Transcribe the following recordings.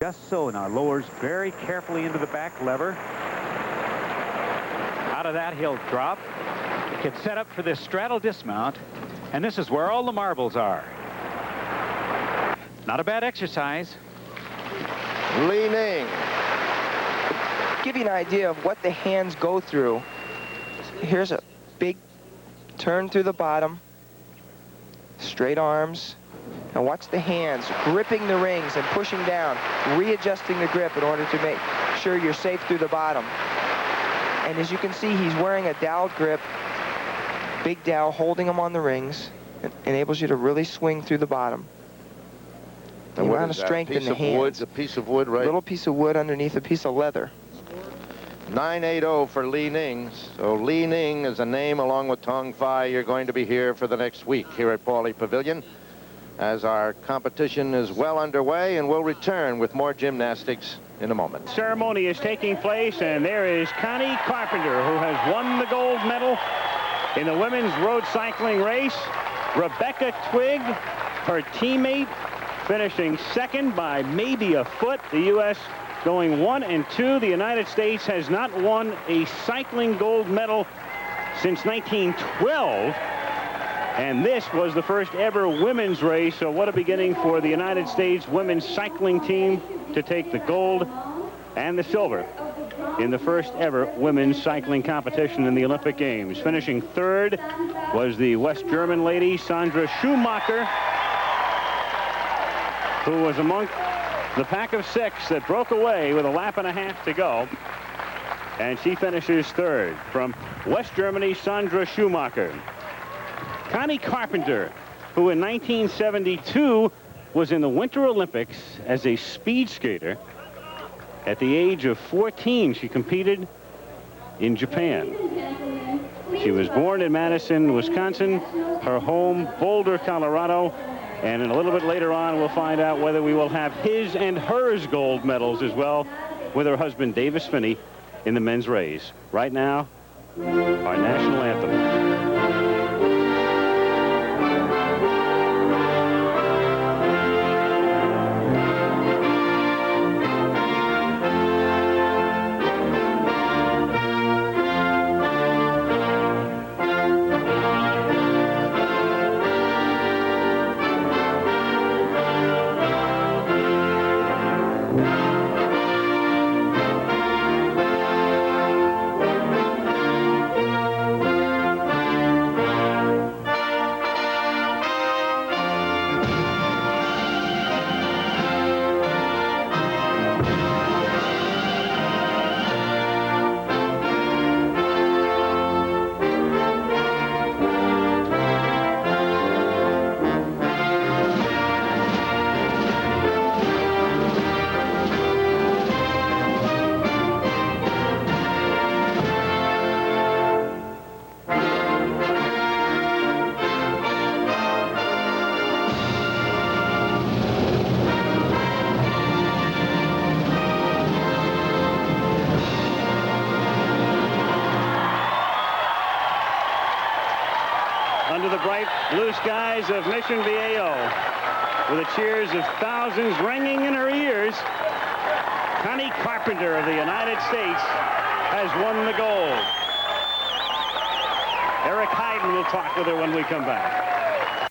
Just so. Now lowers very carefully into the back lever. Out of that, he'll drop. Gets set up for this straddle dismount, and this is where all the marbles are. Not a bad exercise. Li Ning. Give you an idea of what the hands go through. Here's a big turn through the bottom. Straight arms. Now watch the hands gripping the rings and pushing down, readjusting the grip in order to make sure you're safe through the bottom. And as you can see, he's wearing a dowel grip, big dowel holding him on the rings. It enables you to really swing through the bottom. The amount of strength in the hands. A piece of wood, right? A little piece of wood underneath a piece of leather. 980 for Li Ning. So Li Ning is a name along with Tong Fai. You're going to be here for the next week here at Pauley Pavilion, as our competition is well underway, and we'll return with more gymnastics in a moment. Ceremony is taking place, and there is Connie Carpenter, who has won the gold medal in the women's road cycling race. Rebecca Twigg, her teammate, finishing second by maybe a foot. The U.S. going 1 and 2. The United States has not won a cycling gold medal since 1912. And this was the first ever women's race, so what a beginning for the United States women's cycling team to take the gold and the silver in the first ever women's cycling competition in the Olympic Games. Finishing third was the West German lady, Sandra Schumacher, who was among the pack of 6 that broke away with a lap and a half to go. And she finishes third. From West Germany, Sandra Schumacher. Connie Carpenter, who in 1972 was in the Winter Olympics as a speed skater. At the age of 14, she competed in Japan. She was born in Madison, Wisconsin, her home, Boulder, Colorado, and a little bit later on, we'll find out whether we will have his and hers gold medals as well with her husband, Davis Finney, in the men's race. Right now, our national anthem. Blue skies of Mission Viejo, with the cheers of thousands ringing in her ears, Connie Carpenter of the United States has won the gold. Eric Hyden will talk with her when we come back.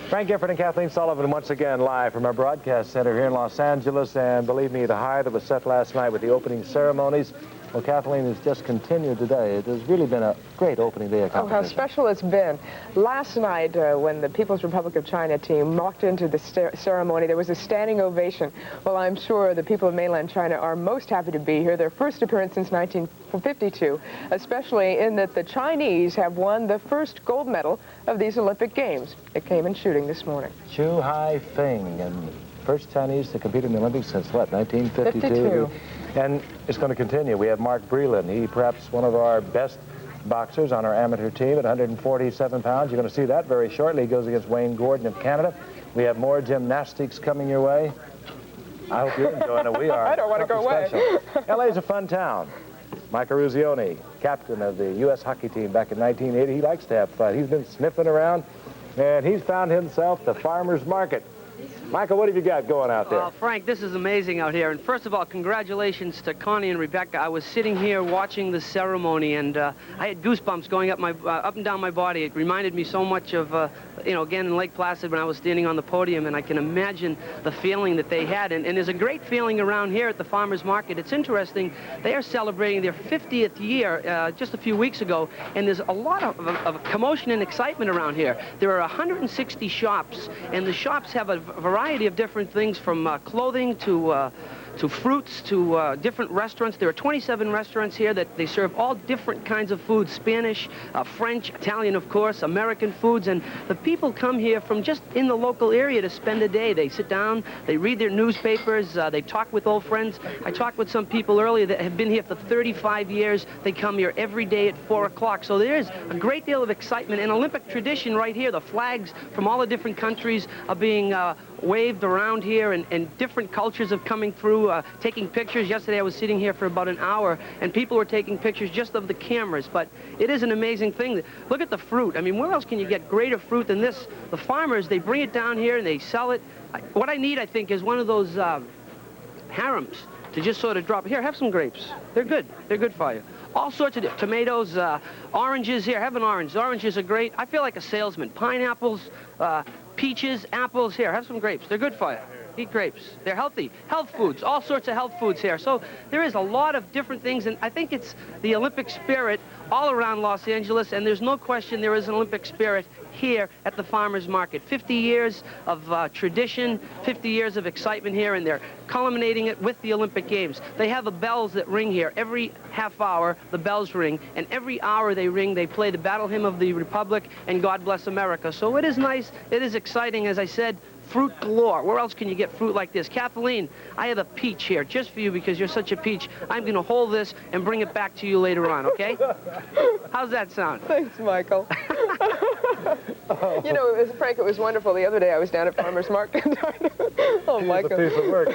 Frank Gifford and Kathleen Sullivan once again live from our broadcast center here in Los Angeles. And believe me, the high that was set last night with the opening ceremonies, well, Kathleen, has just continued today. It has really been a great opening day of competition. Oh, how special it's been. Last night, when the People's Republic of China team walked into the ceremony, there was a standing ovation. Well, I'm sure the people of mainland China are most happy to be here. Their first appearance since 1952, especially in that the Chinese have won the first gold medal of these Olympic Games. It came in shooting this morning. Chu Hai-feng, and first Chinese to compete in the Olympics since what, 1952? 52. And it's going to continue. We have Mark Breland. He perhaps one of our best boxers on our amateur team at 147 pounds. You're going to see that very shortly. He goes against Wayne Gordon of Canada. We have more gymnastics coming your way. I hope you're enjoying it. We are. I don't want to go away. LA's a fun town. Mike Eruzione, captain of the U.S. hockey team back in 1980. He likes to have fun. He's been sniffing around, and he's found himself the farmer's market. Michael, what have you got going out there? Frank, this is amazing out here. And first of all, congratulations to Connie and Rebecca. I was sitting here watching the ceremony, and I had goosebumps going up and down my body. It reminded me so much of, you know, again in Lake Placid when I was standing on the podium, and I can imagine the feeling that they had. And there's a great feeling around here at the farmers market. It's interesting. They are celebrating their 50th year just a few weeks ago, and there's a lot of commotion and excitement around here. There are 160 shops, and the shops have a variety of different things, from clothing to fruits to different restaurants. There are 27 restaurants here that they serve all different kinds of foods: Spanish, French, Italian, of course, American foods. And the people come here from just in the local area to spend a day. They sit down, they read their newspapers, they talk with old friends. I talked with some people earlier that have been here for 35 years. They come here every day at 4 o'clock. So there is a great deal of excitement and Olympic tradition right here. The flags from all the different countries are being waved around here, and different cultures are coming through, taking pictures. Yesterday I was sitting here for about an hour, and people were taking pictures just of the cameras. But it is an amazing thing. Look at the fruit. I mean, where else can you get greater fruit than this? The farmers, they bring it down here and they sell it. What I need, I think, is one of those harems to just sort of drop. Here, have some grapes. They're good. They're good for you. All sorts of tomatoes, oranges. Here, have an orange. Oranges are great. I feel like a salesman. Pineapples, peaches, apples. Here, have some grapes. They're good for you. Eat grapes. They're healthy. Health foods. All sorts of health foods here. So there is a lot of different things, and I think it's the Olympic spirit all around Los Angeles, and there's no question there is an Olympic spirit here at the farmers market. 50 years of tradition, 50 years of excitement here, and they're culminating it with the Olympic Games. They have the bells that ring here. Every half hour, the bells ring, and every hour they ring, they play the Battle Hymn of the Republic and God Bless America. So it is nice, it is exciting. As I said, fruit galore. Where else can you get fruit like this? Kathleen, I have a peach here just for you because you're such a peach. I'm going to hold this and bring it back to you later on, okay? How's that sound? Thanks, Michael. You know, Frank, it was wonderful. The other day I was down at Farmer's Market. Oh, Michael. It's a piece of work.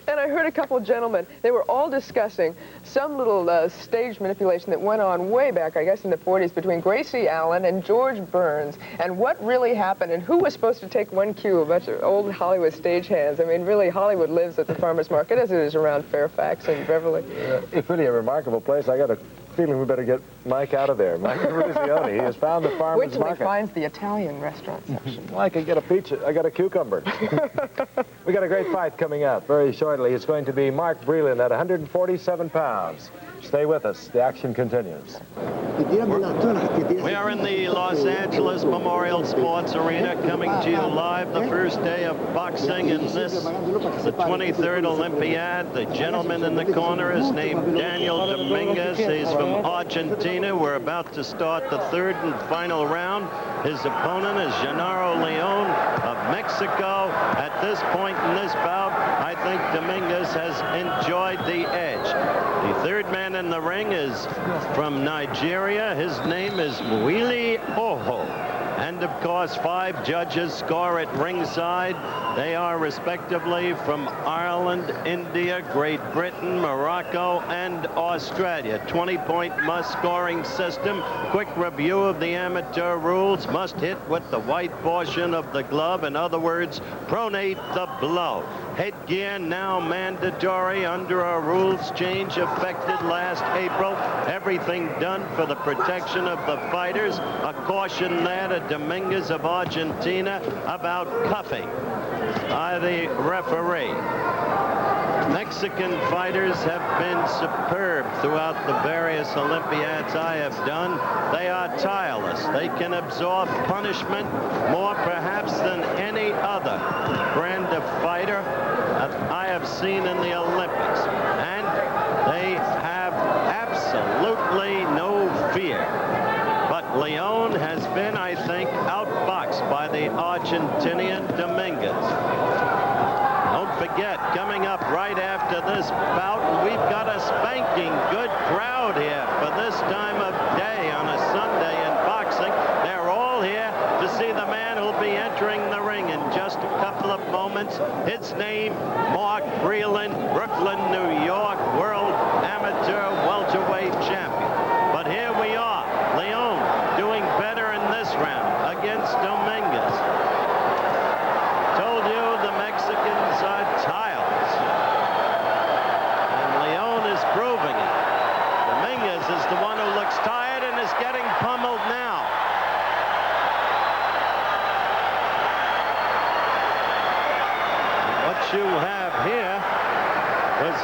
And I heard a couple of gentlemen. They were all discussing some little stage manipulation that went on way back, I guess, in the 40s between Gracie Allen and George Burns, and what really happened and who was supposed to take one cue. A bunch of old Hollywood stagehands. I mean, really, Hollywood lives at the farmers market, as it is around Fairfax and Beverly. It's really a remarkable place. I got a feeling we better get Mike out of there. Mike Eruzione. He has found the farmers Wait till market. he finds the Italian restaurant section. Well, I could get a peach. I got a cucumber. We got a great fight coming up very shortly. It's going to be Mark Breland at 147 pounds. Stay with us. The action continues. We are in the Los Angeles Memorial Sports Arena, coming to you live the first day of boxing in this, the 23rd Olympiad. The gentleman in the corner is named Daniel Dominguez. He's from Argentina. We're about to start the third and final round. His opponent is Genaro Leon of Mexico. At this point in this bout, I think Dominguez has enjoyed the edge. The third man in the ring is from Nigeria. His name is Willie Oho. And of course, 5 judges score at ringside. They are respectively from Ireland, India, Great Britain, Morocco, and Australia. 20-point must scoring system. Quick review of the amateur rules. Must hit with the white portion of the glove. In other words, pronate the blow. Headgear now mandatory under a rules change effected last April. Everything done for the protection of the fighters. A caution there to Dominguez of Argentina about cuffing by the referee. Mexican fighters have been superb throughout the various Olympiads I have done. They are tireless. They can absorb punishment more perhaps than any other brand of fighter I have seen in the Olympics. And they have absolutely no fear. But Leon has been, I think, outboxed by the Argentinian Dominguez. Don't forget, coming up right after this bout, we've got a spanking good crowd here for this time of day on a Sunday in boxing. They're all here to see the man who'll be entering the ring in just a couple of moments. His name, Mark Breland, Brooklyn, New York, world amateur welterweight you have here was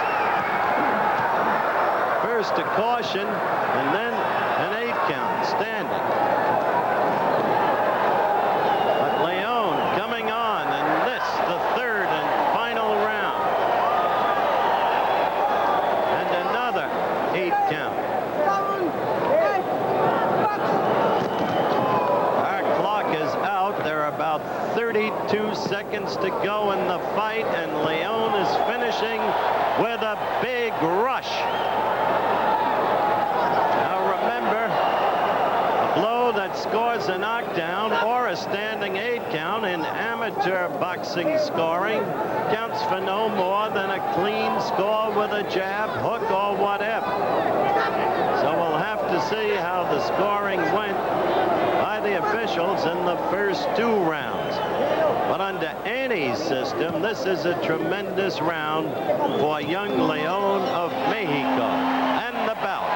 first a caution and then an 8 count standing. But Leon coming on, and this, the third and final round. And another 8 count. Our clock is out. There are about 32 seconds to go in the fight, and Leon is finishing with a big rush. Now remember, a blow that scores a knockdown or a standing 8 count in amateur boxing scoring counts for no more than a clean score with a jab, hook, or whatever. So we'll have to see how the scoring went by the officials in the first 2 rounds. But under any system, this is a tremendous round for young Leon of Mexico. And the bout.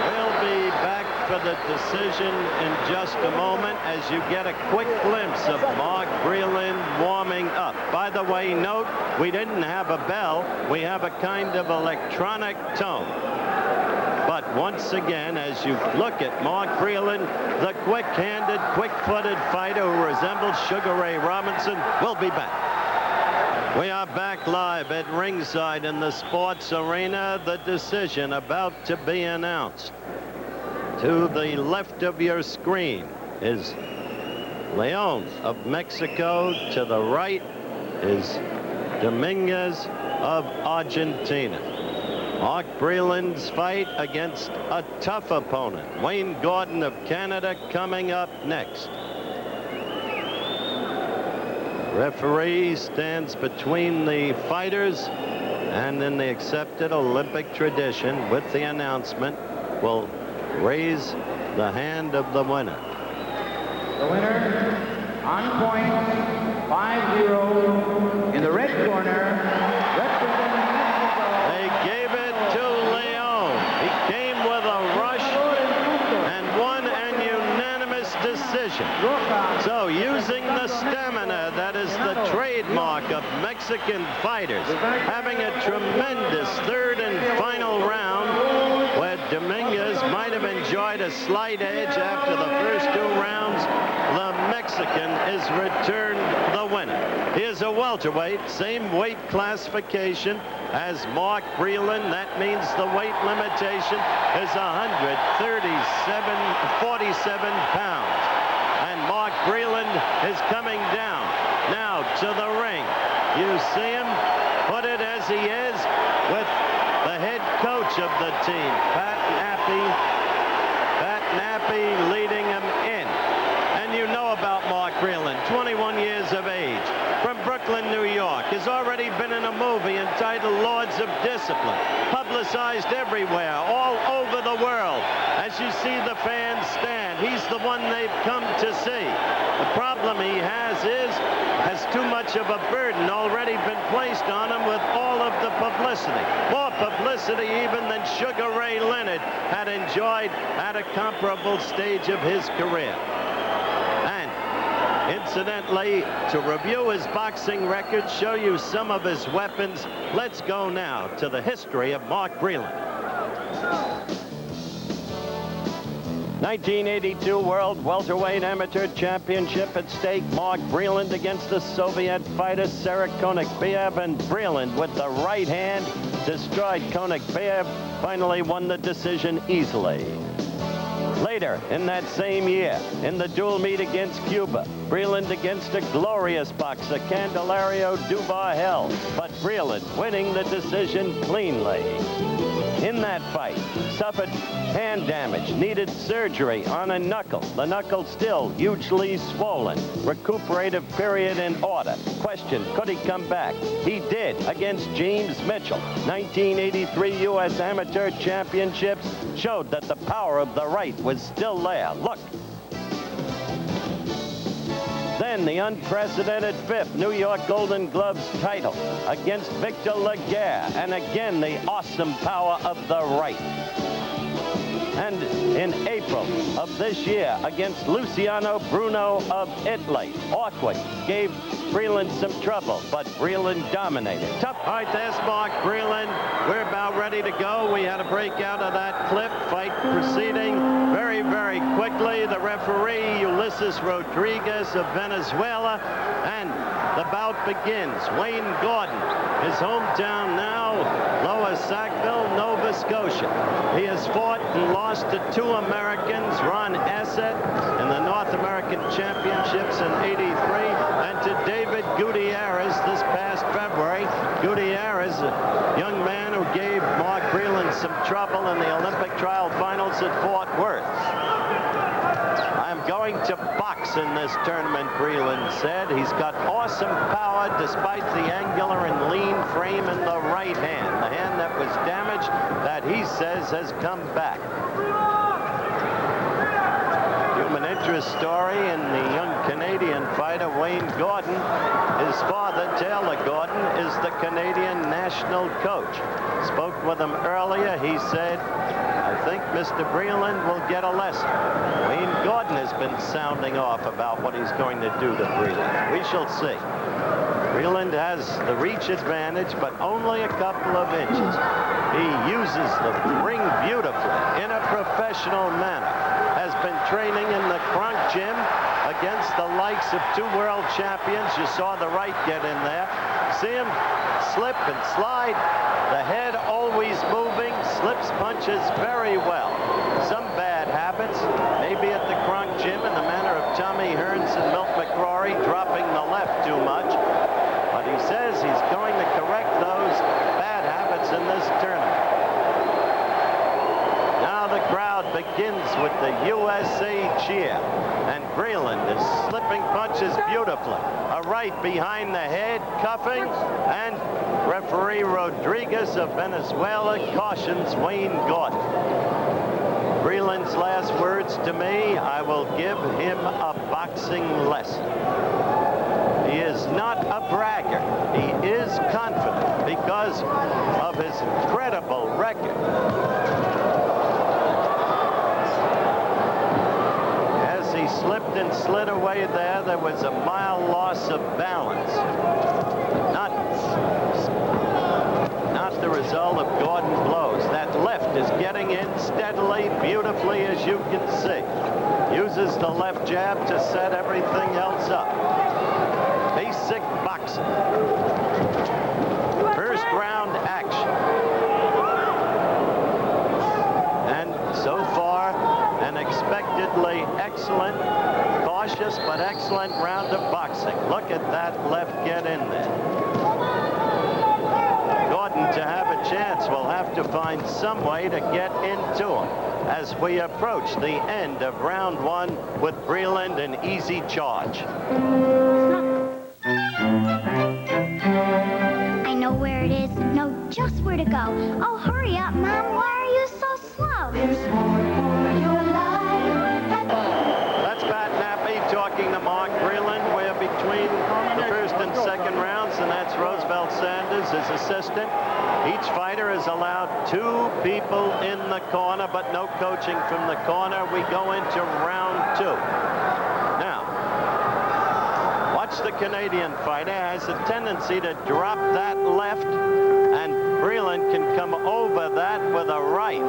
We'll be back for the decision in just a moment as you get a quick glimpse of Mark Breland warming up. By the way, note, we didn't have a bell. We have a kind of electronic tone. But once again, as you look at Mark Breland, the quick-handed, quick-footed fighter who resembles Sugar Ray Robinson, will be back. We are back live at ringside in the sports arena. The decision about to be announced. To the left of your screen is Leon of Mexico. To the right is Dominguez of Argentina. Mark Breland's fight against a tough opponent. Wayne Gordon of Canada coming up next. Referee stands between the fighters, and in the accepted Olympic tradition, with the announcement, will raise the hand of the winner. The winner, on point, 5-0, in the red corner, representing Mexico. They gave it to Leon. He came with a rush and won an unanimous decision. So using the stamina that is the trademark of Mexican fighters, having a tremendous third and final round where Dominguez might have enjoyed a slight edge after the first 2 rounds, the Mexican is returned the winner. He is a welterweight, same weight classification as Mark Breland. That means the weight limitation is 147 pounds. And Mark Breland is coming down. Now to the ring. You see him put it as he is with the head coach of the team, Pat Nappy leading him in. And you know about Mark Breland, 21 years of age, from Brooklyn, New York, has already been in a movie entitled Lords of Discipline, publicized everywhere, all over the world. As you see the fans stand, he's the one they've come to see. The problem he has too much of a burden already been placed on him with all of the publicity. More publicity even than Sugar Ray Leonard had enjoyed at a comparable stage of his career. And incidentally, to review his boxing record, show you some of his weapons, let's go now to the history of Mark Breland. 1982 World Welterweight Amateur Championship at stake. Mark Breland against the Soviet fighter Sergei Konakbiev, and Breland with the right hand destroyed Konakbiev, finally won the decision easily. Later in that same year, in the dual meet against Cuba, Breland against a glorious boxer, Candelario Duval, but Breland winning the decision cleanly. In that fight, suffered hand damage, needed surgery on a knuckle. The knuckle still hugely swollen. Recuperative period in order. Question, could he come back? He did against James Mitchell. 1983 U.S. Amateur Championships showed that the power of the right was still there. Look. Then the unprecedented 5th New York Golden Gloves title against Victor Laguerre, and again the awesome power of the right. And in April of this year, against Luciano Bruno of Italy, awkward, gave Breland some trouble, but Breland dominated. Tough. All right, there's Mark Breland. We're about ready to go. We had a break out of that clip. Fight proceeding very, very quickly. The referee, Ulysses Rodriguez of Venezuela, and the bout begins. Wayne Gordon, his hometown now, Lower Sackville, Nova Scotia. He has fought and lost to 2 Americans, Ron Essett in the North American Championships in '83, and to David Gutierrez this past February. Gutierrez, a young man who gave Mark Breland some trouble in the Olympic trial finals at Fort Worth. I'm going to box in this tournament, Breland said. He's got awesome power despite the angular and lean frame in the right hand. The hand that was damaged that he says has come back. Human interest story in the young Canadian fighter, Wayne Gordon. His father, Taylor Gordon, is the Canadian national coach. Spoke with him earlier. He said, I think Mr. Breland will get a lesson. Wayne Gordon has been sounding off about what he's going to do to Breland. We shall see. Breland has the reach advantage, but only a couple of inches. He uses the ring beautifully in a professional manner. Has been training in the Kronk gym against the likes of 2 world champions. You saw the right get in there. See him slip and slide. The head always moving, slips punches very well. Some bad habits, maybe at the Kronk gym in the manner of Tommy Hearns and Milt McCrory dropping the left too much. But he says he's going to correct those bad habits in this tournament. Now the crowd begins with the USA cheer. And Breland is slipping punches beautifully. A right behind the head, cuffing, and referee Rodriguez of Venezuela cautions Wayne Gordon. Breland's last words to me, I will give him a boxing lesson. He is not a bragger. He is confident because of his incredible record. As he slipped and slid away there was a mild loss of balance. Not the result of Gordon blows. That left is getting in steadily, beautifully, as you can see. Uses the left jab to set everything else up. Basic boxing. First round action. And so far, an expectedly excellent, cautious but excellent round of boxing. Look at that left get in there. Gordon, to have a chance, will have to find some way to get into him as we approach the end of round 1 with Breland an easy charge. I know where it is, know just where to go. Oh, hurry up, Mom. Why are you so slow? There's more for your life. That's Pat Nappy talking to Mark Breland. We're between the first and second rounds, and that's Roosevelt Sanders, his assistant. Each fighter is allowed 2 people in the corner, but no coaching from the corner. We go into round 2. Now, watch the Canadian fighter. Has a tendency to drop that left, and Breland can come over that with a right.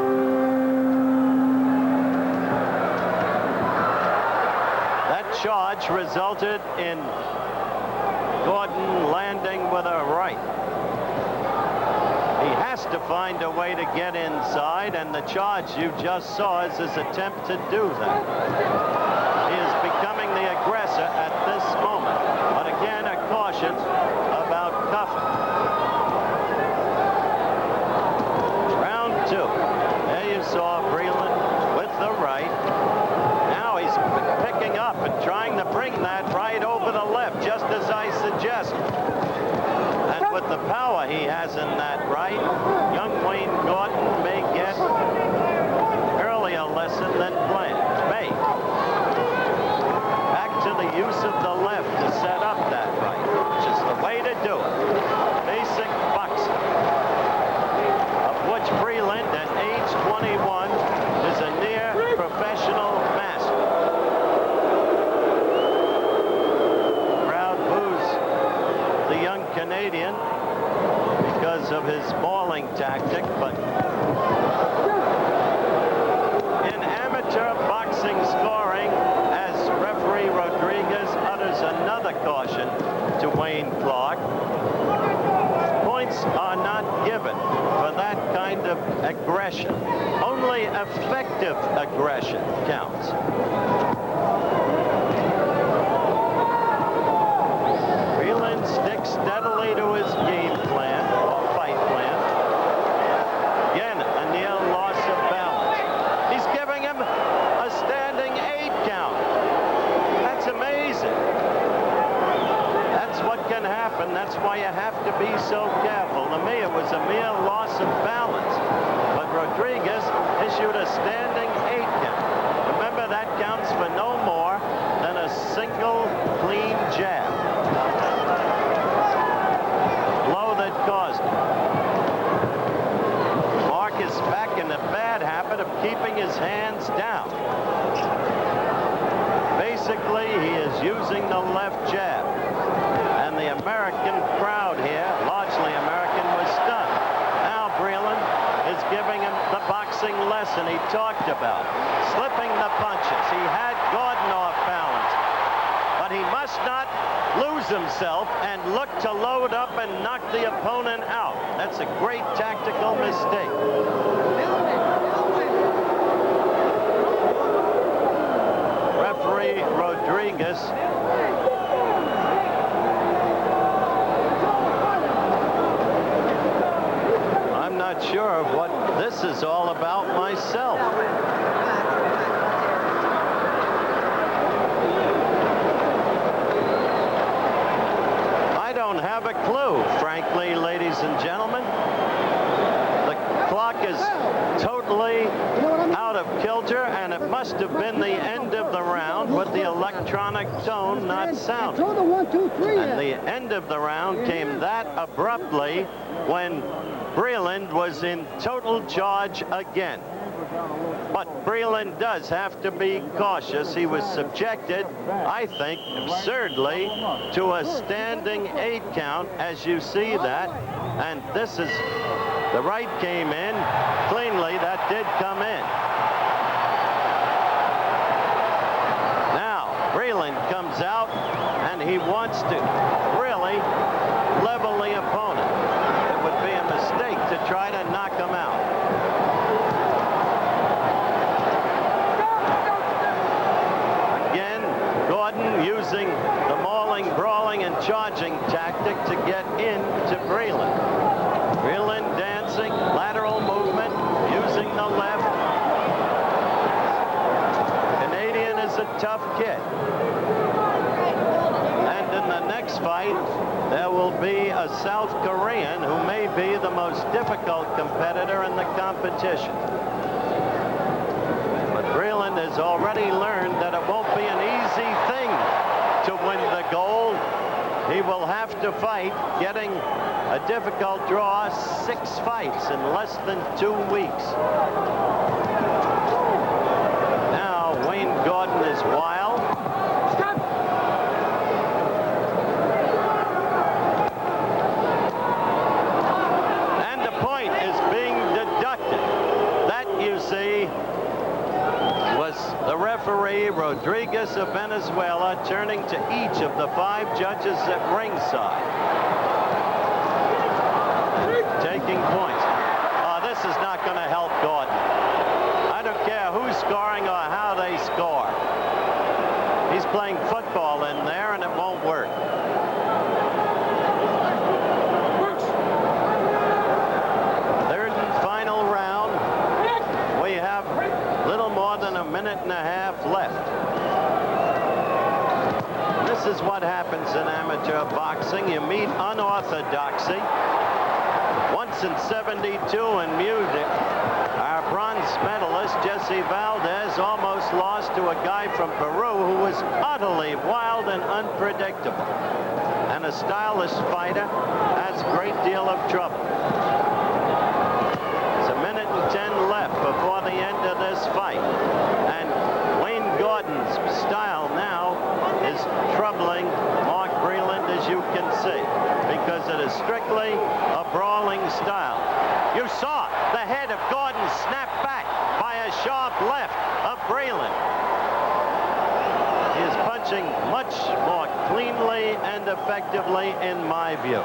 That charge resulted in Gordon landing with a right. He has to find a way to get inside, and the charge you just saw is his attempt to do that. He is becoming the aggressor at this moment. But again, a caution about cuffing. Round 2. There you saw Breland with the right. Now he's picking up and trying to bring that right over the left, just as I suggested. And with the power he has in that right, young Wayne Gordon may get earlier lesson than planned. May. Back to the use of the left to set up that right, which is the way to do it. Basic boxing, of which Breland at age 21 is a Canadian because of his mauling tactic, but in amateur boxing scoring, as referee Rodriguez utters another caution to Wayne Clark, points are not given for that kind of aggression. Only effective aggression counts. Breland sticks steadily to his game plan, or fight plan. Again, a near loss of balance. He's giving him a standing 8 count. That's amazing. That's what can happen. That's why you have to be so careful. To me, it was a mere loss of balance. But Rodriguez issued a standing 8 count. Remember, that counts for no more than a single clean jab. Blow that caused it. Clark is back in the bad habit of keeping his hands down. Basically, he is using the left jab. And the American crowd here, largely American, was stunned. Now Breland is giving him the boxing lesson he talked about. Slipping the punches. He had Gordon off balance. But he must not lose himself and look to load up and knock the opponent out. That's a great tactical mistake. Referee Rodriguez I'm not sure of what this is all about myself. I don't have a clue, frankly, ladies and gentlemen. The clock is totally out of kilter, and it must have been the end of the round with the electronic tone not sounding. And the end of the round came that abruptly when Breland was in total charge again. But Breland does have to be cautious. He was subjected, I think, absurdly, to a standing 8 count, as you see that. And this is, the right came in cleanly. That did come in. Now, Breland comes out, and he wants to really level the opponent. It would be a mistake to try to knock him out. Again, Gordon using the mauling, brawling, and charging tactic to get into Breland. Breland dancing, lateral movement, using the left. Canadian is a tough kid. And in the next fight, there will be a South Korean who may be the most difficult competitor in the competition. But Breland has already learned that it won't be an easy thing to win the gold. He will have to fight, getting a difficult draw, 6 fights in less than 2 weeks. Now, Wayne Gordon is wild. And the point is being deducted. That, you see, was the referee, Rodriguez of Venezuela, turning to each of the 5 judges at ringside. Taking points. Oh, this is not going to help Gordon. I don't care who's scoring or how they score. He's playing football in there, and it won't work. Third and final round. We have little more than a minute and a half left. This is what happens in amateur boxing. You meet unorthodoxy. Once in 72 in Munich, our bronze medalist, Jesse Valdez, almost lost to a guy from Peru who was utterly wild and unpredictable. And a stylish fighter has a great deal of trouble. It's a minute and 10 left before the end of this fight. And Wayne Gordon's style now is troubling Mark Breland, as you can see, because it is style. You saw the head of Gordon snap back by a sharp left of Breland. He is punching much more cleanly and effectively, in my view.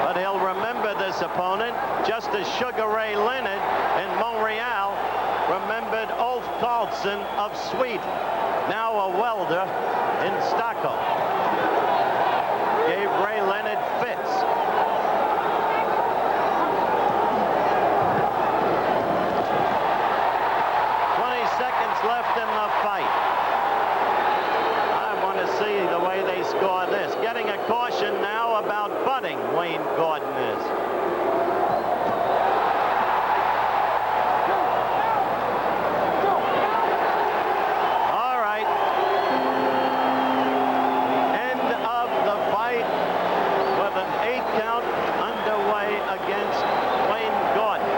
But he'll remember this opponent, just as Sugar Ray Leonard in Montreal remembered Ulf Karlsson of Sweden, now a welder in Stockholm. Gave Ray Leonard fits. Left in the fight. I want to see the way they score this. Getting a caution now about butting, Wayne Gordon is. All right. The end of the fight with an 8 count underway against Wayne Gordon.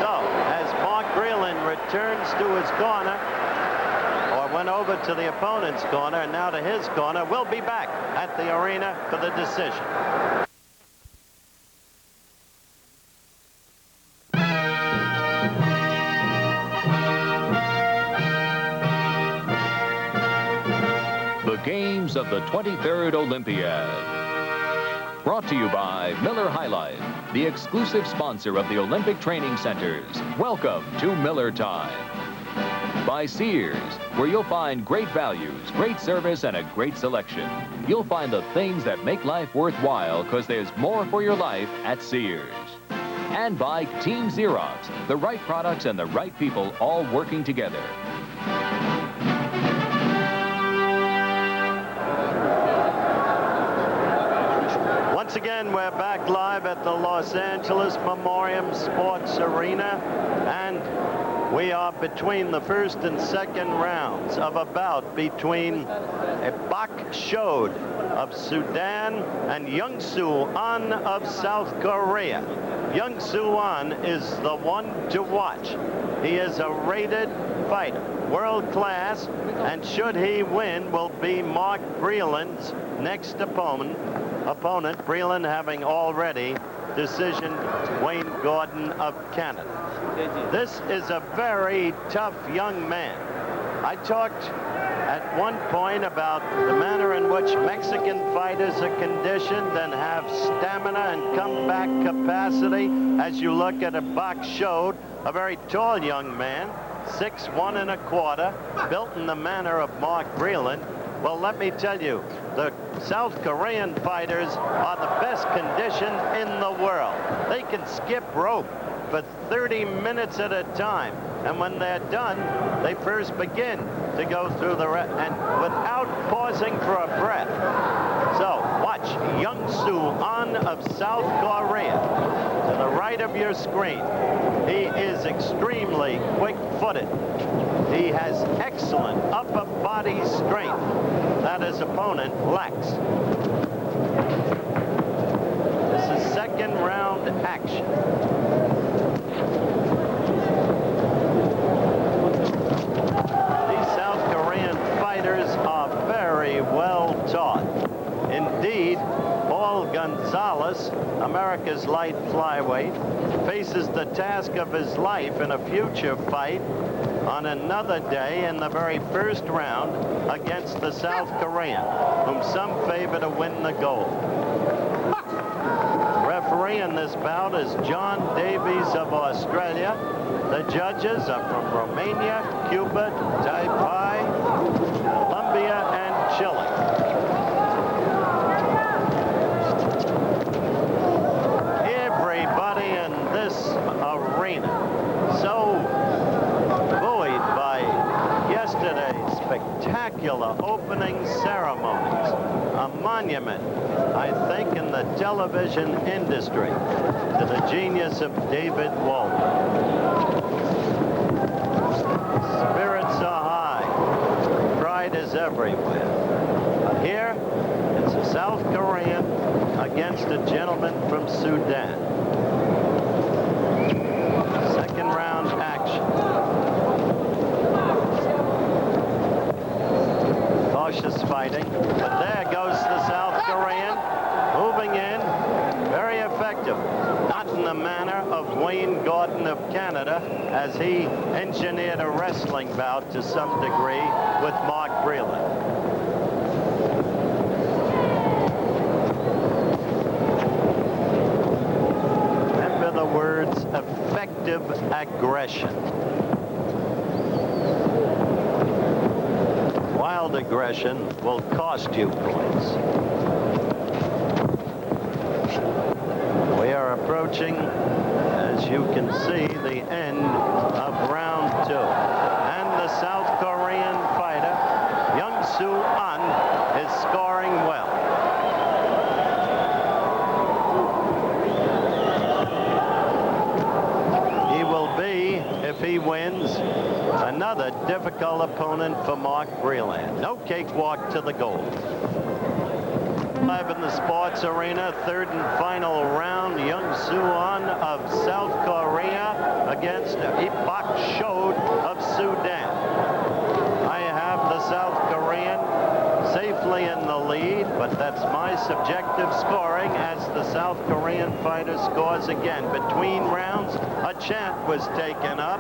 So, as Mark Breland returns to his corner, or went over to the opponent's corner and now to his corner, we'll be back at the arena for the decision. The games of the 23rd Olympiad. Brought to you by Miller High Life, the exclusive sponsor of the Olympic Training Centers. Welcome to Miller Time. By Sears, where you'll find great values, great service, and a great selection. You'll find the things that make life worthwhile, because there's more for your life at Sears. And by Team Xerox, the right products and the right people all working together. Once again, we're back live at the Los Angeles Memorial Sports Arena, and we are between the first and second rounds of a bout between Bak Shode of Sudan and Young-Soo An of South Korea. Young-Soo An is the one to watch. He is a rated fighter, world class, and should he win, will be Mark Breland's next opponent, Breland having already decisioned Wayne Gordon of Canada. This is a very tough young man. I talked at one point about the manner in which Mexican fighters are conditioned and have stamina and comeback capacity. As you look at a Bak Shode, a very tall young man, 6'1 1/4, built in the manner of Mark Breland. Well, let me tell you, the South Korean fighters are the best conditioned in the world. They can skip rope for 30 minutes at a time. And when they're done, they first begin to go through the and without pausing for a breath. So watch Young-Soo An of South Korea to the right of your screen. He is extremely quick-footed. He has excellent upper body strength that his opponent lacks. This is second round action. These South Korean fighters are very well taught. Indeed, Paul Gonzalez, America's light flyweight, faces the task of his life in a future fight on another day in the very first round against the South Korean, whom some favor to win the gold. Referee in this bout is John Davies of Australia. The judges are from Romania, Cuba, Taipei, Colombia, and Chile. Everybody in this arena so buoyed by yesterday's spectacular opening ceremonies. A monument, I think, in the television industry to the genius of David Walter. Spirits are high. Pride is everywhere. But here, it's a South Korean against a gentleman from Sudan. Second round action. Cautious fighting. But there goes the South Korean. as he engineered a wrestling bout to some degree with Mark Breland. Remember the words effective aggression. Wild aggression will cost you points. We are approaching, as you can see, the end of round 2. And the South Korean fighter, Young Soo An, is scoring well. He will be, if he wins, another difficult opponent for Mark Breland. No cakewalk to the goal. Live in the sports arena, third and final round, Young Soo An of South Korea against Bak Shode of Sudan. I have the South Korean safely in the lead, but that's my subjective scoring as the South Korean fighter scores again. Between rounds, a chant was taken up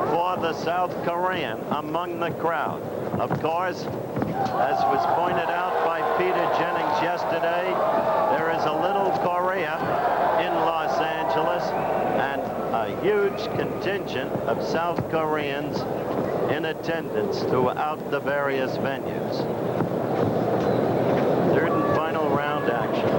for the South Korean among the crowd. Of course, as was pointed out by Peter Jennings yesterday, there is a little Korea in Los Angeles and a huge contingent of South Koreans in attendance throughout the various venues. Third and final round action.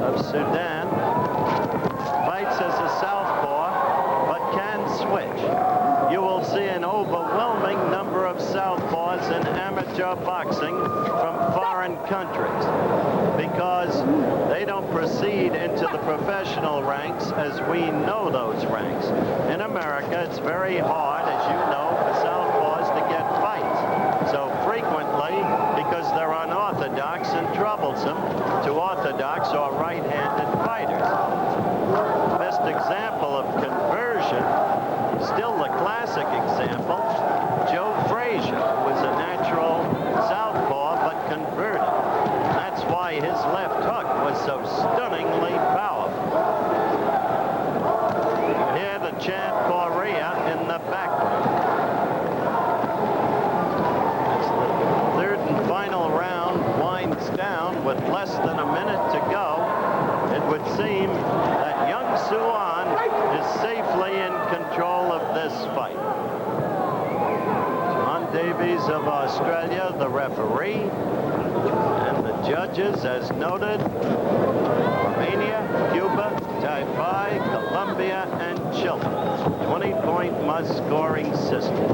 Of Sudan fights as a southpaw but can switch. You will see an overwhelming number of southpaws in amateur boxing from foreign countries because they don't proceed into the professional ranks as we know those ranks. In America, it's very hard, as you know, for southpaws to get fights. So frequently, because they're unorthodox and troublesome to orthodox or right-handed fighters. The best example of conversion, still the classic example, Joe Frazier, who was a natural southpaw but converted. That's why his left hook was so stunningly powerful. You hear the chant Korea in the background. Final round winds down with less than a minute to go. It would seem that Young Soo An is safely in control of this fight. John Davies of Australia, the referee, and the judges, as noted, Romania, Cuba, Taiwan, Colombia, and Chile. 20-point must-scoring system.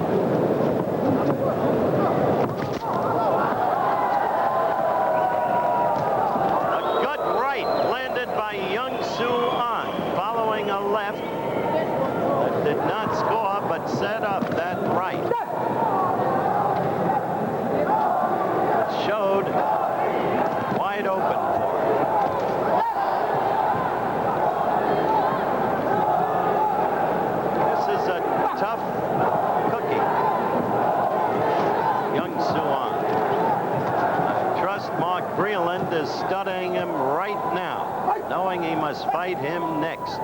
Did not score, but set up that right. It showed wide open for him. This is a tough cookie. Young Soo An. I trust Mark Breland is studying him right now, knowing he must fight him next.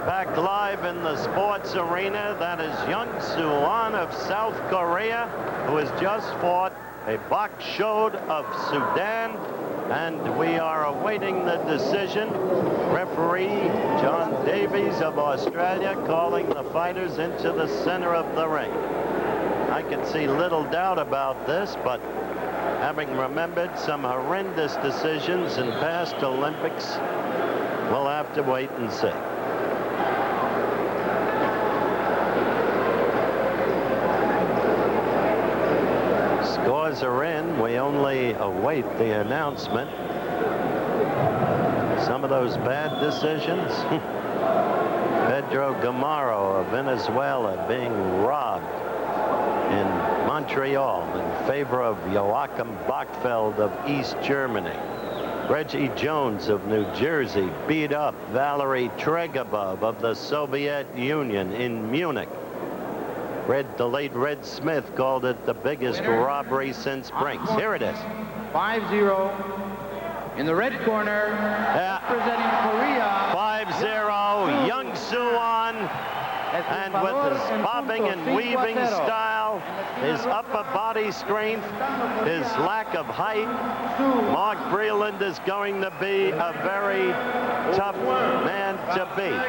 Back live in the sports arena, that is Young Soo An of South Korea, who has just fought a Bak Shode of Sudan, and we are awaiting the decision. Referee John Davies of Australia calling the fighters into the center of the ring. I can see little doubt about this, but having remembered some horrendous decisions in past Olympics, we'll have to wait and see. Scores are in. We only await the announcement. Some of those bad decisions. Pedro Gamaro of Venezuela being robbed in Montreal in favor of Joachim Bachfeld of East Germany. Reggie Jones of New Jersey beat up Valery Tregabov of the Soviet Union in Munich. The late Red Smith called it the biggest robbery since Brinks. Here it is. 5-0 in the red corner, representing Korea. 5-0, Young Suwon. And with his bobbing and weaving style, his upper body strength, his lack of height, Mark Breland is going to be a very tough man to beat.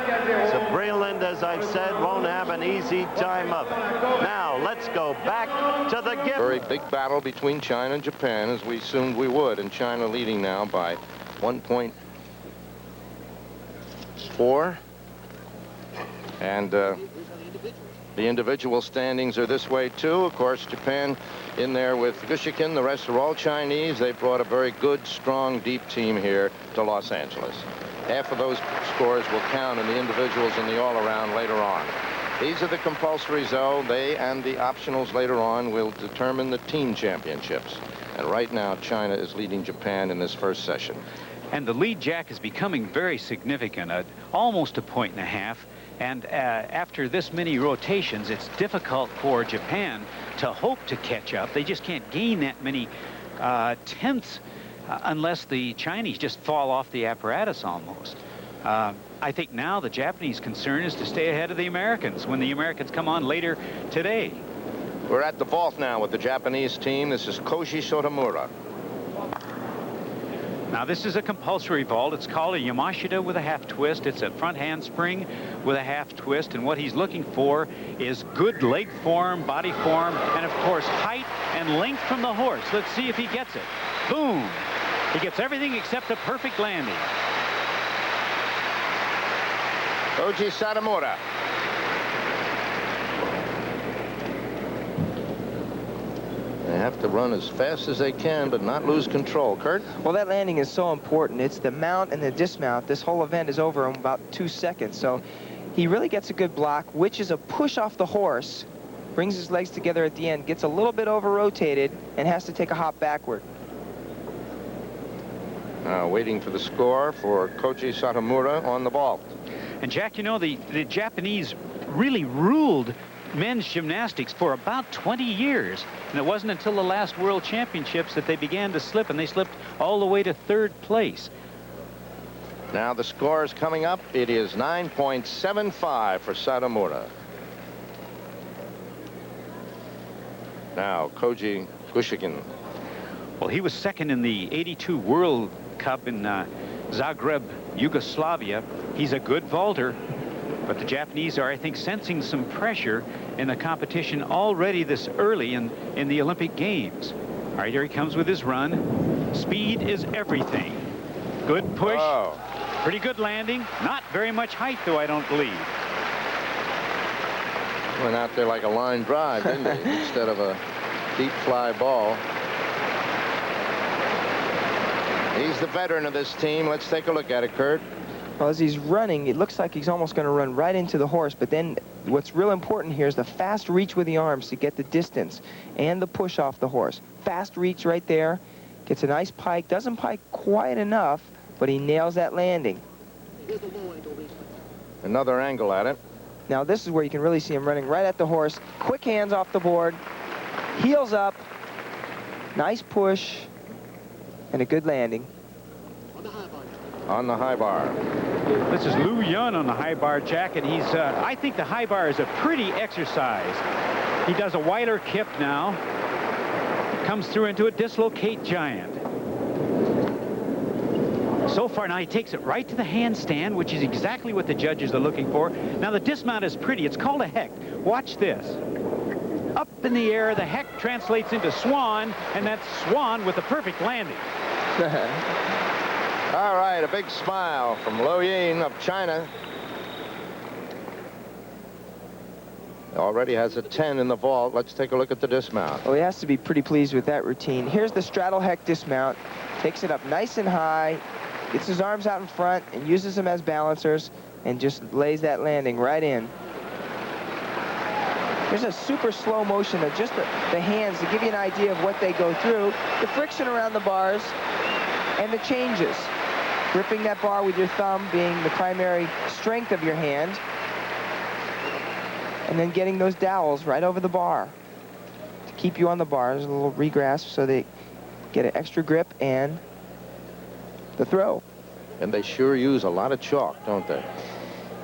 So Breland, as I've said, won't have an easy time of it. Now, let's go back to the gift. Very big battle between China and Japan, as we assumed we would, and China leading now by 1.4. And the individual standings are this way, too. Of course, Japan in there with Gushikin. The rest are all Chinese. They brought a very good, strong, deep team here to Los Angeles. Half of those scores will count in the individuals and the all-around later on. These are the compulsories, though. They and the optionals later on will determine the team championships. And right now, China is leading Japan in this first session. And the lead, Jack, is becoming very significant, almost a point and a half. And after this many rotations, it's difficult for Japan to hope to catch up. They just can't gain that many tenths unless the Chinese just fall off the apparatus almost. I think now the Japanese concern is to stay ahead of the Americans when the Americans come on later today. We're at the vault now with the Japanese team. This is Koji Sotomura. Now, this is a compulsory vault. It's called a Yamashita with a half twist. It's a front handspring with a half twist. And what he's looking for is good leg form, body form, and, of course, height and length from the horse. Let's see if he gets it. Boom. He gets everything except a perfect landing. Koji Sotomura. They have to run as fast as they can, but not lose control. Kurt? Well, that landing is so important. It's the mount and the dismount. This whole event is over in about 2 seconds. So he really gets a good block, which is a push off the horse, brings his legs together at the end, gets a little bit over-rotated, and has to take a hop backward. Now waiting for the score for Koji Sotomura on the vault. And, Jack, you know, the Japanese really ruled men's gymnastics for about 20 years. And it wasn't until the last World Championships that they began to slip, and they slipped all the way to 3rd place. Now the score is coming up. It is 9.75 for Sotomura. Now Koji Gushikin. Well, he was second in the '82 World Cup in Zagreb, Yugoslavia. He's a good vaulter. But the Japanese are, I think, sensing some pressure in the competition already this early in the Olympic Games. All right, here he comes with his run. Speed is everything. Good push. Oh. Pretty good landing. Not very much height, though, I don't believe. Went out there like a line drive, didn't he? Instead of a deep fly ball. He's the veteran of this team. Let's take a look at it, Kurt. Well, as he's running, it looks like he's almost going to run right into the horse. But then what's real important here is the fast reach with the arms to get the distance and the push off the horse. Fast reach right there. Gets a nice pike. Doesn't pike quite enough, but he nails that landing. Another angle at it. Now, this is where you can really see him running right at the horse. Quick hands off the board. Heels up. Nice push. And a good landing. On the high bar. This is Liu Yun on the high bar, Jack, and he's, I think the high bar is a pretty exercise. He does a wider kip now. Comes through into a dislocate giant. So far now he takes it right to the handstand, which is exactly what the judges are looking for. Now the dismount is pretty. It's called a hecht. Watch this. Up in the air, the hecht translates into swan, and that's swan with a perfect landing. All right, a big smile from Liu Yin of China. Already has a 10 in the vault. Let's take a look at the dismount. Well, he has to be pretty pleased with that routine. Here's the straddle hecht dismount. Takes it up nice and high, gets his arms out in front, and uses them as balancers, and just lays that landing right in. There's a super slow motion of just the hands to give you an idea of what they go through. The friction around the bars, and the changes. Gripping that bar with your thumb being the primary strength of your hand, and then getting those dowels right over the bar to keep you on the bar. There's a little regrasp so they get an extra grip and the throw. And they sure use a lot of chalk, don't they?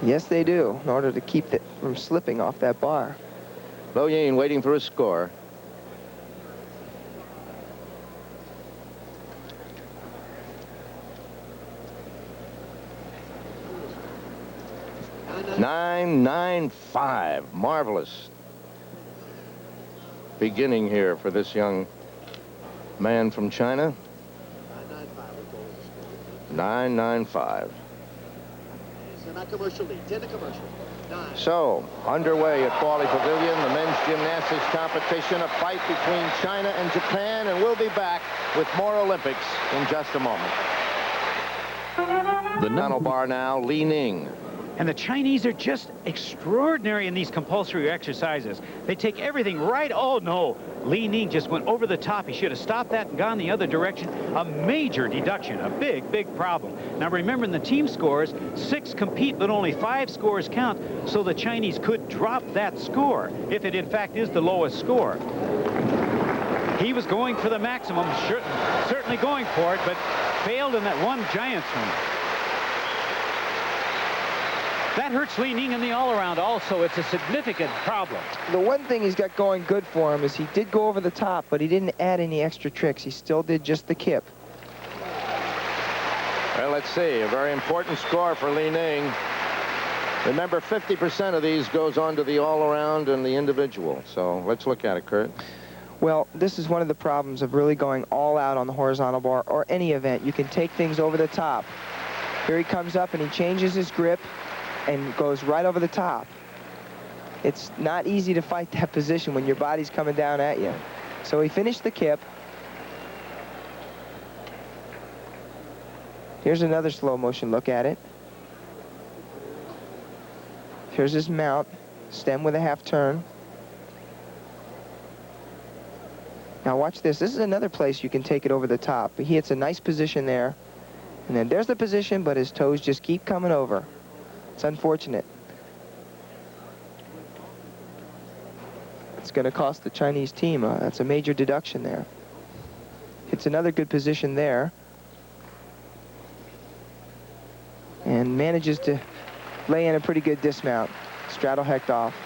Yes, they do, in order to keep it from slipping off that bar. Lo Yin waiting for a score. .995, marvelous beginning here for this young man from China. 995. So, underway at Pauly Pavilion, the men's gymnastics competition, a fight between China and Japan, and we'll be back with more Olympics in just a moment. The tunnel bar now, Li Ning. And the Chinese are just extraordinary in these compulsory exercises. They take everything right. Oh, no. Li Ning just went over the top. He should have stopped that and gone the other direction. A major deduction, a big, big problem. Now, remember, in the team scores, 6 compete, but only 5 scores count, so the Chinese could drop that score if it, in fact, is the lowest score. He was going for the maximum, certainly going for it, but failed in that one giant swing. That hurts Li Ning in the all-around also. It's a significant problem. The one thing he's got going good for him is he did go over the top, but he didn't add any extra tricks. He still did just the kip. Well, let's see. A very important score for Li Ning. Remember, 50% of these goes on to the all-around and the individual. So let's look at it, Kurt. Well, this is one of the problems of really going all out on the horizontal bar or any event. You can take things over the top. Here he comes up and he changes his grip and goes right over the top. It's not easy to fight that position when your body's coming down at you. So he finished the kip. Here's another slow motion look at it. Here's his mount, stem with a half turn. Now watch this. This is another place you can take it over the top. He hits a nice position there. And then there's the position, but his toes just keep coming over. It's unfortunate. It's going to cost the Chinese team. That's a major deduction there. Hits another good position there. And manages to lay in a pretty good dismount. Straddle hecht off.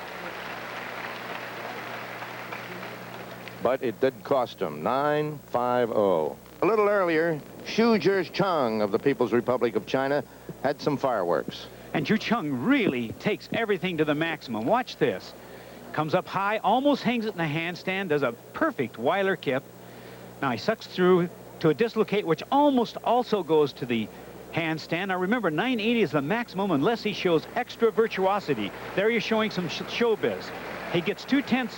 But it did cost him. 950. A little earlier, Xu Zhicheng of the People's Republic of China had some fireworks. And Zhicheng really takes everything to the maximum. Watch this. Comes up high, almost hangs it in the handstand, does a perfect Weiler kip. Now he sucks through to a dislocate, which almost also goes to the handstand. Now remember, 980 is the maximum unless he shows extra virtuosity. There you're showing some showbiz. He gets 2/10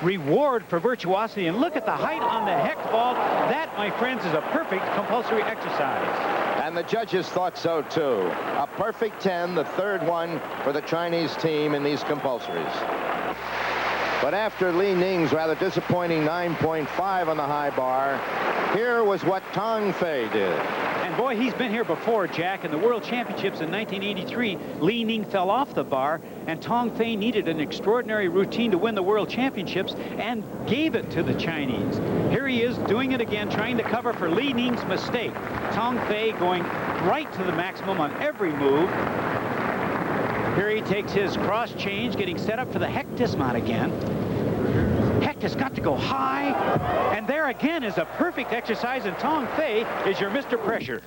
reward for virtuosity, and look at the height on the hecht vault. That, my friends, is a perfect compulsory exercise. And the judges thought so, too. A perfect 10, the third one for the Chinese team in these compulsories. But after Li Ning's rather disappointing 9.5 on the high bar, here was what Tong Fei did. And boy, he's been here before, Jack. In the World Championships in 1983, Li Ning fell off the bar, and Tong Fei needed an extraordinary routine to win the World Championships and gave it to the Chinese. Here he is doing it again, trying to cover for Li Ning's mistake. Tong Fei going right to the maximum on every move. Here he takes his cross change, getting set up for the hecht dismount again. Hecht has got to go high, and there again is a perfect exercise, and Tong Fei is your Mr. Pressure.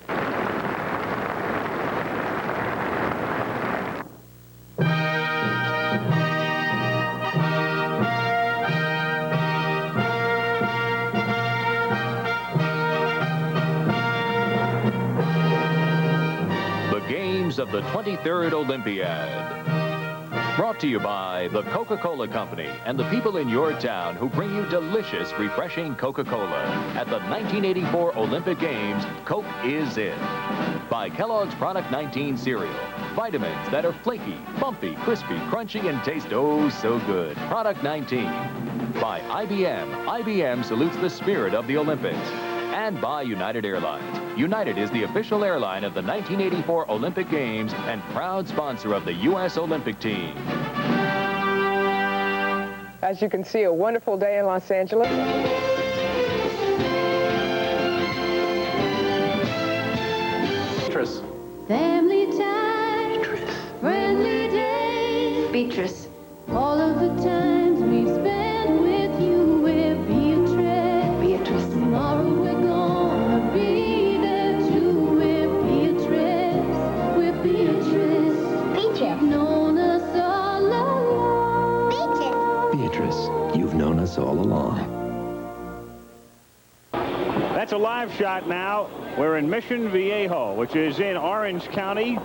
The games of the 23rd Olympiad. Brought to you by the Coca-Cola Company and the people in your town who bring you delicious, refreshing Coca-Cola. At the 1984 Olympic Games, Coke is it. By Kellogg's Product 19 cereal. Vitamins that are flaky, bumpy, crispy, crunchy, and taste oh so good. Product 19. By IBM. IBM salutes the spirit of the Olympics. and by United Airlines. United is the official airline of the 1984 Olympic Games and proud sponsor of the U.S. Olympic team. As you can see, a wonderful day in Los Angeles. Beatrice. Family time, friendly days. Beatrice. All of the times we spent with you, we're Beatrice. Beatrice. Tomorrow we're gonna be there too. We're Beatrice. We're Beatrice. Beatrice. You've known us all along. Beatrice, you've known us all along. That's a live shot now. We're in Mission Viejo, which is in Orange County,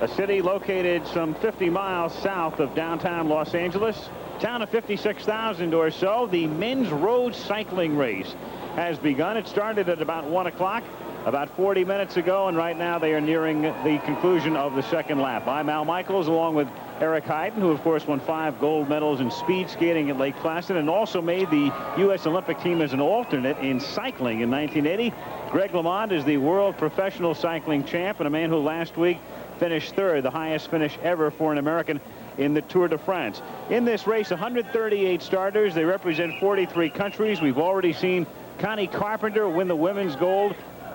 a city located some 50 miles south of downtown Los Angeles. Town of 56,000 or so. The men's road cycling race has begun. It started at about 1 o'clock, about 40 minutes ago, and right now they are nearing the conclusion of the second lap. I'm Al Michaels, along with Eric Heiden, who of course won 5 gold medals in speed skating at Lake Placid and also made the U.S. Olympic team as an alternate in cycling in 1980. Greg LeMond is the world professional cycling champ and a man who last week finished third, the highest finish ever for an American in the Tour de France. In this race, 138 starters. They represent 43 countries. We've already seen Connie Carpenter win the women's gold.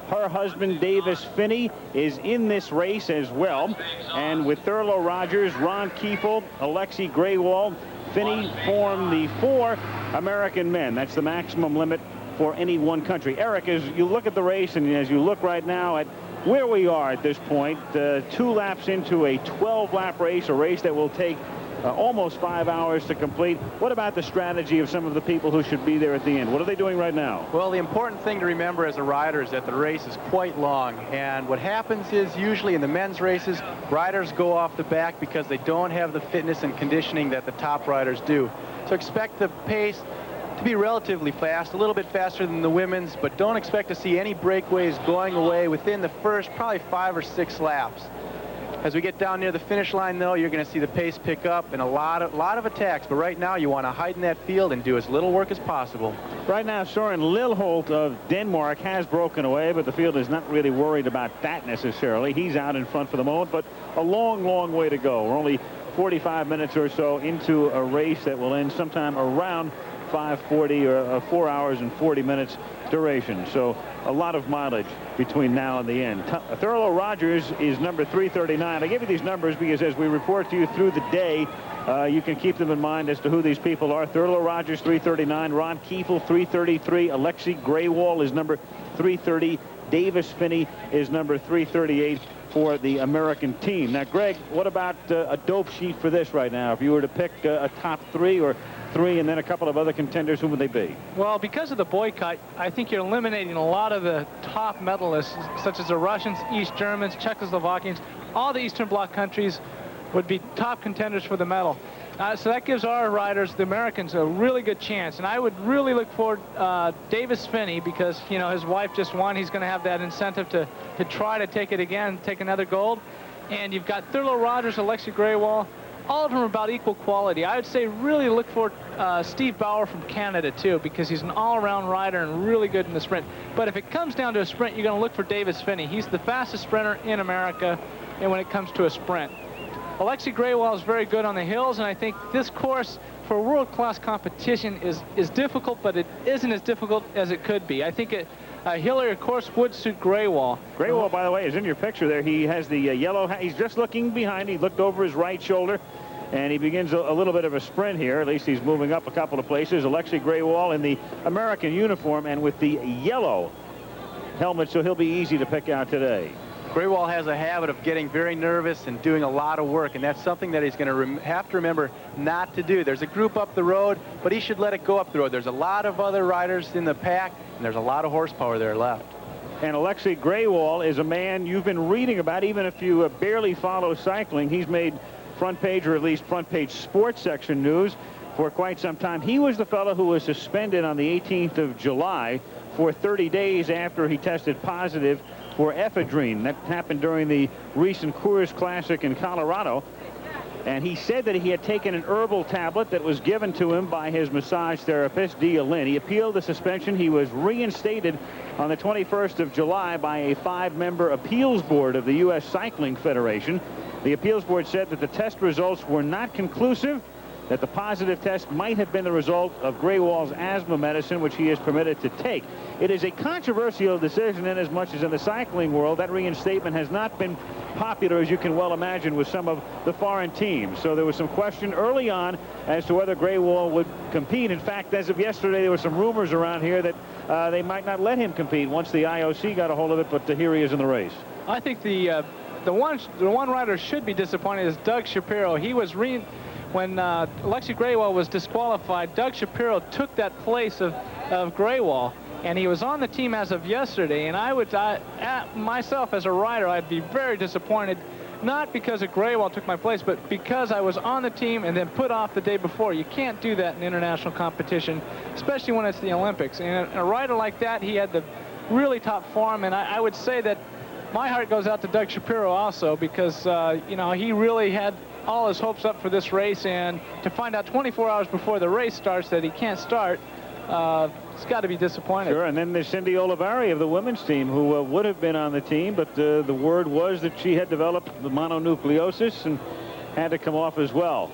Her husband, Davis Finney, is in this race as well. And with Thurlow Rogers, Ron Kiefel, Alexei Graywall, Finney form the 4 American men. That's the maximum limit for any one country. Eric, as you look at the race and as you look right now at where we are at this point, 2 laps into a 12-lap race, a race that will take almost 5 hours to complete. What about the strategy of some of the people who should be there at the end? What are they doing right now? Well, the important thing to remember as a rider is that the race is quite long. And what happens is usually in the men's races, riders go off the back because they don't have the fitness and conditioning that the top riders do. So expect the pace to be relatively fast, a little bit faster than the women's, but don't expect to see any breakaways going away within the first probably 5 or 6 laps. As we get down near the finish line, though, you're going to see the pace pick up and a lot of attacks. But right now, you want to hide in that field and do as little work as possible. Right now, Søren Lilholt of Denmark has broken away, but the field is not really worried about that necessarily. He's out in front for the moment, but a long, long way to go. We're only 45 minutes or so into a race that will end sometime around 5:40 or 4 hours and 40 minutes duration. So a lot of mileage between now and the end. Thurlow Rogers is number 339. I give you these numbers because as we report to you through the day, you can keep them in mind as to who these people are. Thurlow Rogers, 339. Ron Kiefel, 333. Alexei Graywall is number 330. Davis Finney is number 338 for the American team. Now, Greg, what about a dope sheet for this right now? If you were to pick a top 3 or 3 and then a couple of other contenders, who would they be? Well, because of the boycott, I think you're eliminating a lot of the top medalists, such as the Russians, East Germans, Czechoslovakians. All the Eastern Bloc countries would be top contenders for the medal. So that gives our riders, the Americans, a really good chance. And I would really look forward Davis Finney because, you know, his wife just won. He's going to have that incentive to try to take it again, take another gold. And you've got Thurlow Rogers, Alexei Graywall. All of them are about equal quality. I would say really look for Steve Bauer from Canada, too, because he's an all-around rider and really good in the sprint. But if it comes down to a sprint, you're going to look for Davis Finney. He's the fastest sprinter in America and when it comes to a sprint. Alexei Graywall is very good on the hills, and I think this course for world-class competition is difficult, but it isn't as difficult as it could be. I think a hillier course would suit Graywall. Graywall, by the way, is in your picture there. He has the yellow hat. He's just looking behind. He looked over his right shoulder, and he begins a little bit of a sprint here. At least he's moving up a couple of places. Alexei Graywall in the American uniform and with the yellow helmet, so he'll be easy to pick out today. Graywall has a habit of getting very nervous and doing a lot of work, and that's something that he's going to have to remember not to do. There's a group up the road, but he should let it go up the road. There's a lot of other riders in the pack, and there's a lot of horsepower there left. And Alexei Graywall is a man you've been reading about, even if you barely follow cycling. He's made front page, or at least front page sports section news for quite some time. He was the fellow who was suspended on the 18th of July for 30 days after he tested positive for ephedrine. That happened during the recent Coors Classic in Colorado. And he said that he had taken an herbal tablet that was given to him by his massage therapist, Dia Lynn. He appealed the suspension. He was reinstated on the 21st of July by a 5-member appeals board of the U.S. Cycling Federation. The appeals board said that the test results were not conclusive, that the positive test might have been the result of Graywall's asthma medicine, which he is permitted to take. It is a controversial decision in as much as in the cycling world, that reinstatement has not been popular, as you can well imagine, with some of the foreign teams. So there was some question early on as to whether Graywall would compete. In fact, as of yesterday, there were some rumors around here that they might not let him compete once the IOC got a hold of it, but here he is in the race. I think the one rider should be disappointed is Doug Shapiro. He was when Alexei Graywall was disqualified, Doug Shapiro took that place of Graywall, and he was on the team as of yesterday. And myself as a rider, I'd be very disappointed, not because Graywall took my place, but because I was on the team and then put off the day before. You can't do that in international competition, especially when it's the Olympics. And a rider like that, he had the really top form, and I would say that my heart goes out to Doug Shapiro also, because you know, he really had all his hopes up for this race, and to find out 24 hours before the race starts that he can't start, it's got to be disappointing. Sure, and then there's Cindy Olivari of the women's team, who would have been on the team, but the word was that she had developed the mononucleosis and had to come off as well.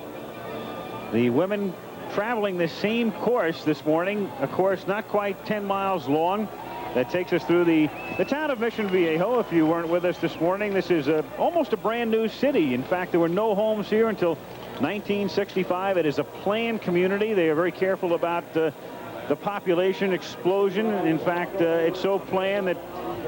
The women traveling the same course this morning, a course not quite 10 miles long, that takes us through the town of Mission Viejo. If you weren't with us this morning, this is almost a brand new city. In fact, there were no homes here until 1965. It is a planned community. They are very careful about the population explosion. In fact, it's so planned that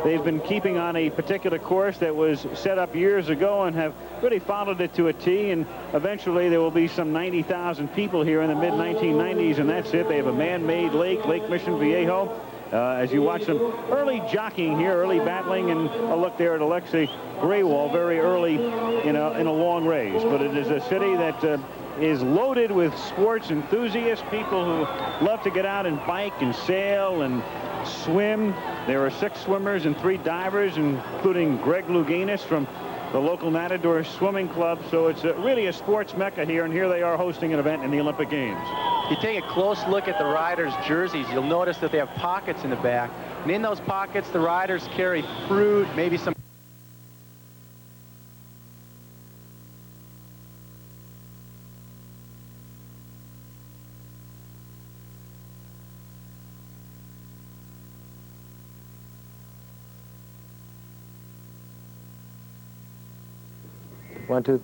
they've been keeping on a particular course that was set up years ago and have really followed it to a T. And eventually there will be some 90,000 people here in the mid-1990s, and that's it. They have a man-made lake, Lake Mission Viejo. As you watch some early jockeying here, early battling, and a look there at Alexei Graywall very early in a long race. But it is a city that is loaded with sports enthusiasts, people who love to get out and bike and sail and swim. There are 6 swimmers and 3 divers, including Greg Louganis from the local Matador Swimming Club. So it's really a sports mecca here, and here they are hosting an event in the Olympic Games. If you take a close look at the riders' jerseys, you'll notice that they have pockets in the back. And in those pockets, the riders carry fruit, maybe some... One, two.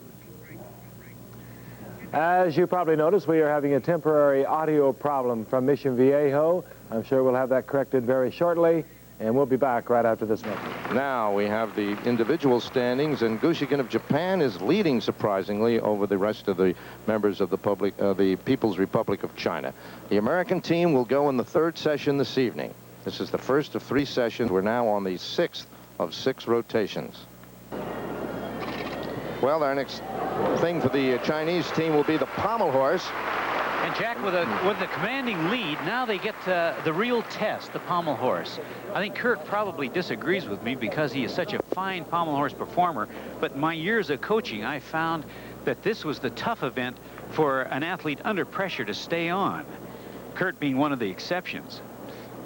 As you probably noticed, we are having a temporary audio problem from Mission Viejo. I'm sure we'll have that corrected very shortly, and we'll be back right after this message. Now we have the individual standings, and Gushigan of Japan is leading surprisingly over the rest of the members of the People's Republic of China. The American team will go in the 3rd session this evening. This is the first of 3 sessions. We're now on the 6th of 6 rotations. Well, our next thing for the Chinese team will be the pommel horse. And Jack, with the commanding lead, now they get the real test, the pommel horse. I think Kurt probably disagrees with me because he is such a fine pommel horse performer. But in my years of coaching, I found that this was the tough event for an athlete under pressure to stay on. Kurt being one of the exceptions.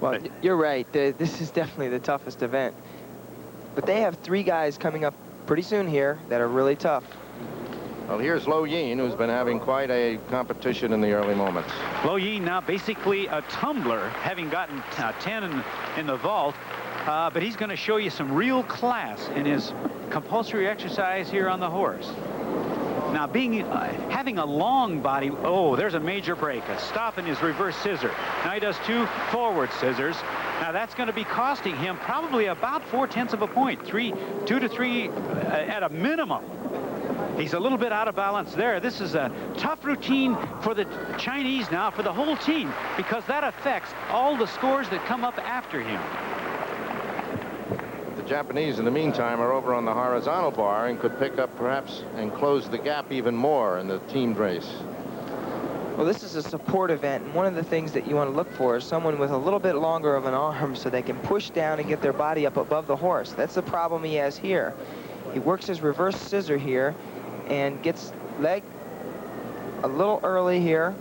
Well, you're right. This is definitely the toughest event. But they have 3 guys coming up pretty soon here that are really tough. Well, here's Lo Yin, who's been having quite a competition in the early moments. Lo Yin now basically a tumbler, having gotten 10 in the vault, but he's going to show you some real class in his compulsory exercise here on the horse. Now, having a long body, oh, there's a major break, a stop in his reverse scissor. Now he does 2 forward scissors. Now that's going to be costing him probably about 4/10 of a point, 2 to 3 at a minimum. He's a little bit out of balance there. This is a tough routine for the Chinese now, for the whole team, because that affects all the scores that come up after him. The Japanese, in the meantime, are over on the horizontal bar and could pick up perhaps and close the gap even more in the team race. Well, this is a support event, and one of the things that you want to look for is someone with a little bit longer of an arm so they can push down and get their body up above the horse. That's the problem he has here. He works his reverse scissor here and gets leg a little early here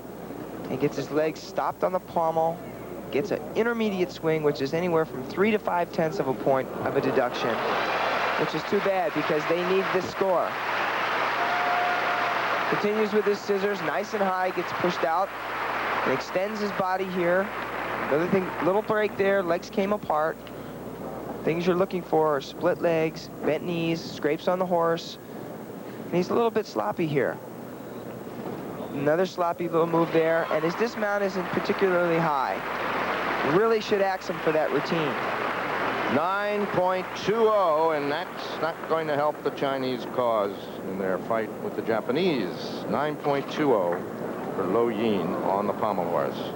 and gets his legs stopped on the pommel, gets an intermediate swing, which is anywhere from 3 to 5/10 of a point of a deduction, which is too bad because they need this score. Continues with his scissors, nice and high, gets pushed out, and extends his body here. Another thing, little break there, legs came apart. Things you're looking for are split legs, bent knees, scrapes on the horse, and he's a little bit sloppy here. Another sloppy little move there, and his dismount isn't particularly high. Really should axe him for that routine. 9.20, and that's not going to help the Chinese cause in their fight with the Japanese. 9.20 for Lo Yin on the pommel horse.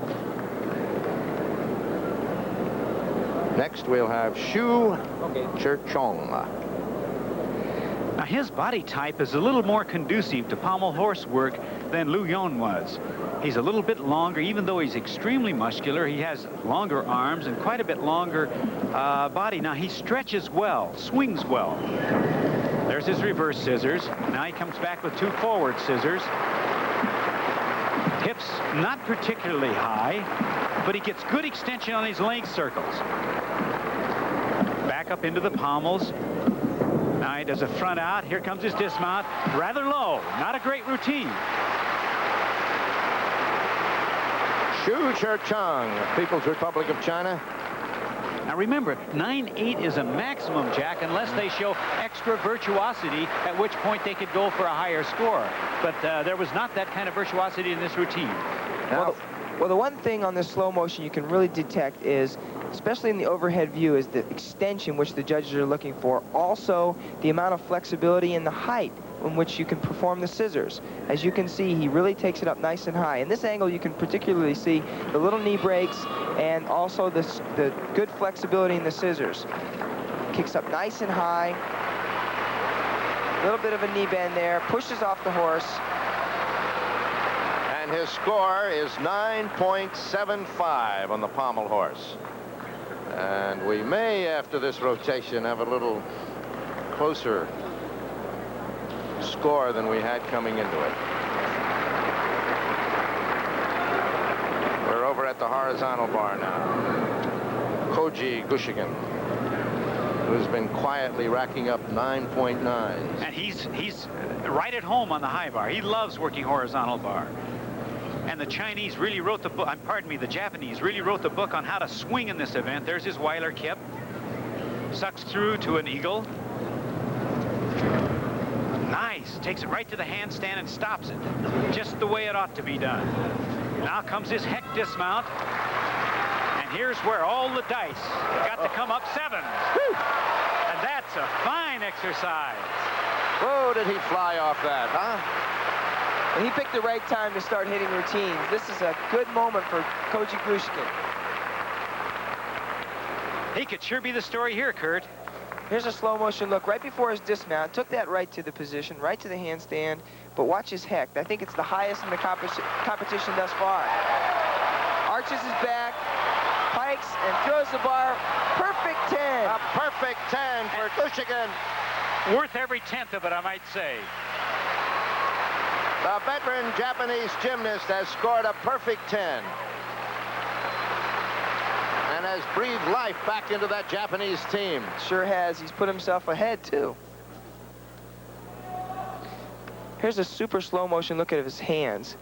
Next, we'll have Shu Cherchong. Now, his body type is a little more conducive to pommel horse work than Lu Yon was. He's a little bit longer, even though he's extremely muscular. He has longer arms and quite a bit longer body. Now, he stretches well, swings well. There's his reverse scissors. Now he comes back with 2 forward scissors. Hips not particularly high, but he gets good extension on his leg circles. Back up into the pommels. Now he does a front out. Here comes his dismount. Rather low. Not a great routine. Shu Cherchong, People's Republic of China. Now remember, 9-8 is a maximum, Jack, unless they show extra virtuosity, at which point they could go for a higher score. But there was not that kind of virtuosity in this routine. Well, the one thing on this slow motion you can really detect is, especially in the overhead view, is the extension which the judges are looking for. Also, the amount of flexibility and the height in which you can perform the scissors. As you can see, he really takes it up nice and high. In this angle, you can particularly see the little knee breaks and also the good flexibility in the scissors. Kicks up nice and high. A little bit of a knee bend there. Pushes off the horse. And his score is 9.75 on the pommel horse. And we may, after this rotation, have a little closer score than we had coming into it. We're over at the horizontal bar now. Koji Gushigan, who's been quietly racking up 9.9s. And he's right at home on the high bar. He loves working horizontal bar. And the Chinese really wrote the book, pardon me, the Japanese really wrote the book on how to swing in this event. There's his Weiler kip. Sucks through to an eagle. Nice. Takes it right to the handstand and stops it. Just the way it ought to be done. Now comes his heck dismount. And here's where all the dice got to come up 7. Woo! And that's a fine exercise. Whoa, did he fly off that, huh? And he picked the right time to start hitting routines. This is a good moment for Koji Gushigan. He could sure be the story here, Kurt. Here's a slow motion look right before his dismount. Took that right to the position, right to the handstand. But watch his heck. I think it's the highest in the competition thus far. Arches his back, pikes, and throws the bar. Perfect 10. A perfect 10 for Gushigan. Worth every 10th of it, I might say. The veteran Japanese gymnast has scored a perfect 10 and has breathed life back into that Japanese team. Sure has. He's put himself ahead, too. Here's a super slow motion look at his hands.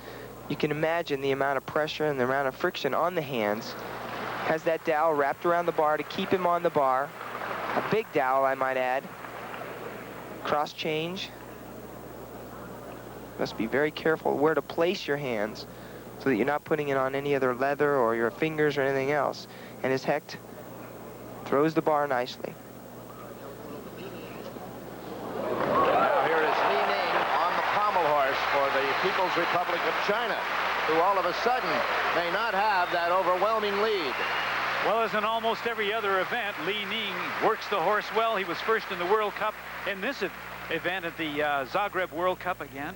You can imagine the amount of pressure and the amount of friction on the hands. Has that dowel wrapped around the bar to keep him on the bar. A big dowel, I might add. Cross change. Must be very careful where to place your hands so that you're not putting it on any other leather or your fingers or anything else. And his Hecht throws the bar nicely. Now here is Li Ning on the pommel horse for the People's Republic of China, who all of a sudden may not have that overwhelming lead. Well, as in almost every other event, Li Ning works the horse well. He was first in the World Cup in this event at the Zagreb World Cup again.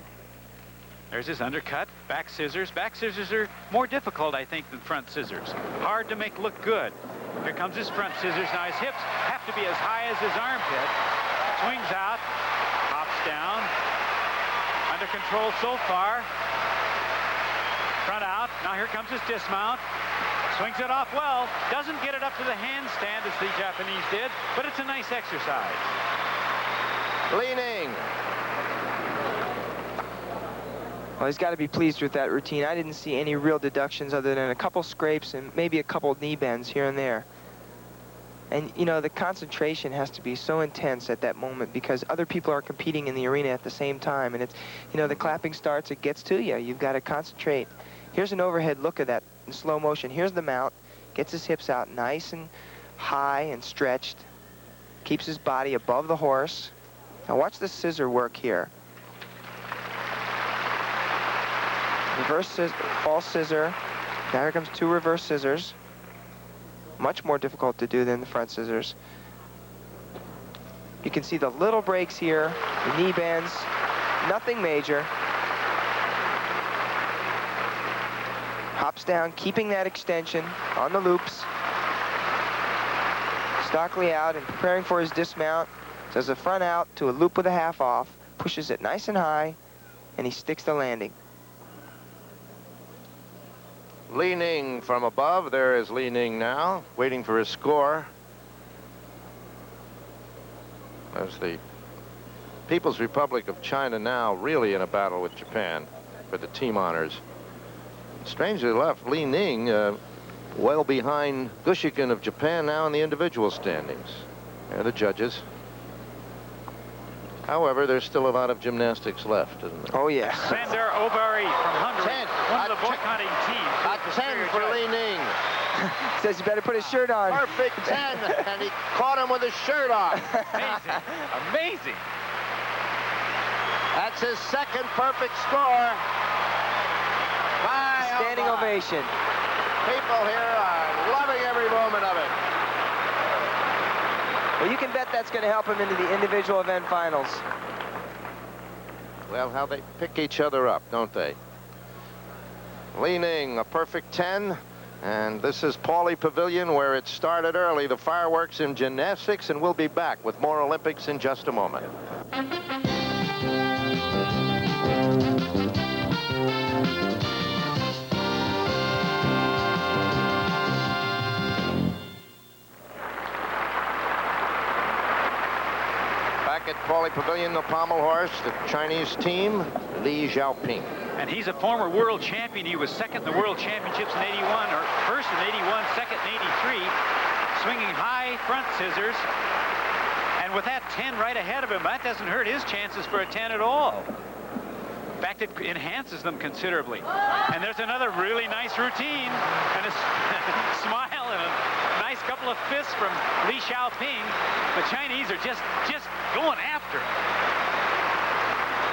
There's his undercut, back scissors. Back scissors are more difficult, I think, than front scissors. Hard to make look good. Here comes his front scissors. Now his hips have to be as high as his armpit. Swings out, hops down. Under control so far. Front out. Now here comes his dismount. Swings it off well. Doesn't get it up to the handstand as the Japanese did, but it's a nice exercise. Leaning. Well, he's got to be pleased with that routine. I didn't see any real deductions other than a couple scrapes and maybe a couple knee bends here and there. And, you know, the concentration has to be so intense at that moment because other people are competing in the arena at the same time. And it's, you know, the clapping starts, it gets to you. You've got to concentrate. Here's an overhead look of that in slow motion. Here's the mount. Gets his hips out nice and high and stretched. Keeps his body above the horse. Now watch the scissor work here. Reverse scissor, false scissor. Now here comes 2 reverse scissors. Much more difficult to do than the front scissors. You can see the little breaks here, the knee bends, nothing major. Hops down, keeping that extension on the loops. Stockley out and preparing for his dismount. Does a front out to a loop with a half off, pushes it nice and high, and he sticks the landing. Leaning from above. There is Leaning now, waiting for his score. There's the People's Republic of China now really in a battle with Japan for the team honors. Strangely left, Li Ning well behind Gushikin of Japan now in the individual standings. They're the judges. However, there's still a lot of gymnastics left, isn't there? Oh, yeah. Sander Obari from Hungary, 10. one of the boycotting teams. A 10 for Li Ning. Says you better put his shirt on. Perfect 10, and he caught him with his shirt off. Amazing. Amazing. That's his second perfect score. My, Standing ovation. People here are loving every moment of it. Well, you can bet that's going to help him into the individual event finals. Well, how they pick each other up, don't they? Li Ning, a perfect 10. And this is Pauly Pavilion, where it started early, the fireworks in gymnastics, and we'll be back with more Olympics in just a moment. Back at Pauly Pavilion, the pommel horse, the Chinese team, Li Xiaoping. And he's a former world champion. He was second in the world championships in 81, or first in 81, second in 83, swinging high front scissors. And with that 10 right ahead of him, that doesn't hurt his chances for a 10 at all. In fact, it enhances them considerably. And there's another really nice routine, and a smile and a nice couple of fists from Li Xiaoping. The Chinese are just going after him.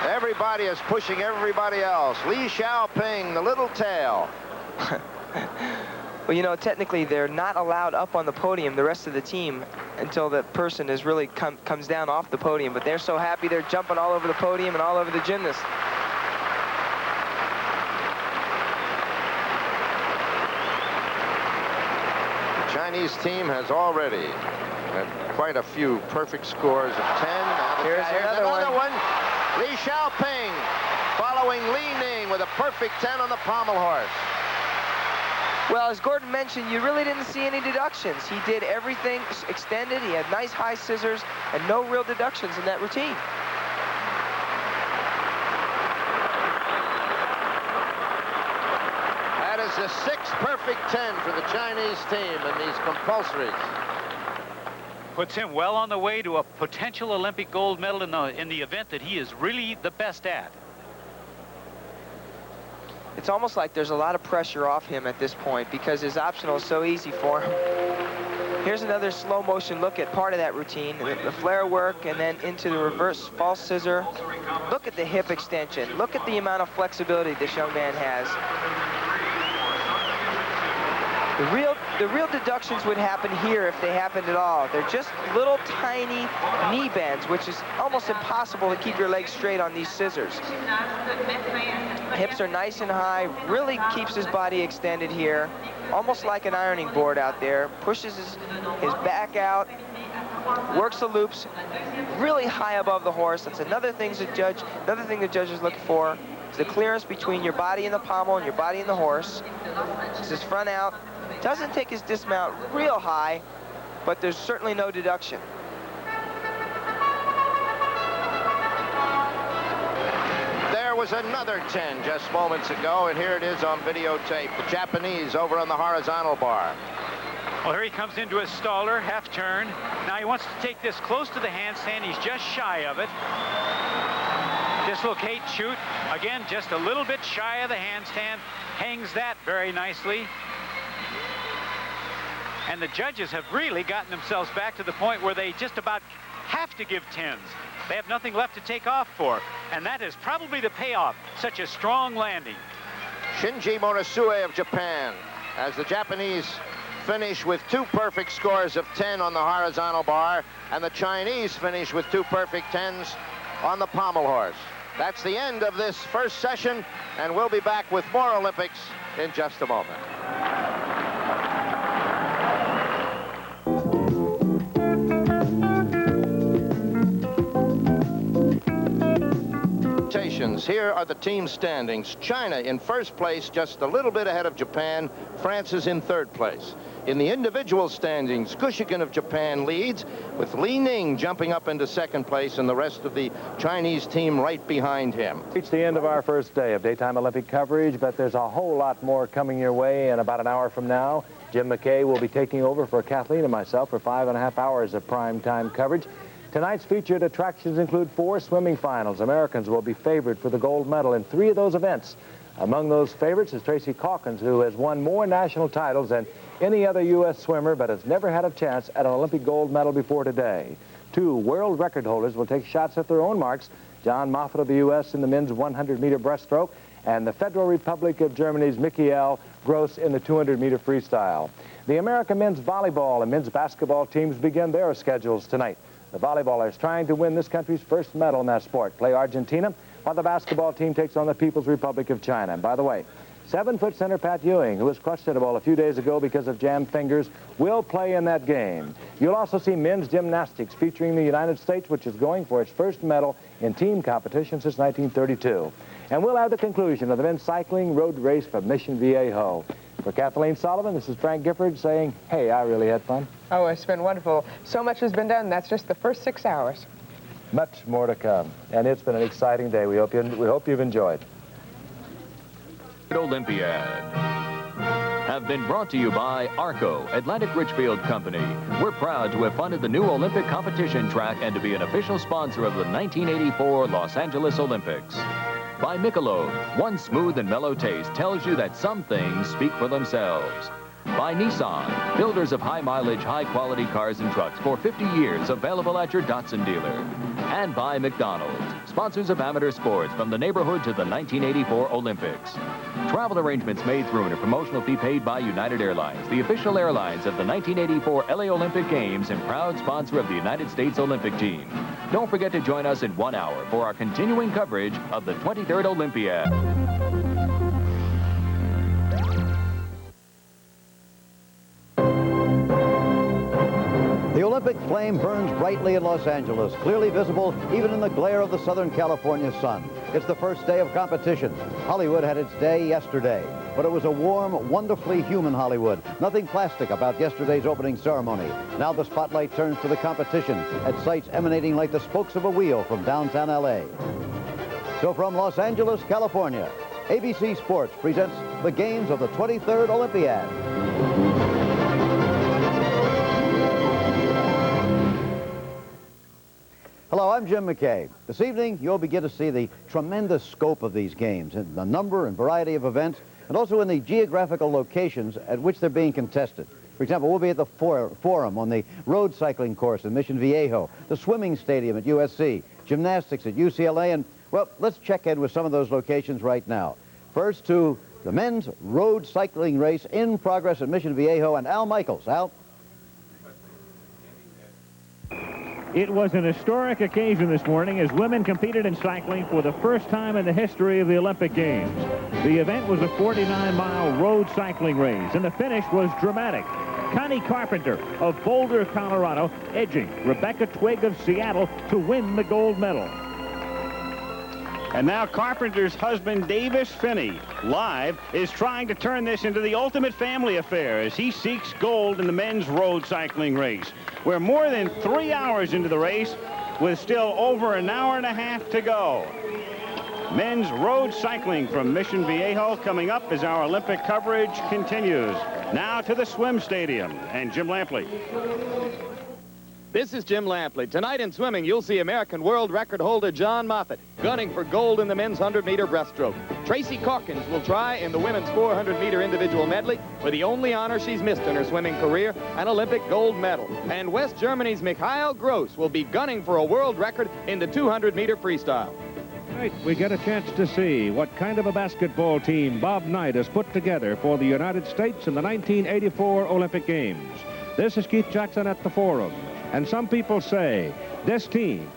Everybody is pushing everybody else. Li Xiaoping, the little tail. Well, you know, technically they're not allowed up on the podium, the rest of the team, until the person is really comes down off the podium. But they're so happy they're jumping all over the podium and all over the gymnast. The Chinese team has already had quite a few perfect scores of 10. Now Here's another one. Li Xiaoping following Li Ning with a perfect 10 on the pommel horse. Well, as Gordon mentioned, you really didn't see any deductions. He did everything extended. He had nice high scissors and no real deductions in that routine. That is the 6th perfect 10 for the Chinese team in these compulsories. Puts him well on the way to a potential Olympic gold medal in the event that he is really the best at. It's almost like there's a lot of pressure off him at this point because his optional is so easy for him. Here's another slow motion look at part of that routine, the flare work and then into the reverse false scissor. Look at the hip extension. Look at the amount of flexibility this young man has. The real deductions would happen here if they happened at all. They're just little tiny knee bends, which is almost impossible to keep your legs straight on these scissors. Hips are nice and high, really keeps his body extended here, almost like an ironing board out there. Pushes his back out, works the loops really high above the horse. That's another thing the judges look for is the clearance between your body and the pommel and your body and the horse. This is front out. Doesn't take his dismount real high, but there's certainly no deduction. There was another 10 just moments ago, and here it is on videotape. The Japanese over on the horizontal bar. Well, here he comes into his staller, half turn. Now he wants to take this close to the handstand. He's just shy of it. Dislocate, shoot. Again, just a little bit shy of the handstand. Hangs that very nicely. And the judges have really gotten themselves back to the point where they just about have to give 10s. They have nothing left to take off for. And that is probably the payoff. Such a strong landing. Shinji Morisue of Japan, as the Japanese finish with 2 perfect scores of 10 on the horizontal bar, and the Chinese finish with 2 perfect 10s on the pommel horse. That's the end of this first session, and we'll be back with more Olympics in just a moment. Here are the team standings. China in first place, just a little bit ahead of Japan. France is in third place. In the individual standings, Gushigin of Japan leads, with Li Ning jumping up into second place and the rest of the Chinese team right behind him. Reached the end of our first day of daytime Olympic coverage, but there's a whole lot more coming your way. In about an hour from now, Jim McKay will be taking over for Kathleen and myself for 5.5 hours of primetime coverage. Tonight's featured attractions include 4 swimming finals. Americans will be favored for the gold medal in 3 of those events. Among those favorites is Tracy Calkins, who has won more national titles than any other U.S. swimmer, but has never had a chance at an Olympic gold medal before today. 2 world record holders will take shots at their own marks. John Moffat of the U.S. in the men's 100-meter breaststroke, and the Federal Republic of Germany's Michael Gross in the 200-meter freestyle. The American men's volleyball and men's basketball teams begin their schedules tonight. The volleyballers trying to win this country's first medal in that sport play Argentina, while the basketball team takes on the People's Republic of China. And by the way, 7-foot center Pat Ewing, who was questionable a few days ago because of jammed fingers, will play in that game. You'll also see men's gymnastics featuring the United States, which is going for its first medal in team competition since 1932. And we'll have the conclusion of the men's cycling road race from Mission Viejo. For Kathleen Sullivan, this is Frank Gifford saying, hey, I really had fun. Oh, it's been wonderful. So much has been done. That's just the first 6 hours. Much more to come. And it's been an exciting day. We hope you've enjoyed. Olympiad have been brought to you by ARCO, Atlantic Richfield Company. We're proud to have funded the new Olympic competition track and to be an official sponsor of the 1984 Los Angeles Olympics. By Michelob, one smooth and mellow taste tells you that some things speak for themselves. By Nissan, builders of high-mileage, high-quality cars and trucks for 50 years, available at your Datsun dealer. And by McDonald's, sponsors of amateur sports from the neighborhood to the 1984 Olympics. Travel arrangements made through and a promotional fee paid by United Airlines, the official airlines of the 1984 LA Olympic Games and proud sponsor of the United States Olympic team. Don't forget to join us in 1 hour for our continuing coverage of the 23rd Olympiad. The Olympic flame burns brightly in Los Angeles, clearly visible even in the glare of the Southern California sun. It's the first day of competition. Hollywood had its day yesterday, but it was a warm, wonderfully human Hollywood. Nothing plastic about yesterday's opening ceremony. Now the spotlight turns to the competition at sights emanating like the spokes of a wheel from downtown LA. So from Los Angeles, California, ABC Sports presents the games of the 23rd Olympiad. Hello, I'm Jim McKay. This evening, you'll begin to see the tremendous scope of these games and the number and variety of events, and also in the geographical locations at which they're being contested. For example, we'll be at the Forum on the road cycling course in Mission Viejo, the swimming stadium at USC, gymnastics at UCLA, and, well, let's check in with some of those locations right now. First to the men's road cycling race in progress at Mission Viejo, and Al Michaels. Al? It was an historic occasion this morning as women competed in cycling for the first time in the history of the Olympic Games. The event was a 49-mile road cycling race, and the finish was dramatic. Connie Carpenter of Boulder, Colorado, edging Rebecca Twigg of Seattle to win the gold medal. And now Carpenter's husband, Davis Finney, live, is trying to turn this into the ultimate family affair as he seeks gold in the men's road cycling race. We're more than 3 hours into the race with still over an hour and a half to go. Men's road cycling from Mission Viejo coming up as our Olympic coverage continues. Now to the swim stadium and Jim Lampley. This is Jim Lampley. Tonight in swimming, you'll see American world record holder John Moffitt gunning for gold in the men's 100-meter breaststroke. Tracy Calkins will try in the women's 400-meter individual medley for the only honor she's missed in her swimming career, an Olympic gold medal. And West Germany's Michael Gross will be gunning for a world record in the 200-meter freestyle. Right, we get a chance to see what kind of a basketball team Bob Knight has put together for the United States in the 1984 Olympic Games. This is Keith Jackson at the Forum. And some people say this team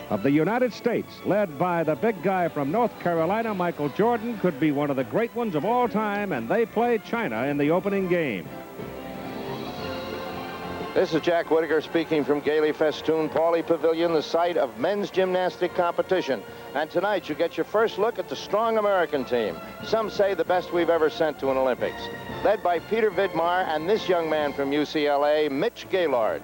of the United States, led by the big guy from North Carolina, Michael Jordan, could be one of the great ones of all time, and they play China in the opening game. This is Jack Whitaker speaking from gaily festooned Pauley Pavilion, the site of men's gymnastic competition. And tonight you get your first look at the strong American team. Some say the best we've ever sent to an Olympics. Led by Peter Vidmar and this young man from UCLA, Mitch Gaylord.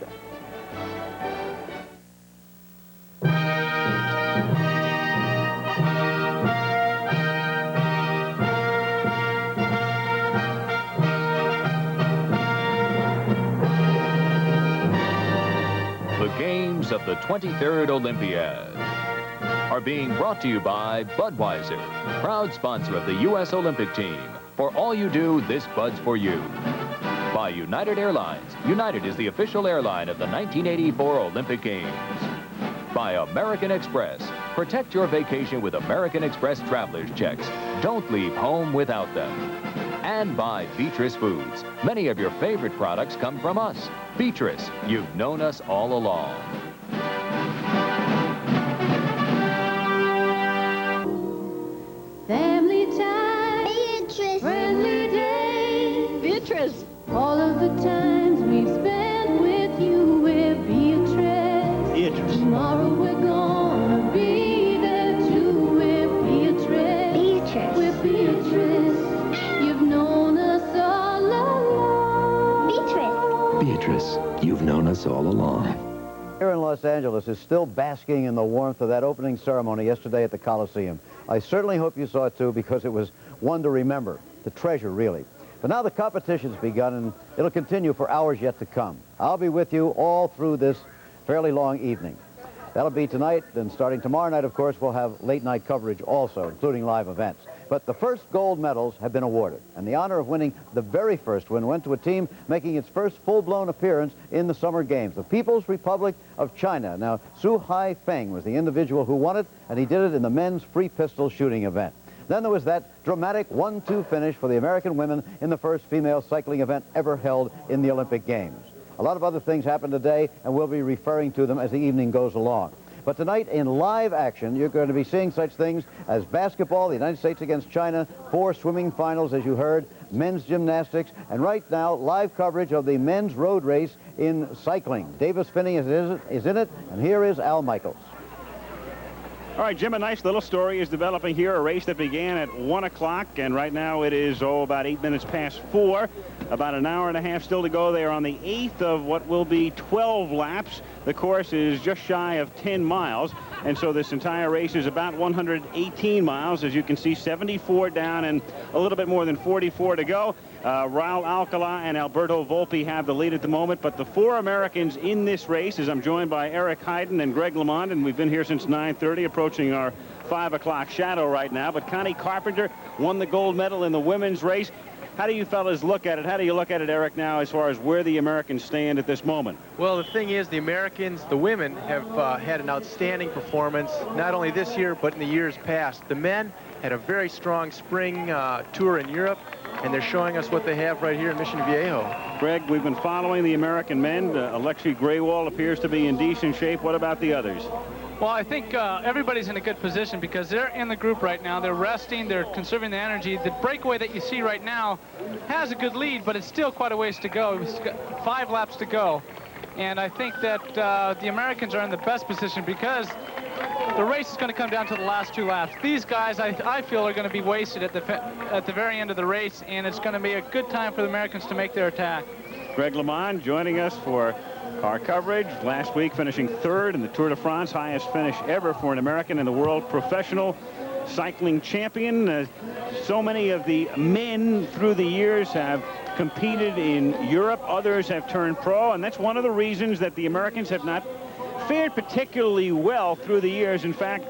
The games of the 23rd Olympiad are being brought to you by Budweiser, proud sponsor of the U.S. Olympic team. For all you do, this Bud's for you. By United Airlines. United is the official airline of the 1984 Olympic Games. By American Express. Protect your vacation with American Express traveler's checks. Don't leave home without them. And by Beatrice Foods. Many of your favorite products come from us. Beatrice, you've known us all along. Family time. Beatrice. Friendly day. Beatrice. All of the times we spent with you, we're Beatrice. Beatrice. Tomorrow we're gonna be there too, we're Beatrice. Beatrice. We're Beatrice. You've known us all along. Beatrice, you've known us all along. Here in Los Angeles is still basking in the warmth of that opening ceremony yesterday at the Coliseum. I certainly hope you saw it too, because it was one to remember, to treasure really. But now the competition's begun, and it'll continue for hours yet to come. I'll be with you all through this fairly long evening. That'll be tonight, and starting tomorrow night, of course, we'll have late-night coverage also, including live events. But the first gold medals have been awarded, and the honor of winning the very first one went to a team making its first full-blown appearance in the Summer Games, the People's Republic of China. Now, Su Haifeng was the individual who won it, and he did it in the men's free pistol shooting event. Then there was that dramatic 1-2 finish for the American women in the first female cycling event ever held in the Olympic Games. A lot of other things happened today, and we'll be referring to them as the evening goes along. But tonight, in live action, you're going to be seeing such things as basketball, the United States against China, 4 swimming finals, as you heard, men's gymnastics, and right now, live coverage of the men's road race in cycling. Davis Finney is in it, and here is Al Michaels. All right, Jim, a nice little story is developing here, a race that began at 1 o'clock, and right now it is, about 8 minutes past 4. About an hour and a half still to go. They are on the 8th of what will be 12 laps. The course is just shy of 10 miles, and so this entire race is about 118 miles. As you can see, 74 down and a little bit more than 44 to go. Raul Alcala and Alberto Volpi have the lead at the moment, but the 4 Americans in this race, as I'm joined by Eric Heiden and Greg LeMond, and we've been here since 9:30, approaching our 5 o'clock shadow right now. But Connie Carpenter won the gold medal in the women's race. How do you fellas look at it? How do you look at it, Eric, now as far as where the Americans stand at this moment? Well, the thing is, the Americans, the women, have had an outstanding performance, not only this year, but in the years past. The men had a very strong spring tour in Europe, and they're showing us what they have right here in Mission Viejo. Greg, we've been following the American men. Alexei Graywall appears to be in decent shape. What about the others? Well, I think everybody's in a good position because they're in the group right now. They're resting. They're conserving the energy. The breakaway that you see right now has a good lead, but it's still quite a ways to go. It's got 5 laps to go. And I think that the Americans are in the best position because the race is going to come down to the last 2 laps. These guys, I feel, are going to be wasted at the very end of the race, and it's going to be a good time for the Americans to make their attack. Greg LeMond joining us for our coverage. Last week finishing 3rd in the Tour de France, highest finish ever for an American in the world professional cycling champion. So many of the men through the years have competed in Europe. Others have turned pro, and that's one of the reasons that the Americans have not fared particularly well through the years. In fact,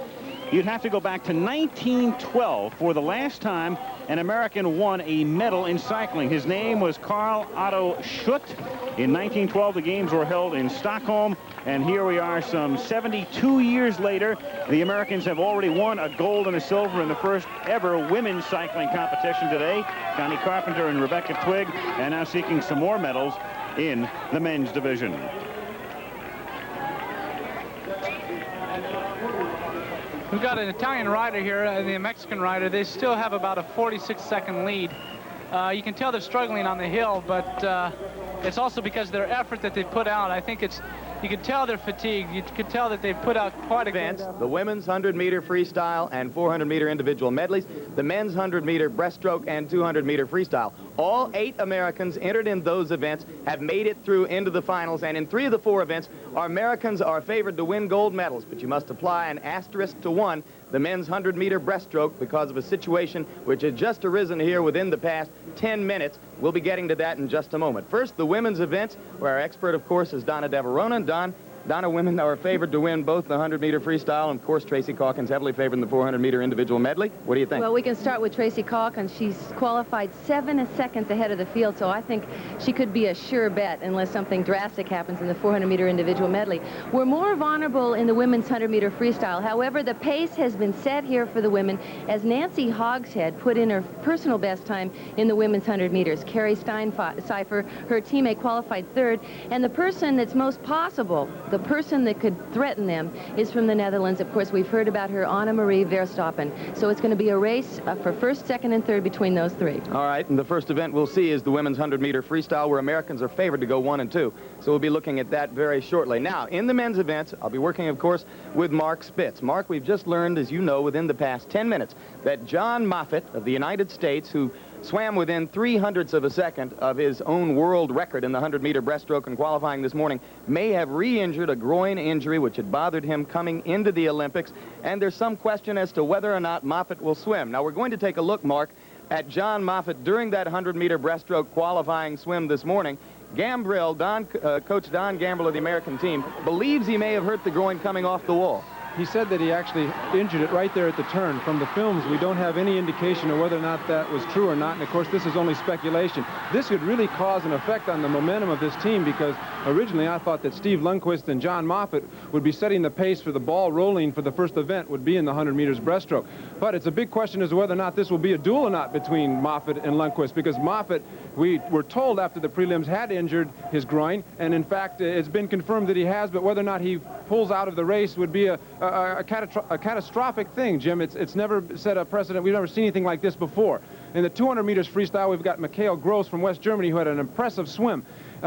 you'd have to go back to 1912 for the last time an American won a medal in cycling. His name was Karl Otto Schutt. In 1912, the games were held in Stockholm, and here we are some 72 years later. The Americans have already won a gold and a silver in the first ever women's cycling competition today. Connie Carpenter and Rebecca Twigg, and now seeking some more medals in the men's division. We've got an Italian rider here and a Mexican rider. They still have about a 46-second lead. You can tell they're struggling on the hill, but it's also because of their effort that they put out. I think you can tell they're fatigued. You can tell that they've put out quite a events, the women's 100-meter freestyle and 400-meter individual medleys, the men's 100-meter breaststroke and 200-meter freestyle. All 8 Americans entered in those events have made it through into the finals, and in 3 of the 4 events, our Americans are favored to win gold medals, but you must apply an asterisk to 1, the men's 100-meter breaststroke, because of a situation which has just arisen here within the past 10 minutes. We'll be getting to that in just a moment. First, the women's events, where our expert, of course, is Donna Deverona. Donna, women are favored to win both the 100-meter freestyle, and of course Tracy Calkins heavily favored in the 400-meter individual medley. What do you think? Well, we can start with Tracy Calkins. She's qualified 7 seconds ahead of the field, so I think she could be a sure bet unless something drastic happens in the 400-meter individual medley. We're more vulnerable in the women's 100-meter freestyle. However, the pace has been set here for the women as Nancy Hogshead put in her personal best time in the women's 100 meters. Carrie Steinpfeifer, her teammate, qualified 3rd, and the person that's most possible, the person that could threaten them, is from the Netherlands. Of course, we've heard about her, Annemarie Verstappen. So it's going to be a race for 1st, 2nd, and 3rd between those 3. All right, and the first event we'll see is the women's 100-meter freestyle, where Americans are favored to go 1 and 2. So we'll be looking at that very shortly. Now, in the men's events, I'll be working, of course, with Mark Spitz. Mark, we've just learned, as you know, within the past 10 minutes, that John Moffitt of the United States, who swam within 0.03 of a second of his own world record in the 100-meter breaststroke in qualifying this morning, may have re-injured a groin injury which had bothered him coming into the Olympics, and there's some question as to whether or not Moffitt will swim. Now, we're going to take a look, Mark, at John Moffitt during that 100-meter breaststroke qualifying swim this morning. Gambrill, Coach Don Gambrill of the American team, believes he may have hurt the groin coming off the wall. He said that he actually injured it right there at the turn. From the films, we don't have any indication of whether or not that was true or not, and of course this is only speculation. This could really cause an effect on the momentum of this team, because originally I thought that Steve Lundquist and John Moffitt would be setting the pace for the ball rolling for the first event would be in the 100 meters breaststroke. But it's a big question as to whether or not this will be a duel or not between Moffitt and Lundquist, because Moffitt, we were told after the prelims, had injured his groin, and in fact it's been confirmed that he has, but whether or not he pulls out of the race would be a catastrophic thing, Jim. It's never set a precedent. We've never seen anything like this before. In the 200 meters freestyle, we've got Mikhail Gross from West Germany, who had an impressive swim.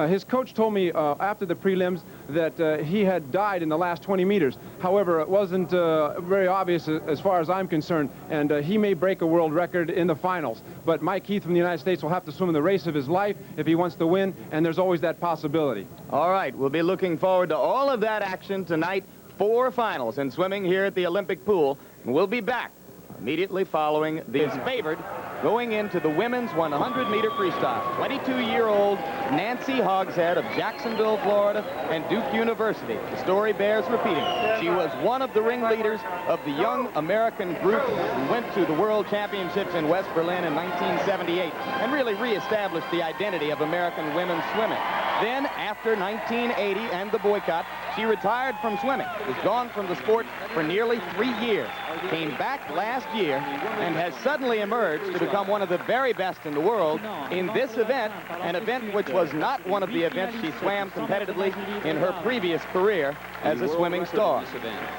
His coach told me after the prelims that he had died in the last 20 meters. However, it wasn't very obvious as far as I'm concerned, and he may break a world record in the finals. But Mike Heath from the United States will have to swim in the race of his life if he wants to win, and there's always that possibility. All right, we'll be looking forward to all of that action tonight. 4 finals in swimming here at the Olympic pool, and we'll be back immediately following these favored going into the women's 100-meter freestyle. 22-year-old Nancy Hogshead of Jacksonville, Florida, and Duke University. The story bears repeating. She was one of the ringleaders of the young American group who went to the World Championships in West Berlin in 1978 and really reestablished the identity of American women's swimming. Then, after 1980 and the boycott, she She retired from swimming, was gone from the sport for nearly 3 years, came back last year, and has suddenly emerged to become one of the very best in the world in this event, an event which was not one of the events she swam competitively in her previous career as a swimming star.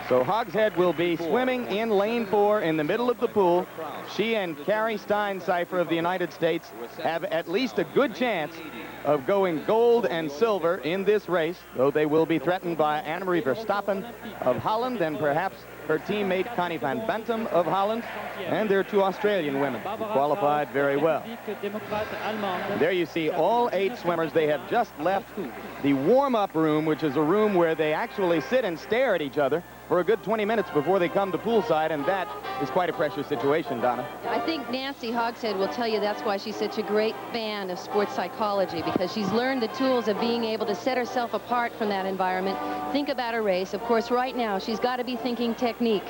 So Hogshead will be swimming in lane 4 in the middle of the pool. She and Carrie Steincypher of the United States have at least a good chance of going gold and silver in this race, though they will be threatened by Annemarie Verstappen of Holland and perhaps her teammate Connie van Bentum of Holland, and their 2 Australian women who qualified very well. There you see all 8 swimmers. They have just left the warm-up room, which is a room where they actually sit and stare at each other for a good 20 minutes before they come to poolside, and that is quite a pressure situation, Donna. I think Nancy Hogshead will tell you that's why she's such a great fan of sports psychology, because she's learned the tools of being able to set herself apart from that environment, think about a race. Of course, right now, she's got to be thinking technique.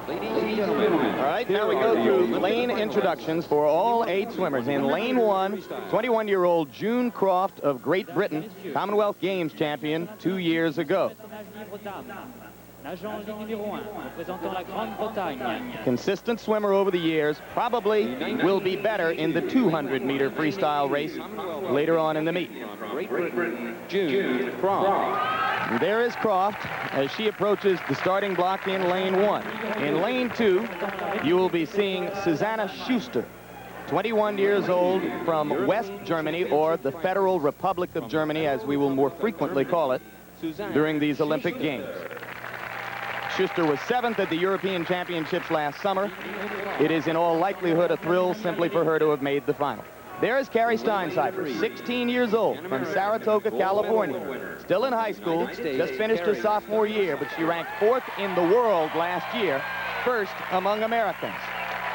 All right, now we go through lane introductions for all 8 swimmers. In lane 1, 21-year-old June Croft of Great Britain, Commonwealth Games champion 2 years ago. Consistent swimmer over the years, probably will be better in the 200-meter freestyle race later on in the meet. June Croft. There is Croft as she approaches the starting block in lane 1. In lane 2, you will be suseanne Schuster, 21 years old, from West Germany, or the Federal Republic of Germany, as we will more frequently call it during these Olympic Games. Schuster was 7th at the European Championships last summer. It is in all likelihood a thrill simply for her to have made the final. There is Carrie Steincypher, 16 years old, from Saratoga, California. Still in high school, just finished her sophomore year, but she ranked 4th in the world last year, 1st among Americans.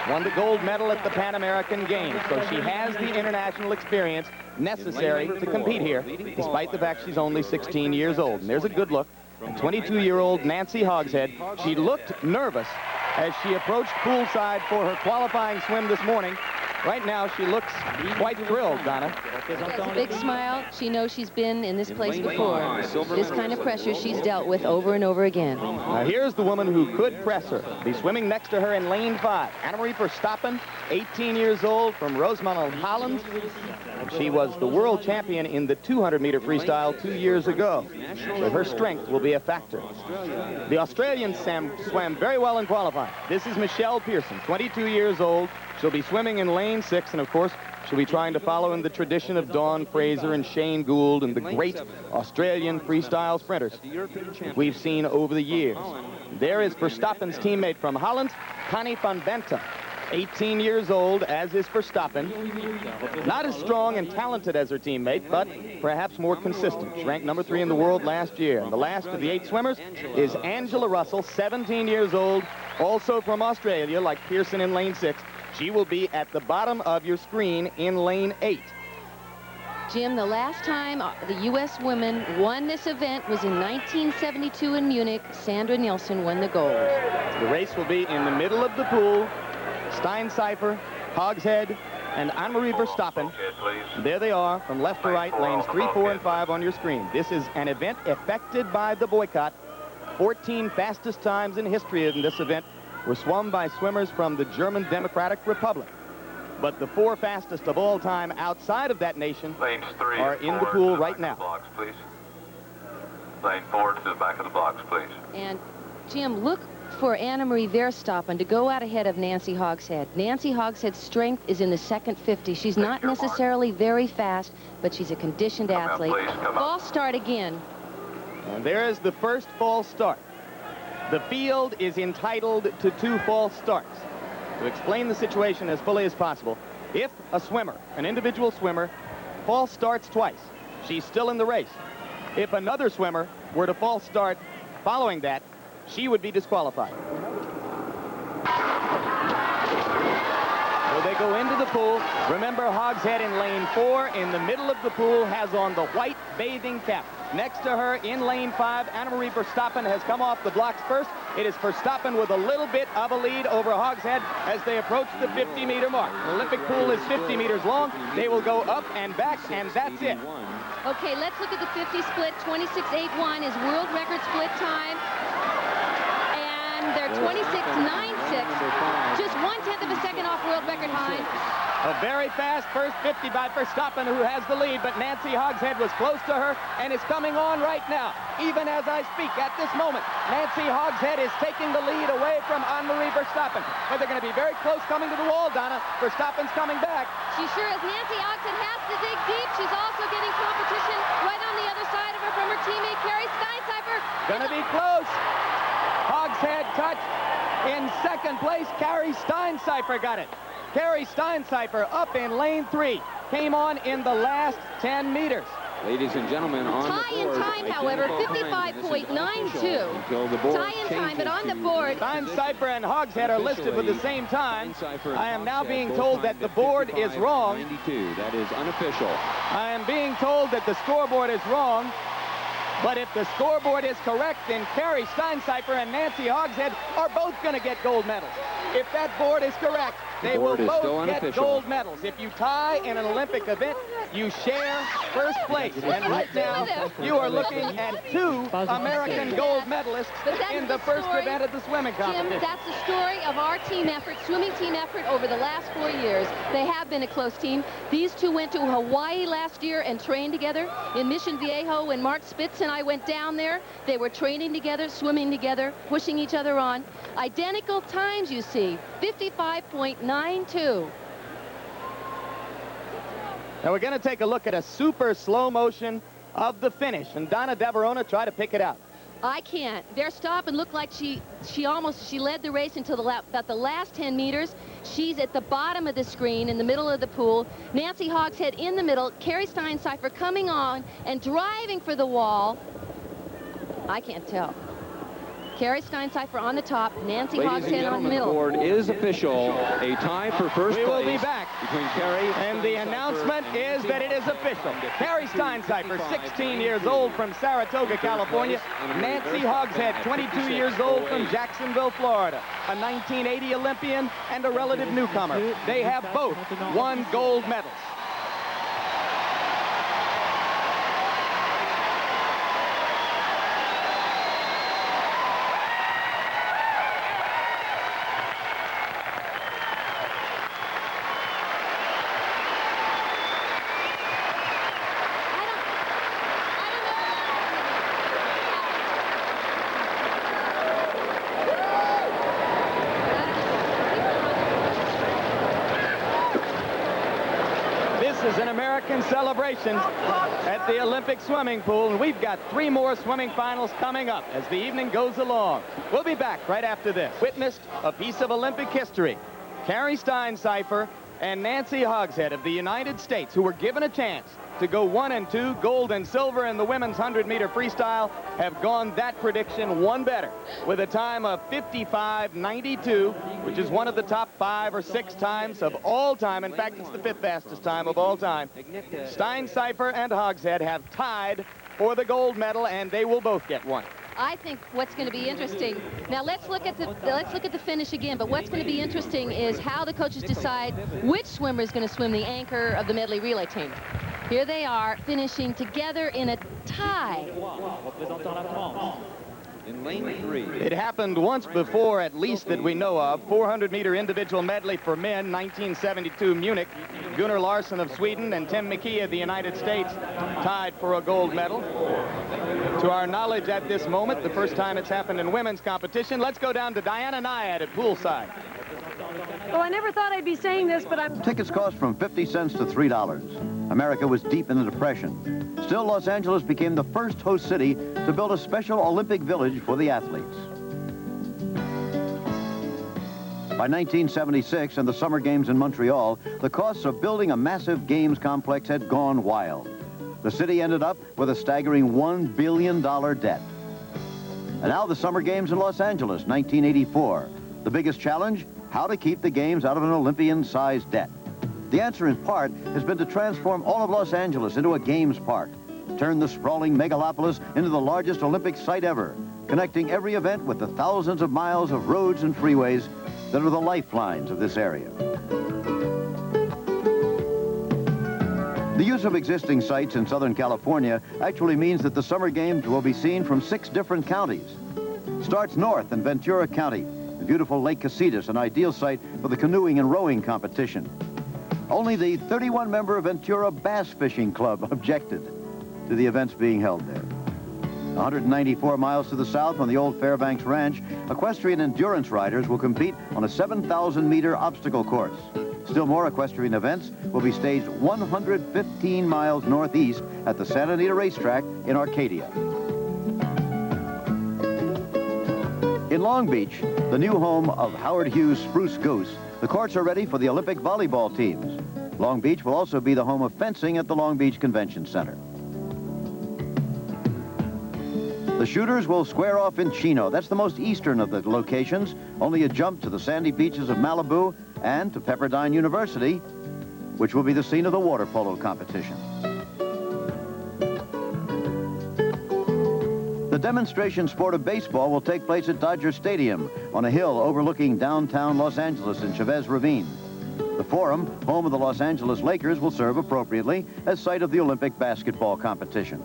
Won the gold medal at the Pan American Games, so she has the international experience necessary to compete here, despite the fact she's only 16 years old. And there's a good look. And 22-year-old Nancy Hogshead, she looked nervous as she approached poolside for her qualifying swim this morning. Right now, she looks quite thrilled, Donna. She has a big smile. She knows she's been in this place before. This kind of pressure she's dealt with over and over again. Now, here's the woman who could press her. Be swimming next to her in lane 5. Annemarie Verstappen, 18 years old, from Roosendaal, Holland. She was the world champion in the 200-meter freestyle 2 years ago. So her strength will be a factor. The Australians swam very well in qualifying. This is Michelle Pearson, 22 years old. She'll be swimming in lane 6, and of course, she'll be trying to follow in the tradition of Dawn Fraser and Shane Gould and the great Australian freestyle sprinters we've seen over the years. There is Verstappen's teammate from Holland, Connie van Bentum, 18 years old, as is Verstappen. Not as strong and talented as her teammate, but perhaps more consistent. She ranked number 3 in the world last year. And the last of the 8 swimmers is Angela Russell, 17 years old, also from Australia, like Pearson in lane 6. She will be at the bottom of your screen in lane 8. Jim, the last time the U.S. women won this event was in 1972 in Munich. Sandra Nielsen won the gold. The race will be in the middle of the pool. Steincypher, Hogshead, and Annemarie Verstappen. There they are, from left to right, lanes 3, 4, and 5 on your screen. This is an event affected by the boycott. 14 fastest times in history in this event were swum by swimmers from the German Democratic Republic. But the 4 fastest of all time outside of that nation are in the pool right now. Blocks, please. Lane 4 to the back of the blocks, please. And Jim, look for Annemarie Verstappen to go out ahead of Nancy Hogshead. Nancy Hogshead's strength is in the second 50. She's not necessarily very fast, but she's a conditioned athlete. False start again. And there is the first false start. The field is entitled to 2 false starts. To explain the situation as fully as possible, if a swimmer, an individual swimmer, false starts twice, she's still in the race. If another swimmer were to false start following that, she would be disqualified. So they go into the pool. Remember, Hogshead in lane 4 in the middle of the pool has on the white bathing cap. Next to her in lane 5, Annemarie Verstappen has come off the blocks first. It is Verstappen with a little bit of a lead over Hogshead as they approach the 50-meter mark. The Olympic pool is 50 meters long. They will go up and back, and that's it. Okay, let's look at the 50 split. 26.81 is world record split time. And they're 26.96, just 1/10 of a second off world record time. A very fast first 50 by Verstappen, who has the lead, but Nancy Hogshead was close to her and is coming on right now. Even as I speak, at this moment, Nancy Hogshead is taking the lead away from Anne-Marie Verstappen. But they're going to be very close coming to the wall, Donna. Verstappen's coming back. She sure is. Nancy Hogshead has to dig deep. She's also getting competition right on the other side of her from her teammate, Carrie Steincypher. Going to be close. Hogshead touched in second place. Carrie Steincypher got it. Carrie Steincypher up in lane 3. Came on in the last 10 meters. Ladies and gentlemen, on tie the board, in time, however, 55.92. Tie in time, but on the board. Steincypher and Hogshead are listed with the same time. I am now being told that the board is wrong. 92. That is unofficial. I am being told that the scoreboard is wrong. But if the scoreboard is correct, then Carrie Steincypher and Nancy Hogshead are both going to get gold medals. If that board is correct, they will both get gold medals. If you tie in an Olympic event, you share first place. And right now, you are looking at 2 American gold medalists in the first event of the swimming competition. Jim, that's the story of our team effort, swimming team effort over the last 4 years. They have been a close team. These two went to Hawaii last year and trained together in Mission Viejo. When Mark Spitz and I went down there, they were training together, swimming together, pushing each other on. Identical times, you see, 55.92. Now we're going to take a look at a super slow motion of the finish, and Donna Deverona try to pick it out. I can't. Verstappen looked like she led the race until about the last 10 meters. She's at the bottom of the screen in the middle of the pool. Nancy Hogshead in the middle. Carrie Steincypher coming on and driving for the wall. I can't tell. Carrie Steincypher on the top, Nancy Hogshead on the middle. The board is official. A tie for first place. We will be back between Carrie and the announcement is that it is official. Carrie Steincypher, 16 years old from Saratoga, California. Nancy Hogshead, 22 years old from Jacksonville, Florida. A 1980 Olympian and a relative newcomer. They have both won gold medals. This is an American celebration at the Olympic swimming pool, and we've got 3 more swimming finals coming up as the evening goes along. We'll be back right after this. Witnessed a piece of Olympic history. Carrie Steincypher and Nancy Hogshead of the United States, who were given a chance to go 1 and 2, gold and silver in the women's 100-meter freestyle, have gone that prediction 1 better with a time of 55.92, which is one of the top 5 or 6 times of all time. In fact, it's the 5th fastest time of all time. Steincypher and Hogshead have tied for the gold medal, and they will both get 1. I think what's going to be interesting. Now let's look at the finish again. But what's going to be interesting is how the coaches decide which swimmer is going to swim the anchor of the medley relay team. Here they are finishing together in a tie. In lane 3. It happened once before, at least that we know of. 400-meter individual medley for men, 1972 Munich. Gunnar Larsson of Sweden and Tim McKay of the United States tied for a gold medal. To our knowledge at this moment, the first time it's happened in women's competition. Let's go down to Diana Nyad at poolside. Well, I never thought I'd be saying this, but I'm... Tickets cost from 50 cents to $3. America was deep in the Depression. Still, Los Angeles became the first host city to build a special Olympic village for the athletes. By 1976 and the Summer Games in Montreal, the costs of building a massive games complex had gone wild. The city ended up with a staggering $1 billion debt. And now the Summer Games in Los Angeles, 1984. The biggest challenge? How to keep the games out of an Olympian-sized debt. The answer, in part, has been to transform all of Los Angeles into a games park. Turn the sprawling megalopolis into the largest Olympic site ever, connecting every event with the thousands of miles of roads and freeways that are the lifelines of this area. The use of existing sites in Southern California actually means that the Summer Games will be seen from 6 different counties. Starts north in Ventura County, the beautiful Lake Casitas, an ideal site for the canoeing and rowing competition. Only the 31-member Ventura Bass Fishing Club objected to the events being held there. 194 miles to the south on the old Fairbanks Ranch, equestrian endurance riders will compete on a 7,000-meter obstacle course. Still more equestrian events will be staged 115 miles northeast at the Santa Anita Racetrack in Arcadia. In Long Beach, the new home of Howard Hughes' Spruce Goose, the courts are ready for the Olympic volleyball teams. Long Beach will also be the home of fencing at the Long Beach Convention Center. The shooters will square off in Chino. That's the most eastern of the locations, only a jump to the sandy beaches of Malibu and to Pepperdine University, which will be the scene of the water polo competition. The demonstration sport of baseball will take place at Dodger Stadium on a hill overlooking downtown Los Angeles in Chavez Ravine. The Forum, home of the Los Angeles Lakers, will serve appropriately as site of the Olympic basketball competition.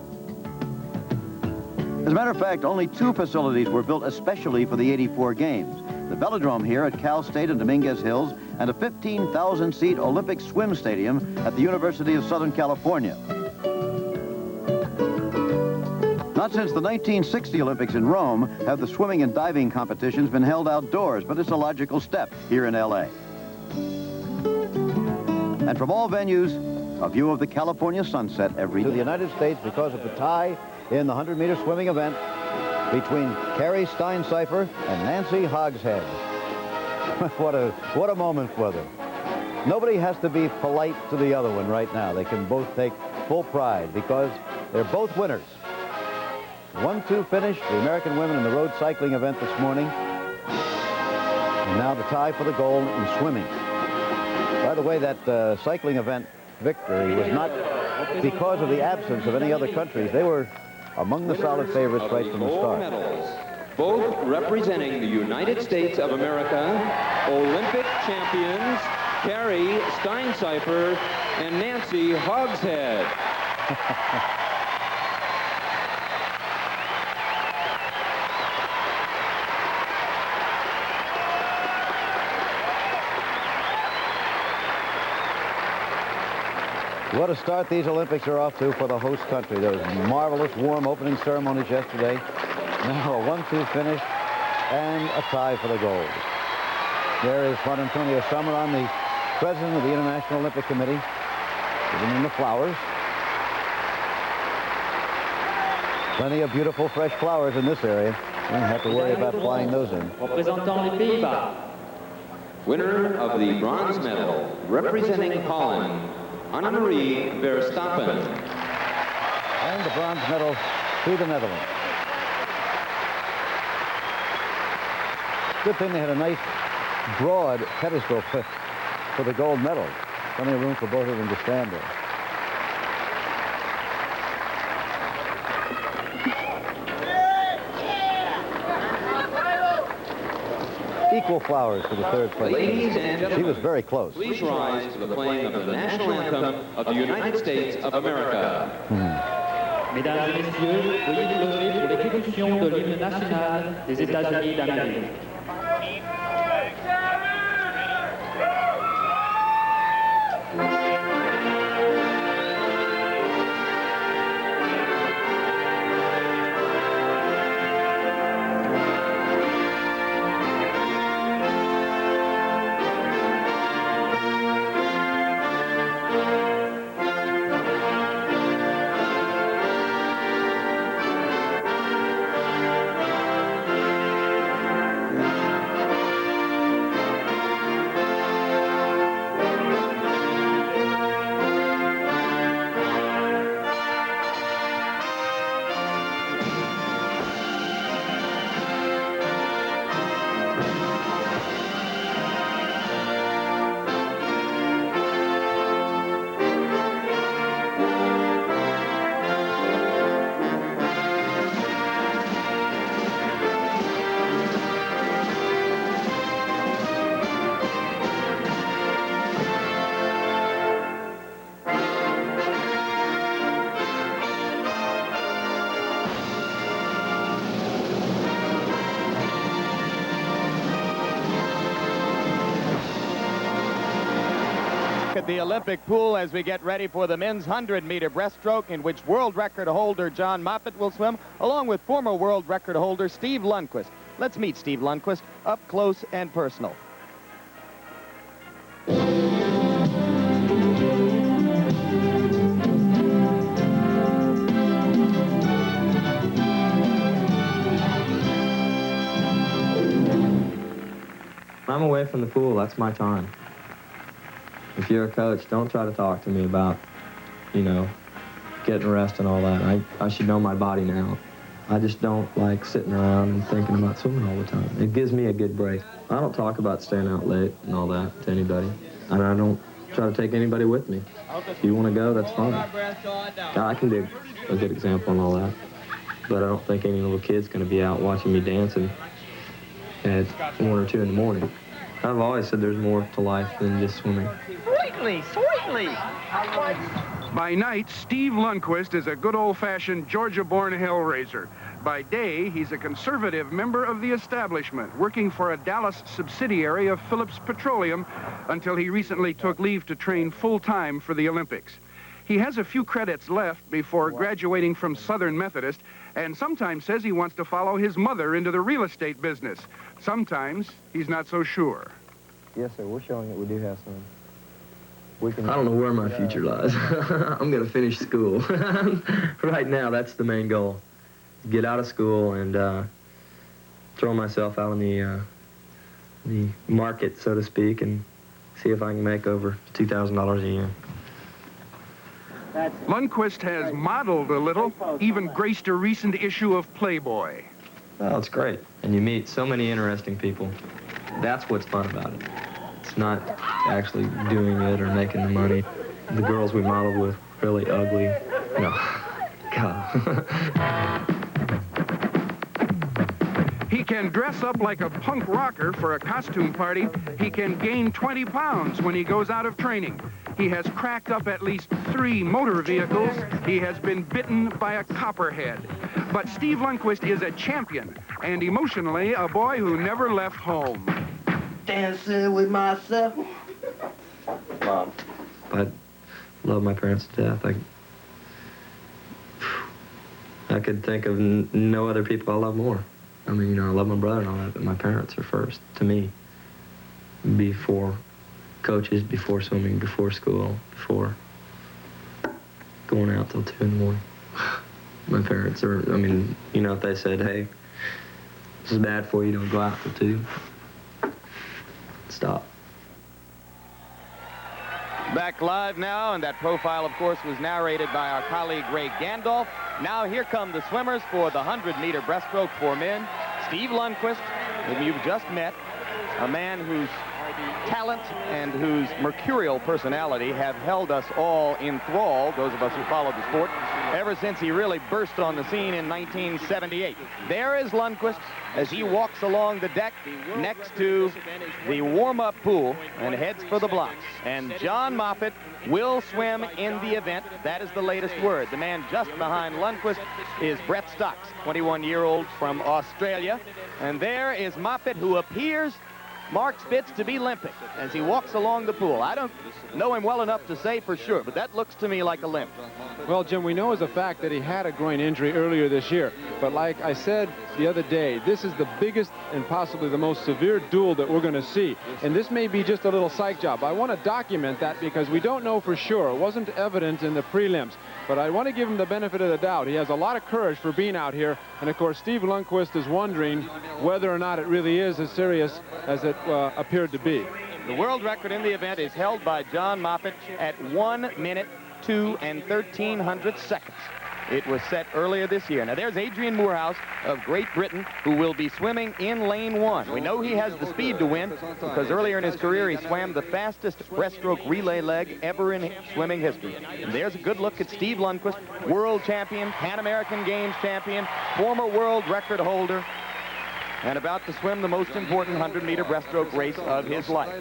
As a matter of fact, only 2 facilities were built especially for the '84 games. The Velodrome here at Cal State and Dominguez Hills, and a 15,000-seat Olympic swim stadium at the University of Southern California. Not since the 1960 Olympics in Rome have the swimming and diving competitions been held outdoors, but it's a logical step here in LA. And from all venues, a view of the California sunset every day. To the United States because of the tie in the 100-meter swimming event between Carrie Steincypher and Nancy Hogshead. what a moment for them. Nobody has to be polite to the other one right now. They can both take full pride because they're both winners. 1-2 finish, the American women in the road cycling event this morning. And now the tie for the gold in swimming. By the way, that cycling event victory was not because of the absence of any other countries. They were among the solid favorites right from the start. Medals, both representing the United States of America, Olympic champions Carrie Steincypher and Nancy Hogshead. What a start these Olympics are off to for the host country. There was marvelous warm opening ceremonies yesterday. Now a 1-2 finish and a tie for the gold. There is Juan Antonio Samaran, the president of the International Olympic Committee, giving him the flowers. Plenty of beautiful fresh flowers in this area. You don't have to worry about flying those in. Winner of the bronze medal, representing Holland, Annemarie Verstappen. And the bronze medal to the Netherlands. Good thing they had a nice, broad pedestal for the gold medal. Plenty of room for both of them to stand there. Equal flowers for the third place. Ladies and gentlemen, she was very close. Please rise to the playing of the national anthem of the United States of America. Mesdames et messieurs, veuillez vous lever pour l'exécution de l'hymne national des États-Unis d'Amérique. the Olympic pool as we get ready for the men's 100-meter breaststroke, in which world record holder John Moffitt will swim, along with former world record holder Steve Lundquist. Let's meet Steve Lundquist up close and personal. When I'm away from the pool, that's my time. If you're a coach, don't try to talk to me about, you know, getting rest and all that. I should know my body now. I just don't like sitting around and thinking about swimming all the time. It gives me a good break. I don't talk about staying out late and all that to anybody. And I don't try to take anybody with me. If you want to go, that's fine. I can be a good example and all that. But I don't think any little kid's going to be out watching me dancing at 1 or 2 in the morning. I've always said there's more to life than just swimming. Sweetly, sweetly. By night, Steve Lundquist is a good old-fashioned Georgia-born hellraiser. By day, he's a conservative member of the establishment, working for a Dallas subsidiary of Phillips Petroleum until he recently took leave to train full-time for the Olympics. He has a few credits left before graduating from Southern Methodist, and sometimes says he wants to follow his mother into the real estate business. Sometimes he's not so sure. Yes, sir. We're showing it. We do have some. I don't know where my future lies. I'm going to finish school. Right now, that's the main goal. Get out of school and throw myself out in the market, so to speak, and see if I can make over $2,000 a year. Lundquist has modeled a little, even graced a recent issue of Playboy. Oh, it's great. And you meet so many interesting people. That's what's fun about it. It's not actually doing it or making the money. The girls we modeled with, really ugly. No. God. He can dress up like a punk rocker for a costume party. He can gain 20 pounds when he goes out of training. He has cracked up at least 3 motor vehicles. He has been bitten by a copperhead. But Steve Lundquist is a champion, and emotionally, a boy who never left home. Dancing with myself. Mom. I love my parents to death. I could think of no other people I love more. I mean, you know, I love my brother and all that, but my parents are first to me. Before coaches, before swimming, before school, before going out till 2 in the morning. My parents are, I mean, you know, if they said, hey, this is bad for you, don't go out till 2, stop. Back live now, and that profile, of course, was narrated by our colleague Ray Gandolf. Now here come the swimmers for the 100-meter breaststroke for men. Steve Lundquist, whom you've just met, a man whose talent and whose mercurial personality have held us all enthralled, those of us who followed the sport, ever since he really burst on the scene in 1978. There is Lundquist as he walks along the deck next to the warm-up pool and heads for the blocks. And John Moffitt will swim in the event. That is the latest word. The man just behind Lundquist is Brett Stocks, 21-year-old from Australia. And there is Moffitt, who appears Mark Spitz to be limping as he walks along the pool. I don't know him well enough to say for sure, but that looks to me like a limp. Well, Jim, we know as a fact that he had a groin injury earlier this year. But like I said the other day, this is the biggest and possibly the most severe duel that we're going to see. And this may be just a little psych job. I want to document that because we don't know for sure. It wasn't evident in the prelims. But I want to give him the benefit of the doubt. He has a lot of courage for being out here. And, of course, Steve Lundquist is wondering whether or not it really is as serious as it appeared to be. The world record in the event is held by John Moffitt at 1 minute, 2 1300 seconds. It was set earlier this year. Now, there's Adrian Moorhouse of Great Britain, who will be swimming in lane 1. We know he has the speed to win because earlier in his career, he swam the fastest breaststroke relay leg ever in swimming history. And there's a good look at Steve Lundquist, world champion, Pan American Games champion, former world record holder, and about to swim the most important 100-meter breaststroke race of his life.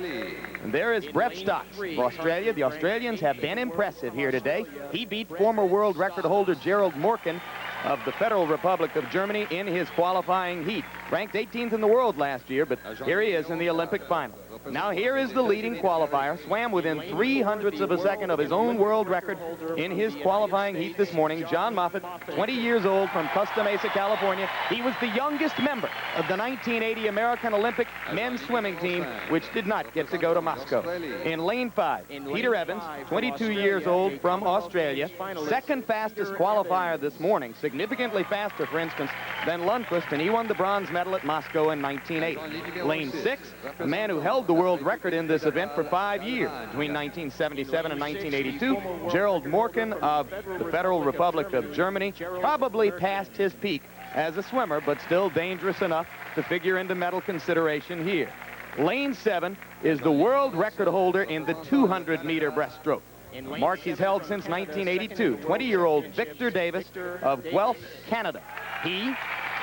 And there is Brett Stocks of Australia. The Australians have been impressive here today. He beat former world record holder Gerald Morken of the Federal Republic of Germany in his qualifying heat. Ranked 18th in the world last year, but here he is in the Olympic final. Now here is the leading qualifier. Swam within 0.03 of a second of his own world record in his qualifying heat this morning. John Moffitt, 20 years old, from Costa Mesa, California. He was the youngest member of the 1980 American Olympic men's swimming team, which did not get to go to Moscow. In lane 5, Peter Evans, 22 years old, from Australia. Second fastest qualifier this morning, significantly faster, for instance, than Lundqvist, and he won the bronze medal at Moscow in 1980. Lane 6, a man who held the world record in this event for 5 years, between 1977 and 1982, Gerald Morken of the Federal Republic of Germany, probably past his peak as a swimmer, but still dangerous enough to figure into medal consideration here. Lane 7 is the world record holder in the 200-meter breaststroke. A mark he's held since 1982, 20-year-old Victor Davis of Guelph, Canada. He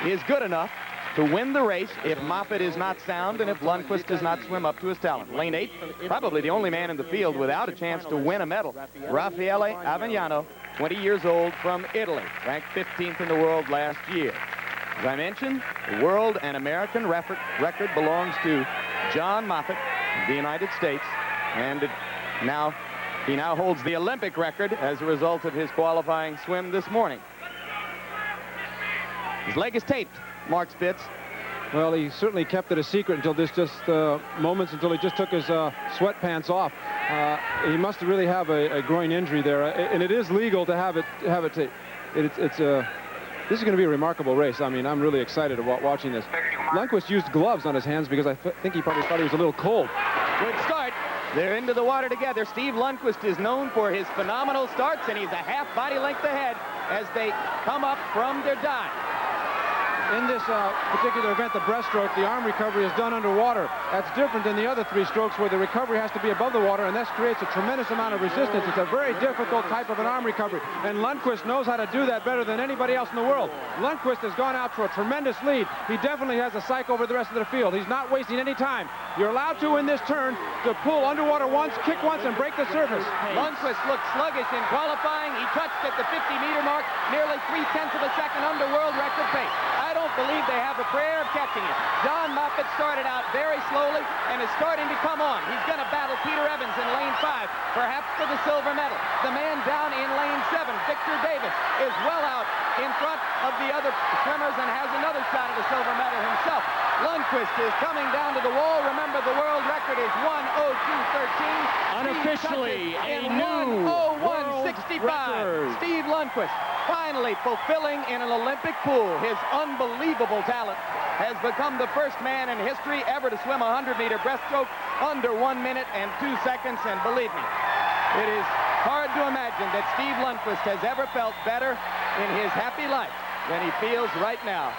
is good enough to win the race if Moffitt is not sound and if Lundqvist does not swim up to his talent. Lane 8, probably the only man in the field without a chance to win a medal. Raffaele Avignano, 20 years old, from Italy, ranked 15th in the world last year. As I mentioned, the world and American record belongs to John Moffitt of the United States, and he now holds the Olympic record as a result of his qualifying swim this morning. His leg is taped, Mark Spitz. Well, he certainly kept it a secret until moments until he just took his sweatpants off. He must really have a groin injury there, and it is legal to have it taped. This is going to be a remarkable race. I mean, I'm really excited about watching this. Lundqvist used gloves on his hands because I think he probably thought he was a little cold. Good start. They're into the water together. Steve Lundqvist is known for his phenomenal starts, and he's a half body length ahead as they come up from their dive. In this particular event, the breaststroke, the arm recovery is done underwater. That's different than the other 3 strokes where the recovery has to be above the water, and this creates a tremendous amount of resistance. It's a very difficult type of an arm recovery, and Lundqvist knows how to do that better than anybody else in the world. Lundqvist has gone out for a tremendous lead. He definitely has a psych over the rest of the field. He's not wasting any time. You're allowed to, in this turn, to pull underwater once, kick once, and break the surface. Lundqvist looked sluggish in qualifying. He touched at the 50-meter mark, nearly 0.3 of a second under world record pace. I don't believe they have a prayer of catching it. John Moffitt started out very slowly and is starting to come on. He's going to battle Peter Evans in lane 5, perhaps for the silver medal. The man down in lane 7, Victor Davis, is well out in front of the other swimmers and has another shot at the silver medal himself. Lundqvist is coming down to the wall. Remember, the world record is 1:02.13. Unofficially, a new 1:01.65. Steve Lundqvist finally fulfilling in an Olympic pool. His unbelievable talent has become the first man in history ever to swim a 100-meter breaststroke under 1 minute and 2 seconds. And believe me, it is hard to imagine that Steve Lundqvist has ever felt better in his happy life than he feels right now.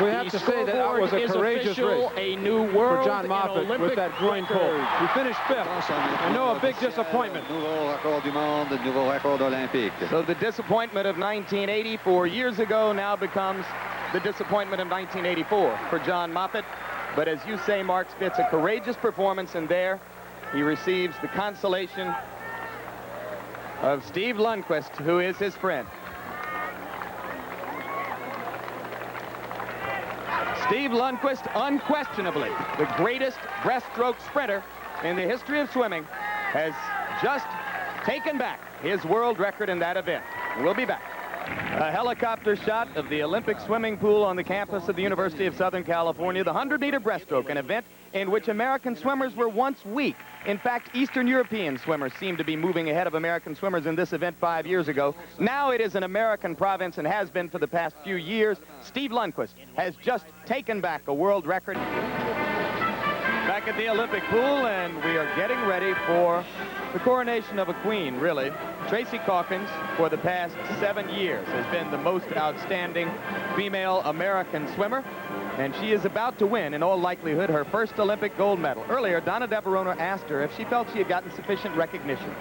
We have to say that that was a courageous race a new world for John Moffitt with that groin pull. He finished 5th. I know, a big disappointment. So the disappointment of 1980, 4 years ago, now becomes the disappointment of 1984 for John Moffitt. But as you say, Mark Spitz, a courageous performance, and there he receives the consolation of Steve Lundqvist, who is his friend. Steve Lundqvist, unquestionably the greatest breaststroke sprinter in the history of swimming, has just taken back his world record in that event. We'll be back. A helicopter shot of the Olympic swimming pool on the campus of the University of Southern California, the 100-meter breaststroke, an event in which American swimmers were once weak. In fact, Eastern European swimmers seem to be moving ahead of American swimmers in this event 5 years ago. Now it is an American province and has been for the past few years. Steve Lundqvist has just taken back a world record. Back at the Olympic pool, and we are getting ready for the coronation of a queen, really. Tracy Calkins, for the past 7 years, has been the most outstanding female American swimmer, and she is about to win, in all likelihood, her first Olympic gold medal. Earlier, Donna DeVerona asked her if she felt she had gotten sufficient recognition.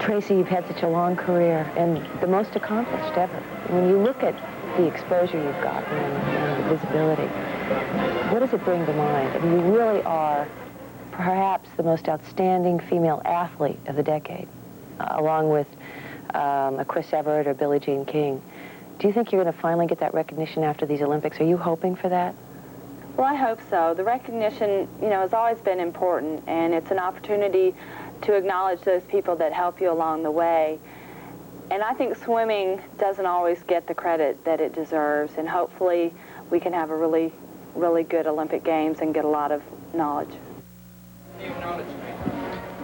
Tracy, you've had such a long career and the most accomplished ever. When you look at the exposure you've gotten and the visibility, what does it bring to mind? I mean, you really are perhaps the most outstanding female athlete of the decade, along with a Chris Everett or Billie Jean King. Do you think you're going to finally get that recognition after these Olympics? Are you hoping for that? Well, I hope so. The recognition, you know, has always been important, and it's an opportunity to acknowledge those people that help you along the way. And I think swimming doesn't always get the credit that it deserves, and hopefully we can have a really, really good Olympic Games and get a lot of knowledge.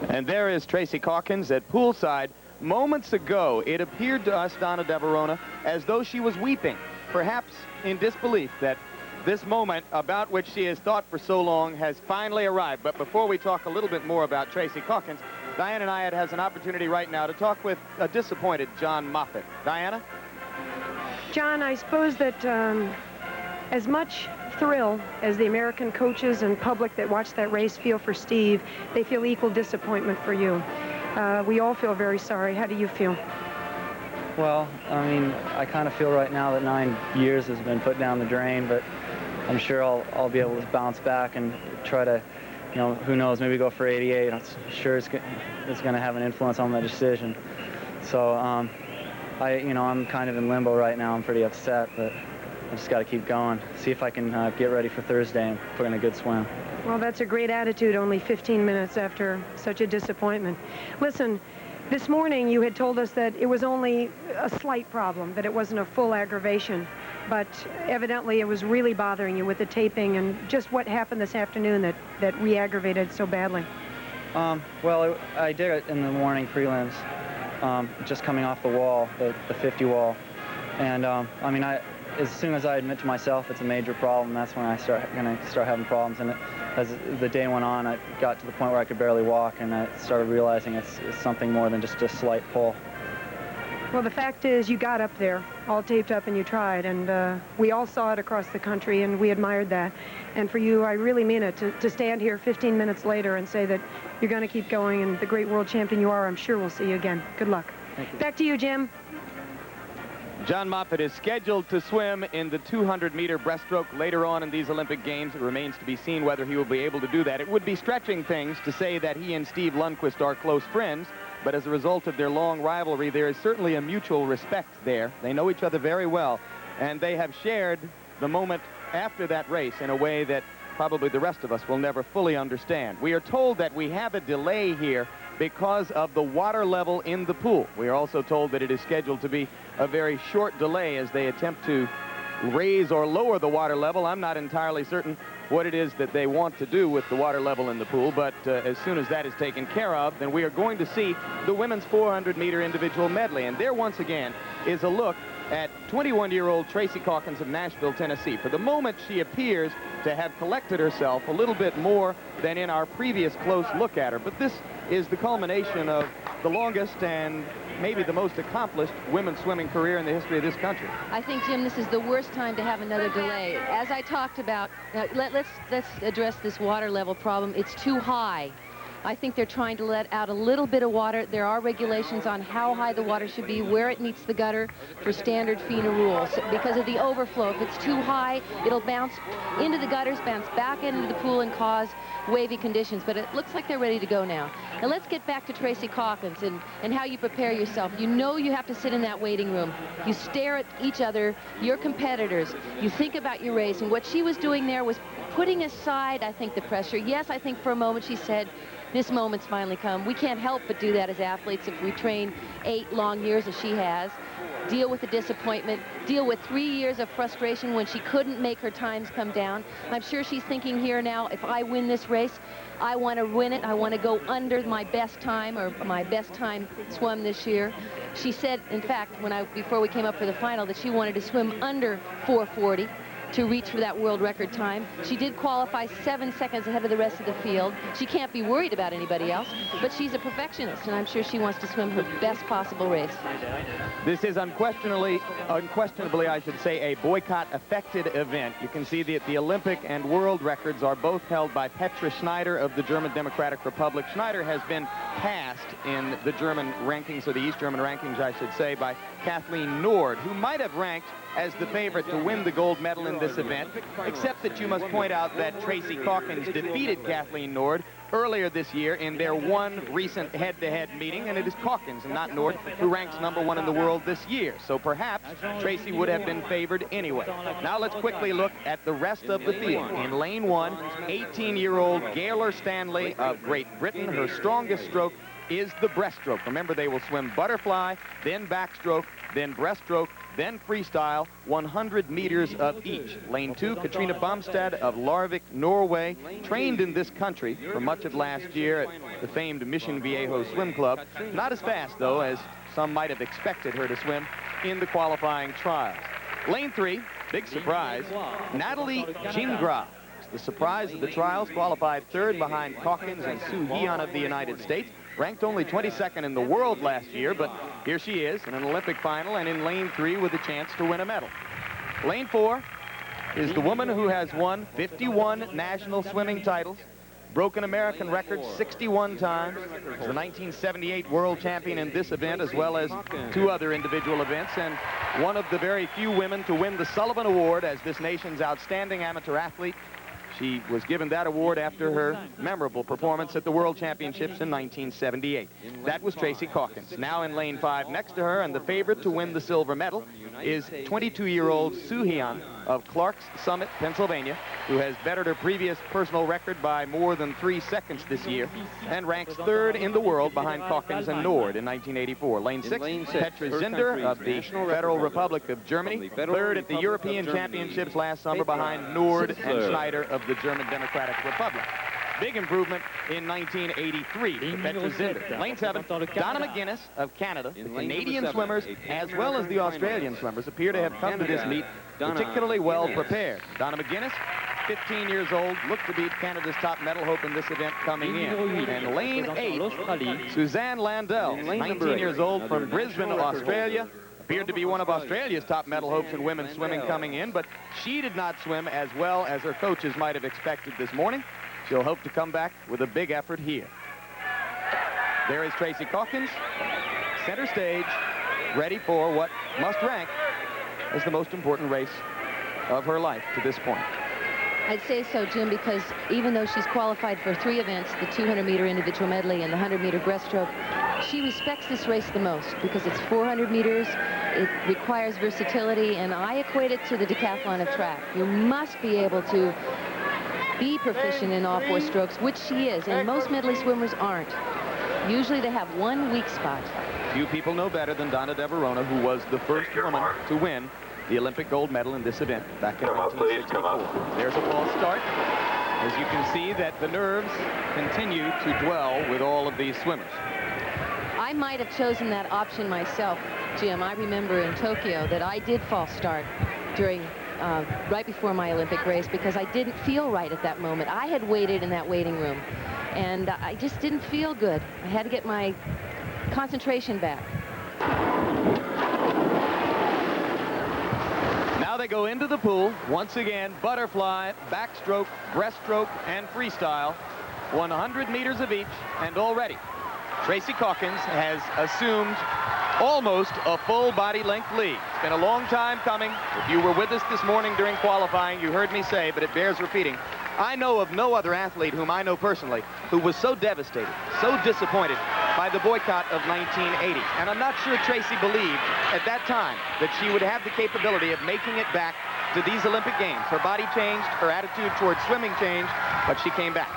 And there is Tracy Calkins at poolside. Moments ago, it appeared to us, Donna De Verona, as though she was weeping, perhaps in disbelief that this moment about which she has thought for so long has finally arrived. But before we talk a little bit more about Tracy Calkins, Diana Nyad has an opportunity right now to talk with a disappointed John Moffitt. Diana? John, I suppose that as much thrill as the American coaches and public that watch that race feel for Steve, they feel equal disappointment for you. We all feel very sorry. How do you feel? Well, I mean, I kind of feel right now that 9 years has been put down the drain, but I'm sure I'll be able to bounce back and try to, you know, who knows, maybe go for 88. I'm sure it's going to have an influence on my decision. So, I'm kind of in limbo right now. I'm pretty upset, but I just got to keep going. See if I can get ready for Thursday and put in a good swim. Well, that's a great attitude, only 15 minutes after such a disappointment. Listen, this morning you had told us that it was only a slight problem, that it wasn't a full aggravation, but evidently it was really bothering you with the taping, and just what happened this afternoon that re-aggravated so badly? Well, I did it in the morning prelims, just coming off the wall, the 50 wall. And I mean, as soon as I admit to myself it's a major problem, that's when I going to start having problems. And as the day went on, I got to the point where I could barely walk, and I started realizing it's something more than just a slight pull. Well, the fact is you got up there, all taped up, and you tried, and we all saw it across the country, and we admired that. And for you, I really mean it, to stand here 15 minutes later and say that you're going to keep going, and the great world champion you are, I'm sure we'll see you again. Good luck. Thank you. Back to you, Jim. John Moffitt is scheduled to swim in the 200-meter breaststroke later on in these Olympic Games. It remains to be seen whether he will be able to do that. It would be stretching things to say that he and Steve Lundquist are close friends, but as a result of their long rivalry, there is certainly a mutual respect there. They know each other very well, and they have shared the moment after that race in a way that probably the rest of us will never fully understand. We are told that we have a delay here because of the water level in the pool. We are also told that it is scheduled to be a very short delay as they attempt to raise or lower the water level. I'm not entirely certain what it is that they want to do with the water level in the pool, but as soon as that is taken care of, then we are going to see the women's 400-meter individual medley. And there once again is a look at 21-year-old Tracy Calkins of Nashville, Tennessee. For the moment, she appears to have collected herself a little bit more than in our previous close look at her. But this is the culmination of the longest and maybe the most accomplished women's swimming career in the history of this country. I think, Jim, this is the worst time to have another delay. As I talked about, let's address this water level problem. It's too high. I think they're trying to let out a little bit of water. There are regulations on how high the water should be, where it meets the gutter for standard FINA rules. Because of the overflow, if it's too high, it'll bounce into the gutters, bounce back into the pool, and cause wavy conditions. But it looks like they're ready to go now. Now let's get back to Tracy Calkins and how you prepare yourself. You know you have to sit in that waiting room. You stare at each other, your competitors. You think about your race. And what she was doing there was putting aside, I think, the pressure. Yes, I think for a moment she said, this moment's finally come. We can't help but do that as athletes if we train 8 long years as she has. Deal with the disappointment, deal with 3 years of frustration when she couldn't make her times come down. I'm sure she's thinking here now, if I win this race, I want to win it. I want to go under my best time or my best time swim this year. She said, in fact, before we came up for the final, that she wanted to swim under 4:40. To reach for that world record time. She did qualify 7 seconds ahead of the rest of the field. She can't be worried about anybody else, but she's a perfectionist, and I'm sure she wants to swim her best possible race. This is unquestionably, I should say, a boycott-affected event. You can see that the Olympic and world records are both held by Petra Schneider of the German Democratic Republic. Schneider has been passed in the German rankings, or the East German rankings, I should say, by Kathleen Nord, who might have ranked as the favorite to win the gold medal in this event, except that you must point out that Tracy Calkins defeated Kathleen Nord earlier this year in their one recent head-to-head meeting, and it is Calkins and not Nord who ranks #1 in the world this year. So perhaps Tracy would have been favored anyway. Now let's quickly look at the rest of the field. In lane 1, 18-year-old Gaylor Stanley of Great Britain. Her strongest stroke is the breaststroke. Remember, they will swim butterfly, then backstroke, then breaststroke, then freestyle, 100 meters of each. Lane 2, Katrina Bamstad of Larvik, Norway, trained in this country for much of last year at the famed Mission Viejo Swim Club. Not as fast, though, as some might have expected her to swim in the qualifying trials. Lane 3, big surprise, Natalie Gingras. The surprise of the trials, qualified 3rd behind Calkins and Sue Heon of the United States. Ranked only 22nd in the world last year, but here she is in an Olympic final and in lane 3 with a chance to win a medal. Lane 4 is the woman who has won 51 national swimming titles, broken American records 61 times, is the 1978 world champion in this event as well as 2 other individual events, and one of the very few women to win the Sullivan Award as this nation's outstanding amateur athlete. She was given that award after her memorable performance at the World Championships in 1978. That was Tracy Calkins. Now in lane 5 next to her, and the favorite to win the silver medal is 22-year-old Sue Heon of Clarks Summit, Pennsylvania, who has bettered her previous personal record by more than 3 seconds this year and ranks 3rd in the world behind Calkins and Nord in 1984. Lane 6, Petra Zinder of the Federal Republic of Germany, 3rd at the European Championships last summer behind Nord and Schneider of the German Democratic Republic. Big improvement in 1983 for Petra Zinder. Lane 7, Donna McGuinness of Canada. The Canadian swimmers, as well as the Australian swimmers, appear to have come to this meet particularly well prepared. Donna McGuinness, 15 years old, looked to beat Canada's top medal hope in this event coming in. And lane 8, Suzanne Landell, 19 years old from Brisbane, Australia. Appeared to be one of Australia's top medal hopes in women's swimming coming in, but she did not swim as well as her coaches might have expected this morning. She'll hope to come back with a big effort here. There is Tracy Calkins, center stage, ready for what must rank as the most important race of her life to this point. I'd say so, Jim, because even though she's qualified for 3 events, the 200-meter individual medley and the 100-meter breaststroke, she respects this race the most because it's 400 meters, it requires versatility, and I equate it to the decathlon of track. You must be able to be proficient in all 4 strokes, which she is, and most medley swimmers aren't. Usually they have one weak spot. Few people know better than Donna De Verona, who was the first woman to win the Olympic gold medal in this event back in 1964. There's a false start. As you can see that the nerves continue to dwell with all of these swimmers. I might have chosen that option myself, Jim. I remember in Tokyo that I did false start during right before my Olympic race because I didn't feel right at that moment. I had waited in that waiting room and I just didn't feel good. I had to get my concentration back. Now they go into the pool. Once again, butterfly, backstroke, breaststroke, and freestyle. 100 meters of each, and already Tracy Calkins has assumed almost a full body length lead. It's been a long time coming. If you were with us this morning during qualifying, you heard me say, but it bears repeating, I know of no other athlete whom I know personally who was so devastated, so disappointed by the boycott of 1980. And I'm not sure Tracy believed at that time that she would have the capability of making it back to these Olympic Games. Her body changed, her attitude towards swimming changed, but she came back.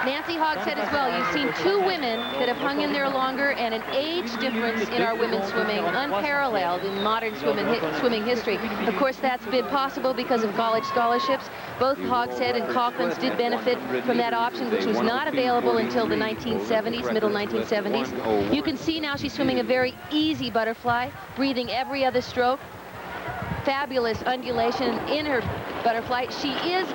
Nancy Hogg said as well, you've seen 2 women that have hung in there longer and an age difference in our women's swimming unparalleled in modern swimming history. Of course, that's been possible because of college scholarships. Both Hogshead and Calkins did benefit from that option, which was not available until the 1970s, middle 1970s. You can see now she's swimming a very easy butterfly, breathing every other stroke. Fabulous undulation in her butterfly. She is...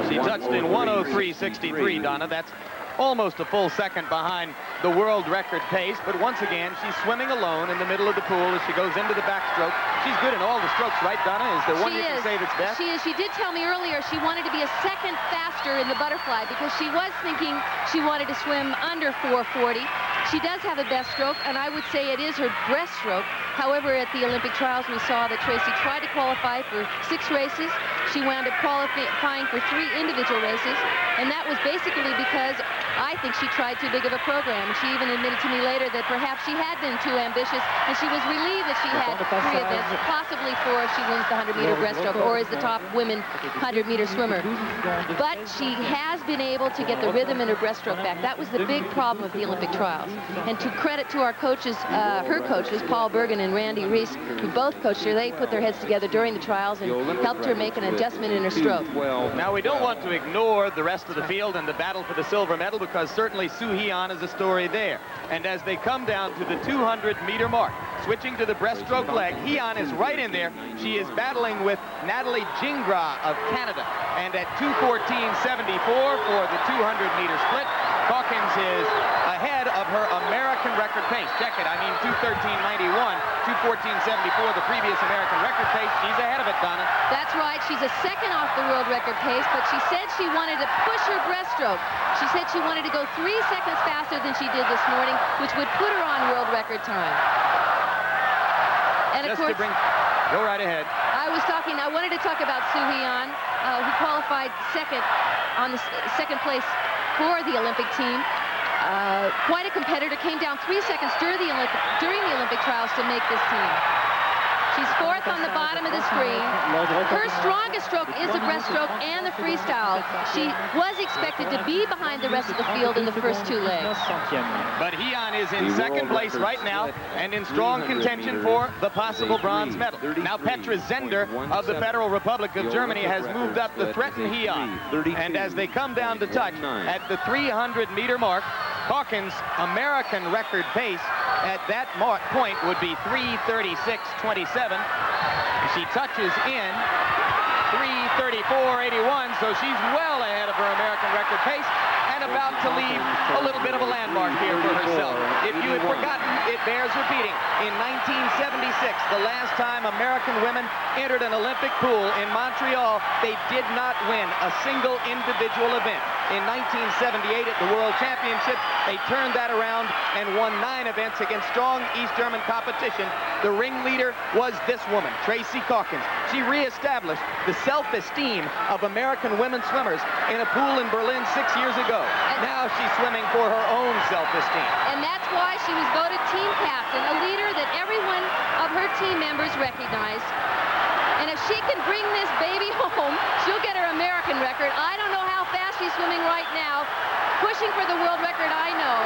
She touched in 1:03.63, Donna. That's almost a full second behind the world record pace. But once again, she's swimming alone in the middle of the pool as she goes into the backstroke. She's good in all the strokes, right, Donna? Is there one you can say that's best? She is. She did tell me earlier she wanted to be a second faster in the butterfly because she was thinking she wanted to swim under 4:40. She does have a best stroke, and I would say it is her breaststroke. However, at the Olympic trials, we saw that Tracy tried to qualify for 6 races, she wound up qualifying for 3 individual races, and that was basically because I think she tried too big of a program. She even admitted to me later that perhaps she had been too ambitious, and she was relieved that she had 3 events, possibly 4 if she wins the 100-meter breaststroke or is the top women 100-meter swimmer. But she has been able to get the rhythm in her breaststroke back. That was the big problem with the Olympic trials. And to credit to our coaches, her coaches, Paul Bergen and Randy Reese, who both coached her, they put their heads together during the trials and helped her make an adjustment in her stroke. Now, we don't want to ignore the rest of the field and the battle for the silver medal, because certainly Soo Hee-an is a story there. And as they come down to the 200-meter mark, switching to the breaststroke leg, Hee-an is right in there. She is battling with Natalie Gingras of Canada. And at 2:14.74 for the 200-meter split, Calkins is ahead of her American record pace. Check it, I mean 2:13.91, 2:14.74, the previous American record pace. She's ahead of it, Donna. That's right. She's a second off the world record pace, but she said she wanted to push her breaststroke. She said she wanted to go 3 seconds faster than she did this morning, which would put her on world record time. And of course, go right ahead. I wanted to talk about Soo Hee-an, who qualified second on the second place for the Olympic team. Quite a competitor, came down 3 seconds during the Olympic trials to make this team. She's 4th on the bottom of the screen. Her strongest stroke is the breaststroke and the freestyle. She was expected to be behind the rest of the field in the first 2 legs. But Hee-an is in second place right now and in strong contention for the possible bronze medal. Now Petra Zender of the Federal Republic of Germany has moved up to threaten Hee-an. And as they come down to touch at the 300-meter mark, Calkins' American record pace at that point would be 3:36.27. She touches in 3:34.81, so she's well ahead of her American record pace and about to leave a little bit of a landmark here for herself. If you had forgotten, it bears repeating. In 1976, the last time American women entered an Olympic pool in Montreal, they did not win a single individual event. In 1978 at the World Championship, they turned that around and won 9 events against strong East German competition. The ringleader was this woman, Tracy Calkins. She reestablished the self-esteem of American women swimmers in a pool in Berlin 6 years ago. Now she's swimming for her own self-esteem. And that's why she was voted team captain, a leader that every one of her team members recognized. And if she can bring this baby home, she'll get her American record. I don't know how fast she's swimming right now. Pushing for the world record, I know.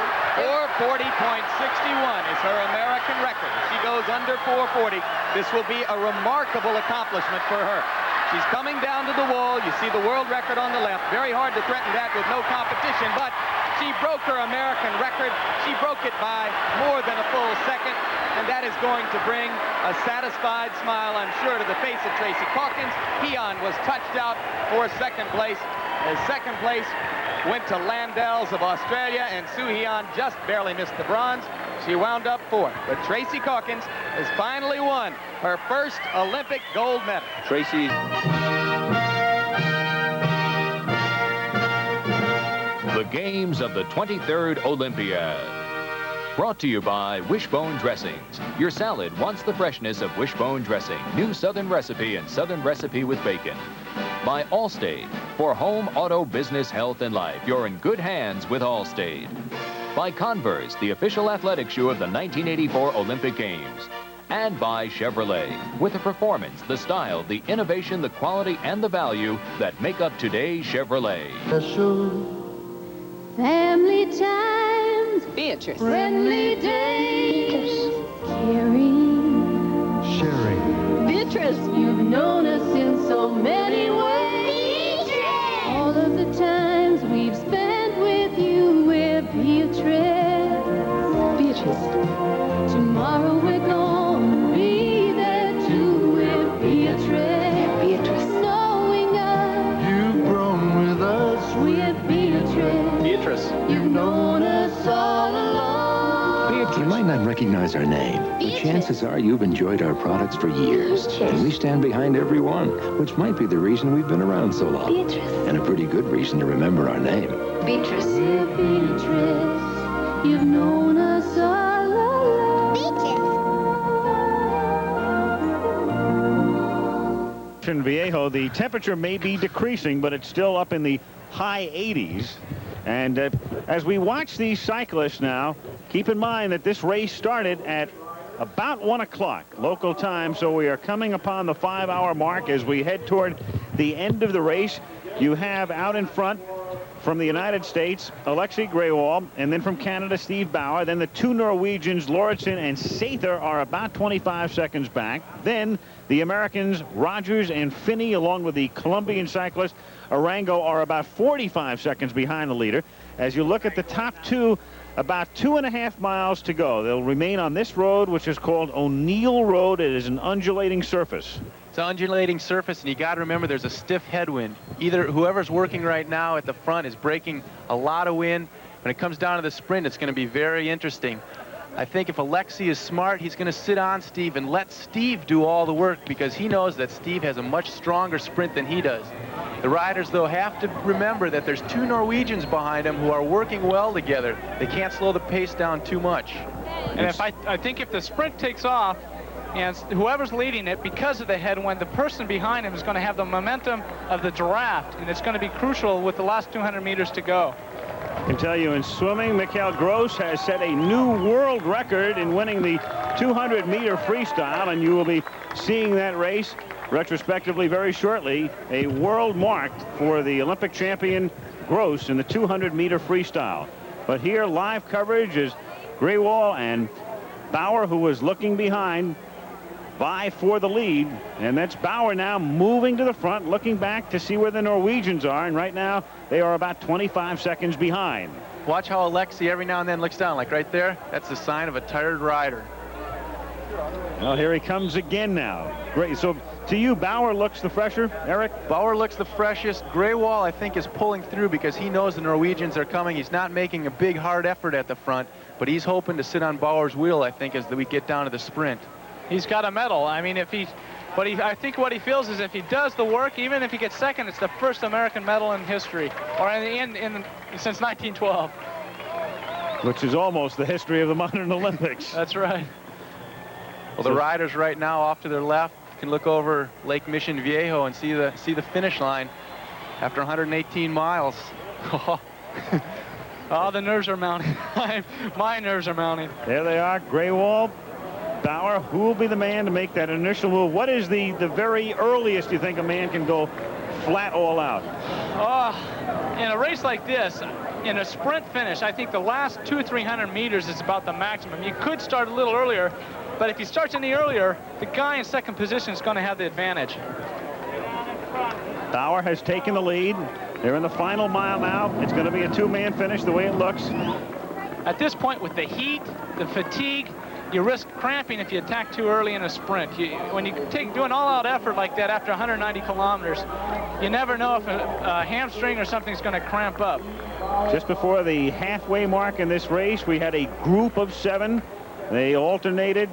4:40.61 is her American record. If she goes under 4:40, this will be a remarkable accomplishment for her. She's coming down to the wall. You see the world record on the left. Very hard to threaten that with no competition, but she broke her American record. She broke it by more than a full second, and that is going to bring a satisfied smile, I'm sure, to the face of Tracy Calkins. Hee-an was touched out for second place. As second place went to Landels of Australia, and Soo Hee-an just barely missed the bronze. She wound up 4th. But Tracy Calkins has finally won her first Olympic gold medal. Tracy. The games of the 23rd Olympiad. Brought to you by Wishbone Dressings. Your salad wants the freshness of Wishbone Dressing. New Southern recipe and Southern recipe with bacon. By Allstate. For home, auto, business, health, and life, you're in good hands with Allstate. By Converse, the official athletic shoe of the 1984 Olympic Games. And by Chevrolet. With the performance, the style, the innovation, the quality, and the value that make up today's Chevrolet. Family times. Beatrice. Friendly days. Caring. Sharing. Beatrice. You've known us in so many ways. Beatrice. All of the times we've spent with you, we're Beatrice. Beatrice. Tomorrow we're gonna be there too, we're Beatrice. Beatrice. Knowing us. You've grown with us. We're Beatrice. Beatrice. You've known us all along. You might not recognize our name, but chances are you've enjoyed our products for years. And we stand behind every one, which might be the reason we've been around so long. Beatrice. And a pretty good reason to remember our name. Beatrice. We're Beatrice. You've known us all along. Beatrice. Mission Viejo, the temperature may be decreasing, but it's still up in the high 80s. And as we watch these cyclists now, keep in mind that this race started at about 1 o'clock local time, so we are coming upon the 5-hour mark as we head toward the end of the race. You have out in front from the United States, Alexei Grewal, and then from Canada, Steve Bauer. Then the two Norwegians, Lauritsen and Sather, are about 25 seconds back. Then the Americans, Rogers and Finney, along with the Colombian cyclist Arango, are about 45 seconds behind the leader. As you look at the top two, about 2.5 miles to go. They'll remain on this road, which is called O'Neill Road. It is an undulating surface. It's an undulating surface, and you got to remember there's a stiff headwind. Either whoever's working right now at the front is breaking a lot of wind. When it comes down to the sprint, it's going to be very interesting. I think if Alexei is smart, he's going to sit on Steve and let Steve do all the work, because he knows that Steve has a much stronger sprint than he does. The riders, though, have to remember that there's two Norwegians behind him who are working well together. They can't slow the pace down too much. And if I think if the sprint takes off, and whoever's leading it, because of the headwind, the person behind him is going to have the momentum of the draft, and it's going to be crucial with the last 200 meters to go. I can tell you in swimming, Mikhail Gross has set a new world record in winning the 200-meter freestyle, and you will be seeing that race retrospectively very shortly. A world mark for the Olympic champion Gross in the 200-meter freestyle. But here, live coverage is Grewal and Bauer, who was looking behind, vie for the lead, and that's Bauer now moving to the front, looking back to see where the Norwegians are, and right now they are about 25 seconds behind. Watch how Alexei every now and then looks down, like right there. That's the sign of a tired rider. Well, here he comes again now. Great. So to you, Bauer looks the fresher, Eric? Bauer looks the freshest. Grewal, I think, is pulling through because he knows the Norwegians are coming. He's not making a big, hard effort at the front, but he's hoping to sit on Bauer's wheel, I think, as we get down to the sprint. He's got a medal. I mean, I think what he feels is if he does the work, even if he gets second, it's the first American medal in history, or since 1912. Which is almost the history of the modern Olympics. That's right. Well, the riders right now off to their left can look over Lake Mission Viejo and see the finish line after 118 miles. Oh, the nerves are mounting. My nerves are mounting. There they are, Grewal, Bauer. Who will be the man to make that initial move? What is the very earliest you think a man can go flat all out? In a race like this, in a sprint finish, I think the last 200 or 300 meters is about the maximum. You could start a little earlier, but if he starts any earlier, the guy in second position is going to have the advantage. Bauer has taken the lead. They're in the final mile now. It's going to be a two-man finish the way it looks. At this point, with the heat, the fatigue, you risk cramping if you attack too early in a sprint. When you do an all-out effort like that after 190 kilometers, you never know if a hamstring or something's going to cramp up. Just before the halfway mark in this race, we had a group of 7. They alternated,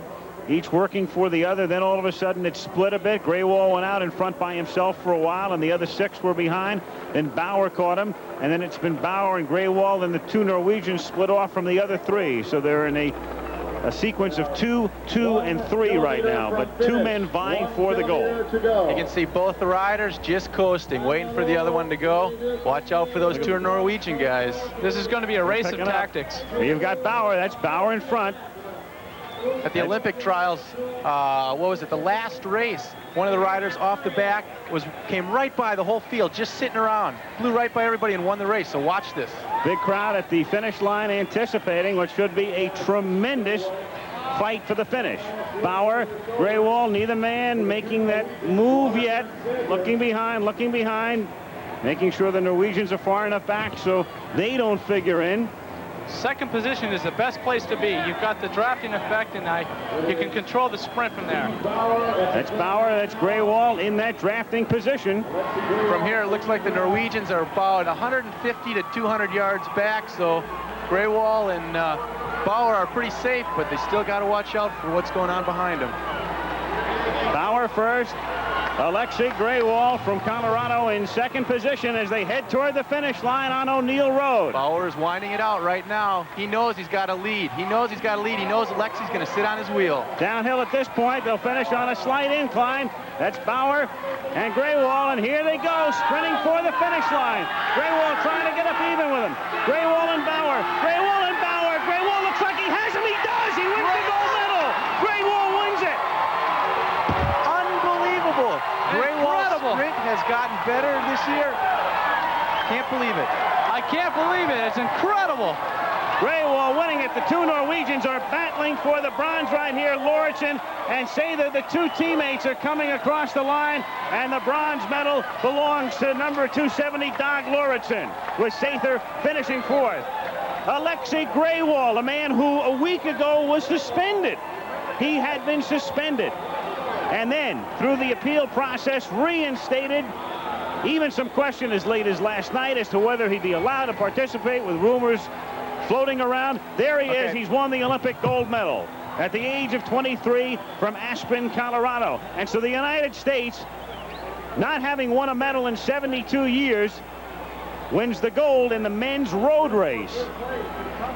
each working for the other. Then all of a sudden it split a bit. Grewal went out in front by himself for a while, and the other 6 were behind. Then Bauer caught him, and then it's been Bauer and Grewal, and the 2 Norwegians split off from the other 3. So they're in a sequence of 2, 2, and 3 right now, but 2 men vying for the goal. You can see both the riders just coasting, waiting for the other one to go. Watch out for those 2 Norwegian guys. This is going to be a race of tactics. You've got Bauer. That's Bauer in front. At the Olympic trials, what was it, the last race, one of the riders off the back came right by the whole field, just sitting around, flew right by everybody and won the race. So watch this. Big crowd at the finish line anticipating what should be a tremendous fight for the finish. Bauer, Grewal, neither man making that move yet. Looking behind, making sure the Norwegians are far enough back so they don't figure in. Second position is the best place to be. You've got the drafting effect, and you can control the sprint from there. That's Bauer, that's Grewal in that drafting position. From here, it looks like the Norwegians are about 150 to 200 yards back, so Grewal and Bauer are pretty safe, but they still got to watch out for what's going on behind them. Bauer first, Alexei Graywall from Colorado in second position as they head toward the finish line on O'Neill Road. Bauer is winding it out right now. He knows he's got a lead. He knows he's got a lead. He knows Alexei's going to sit on his wheel. Downhill at this point. They'll finish on a slight incline. That's Bauer and Graywall, and here they go, sprinting for the finish line. Graywall trying to get up even with him. Graywall and Bauer. Graywall and Bauer. Graywall looks like he has him. He does. He wins the gold medal. Graywall wins it. Unbelievable. Graywall's sprint has gotten better this year. Can't believe it. I can't believe it. It's incredible. Graywall winning it. The two Norwegians are battling for the bronze right here. Lauritsen and Sather, the two teammates, are coming across the line, and the bronze medal belongs to number 270, Dag Lauritsen, with Sather finishing fourth. Alexei Graywall, a man who a week ago was suspended. He had been suspended, and then through the appeal process reinstated. Even some question as late as last night as to whether he'd be allowed to participate, with rumors floating around. There he is. He's won the Olympic gold medal at the age of 23 from Aspen, Colorado. And so the United States, not having won a medal in 72 years, wins the gold in the men's road race.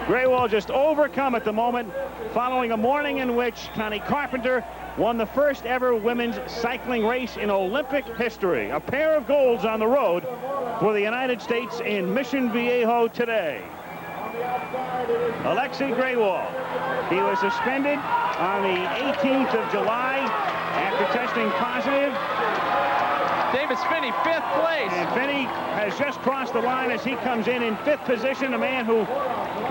Graywall just overcome at the moment, following a morning in which Connie Carpenter won the first ever women's cycling race in Olympic history. A pair of golds on the road for the United States in Mission Viejo today. Alexei Graywall. He was suspended on the 18th of July after testing positive. David Finney, fifth place. And Finney has just crossed the line as he comes in fifth position, a man who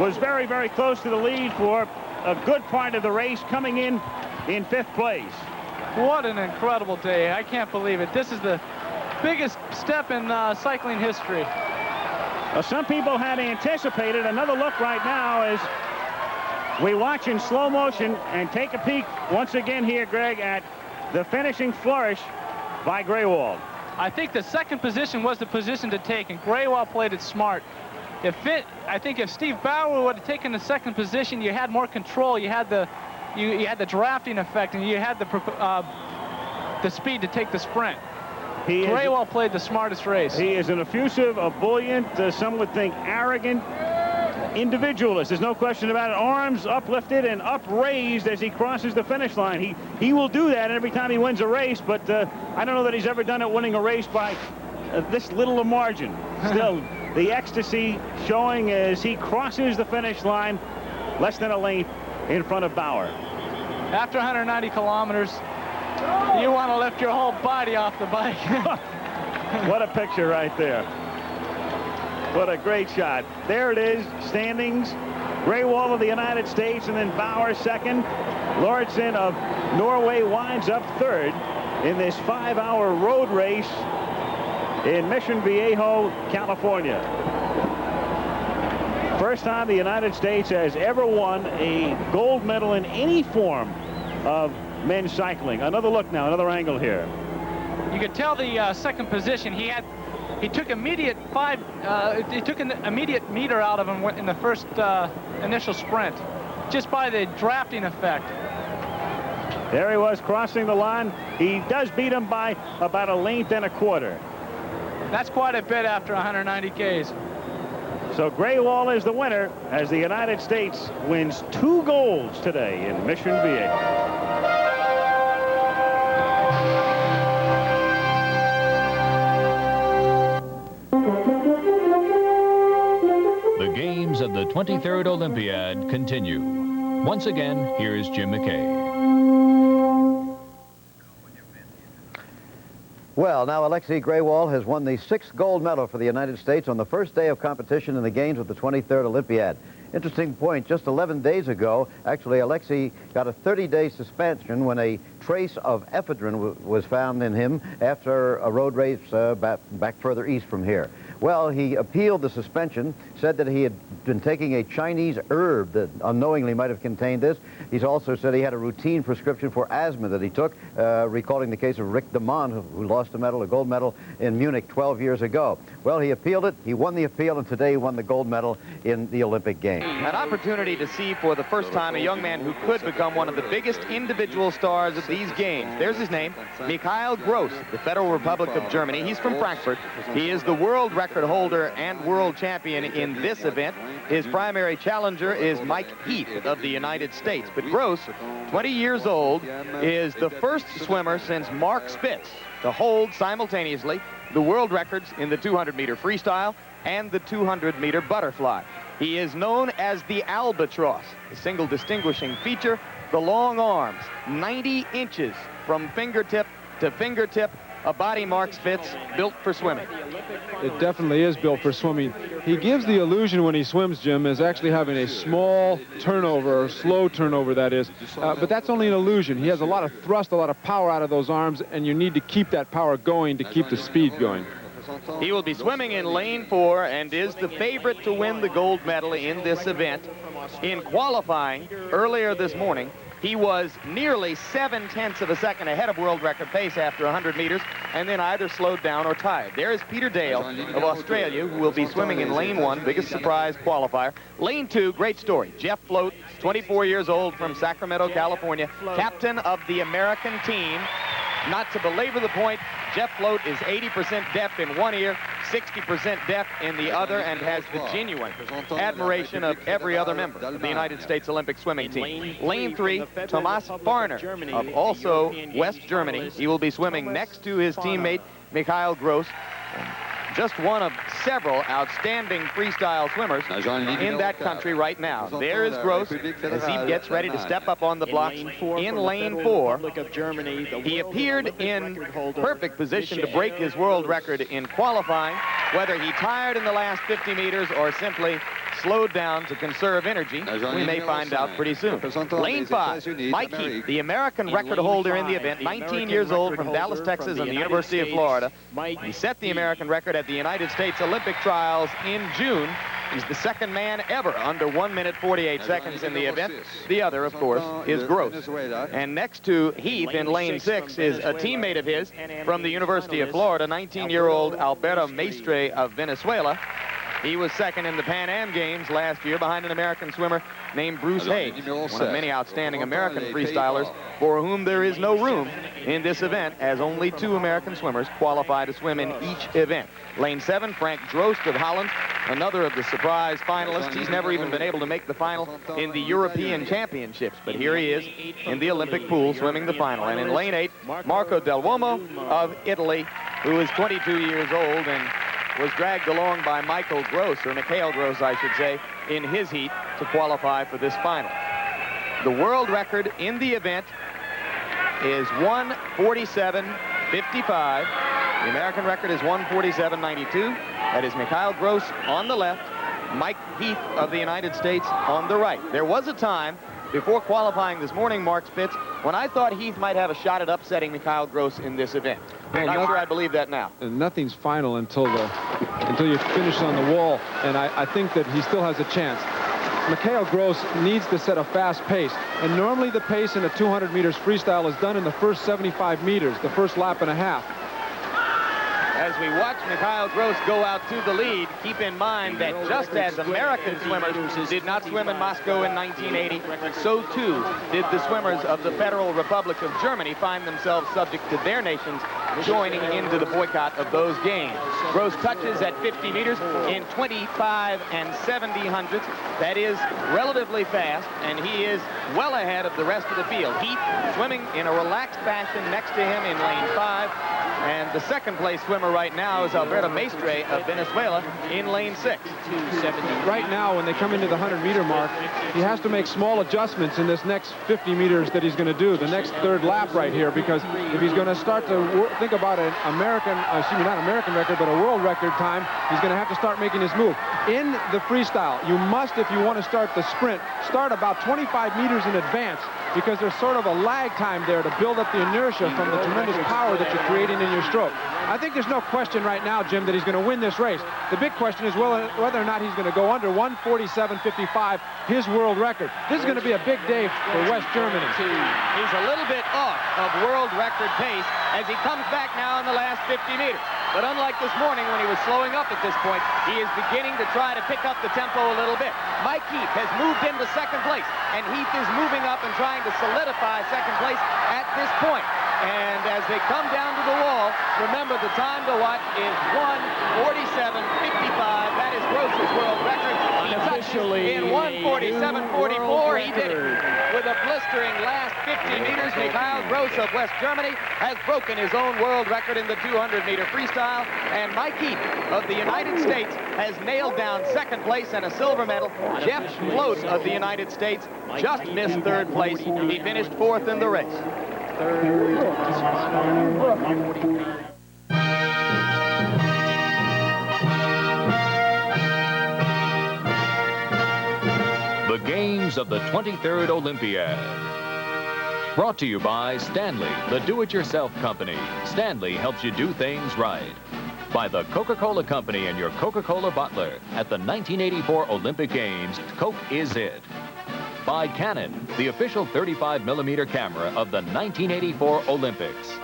was very, very close to the lead for a good part of the race, coming in fifth place. What an incredible day. I can't believe it. This is the biggest step in cycling history. Well, some people had anticipated. Another look right now as we watch in slow motion and take a peek once again here, Greg, at the finishing flourish by Graywall. I think the second position was the position to take, and Graywall played it smart. I think if Steve Bauer would have taken the second position, you had more control. You had the drafting effect, and you had the speed to take the sprint. Graywall played the smartest race. He is an effusive, ebullient, some would think arrogant individualist. There's no question about it. Arms uplifted and upraised as he crosses the finish line. He will do that every time he wins a race, but I don't know that he's ever done it winning a race by this little a margin. Still, the ecstasy showing as he crosses the finish line less than a length in front of Bauer. After 190 kilometers, you want to lift your whole body off the bike. What a picture right there. What a great shot. There it is, standings. Graywall of the United States, and then Bauer second. Lauritsen of Norway winds up third in this 5-hour road race in Mission Viejo, California. First time the United States has ever won a gold medal in any form of men's cycling. Another look now, another angle here. You could tell the second position. He took an immediate meter out of him in the first initial sprint, just by the drafting effect. There he was crossing the line. He does beat him by about a length and a quarter. That's quite a bit after 190 Ks. So Graywall is the winner as the United States wins 2 golds today in Mission Viejo. The games of the 23rd Olympiad continue. Once again, here's Jim McKay. Well, now Alexei Graywall has won the 6th gold medal for the United States on the first day of competition in the games of the 23rd Olympiad. Interesting point, just 11 days ago, actually, Alexei got a 30-day suspension when a trace of ephedrine was found in him after a road race back further east from here. Well, he appealed the suspension, said that he had been taking a Chinese herb that unknowingly might have contained this. He's also said he had a routine prescription for asthma that he took, recalling the case of Rick DeMond, who lost a gold medal in Munich 12 years ago. Well, he appealed it, he won the appeal, and today he won the gold medal in the Olympic Games. An opportunity to see for the first time a young man who could become one of the biggest individual stars of these games. There's his name, Mikhail Gross, the Federal Republic of Germany. He's from Frankfurt. He is the world record holder and world champion in this event. His primary challenger is Mike Heath of the United States. But Gross, 20 years old, is the first swimmer since Mark Spitz to hold simultaneously the world records in the 200-meter freestyle and the 200-meter butterfly. He is known as the albatross. The single distinguishing feature, the long arms, 90 inches from fingertip to fingertip, a body Mark Spitz built for swimming. It definitely is built for swimming. He gives the illusion when he swims, Jim, as actually having a small turnover, or slow turnover, that is. But that's only an illusion. He has a lot of thrust, a lot of power out of those arms, and you need to keep that power going to keep the speed going. He will be swimming in lane 4 and is the favorite to win the gold medal in this event. In qualifying earlier this morning, he was nearly 0.7 of a second ahead of world record pace after 100 meters, and then either slowed down or tied. There is Peter Dale of Australia, who will be swimming in lane 1, biggest surprise qualifier. Lane 2, great story. Jeff Float, 24 years old from Sacramento, California, captain of the American team. Not to belabor the point, Jeff Float is 80% deaf in one ear, 60% deaf in the other, and has the genuine admiration of every other member of the United States Olympic swimming team. Lane 3, Thomas Farner of also West Germany. He will be swimming next to his teammate, Mikhail Gross. Just one of several outstanding freestyle swimmers in that country right now. There is Gross as he gets ready to step up on the blocks in lane 4. He appeared in perfect position to break his world record in qualifying. Whether he tired in the last 50 meters or simply slowed down to conserve energy, we may find out pretty soon. Lane 5, Mike Heath, the American record holder in the event, 19 years old from Dallas, Texas, and the University of Florida. He set the American record at the United States Olympic trials in June. He's the second man ever under 1 minute 48 seconds in the event. The other, of course, is Gross. And next to Heath in lane 6 is a teammate of his from the University of Florida, 19-year-old Alberto Mestre of Venezuela. He was second in the Pan Am Games last year behind an American swimmer named Bruce Hayes, one of many outstanding American freestylers for whom there is no room in this event, as only 2 American swimmers qualify to swim in each event. Lane 7, Frank Drost of Holland, another of the surprise finalists. He's never even been able to make the final in the European Championships, but here he is in the Olympic pool swimming the final. And in lane 8, Marco Del Uomo of Italy, who is 22 years old and was dragged along by Mikhail Gross, I should say, in his heat to qualify for this final. The world record in the event is 1:47.55. The American record is 1:47.92. That is Mikhail Gross on the left, Mike Heath of the United States on the right. There was a time before qualifying this morning, Mark Spitz, when I thought Heath might have a shot at upsetting Mikhail Gross in this event. I'm not sure I believe that now. And nothing's final until you finish on the wall, and I think that he still has a chance. Mikhail Gross needs to set a fast pace, and normally the pace in a 200 meters freestyle is done in the first 75 meters, the first lap and a half. As we watch Mikhail Gross go out to the lead, keep in mind that just as American swimmers did not swim in Moscow in 1980, so too did the swimmers of the Federal Republic of Germany find themselves subject to their nations joining into the boycott of those games. Gross touches at 50 meters in 25 70/100. That is relatively fast, and he is well ahead of the rest of the field. Heath swimming in a relaxed fashion next to him in lane 5. And the second place swimmer right now is Alberto Mestre of Venezuela in lane 6. Right now, when they come into the 100-meter mark, he has to make small adjustments in this next 50 meters that he's going to do, the next third lap right here, because if he's going to start to think about an not American record, but a world record time, he's going to have to start making his move. In the freestyle, you must, if you want to start the sprint, start about 25 meters in advance because there's sort of a lag time there to build up the inertia from the tremendous power that you're creating in your stroke. I think there's no question right now, Jim, that he's going to win this race. The big question is whether or not he's going to go under 1:47.55, his world record. This is going to be a big day for West Germany. He's a little bit off of world record pace as he comes back now in the last 50 meters. But unlike this morning when he was slowing up at this point, he is beginning to try to pick up the tempo a little bit. Mike Heath has moved into second place, and Heath is moving up and trying to solidify second place at this point. And as they come down to the wall, remember the time to watch is 1:47.55. That is Gross's world record. Unofficially in 1:47.44, he did it. With a blistering last 50 meters, Mikhail Gross of West Germany has broken his own world record in the 200-meter freestyle. And Mike Heath of the United States has nailed down second place and a silver medal. Jeff Float of the United States just missed third place. He finished fourth in the race. The Games of the 23rd Olympiad. Brought to you by Stanley, the do-it-yourself company. Stanley helps you do things right. By the Coca-Cola Company and your Coca-Cola bottler. At the 1984 Olympic Games, Coke is it. By Canon, the official 35mm camera of the 1984 Olympics.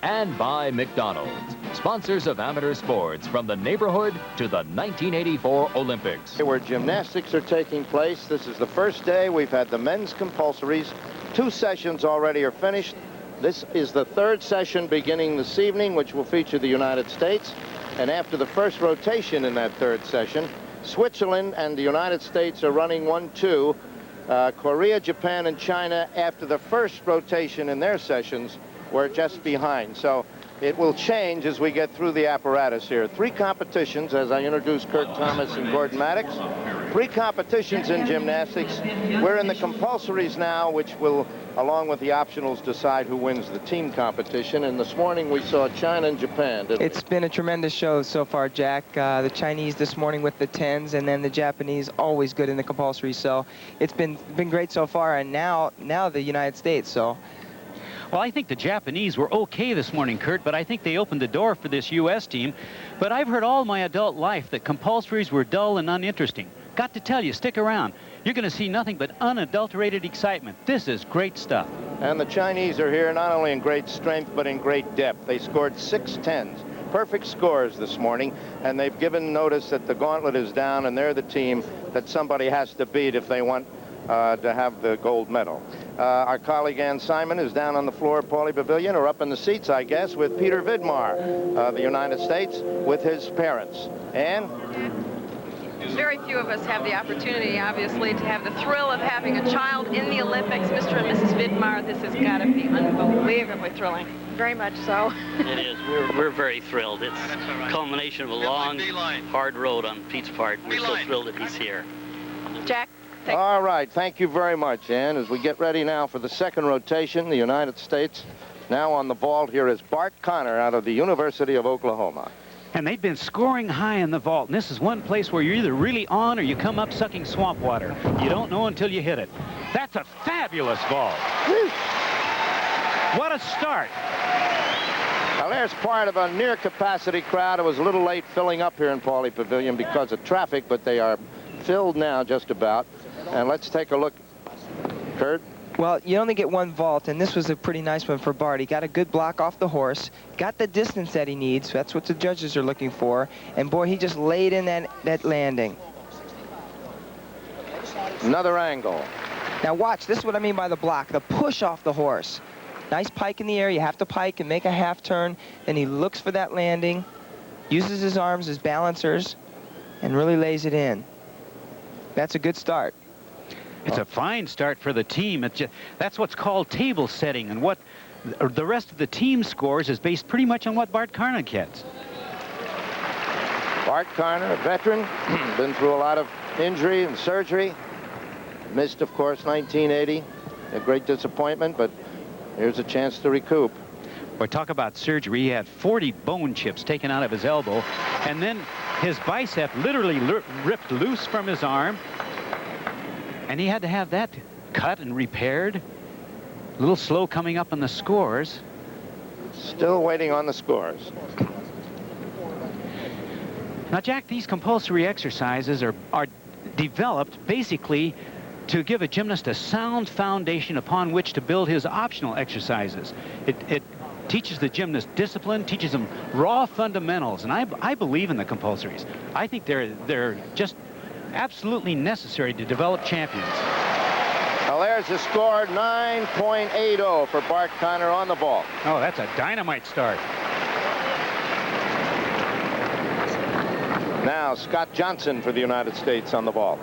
And by McDonald's, sponsors of amateur sports from the neighborhood to the 1984 Olympics. Where gymnastics are taking place. This is the first day. We've had the men's compulsories. 2 sessions already are finished. This is the 3rd session beginning this evening, which will feature the United States. And after the first rotation in that 3rd session, Switzerland and the United States are running 1-2. Korea, Japan, and China, after the first rotation in their sessions, were just behind. So it will change as we get through the apparatus here. 3 competitions, as I introduce Kurt Thomas and Gordon Maddox. 3 competitions in gymnastics. We're in the compulsories now, which will, along with the optionals, decide who wins the team competition. And this morning we saw China and Japan. It's been a tremendous show so far, Jack. The Chinese this morning with the 10s, and then the Japanese always good in the compulsories. So it's been great so far, and now the United States. So. Well, I think the Japanese were okay this morning, Kurt, but I think they opened the door for this U.S. team. But I've heard all my adult life that compulsories were dull and uninteresting. Got to tell you, stick around. You're going to see nothing but unadulterated excitement. This is great stuff. And the Chinese are here not only in great strength, but in great depth. They scored 6 10s. Perfect scores this morning, and they've given notice that the gauntlet is down, and they're the team that somebody has to beat if they want to have the gold medal. Our colleague Ann Simon is down on the floor at Pauly Pavilion, or up in the seats, I guess, with Peter Vidmar of the United States with his parents. Ann? Very few of us have the opportunity, obviously, to have the thrill of having a child in the Olympics. Mr. and Mrs. Vidmar, this has got to be unbelievably thrilling. Very much so. It is. We're very thrilled. It's a culmination of a long, hard road on Pete's part. We're so thrilled that he's here. Jack? All right, thank you very much, Ann. As we get ready now for the 2nd rotation, the United States now on the vault here is Bart Connor out of the University of Oklahoma. And they've been scoring high in the vault. And this is one place where you're either really on or you come up sucking swamp water. You don't know until you hit it. That's a fabulous vault. What a start. Now, there's part of a near-capacity crowd. It was a little late filling up here in Pauly Pavilion because of traffic, but they are filled now just about. And let's take a look. Kurt? Well, you only get 1 vault, and this was a pretty nice one for Bart. He got a good block off the horse, got the distance that he needs. That's what the judges are looking for. And, boy, he just laid in that landing. Another angle. Now, watch. This is what I mean by the block, the push off the horse. Nice pike in the air. You have to pike and make a half turn. Then he looks for that landing, uses his arms as balancers, and really lays it in. That's a good start. It's a fine start for the team. That's what's called table setting, and what the rest of the team scores is based pretty much on what Bart Connor gets. Bart Connor, a veteran, been through a lot of injury and surgery. Missed, of course, 1980. A great disappointment, but here's a chance to recoup. Boy, talk about surgery. He had 40 bone chips taken out of his elbow, and then his bicep literally ripped loose from his arm, and he had to have that cut and repaired. A little slow coming up on the scores. Still waiting on the scores. Now, Jack, these compulsory exercises are developed basically to give a gymnast a sound foundation upon which to build his optional exercises. It teaches the gymnast discipline, teaches them raw fundamentals, and I believe in the compulsories. I think they're just absolutely necessary to develop champions. Well, there's the score, 9.80 for Bart Conner on the ball. Oh, that's a dynamite start. Now, Scott Johnson for the United States on the ball.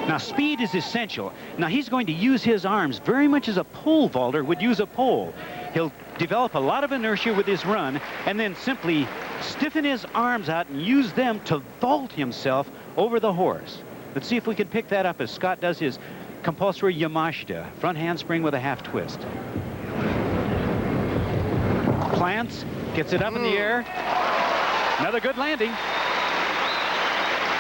Now, speed is essential. Now, he's going to use his arms very much as a pole vaulter would use a pole. He'll develop a lot of inertia with his run and then simply stiffen his arms out and use them to vault himself over the horse. Let's see if we can pick that up as Scott does his compulsory Yamashita, front handspring with a half twist. Plants, gets it up in the air. Another good landing.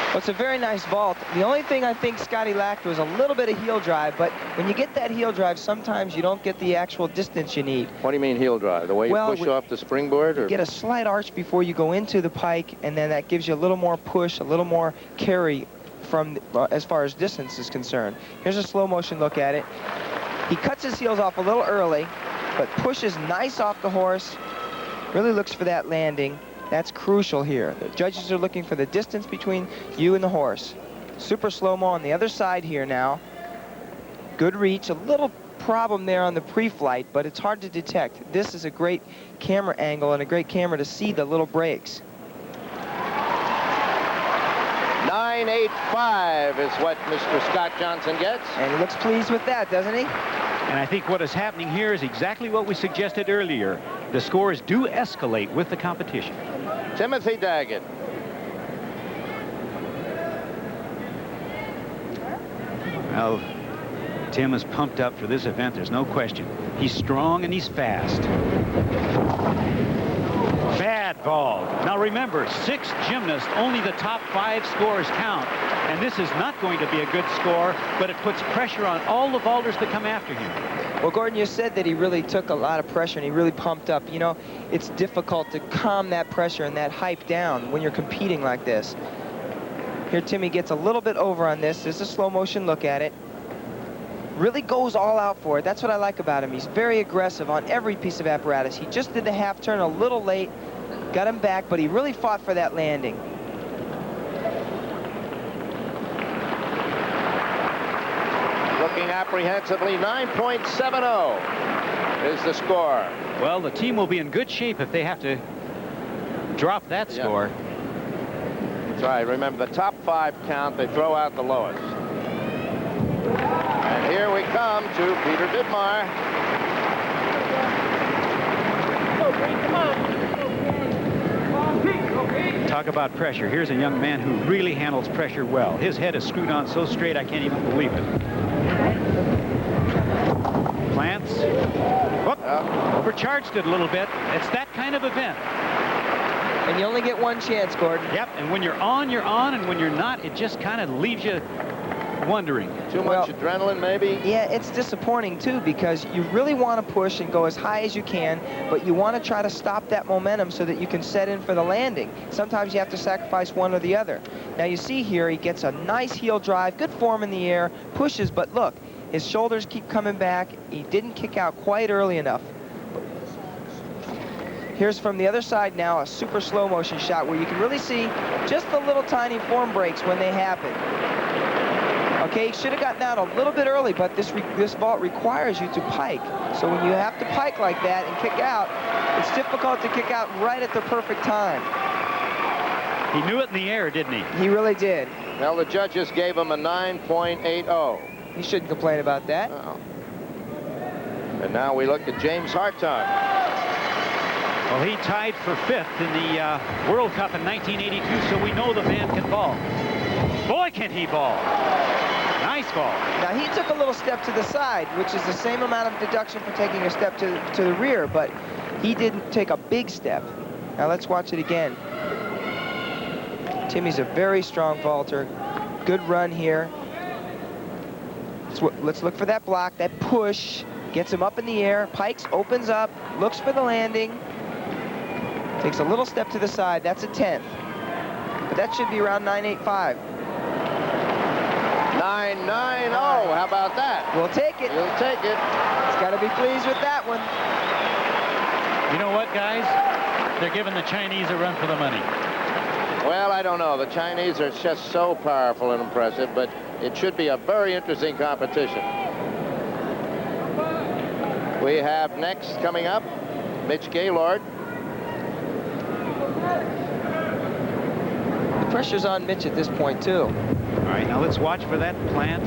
Well, it's a very nice vault. The only thing I think Scotty lacked was a little bit of heel drive, but when you get that heel drive, sometimes you don't get the actual distance you need. What do you mean heel drive? The way you push off the springboard? Or? Get a slight arch before you go into the pike, and then that gives you a little more push, a little more carry from as far as distance is concerned. Here's a slow motion look at it. He cuts his heels off a little early, but pushes nice off the horse, really looks for that landing. That's crucial here. The judges are looking for the distance between you and the horse. Super slow-mo on the other side here now. Good reach. A little problem there on the pre-flight, but it's hard to detect. This is a great camera angle and a great camera to see the little breaks. 9.85 is what Mr. Scott Johnson gets. And he looks pleased with that, doesn't he? And I think what is happening here is exactly what we suggested earlier. The scores do escalate with the competition. Timothy Daggett. Well, Tim is pumped up for this event, there's no question. He's strong and he's fast. Bad ball. Now remember, 6 gymnasts, only the top 5 scores count. And this is not going to be a good score, but it puts pressure on all the vaulters that come after him. Well, Gordon, you said that he really took a lot of pressure and he really pumped up. You know, it's difficult to calm that pressure and that hype down when you're competing like this. Here, Timmy gets a little bit over on this. There's a slow motion look at it. Really goes all out for it. That's what I like about him. He's very aggressive on every piece of apparatus. He just did the half turn a little late, got him back, but he really fought for that landing. Looking apprehensively, 9.70 is the score. Well, the team will be in good shape if they have to drop that score. That's right. Remember, the top 5 count. They throw out the lowest. And here we come to Peter Dittmar. Talk about pressure. Here's a young man who really handles pressure well. His head is screwed on so straight I can't even believe it. Plants. Whoop. Overcharged it a little bit. It's that kind of event. And you only get one chance, Gordon. Yep, and when you're on, and when you're not, it just kind of leaves you wondering. Too much adrenaline, maybe? Yeah, it's disappointing, too, because you really want to push and go as high as you can, but you want to try to stop that momentum so that you can set in for the landing. Sometimes you have to sacrifice one or the other. Now, you see here, he gets a nice heel drive, good form in the air, pushes, but look, his shoulders keep coming back. He didn't kick out quite early enough. Here's from the other side now, a super slow motion shot where you can really see just the little tiny form breaks when they happen. Okay, he should have gotten out a little bit early, but this vault requires you to pike. So when you have to pike like that and kick out, it's difficult to kick out right at the perfect time. He knew it in the air, didn't he? He really did. Well, the judges gave him a 9.80. He shouldn't complain about that. No. And now we look at James Hartung. Well, he tied for 5th in the World Cup in 1982, so we know the man can ball. Boy, can he ball. Nice ball. Now, he took a little step to the side, which is the same amount of deduction for taking a step to the rear, but he didn't take a big step. Now, let's watch it again. Timmy's a very strong vaulter. Good run here. Let's look for that block, that push. Gets him up in the air. Pikes, opens up, looks for the landing. Takes a little step to the side. That's a 10th. But that should be around 9.85. 9.90. How about that? We'll take it. You'll take it. He's got to be pleased with that one. You know what, guys? They're giving the Chinese a run for the money. Well, I don't know. The Chinese are just so powerful and impressive, but it should be a very interesting competition. We have next coming up, Mitch Gaylord. The pressure's on Mitch at this point, too. All right, now let's watch for that plant.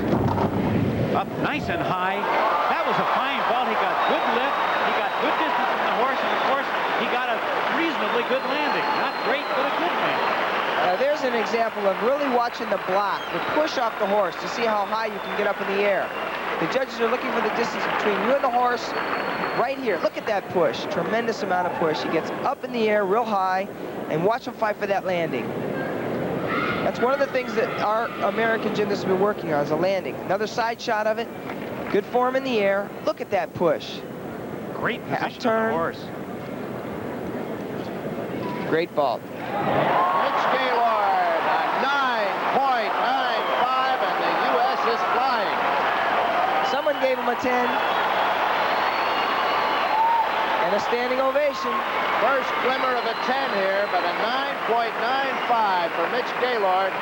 Up nice and high. That was a fine ball. He got good lift. He got good distance from the horse, and of course, he got a reasonably good landing. Not great, but a good landing. There's an example of really watching the block, the push off the horse to see how high you can get up in the air. The judges are looking for the distance between you and the horse right here. Look at that push. Tremendous amount of push. He gets up in the air real high, and watch him fight for that landing. That's one of the things that our American gymnasts have been working on, is a landing. Another side shot of it. Good form in the air. Look at that push. Great half position turn. on the horse. Great ball. Mitch Gaylord, a 9.95, and the U.S. is flying. Someone gave him a 10. And a standing ovation. First glimmer of a 10 here, but a 9.95 for Mitch Gaylord.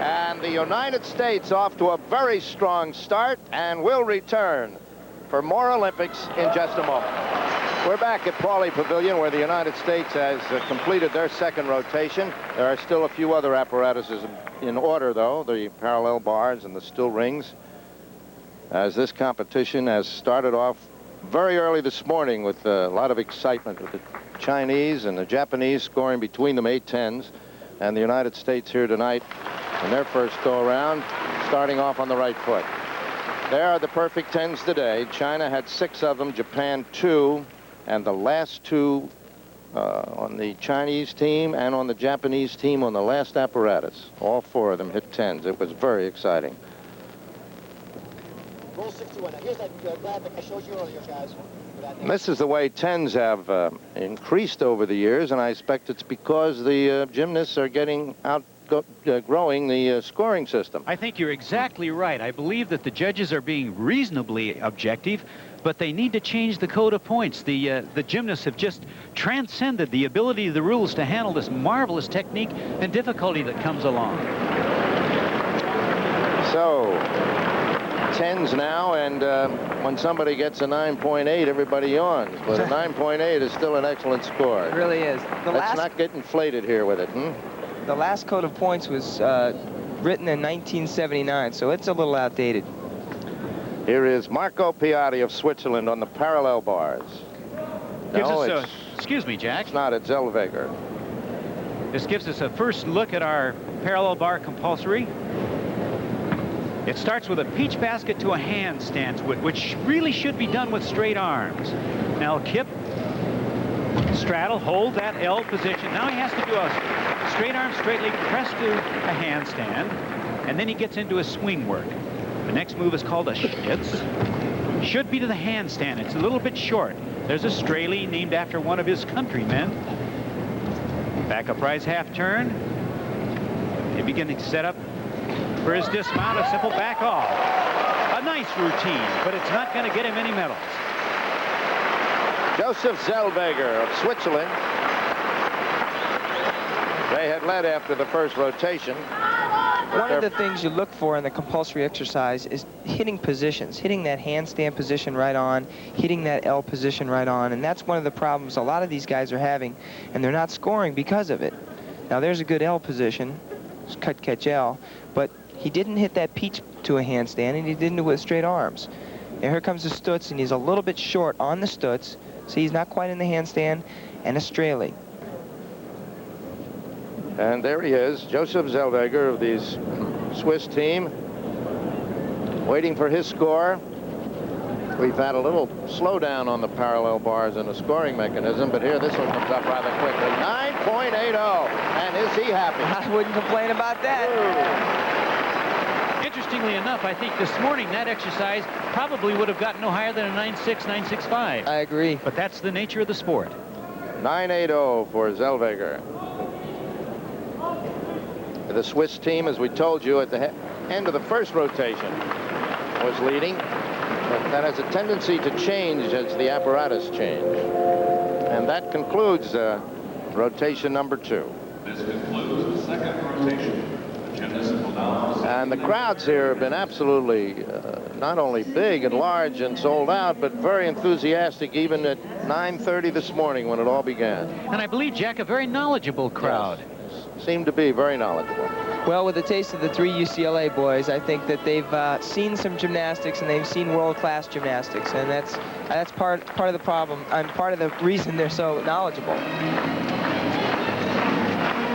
And the United States off to a very strong start, and will return for more Olympics in just a moment. We're back at Pauly Pavilion, where the United States has completed their second rotation. There are still a few other apparatuses in order, though, the parallel bars and the still rings, as this competition has started off very early this morning with a lot of excitement, with the Chinese and the Japanese scoring between them 8-10s, and the United States here tonight in their first go-around, starting off on the right foot. There are the perfect 10s today. China had 6 of them, Japan 2, and the last 2 on the Chinese team and on the Japanese team on the last apparatus. All 4 of them hit 10s. It was very exciting. Roll 61. Now here's that graphic I showed you earlier, guys. This is the way 10s have increased over the years, and I expect it's because the gymnasts are getting growing the scoring system. I think you're exactly right. I believe that the judges are being reasonably objective, but they need to change the code of points. The gymnasts have just transcended the ability of the rules to handle this marvelous technique and difficulty that comes along. So, 10s now, and when somebody gets a 9.8, everybody yawns. But a 9.8 is still an excellent score. It really is. Let's not get inflated here with it. The last code of points was written in 1979, so it's a little outdated. Here is Marco Piatti of Switzerland on the parallel bars. Excuse me, Jack. It's not, it's Zellweger. This gives us a first look at our parallel bar compulsory. It starts with a peach basket to a handstand, which really should be done with straight arms. Now kip, straddle, hold that L position. Now he has to do a straight arm, straight leg press to a handstand, and then he gets into a swing work. The next move is called a Schmitz. Should be to the handstand. It's a little bit short. There's a Straley named after one of his countrymen. Back up rise half turn. He begins to set up for his dismount, a simple back off. A nice routine, but it's not going to get him any medals. Joseph Zellweger of Switzerland. They had led after the first rotation. One of the things you look for in the compulsory exercise is hitting positions, hitting that handstand position right on, hitting that L position right on, and that's one of the problems a lot of these guys are having, and they're not scoring because of it. Now there's a good L position, cut, catch, L, but he didn't hit that peach to a handstand, and he didn't do it with straight arms. And here comes the Stutz, and he's a little bit short on the Stutz, so he's not quite in the handstand, and a Straley. And there he is, Joseph Zellweger of the Swiss team, waiting for his score. We've had a little slowdown on the parallel bars and the scoring mechanism, but here this one comes up rather quickly. 9.80, and is he happy? I wouldn't complain about that. interestingly enough, I think this morning that exercise probably would have gotten no higher than a 9.6, 9.65. I agree. But that's the nature of the sport. 9.80 for Zellweger. The Swiss team, as we told you at the end of the first rotation, was leading. But that has a tendency to change as the apparatus change. And that concludes rotation number 2. This concludes the second rotation. The gymnasts will now... And the crowds here have been absolutely not only big and large and sold out, but very enthusiastic even at 9:30 this morning when it all began. And I believe, Jack, a very knowledgeable crowd. Yes. Seemed to be very knowledgeable. Well, with a taste of the 3 UCLA boys, I think that they've seen some gymnastics and they've seen world-class gymnastics, and that's part of the problem. Part of the reason they're so knowledgeable.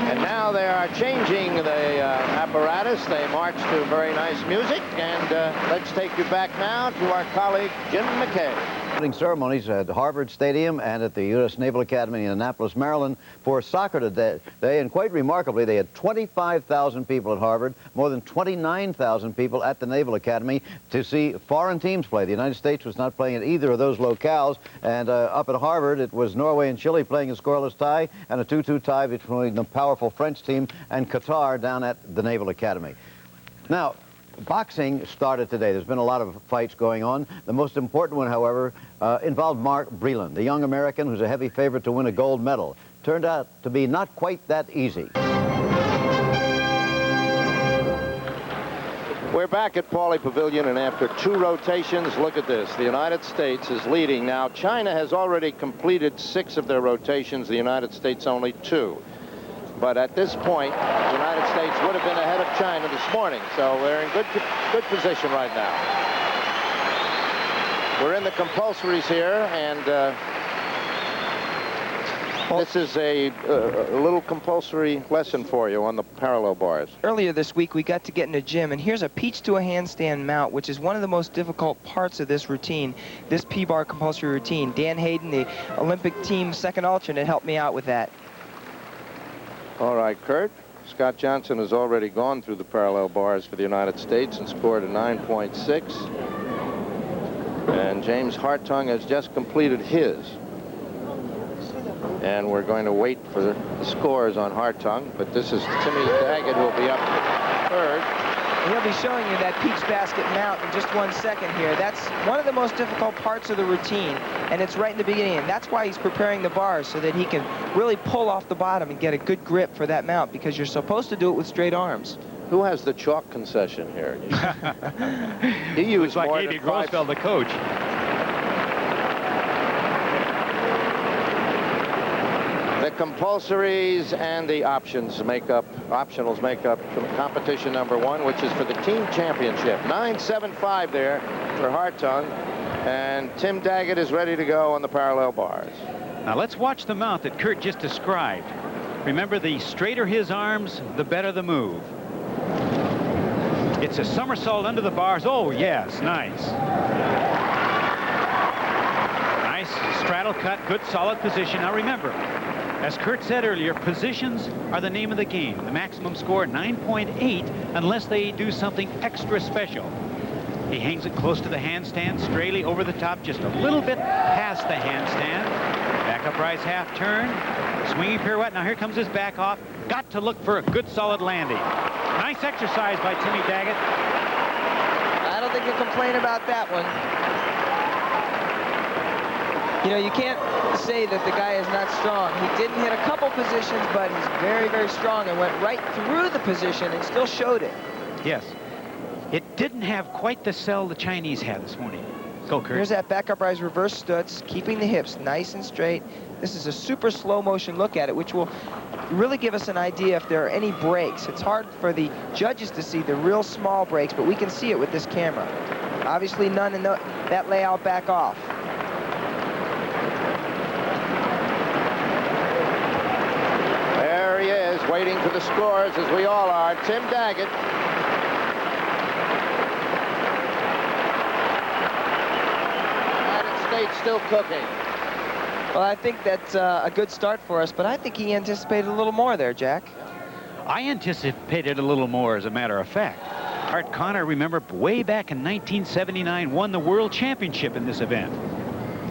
And now they are changing the apparatus. They march to very nice music, and let's take you back now to our colleague Jim McKay. Opening ceremonies at Harvard Stadium and at the U.S. Naval Academy in Annapolis, Maryland for soccer today. And quite remarkably, they had 25,000 people at Harvard, more than 29,000 people at the Naval Academy to see foreign teams play. The United States was not playing at either of those locales, and up at Harvard, it was Norway and Chile playing a scoreless tie and a 2-2 tie between the powerful French team and Qatar down at the Naval Academy. Now, boxing started today. There's been a lot of fights going on. The most important one, however, involved Mark Breland, the young American who's a heavy favorite to win a gold medal. Turned out to be not quite that easy. We're back at Pauley Pavilion, and after 2 rotations, look at this. The United States is leading. Now, China has already completed 6 of their rotations, the United States only 2. But at this point, the United States would have been ahead of China this morning, so they're in good position right now. We're in the compulsories here, and this is a little compulsory lesson for you on the parallel bars. Earlier this week, we got to get in a gym, and here's a peach to a handstand mount, which is one of the most difficult parts of this routine, this P-bar compulsory routine. Dan Hayden, the Olympic team second alternate, helped me out with that. All right, Kurt. Scott Johnson has already gone through the parallel bars for the United States and scored a 9.6. And James Hartung has just completed his. And we're going to wait for the scores on Hartung, but this is Timmy Daggett who will be up third. He'll be showing you that peach basket mount in just 1 second here. That's one of the most difficult parts of the routine, and it's right in the beginning. And that's why he's preparing the bars, so that he can really pull off the bottom and get a good grip for that mount, because you're supposed to do it with straight arms. Who has the chalk concession here? He used like more Andy than 5. Grosfeld, the coach. The compulsories and the optionals make up competition number 1, which is for the team championship. 9.75 there for Hartung, and Tim Daggett is ready to go on the parallel bars. Now let's watch the mount that Kurt just described. Remember, the straighter his arms, the better the move. It's a somersault under the bars. Oh, yes, nice. Nice straddle cut, good solid position. Now remember, as Kurt said earlier, positions are the name of the game. The maximum score, 9.8, unless they do something extra special. He hangs it close to the handstand, straightly over the top, just a little bit past the handstand. Back up rise half turn, swinging pirouette. Now here comes his back off. Got to look for a good solid landing. Nice exercise by Timmy Daggett. I don't think you'll complain about that one. You know, you can't say that the guy is not strong. He didn't hit a couple positions, but he's very, very strong and went right through the position and still showed it. Yes. It didn't have quite the sell the Chinese had this morning. Go, Kurt. Here's that back up rise reverse stutz, keeping the hips nice and straight. This is a super slow motion look at it, which will really give us an idea if there are any breaks. It's hard for the judges to see the real small breaks, but we can see it with this camera. Obviously none in that layout back off. There he is, waiting for the scores, as we all are. Tim Daggett. United States still cooking. Well, I think that's a good start for us, but I think he anticipated a little more there, Jack. I anticipated a little more, as a matter of fact. Bart Connor, remember, way back in 1979, won the World Championship in this event.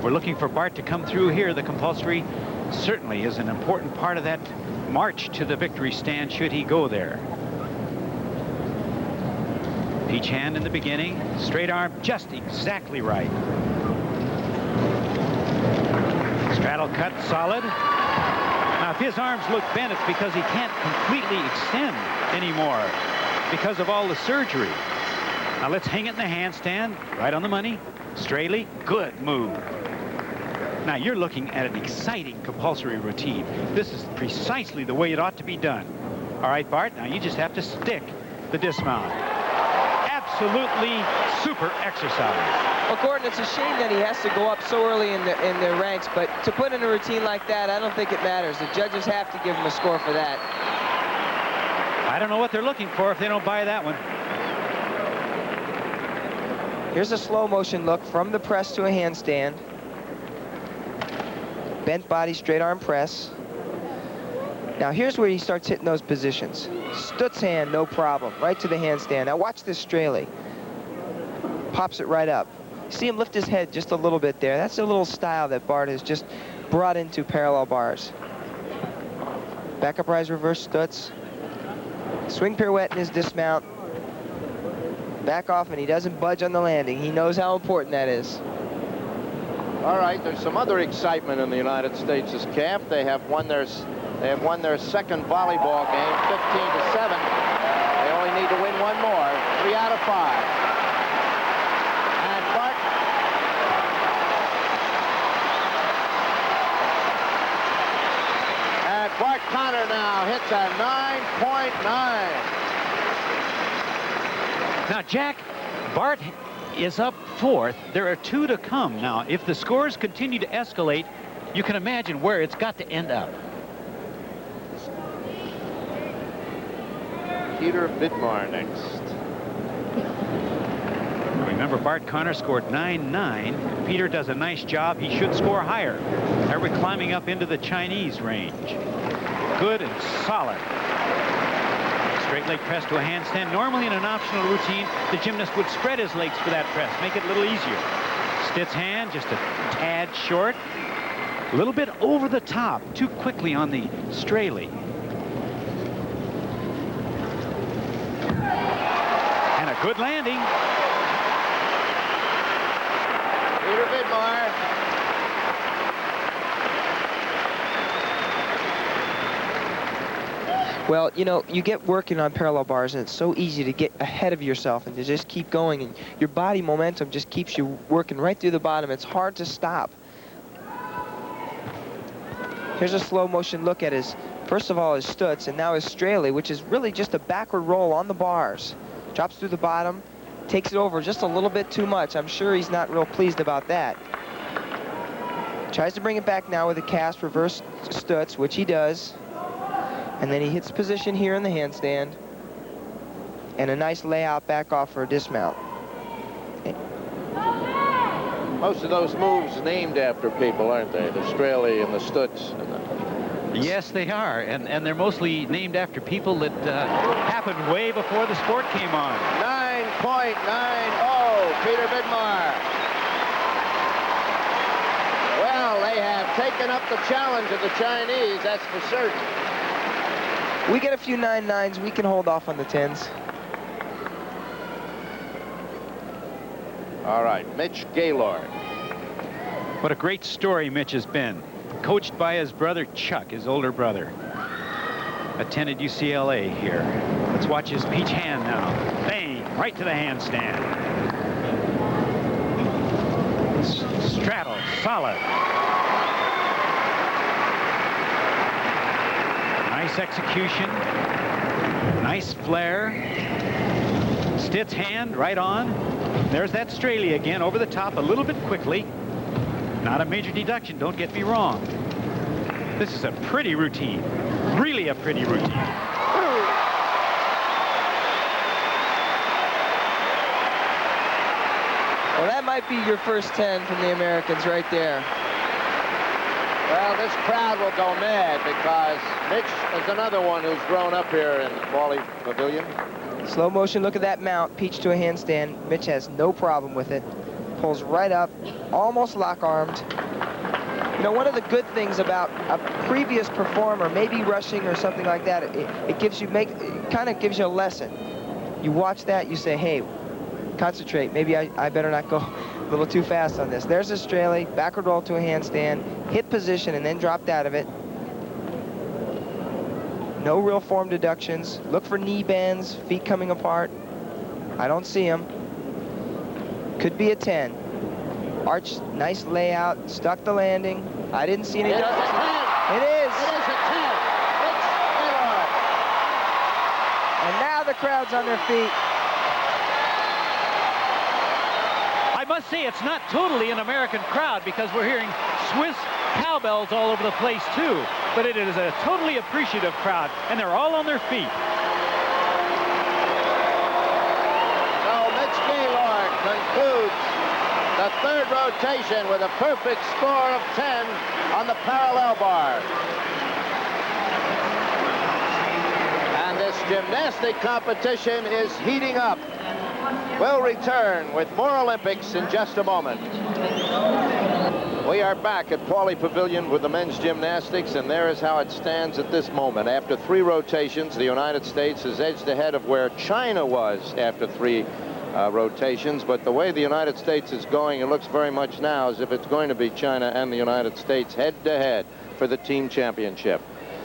We're looking for Bart to come through here. The compulsory certainly is an important part of that march to the victory stand, should he go there. Peach hand in the beginning, straight arm just exactly right. Straddle cut solid. Now, if his arms look bent, it's because he can't completely extend anymore because of all the surgery. Now let's hang it in the handstand, right on the money. Straley, good move. Now you're looking at an exciting compulsory routine. This is precisely the way it ought to be done. All right, Bart, now you just have to stick the dismount. Absolutely super exercise. Well, Gordon, it's a shame that he has to go up so early in the ranks, but to put in a routine like that, I don't think it matters. The judges have to give him a score for that. I don't know what they're looking for if they don't buy that one. Here's a slow motion look from the press to a handstand. Bent body, straight arm press. Now here's where he starts hitting those positions. Stutz hand, no problem, right to the handstand. Now watch this Straley. Pops it right up. See him lift his head just a little bit there. That's a little style that Bart has just brought into parallel bars. Back up rise reverse Stutz. Swing pirouette in his dismount. Back off, and he doesn't budge on the landing. He knows how important that is. All right, there's some other excitement in the United States this camp. They have won their second volleyball game, 15-7. They only need to win one more, 3 out of 5. And Bart Connor now hits a 9.9. Now, Jack, Bart is up 4th. There are 2 to come. Now, if the scores continue to escalate, you can imagine where it's got to end up. Peter Vidmar next. Remember, Bart Connor scored 9.9. Peter does a nice job. He should score higher. Now we're climbing up into the Chinese range. Good and solid. Straight leg press to a handstand. Normally in an optional routine, the gymnast would spread his legs for that press, make it a little easier. Stitz hand, just a tad short. A little bit over the top, too quickly on the Straley. And a good landing. Peter Vidmar. Well, you know, you get working on parallel bars, and it's so easy to get ahead of yourself and to just keep going, and your body momentum just keeps you working right through the bottom. It's hard to stop. Here's a slow motion look at his, first of all, his Stutz, and now his Straley, which is really just a backward roll on the bars. Drops through the bottom, takes it over just a little bit too much. I'm sure he's not real pleased about that. Tries to bring it back now with a cast reverse Stutz, which he does. And then he hits position here in the handstand. And a nice layout back off for a dismount. Most of those moves named after people, aren't they? The Straley and the Stutz. Yes, they are. And they're mostly named after people that happened way before the sport came on. 9.90, Peter Vidmar. Well, they have taken up the challenge of the Chinese, that's for certain. We get a few 9.9s, we can hold off on the 10s. All right, Mitch Gaylord. What a great story Mitch has been. Coached by his brother Chuck, his older brother. Attended UCLA here. Let's watch his peach hand now. Bang, right to the handstand. Straddle, solid. Nice execution. Nice flare. Stitz hand, right on. There's that Straley again, over the top a little bit quickly. Not a major deduction, don't get me wrong. This is a pretty routine. Really a pretty routine. Well, that might be your first 10 from the Americans right there. Well, this crowd will go mad because Mitch is another one who's grown up here in the Pauley Pavilion. Slow motion, look at that mount. Peach to a handstand. Mitch has no problem with it. Pulls right up, almost lock-armed. You know, one of the good things about a previous performer, maybe rushing or something like that, it gives you, it kind of gives you a lesson. You watch that, you say, hey, concentrate. Maybe I better not go a little too fast on this. There's a Straley, backward roll to a handstand, hit position, and then dropped out of it. No real form deductions. Look for knee bends, feet coming apart. I don't see them. Could be a 10. Arch, nice layout, stuck the landing. I didn't see any. It is. It is a 10. It's Gaylord. And now the crowd's on their feet. I must say it's not totally an American crowd because we're hearing Swiss cowbells all over the place too. But it is a totally appreciative crowd, and they're all on their feet. So Mitch Gaylord concludes the third rotation with a perfect score of 10 on the parallel bar. And this gymnastic competition is heating up. We'll return with more Olympics in just a moment. We are back at Pauley Pavilion with the men's gymnastics, and there is how it stands at this moment. After 3 rotations, the United States is edged ahead of where China was after 3 rotations, but the way the United States is going, it looks very much now as if it's going to be China and the United States head-to-head for the team championship.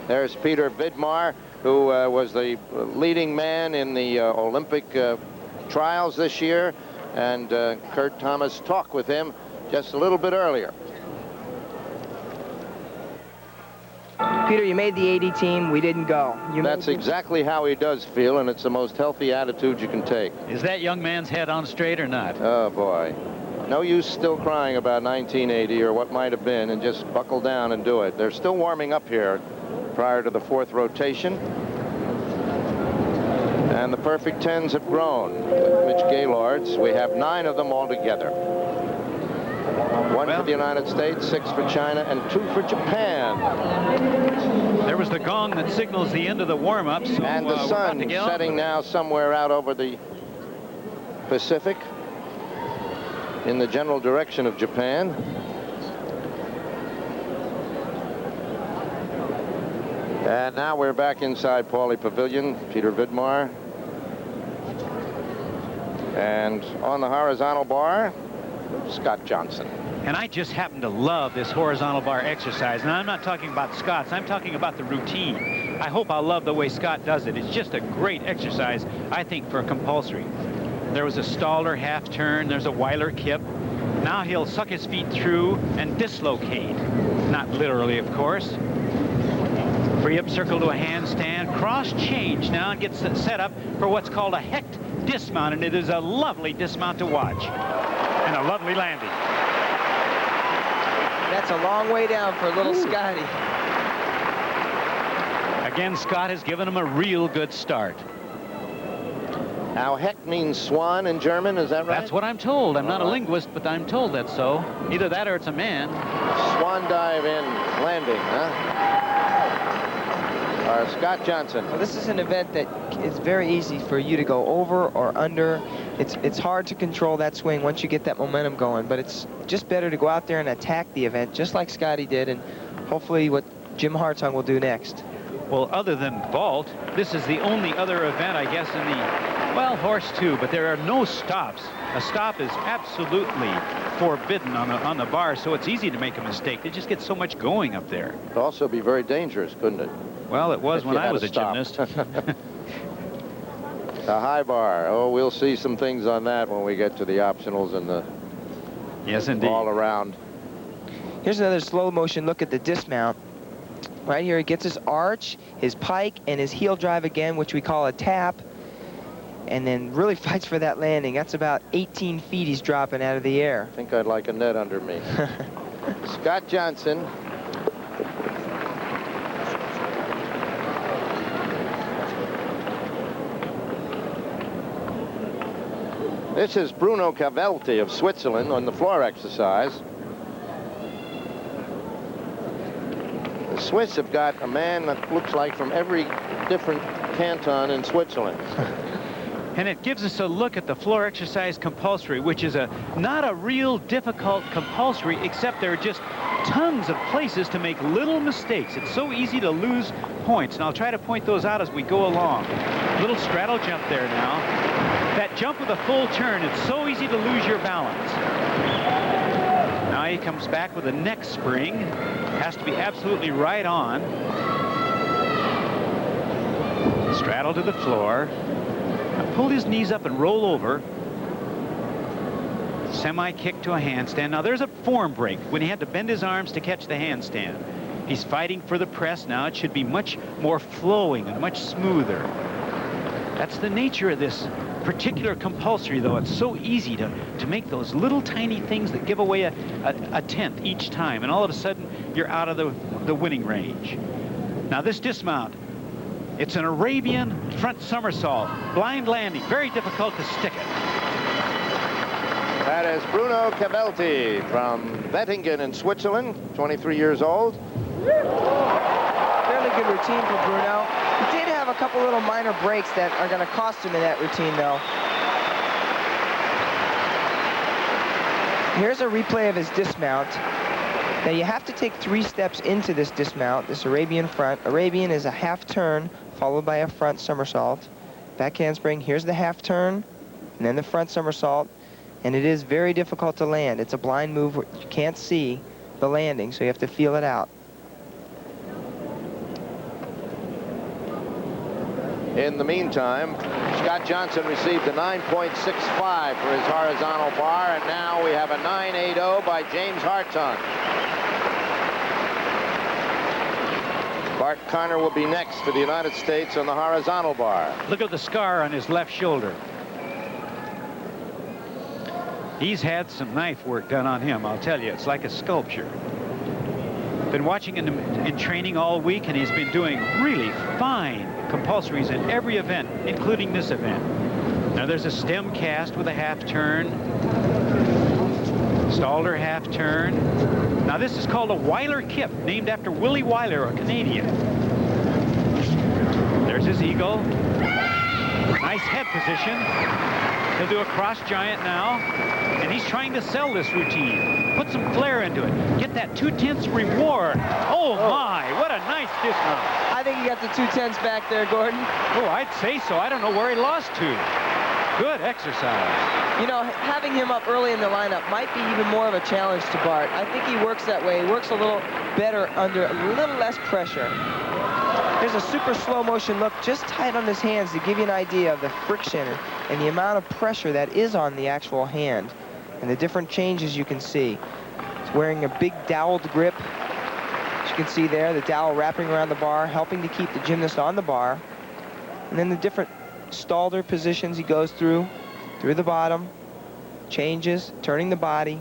There's Peter Vidmar, who was the leading man in the Olympic trials this year, and Kurt Thomas talked with him just a little bit earlier. Peter, you made the 80 team. We didn't go. That's exactly how he does feel, and it's the most healthy attitude you can take. Is that young man's head on straight or not? Oh, boy. No use still crying about 1980 or what might have been, and just buckle down and do it. They're still warming up here prior to the 4th rotation. And the perfect 10s have grown. Mitch Gaylord's. We have 9 of them altogether. 1 for the United States, 6 for China, and 2 for Japan. There was the gong that signals the end of the warm-up. So, and the sun setting now somewhere out over the Pacific in the general direction of Japan. And now we're back inside Pauley Pavilion. Peter Vidmar. And on the horizontal bar, Scott Johnson. And I just happen to love this horizontal bar exercise. Now, I'm not talking about Scott's. I'm talking about the routine. I hope I'll love the way Scott does it. It's just a great exercise, I think, for a compulsory. There was a Stalder half turn. There's a Weiler kip. Now he'll suck his feet through and dislocate. Not literally, of course. Free up circle to a handstand. Cross change now and gets set up for what's called a hecht dismount. And it is a lovely dismount to watch. And a lovely landing. That's a long way down for little Scotty. Again, Scott has given him a real good start. Now, hecht means swan in German, is that right? That's what I'm told. I'm not a linguist, but I'm told that's so. Either that or it's a man. Swan dive in landing, huh? Scott Johnson. Well, this is an event that is very easy for you to go over or under. It's hard to control that swing once you get that momentum going, but it's just better to go out there and attack the event just like Scotty did, and hopefully what Jim Hartung will do next. Well, other than vault, this is the only other event, I guess, in the, well, horse too, but there are no stops. A stop is absolutely forbidden on the bar, so it's easy to make a mistake. They just get so much going up there. It'd also be very dangerous, couldn't it? Well, it was when I was a gymnast. The high bar. Oh, we'll see some things on that when we get to the optionals and the all around. Here's another slow motion look at the dismount. Right here, he gets his arch, his pike, and his heel drive again, which we call a tap, and then really fights for that landing. That's about 18 feet he's dropping out of the air. I think I'd like a net under me. Scott Johnson. This is Bruno Cavelti of Switzerland on the floor exercise. The Swiss have got a man that looks like from every different canton in Switzerland. And it gives us a look at the floor exercise compulsory, which is not a real difficult compulsory, except there are just tons of places to make little mistakes. It's so easy to lose points, and I'll try to point those out as we go along. Little straddle jump there now. That jump with a full turn, it's so easy to lose your balance. Now he comes back with a neck spring. Has to be absolutely right on. Straddle to the floor. Pull his knees up and roll over. Semi-kick to a handstand. Now there's a form break when he had to bend his arms to catch the handstand. He's fighting for the press now. It should be much more flowing and much smoother. That's the nature of this particular compulsory, though. It's so easy to make those little tiny things that give away a tenth each time, and all of a sudden you're out of the winning range. Now this dismount, it's an Arabian front somersault, blind landing, very difficult to stick it. That is Bruno Cavelti from Wettingen in Switzerland, 23 years old. Fairly good routine for Bruno. He did have a couple little minor breaks that are going to cost him in that routine, though. Here's a replay of his dismount. Now you have to take 3 steps into this dismount, this Arabian front. Arabian is a half turn followed by a front somersault. Back handspring, here's the half turn, and then the front somersault. And it is very difficult to land. It's a blind move where you can't see the landing, so you have to feel it out. In the meantime, Scott Johnson received a 9.65 for his horizontal bar, and now we have a 9.80 by James Hartung. Bart Conner will be next for the United States on the horizontal bar. Look at the scar on his left shoulder. He's had some knife work done on him, I'll tell you. It's like a sculpture. Been watching him in training all week, and he's been doing really fine compulsories in every event, including this event. Now there's a stem cast with a half turn. Stalder half turn. Now this is called a Weiler kip, named after Willie Weiler, a Canadian. There's his eagle. Nice head position. He'll do a cross giant now, and he's trying to sell this routine. Put some flair into it. Get that 2/10 reward. Oh my, what a nice dismount. I think he got the 2/10 back there, Gordon. Oh, I'd say so. I don't know where he lost to. Good exercise. You know, having him up early in the lineup might be even more of a challenge to Bart. I think he works that way. He works a little better under a little less pressure. There's a super slow motion look just tight on his hands to give you an idea of the friction and the amount of pressure that is on the actual hand and the different changes you can see. He's wearing a big doweled grip. As you can see there, the dowel wrapping around the bar, helping to keep the gymnast on the bar. And then the different Stalder positions he goes through the bottom, changes, turning the body.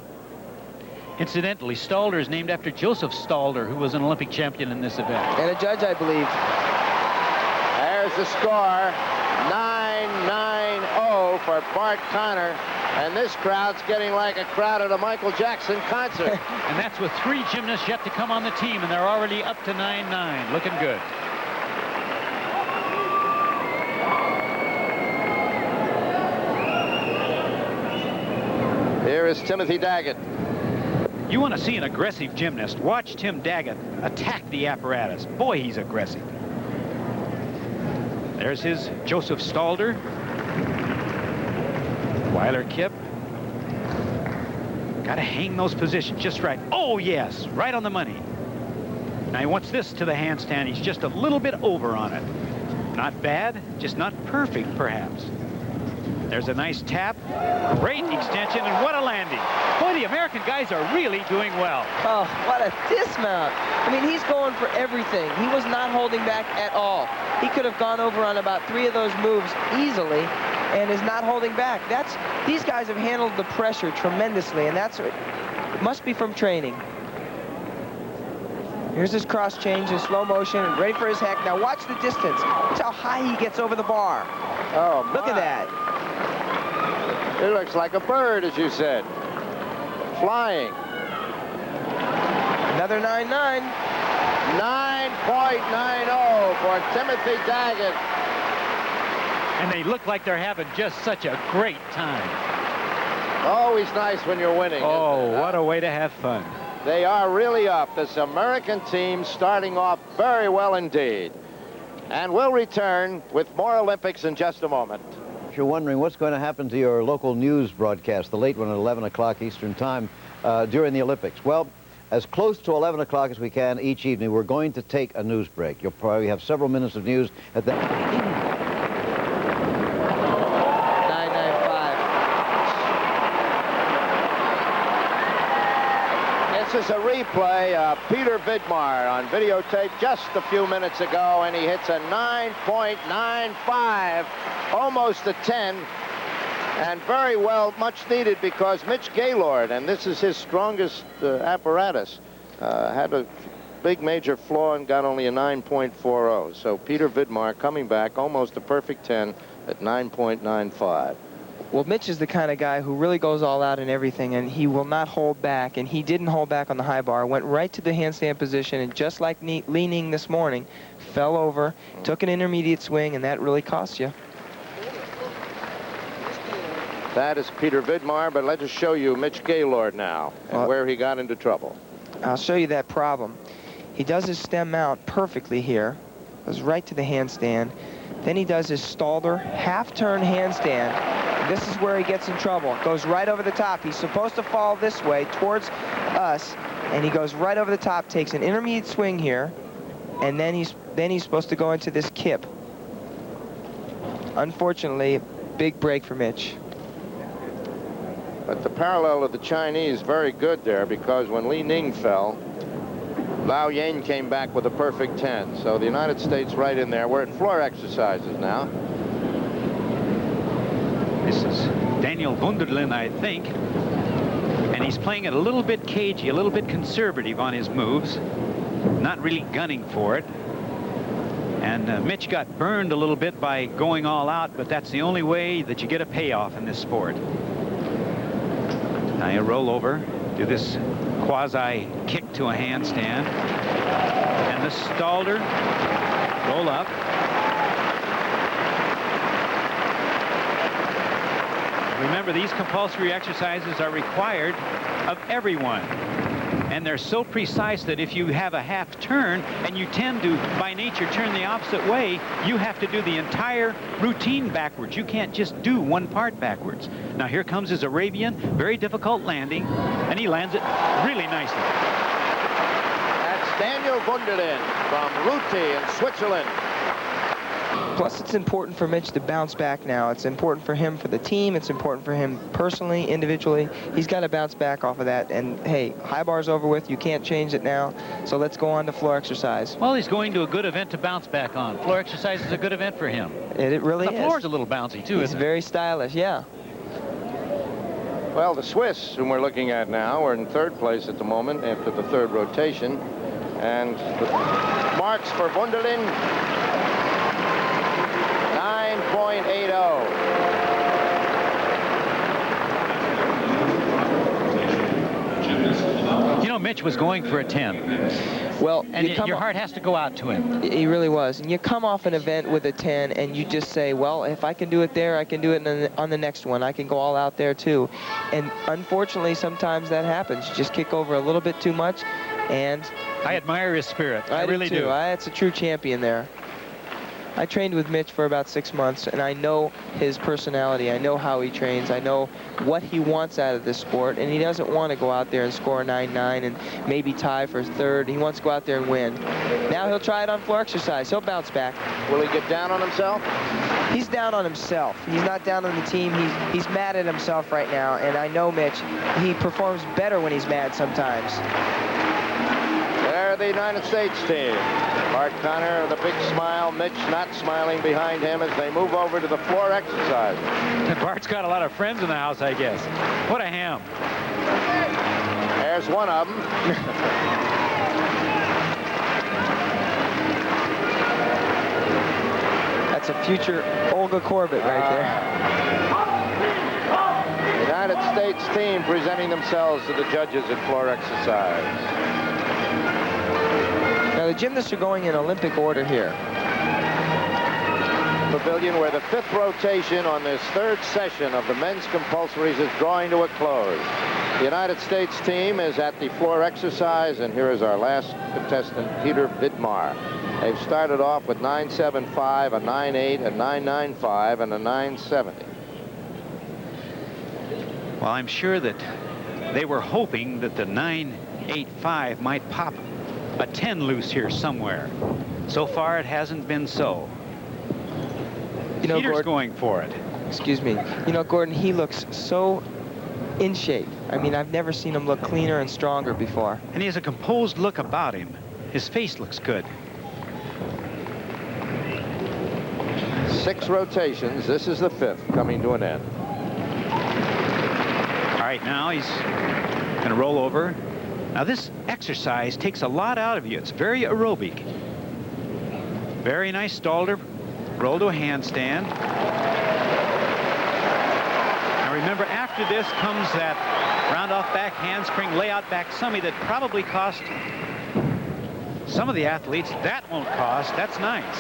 Incidentally, Stalder is named after Joseph Stalder, who was an Olympic champion in this event. And a judge, I believe. There's the score, 9.90 for Bart Conner. And this crowd's getting like a crowd at a Michael Jackson concert. And that's with 3 gymnasts yet to come on the team, and they're already up to 9.9. Looking good. Here is Timothy Daggett. You want to see an aggressive gymnast, watch Tim Daggett attack the apparatus. Boy, he's aggressive. There's his Joseph Stalder. Weiler kip. Got to hang those positions just right. Oh, yes, right on the money. Now he wants this to the handstand. He's just a little bit over on it. Not bad, just not perfect, perhaps. There's a nice tap. Great extension, and what a landing. Boy, the American guys are really doing well. Oh, what a dismount. I mean, he's going for everything. He was not holding back at all. He could have gone over on about 3 of those moves easily and is not holding back. These guys have handled the pressure tremendously, and it must be from training. Here's his cross change in slow motion, ready for his hack. Now watch the distance. Watch how high he gets over the bar. Oh, my. Look at that. It looks like a bird, as you said. Flying. Another 9.9. 9.90 for Timothy Daggett. And they look like they're having just such a great time. Always nice when you're winning. Oh, what a way to have fun. They are really up. This American team starting off very well indeed. And we'll return with more Olympics in just a moment. If you're wondering what's going to happen to your local news broadcast, the late one at 11 o'clock Eastern Time during the Olympics. Well, as close to 11 o'clock as we can each evening, we're going to take a news break. You'll probably have several minutes of news at that. 995. This is a replay of Peter Vidmar on videotape just a few minutes ago, and he hits a 9.95, almost a 10. And very well, much needed, because Mitch Gaylord, and this is his strongest apparatus, had a big major flaw and got only a 9.40. So Peter Vidmar coming back almost a perfect 10 at 9.95. Well, Mitch is the kind of guy who really goes all out in everything, and he will not hold back, and he didn't hold back on the high bar. Went right to the handstand position, and just like Li Ning this morning, fell over, took an intermediate swing, and that really cost you. That is Peter Vidmar, but let's just show you Mitch Gaylord now and where he got into trouble. I'll show you that problem. He does his stem mount perfectly here. Goes right to the handstand. Then he does his Stalder half-turn handstand. This is where he gets in trouble. Goes right over the top. He's supposed to fall this way towards us, and he goes right over the top, takes an intermediate swing here, and then he's supposed to go into this kip. Unfortunately, big break for Mitch. But the parallel of the Chinese very good there, because when Li Ning fell, Lao Yen came back with a perfect 10. So the United States right in there. We're at floor exercises now. This is Daniel Wunderlin, I think. And he's playing it a little bit cagey, a little bit conservative on his moves. Not really gunning for it. And Mitch got burned a little bit by going all out, but that's the only way that you get a payoff in this sport. Now you roll over, do this quasi kick to a handstand, and the Stalder, roll up. Remember, these compulsory exercises are required of everyone, and they're so precise that if you have a half turn and you tend to by nature turn the opposite way, you have to do the entire routine backwards. You can't just do one part backwards. Now here comes his Arabian, very difficult landing, and he lands it really nicely. That's Daniel Wunderlin from Ruti in Switzerland. Plus, it's important for Mitch to bounce back now. It's important for him, for the team. It's important for him personally, individually. He's got to bounce back off of that. And, hey, high bar's over with. You can't change it now. So let's go on to floor exercise. Well, he's going to a good event to bounce back on. Floor exercise is a good event for him. It really is. The floor's a little bouncy, too, He's isn't very stylish, yeah. Well, the Swiss, whom we're looking at now, are in third place at the moment after the third rotation. And the marks for Wunderlin, 9.80. You know, Mitch was going for a 10. Well, and your heart has to go out to him. He really was. And you come off an event with a 10 and you just say, well, if I can do it there, I can do it on the next one. I can go all out there too. And unfortunately, sometimes that happens. You just kick over a little bit too much. And I admire his spirit. I really do. It's a true champion there. I trained with Mitch for about 6 months, and I know his personality. I know how he trains. I know what he wants out of this sport, and he doesn't want to go out there and score a 9.9 and maybe tie for third. He wants to go out there and win. Now he'll try it on floor exercise. He'll bounce back. Will he get down on himself? He's down on himself. He's not down on the team. He's mad at himself right now, and I know Mitch. He performs better when he's mad sometimes. There, the United States team. Bart Connor with a big smile. Mitch not smiling behind him as they move over to the floor exercise. Bart's got a lot of friends in the house, I guess. What a ham. There's one of them. That's a future Olga Corbett right there. The United States team presenting themselves to the judges at floor exercise. Now the gymnasts are going in Olympic order here. Pavilion, where the 5th rotation on this 3rd session of the men's compulsories is drawing to a close. The United States team is at the floor exercise, and here is our last contestant, Peter Vidmar. They've started off with 9.75, a 9.8, a 9.95, and a 9.70. Well, I'm sure that they were hoping that the 9.85 might pop a 10 loose here somewhere. So far, it hasn't been so. You know, Peter's Gordon, going for it. Excuse me. You know, Gordon, he looks so in shape. I mean, I've never seen him look cleaner and stronger before. And he has a composed look about him. His face looks good. 6 rotations. This is the 5th coming to an end. All right, now he's going to roll over. Now, this exercise takes a lot out of you. It's very aerobic. Very nice stalder. Roll to a handstand. Now, remember, after this comes that round-off back handspring, layout back summy that probably cost some of the athletes. That won't cost. That's nice.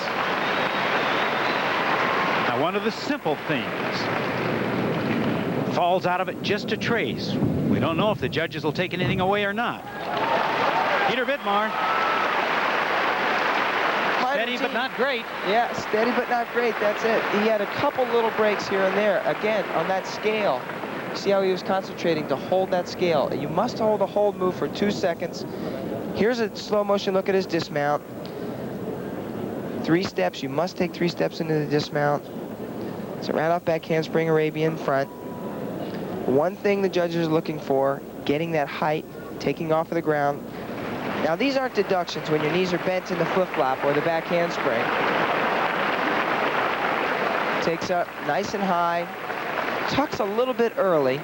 Now, one of the simple things falls out of it just a trace. We don't know if the judges will take anything away or not. Peter Vidmar. Steady but not great. Yeah, steady but not great. That's it. He had a couple little breaks here and there. Again, on that scale. See how he was concentrating to hold that scale. You must hold a hold move for 2 seconds. Here's a slow motion look at his dismount. 3 steps. You must take 3 steps into the dismount. It's a round-off back handspring Arabian front. One thing the judges are looking for, getting that height, taking off of the ground. Now, these aren't deductions when your knees are bent in the flip-flop or the back handspring. Takes up nice and high, tucks a little bit early,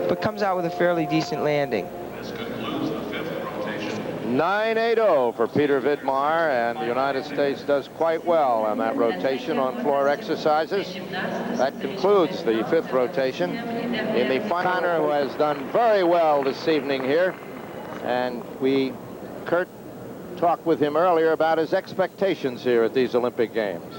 but comes out with a fairly decent landing. This concludes the 5th rotation. 9.80 for Peter Vidmar, and the United States does quite well on that rotation on floor exercises. That concludes the 5th rotation. In the final, Connor, who has done very well this evening here, and Kurt talked with him earlier about his expectations here at these Olympic Games.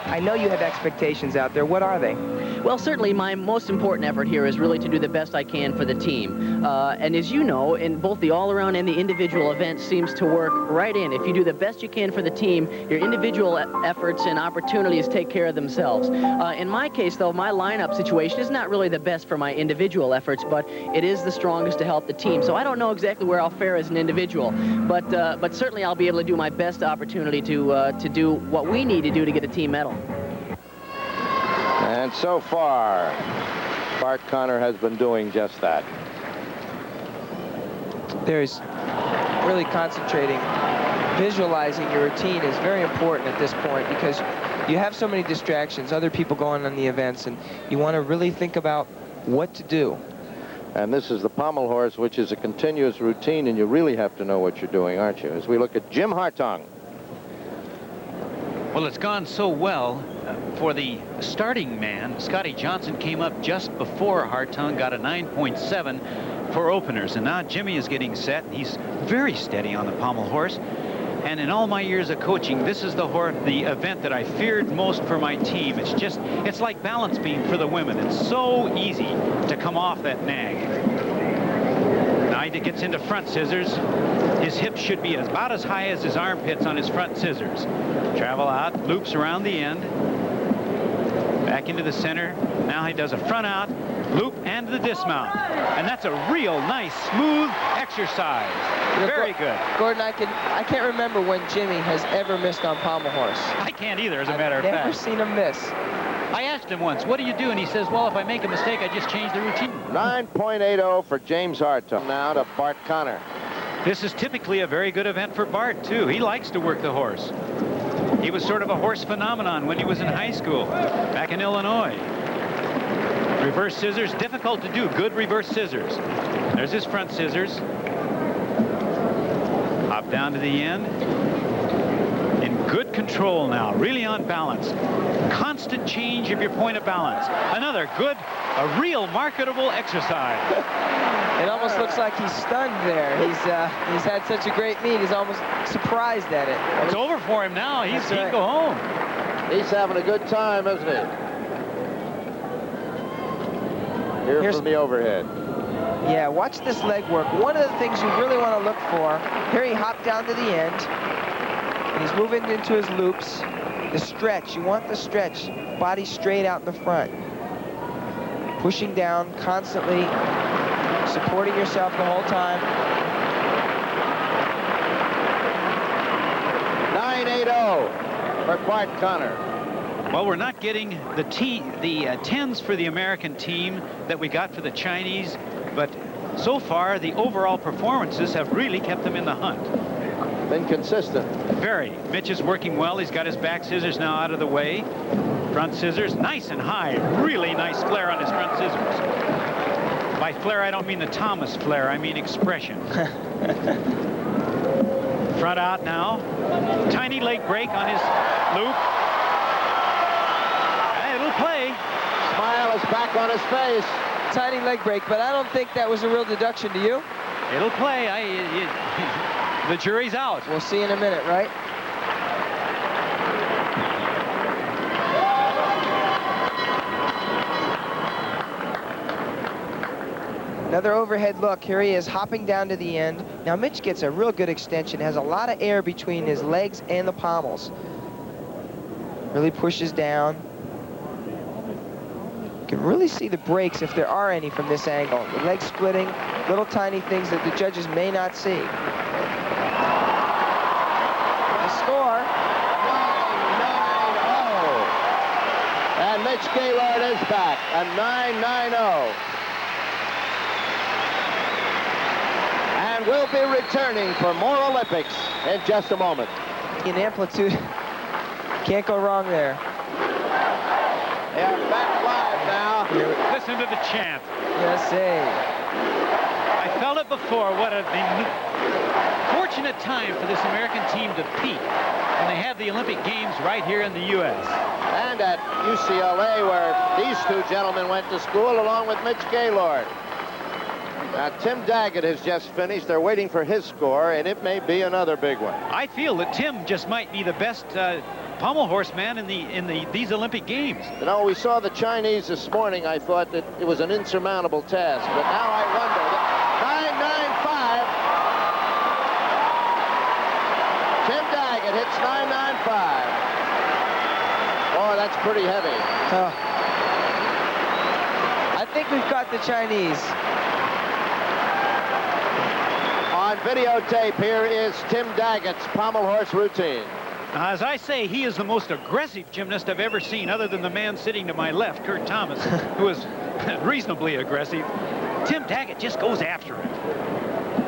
I know you have expectations out there. What are they? Well, certainly my most important effort here is really to do the best I can for the team. And as you know, in both the all-around and the individual events seems to work right in. If you do the best you can for the team, your individual efforts and opportunities take care of themselves. In my case, though, my lineup situation is not really the best for my individual efforts, but it is the strongest to help the team. So I don't know exactly where I'll fare as an individual, but certainly I'll be able to do my best opportunity to do what we need to do to get a team medal. And so far, Bart Connor has been doing just that. There's really concentrating. Visualizing your routine is very important at this point because you have so many distractions, other people going on the events, and you want to really think about what to do. And this is the pommel horse, which is a continuous routine, and you really have to know what you're doing, aren't you? As we look at Jim Hartung. Well, it's gone so well for the starting man. Scotty Johnson came up just before Hartung, got a 9.7 for openers, and now Jimmy is getting set. He's very steady on the pommel horse. And in all my years of coaching, this is the event that I feared most for my team. It's like balance beam for the women. It's so easy to come off that nag. Now he gets into front scissors. His hips should be about as high as his armpits on his front scissors. Travel out, loops around the end, back into the center. Now he does a front out, loop, and the dismount. And that's a real nice, smooth exercise. Very good. Gordon, I can't remember when Jimmy has ever missed on pommel horse. I can't either, as a matter of fact. I've never seen him miss. I asked him once, what do you do? And he says, well, if I make a mistake, I just change the routine. 9.80 for James Hartung. Now to Bart Connor. This is typically a very good event for Bart, too. He likes to work the horse. He was sort of a horse phenomenon when he was in high school, back in Illinois. Reverse scissors, difficult to do. Good reverse scissors. There's his front scissors. Hop down to the end. In good control now, really on balance. Constant change of your point of balance. Another good A real marketable exercise. It almost looks like he's stunned there. He's had such a great meet. He's almost surprised at it. It's over for him now. He can go home. He's having a good time, isn't he? Here's from the overhead. Yeah, watch this leg work. One of the things you really want to look for, here he hopped down to the end. And he's moving into his loops. The stretch, you want the stretch. Body straight out in the front. Pushing down constantly, supporting yourself the whole time. 9.80 for Bart Connor. Well, we're not getting the 10s for the American team that we got for the Chinese, but so far the overall performances have really kept them in the hunt. Been consistent. Very. Mitch is working well. He's got his back scissors now out of the way. Front scissors, nice and high. Really nice flare on his front scissors. By flare, I don't mean the Thomas flare. I mean expression. Front out now. Tiny leg break on his loop. It'll play. Smile is back on his face. Tiny leg break, but I don't think that was a real deduction to you. It'll play. The jury's out. We'll see in a minute, right? Another overhead look. Here he is hopping down to the end. Now Mitch gets a real good extension, has a lot of air between his legs and the pommels. Really pushes down. You can really see the breaks, if there are any, from this angle. The leg splitting, little tiny things that the judges may not see. The score. 9.90. And Mitch Gaylord is back. A 9.90. And we'll be returning for more Olympics in just a moment. In amplitude, can't go wrong there. They are back live now. Listen to the chant. USA. I felt it before. What a fortunate time for this American team to peak when they have the Olympic Games right here in the U.S. And at UCLA, where these two gentlemen went to school, along with Mitch Gaylord. Now, Tim Daggett has just finished. They're waiting for his score, and it may be another big one. I feel that Tim just might be the best pommel horse man in these Olympic Games. You know, we saw the Chinese this morning. I thought that it was an insurmountable task, but now I wonder. 9.95. Tim Daggett hits 9.95. Oh, that's pretty heavy. I think we've got the Chinese. On videotape, here is Tim Daggett's pommel horse routine. Now, as I say, he is the most aggressive gymnast I've ever seen, other than the man sitting to my left, Kurt Thomas, who is reasonably aggressive. Tim Daggett just goes after it.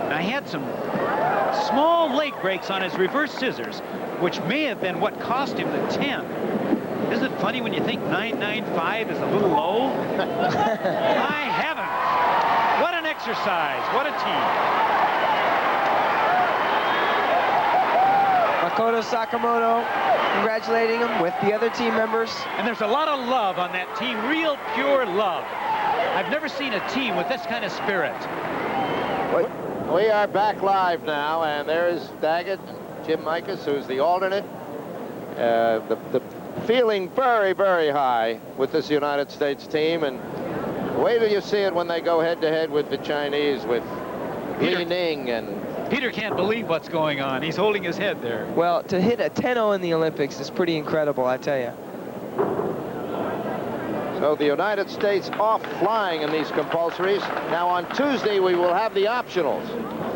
Now, he had some small leg breaks on his reverse scissors, which may have been what cost him the 10. Isn't it funny when you think 9.95 is a little low? My heavens! What an exercise! What a team! Makoto Sakamoto congratulating him with the other team members. And there's a lot of love on that team, real pure love. I've never seen a team with this kind of spirit. We are back live now, and there's Daggett, Jim McKay, who's the alternate. The feeling very, very high with this United States team, and wait till you see it when they go head-to-head with the Chinese, with Li Ning and... Peter can't believe what's going on. He's holding his head there. Well, to hit a 10-0 in the Olympics is pretty incredible, I tell you. So the United States off flying in these compulsories. Now on Tuesday we will have the optionals.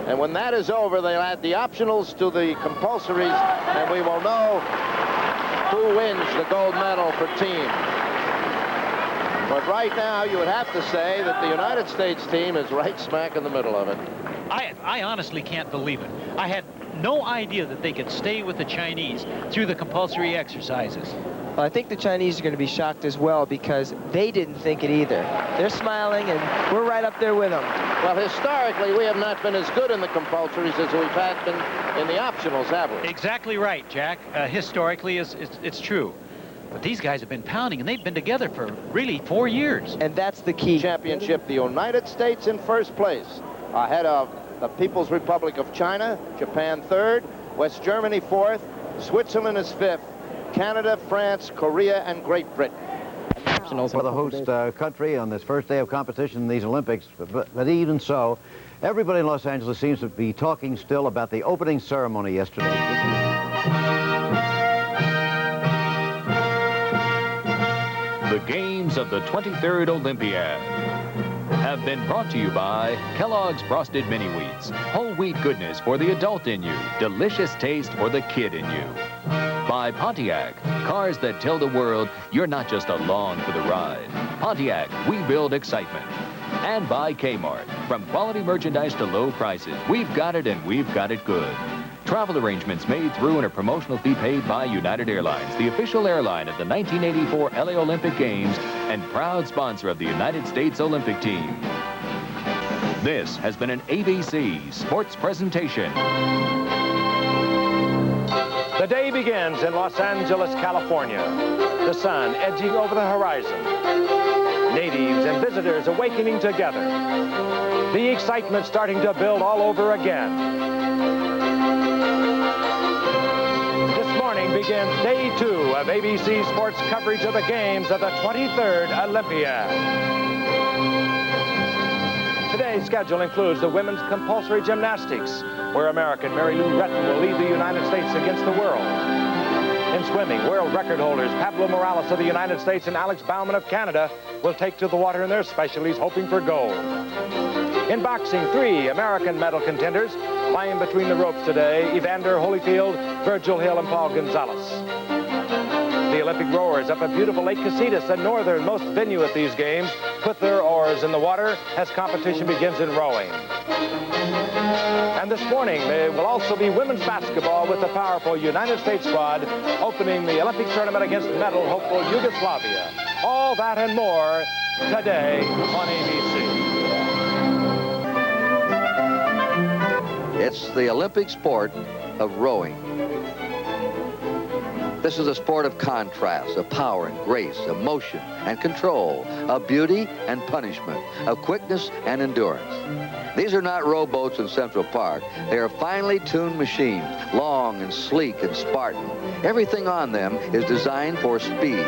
And when that is over, they'll add the optionals to the compulsories, and we will know who wins the gold medal for team. But right now, you would have to say that the United States team is right smack in the middle of it. I honestly can't believe it. I had no idea that they could stay with the Chinese through the compulsory exercises. Well, I think the Chinese are going to be shocked as well, because they didn't think it either. They're smiling, and we're right up there with them. Well, historically, we have not been as good in the compulsories as we've had been in the optionals, have we? Exactly right, Jack. Historically, it's true. But these guys have been pounding, and they've been together for really 4 years. And that's the key. Championship, the United States in first place, ahead of the People's Republic of China, Japan third, West Germany fourth, Switzerland is fifth, Canada, France, Korea, and Great Britain. For the host country on this first day of competition in these Olympics, but even so, everybody in Los Angeles seems to be talking still about the opening ceremony yesterday. The games of the 23rd Olympiad have been brought to you by Kellogg's Frosted Mini Wheats. Whole wheat goodness for the adult in you, delicious taste for the kid in you. By Pontiac, cars that tell the world you're not just along for the ride. Pontiac, we build excitement. And by Kmart, from quality merchandise to low prices, we've got it and we've got it good. Travel arrangements made through and a promotional fee paid by United Airlines, the official airline of the 1984 LA Olympic Games and proud sponsor of the United States Olympic team. This has been an ABC Sports presentation. The day begins in Los Angeles, California. The sun edging over the horizon. Natives and visitors awakening together. The excitement starting to build all over again. This morning begins day 2 of ABC Sports coverage of the games of the 23rd Olympiad. Today's schedule includes the women's compulsory gymnastics, where American Mary Lou Retton will lead the United States against the world. In swimming, world record holders Pablo Morales of the United States and Alex Bauman of Canada will take to the water in their specialties, hoping for gold. In boxing, 3 American medal contenders flying between the ropes today: Evander Holyfield, Virgil Hill, and Paul Gonzalez. The Olympic rowers up at beautiful Lake Casitas, the northernmost venue at these games, put their oars in the water as competition begins in rowing. And this morning, there will also be women's basketball with the powerful United States squad opening the Olympic tournament against medal hopeful Yugoslavia. All that and more today on ABC. It's the Olympic sport of rowing. This is a sport of contrast, of power and grace, of motion and control, of beauty and punishment, of quickness and endurance. These are not rowboats in Central Park. They are finely tuned machines, long and sleek and Spartan. Everything on them is designed for speed,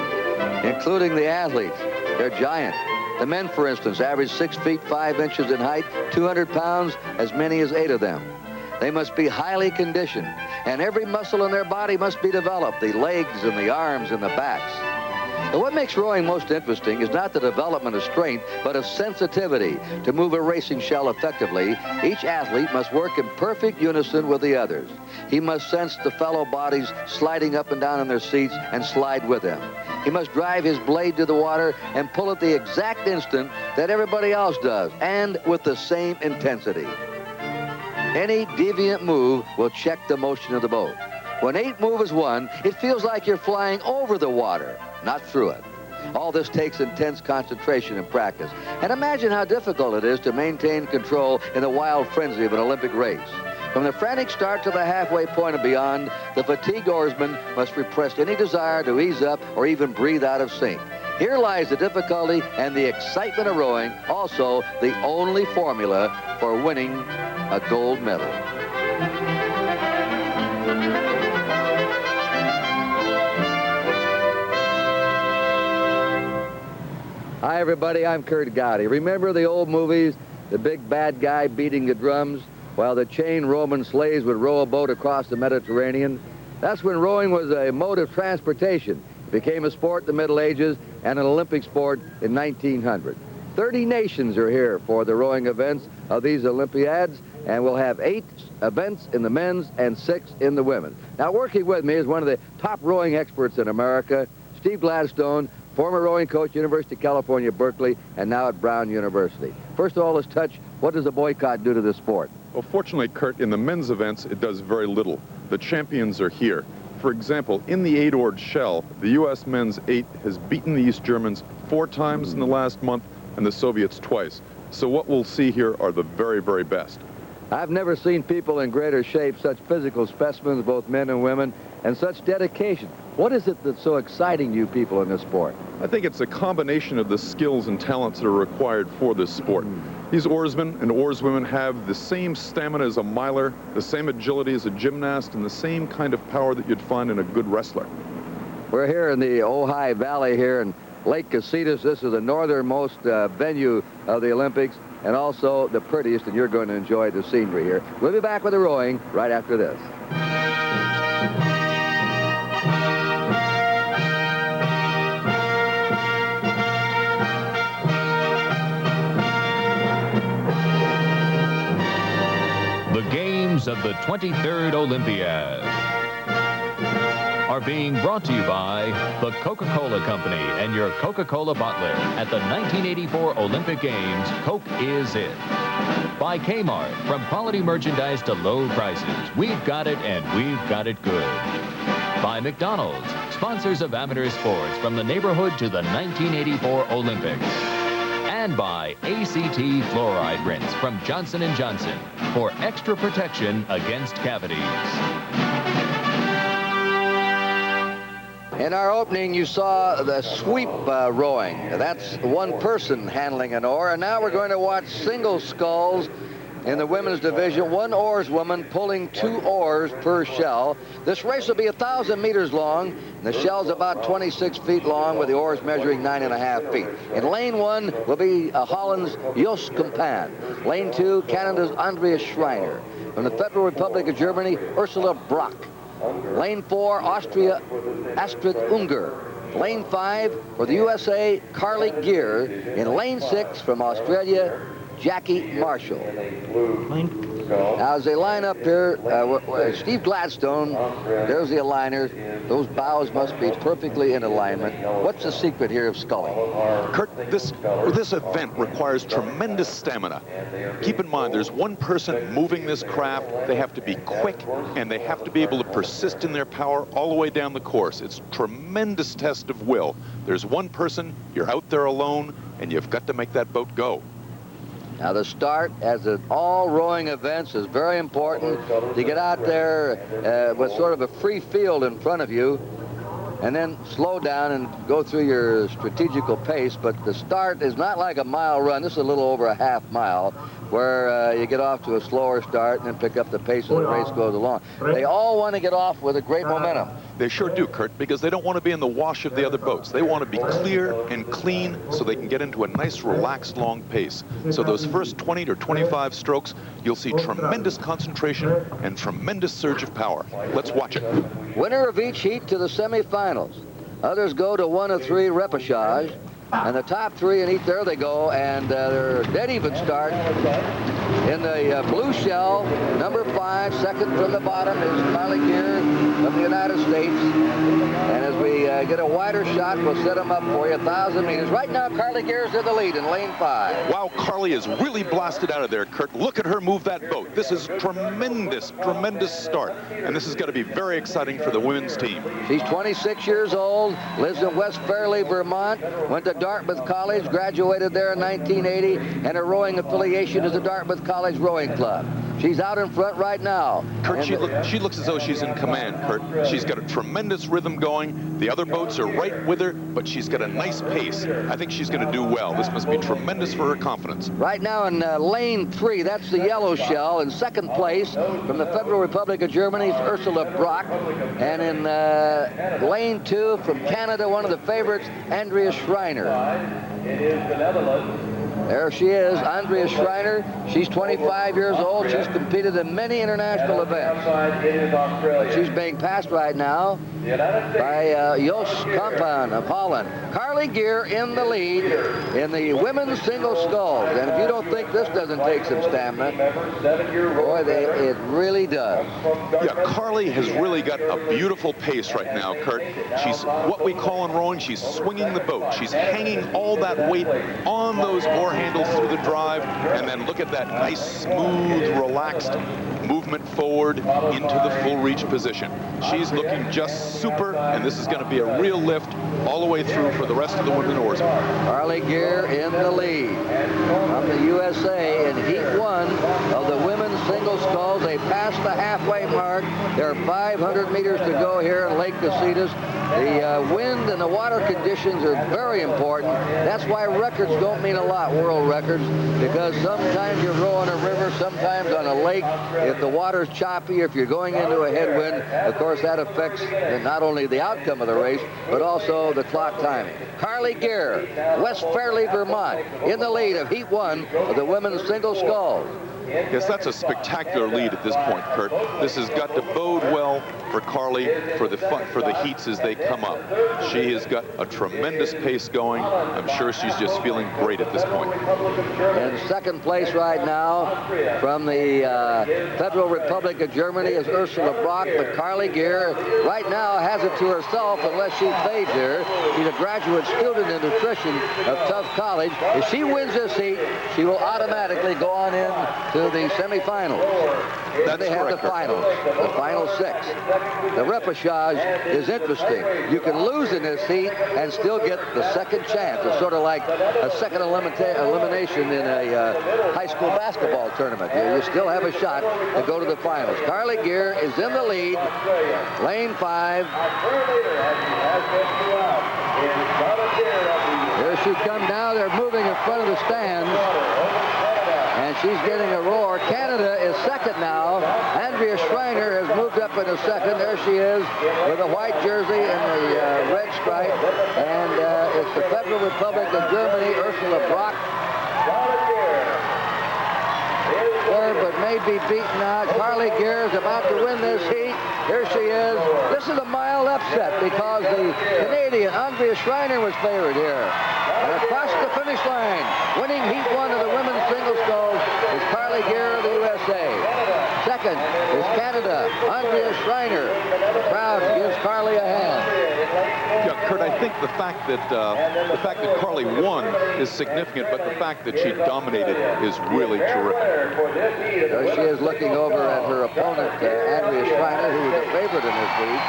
including the athletes. They're giant. The men, for instance, average 6 feet 5 inches in height, 200 pounds, as many as 8 of them. They must be highly conditioned, and every muscle in their body must be developed, the legs and the arms and the backs. But what makes rowing most interesting is not the development of strength, but of sensitivity. To move a racing shell effectively, each athlete must work in perfect unison with the others. He must sense the fellow bodies sliding up and down in their seats and slide with them. He must drive his blade to the water and pull at the exact instant that everybody else does, and with the same intensity. Any deviant move will check the motion of the boat. When 8 move is won, it feels like you're flying over the water, not through it. All this takes intense concentration and practice. And imagine how difficult it is to maintain control in the wild frenzy of an Olympic race. From the frantic start to the halfway point and beyond, the fatigued oarsman must repress any desire to ease up or even breathe out of sync. Here lies the difficulty and the excitement of rowing, also the only formula for winning a gold medal. Hi, everybody. I'm Kurt Gowdy. Remember the old movies, the big bad guy beating the drums while the chained Roman slaves would row a boat across the Mediterranean? That's when rowing was a mode of transportation. It became a sport in the Middle Ages and an Olympic sport in 1900. 30 nations are here for the rowing events of these Olympiads, and we'll have 8 events in the men's and 6 in the women. Now, working with me is one of the top rowing experts in America, Steve Gladstone, former rowing coach, University of California, Berkeley, and now at Brown University. First of all, let's touch, what does the boycott do to this sport? Well, fortunately, Kurt, in the men's events, it does very little. The champions are here. For example, in the 8-oared shell, the U.S. men's 8 has beaten the East Germans 4 times in the last month and the Soviets twice. So what we'll see here are the very, very best. I've never seen people in greater shape, such physical specimens, both men and women. and such dedication. What is it that's so exciting to you people in this sport? I think it's a combination of the skills and talents that are required for this sport. These oarsmen and oarswomen have the same stamina as a miler, the same agility as a gymnast, and the same kind of power that you'd find in a good wrestler. We're here in the Ojai Valley here in Lake Casitas. This is the northernmost venue of the Olympics, and also the prettiest, and you're going to enjoy the scenery here. We'll be back with the rowing right after this. The games of the 23rd Olympiad are being brought to you by the Coca-Cola Company and your Coca-Cola bottler. At the 1984 Olympic Games, Coke is it. By Kmart, from quality merchandise to low prices, we've got it and we've got it good. By McDonald's, sponsors of amateur sports from the neighborhood to the 1984 Olympics. And by ACT Fluoride Rinse from Johnson & Johnson for extra protection against cavities. In our opening, you saw the sweep rowing. That's one person handling an oar, and now we're going to watch single sculls in the women's division. One oarswoman pulling 2 oars per shell. This race will be 1,000 meters long. The shell's about 26 feet long, with the oars measuring 9.5 feet. In lane 1 will be Holland's Jos Compan. Lane 2, Canada's Andreas Schreiner. From the Federal Republic of Germany, Ursula Brock. Lane 4, Austria, Astrid Unger. Lane 5 for the USA, Karolyi Gear. In lane 6 from Australia, Jackie Marshall. Now, as they line up here, Steve Gladstone, there's the aligners. Those bows must be perfectly in alignment. What's the secret here of sculling? Kurt, this event requires tremendous stamina. Keep in mind, there's one person moving this craft. They have to be quick, and they have to be able to persist in their power all the way down the course. It's a tremendous test of will. There's one person, you're out there alone, and you've got to make that boat go. Now, the start, as in all rowing events, is very important. To get out there with sort of a free field in front of you, and then slow down and go through your strategical pace. But the start is not like a mile run. This is a little over a half mile, where you get off to a slower start and then pick up the pace as the race goes along. They all want to get off with a great momentum. They sure do, Kurt, because they don't want to be in the wash of the other boats. They want to be clear and clean so they can get into a nice, relaxed, long pace. So those first 20 to 25 strokes, you'll see tremendous concentration and tremendous surge of power. Let's watch it. Winner of each heat to the semifinals. Others go to 1 of 3 repechage. And the top 3 in each, there they go, and they're dead even start. In the blue shell, number 5, second from the bottom, is Karolyi Gear from the United States. And as we get a wider shot, we'll set them up for you, 1,000 meters. Right now, Karolyi Gear's in the lead in lane 5. Wow, Karolyi is really blasted out of there, Kurt. Look at her move that boat. This is tremendous, tremendous start. And this is going to be very exciting for the women's team. She's 26 years old, lives in West Fairleigh, Vermont, went to Dartmouth College, graduated there in 1980, and her rowing affiliation is the Dartmouth College Rowing Club. She's out in front right now. Kurt, she looks as though she's in command, Kurt. She's got a tremendous rhythm going. The other boats are right with her, but she's got a nice pace. I think she's going to do well. This must be tremendous for her confidence. Right now in lane 3, that's the yellow shell. In second place from the Federal Republic of Germany is Ursula Brock. And in lane 2 from Canada, one of the favorites, Andreas Schreiner. It is the Netherlands. There she is, Andrea Schreiner. She's 25 years old. She's competed in many international events. She's being passed right now by Jos Compan of Holland. Karolyi Gear in the lead in the women's single sculls. And if you don't think this doesn't take some stamina, boy, it really does. Yeah, Karolyi has really got a beautiful pace right now, Kurt. She's what we call in rowing, she's swinging the boat. She's hanging all that weight on those oar handles through the drive, and then look at that nice, smooth, relaxed movement forward into the full reach position. She's looking just super, and this is going to be a real lift all the way through for the rest of the women oarsmen. Karolyi in the lead from the USA in Heat 1 of the women's single sculls. They passed the halfway mark. There are 500 meters to go here in Lake Casitas. The wind and the water conditions are very important. That's why records don't mean a lot, world records, because sometimes you row on a river, sometimes on a lake. If the water's choppy, if you're going into a headwind, of course that affects not only the outcome of the race, but also the clock timing. Karolyi, West Fairleigh, Vermont, in the lead of Heat 1 of the women's single sculls. Yes, that's a spectacular lead at this point, Kurt. This has got to bode well for Karolyi for the heats as they come up. She has got a tremendous pace going. I'm sure she's just feeling great at this point. In second place right now from the Federal Republic of Germany is Ursula Brock, but Karolyi right now has it to herself unless she fades here. She's a graduate student in nutrition of Tufts College. If she wins this heat, she will automatically go on in to the semifinals. Then they have the finals, the final 6. The repechage is interesting. You can lose in this heat and still get the second chance. It's sort of like a second elimination in a high school basketball tournament. You still have a shot to go to the finals. Karolyi is in the lead, lane 5. Here she comes now. They're moving in front of the stands. And she's getting a roar. Canada is second now. Andrea Schreiner has moved up into second. There she is with a white jersey and the red stripe. And it's the Federal Republic of Germany, Ursula Brock. But may be beaten out. Karolyi is about to win this heat. Here she is. This is a mild upset because the Canadian Andrea Schreiner was favored here. And across the finish line, winning Heat 1 of the women's single sculls is Karolyi of the USA. Second is Canada, Andrea Schreiner. The crowd gives Karolyi a hand. Yeah, Kurt, I think the fact that Karolyi won is significant, but the fact that she dominated is really terrific. There she is looking over at her opponent, Andrea Schreiner, who was a favorite in this heat.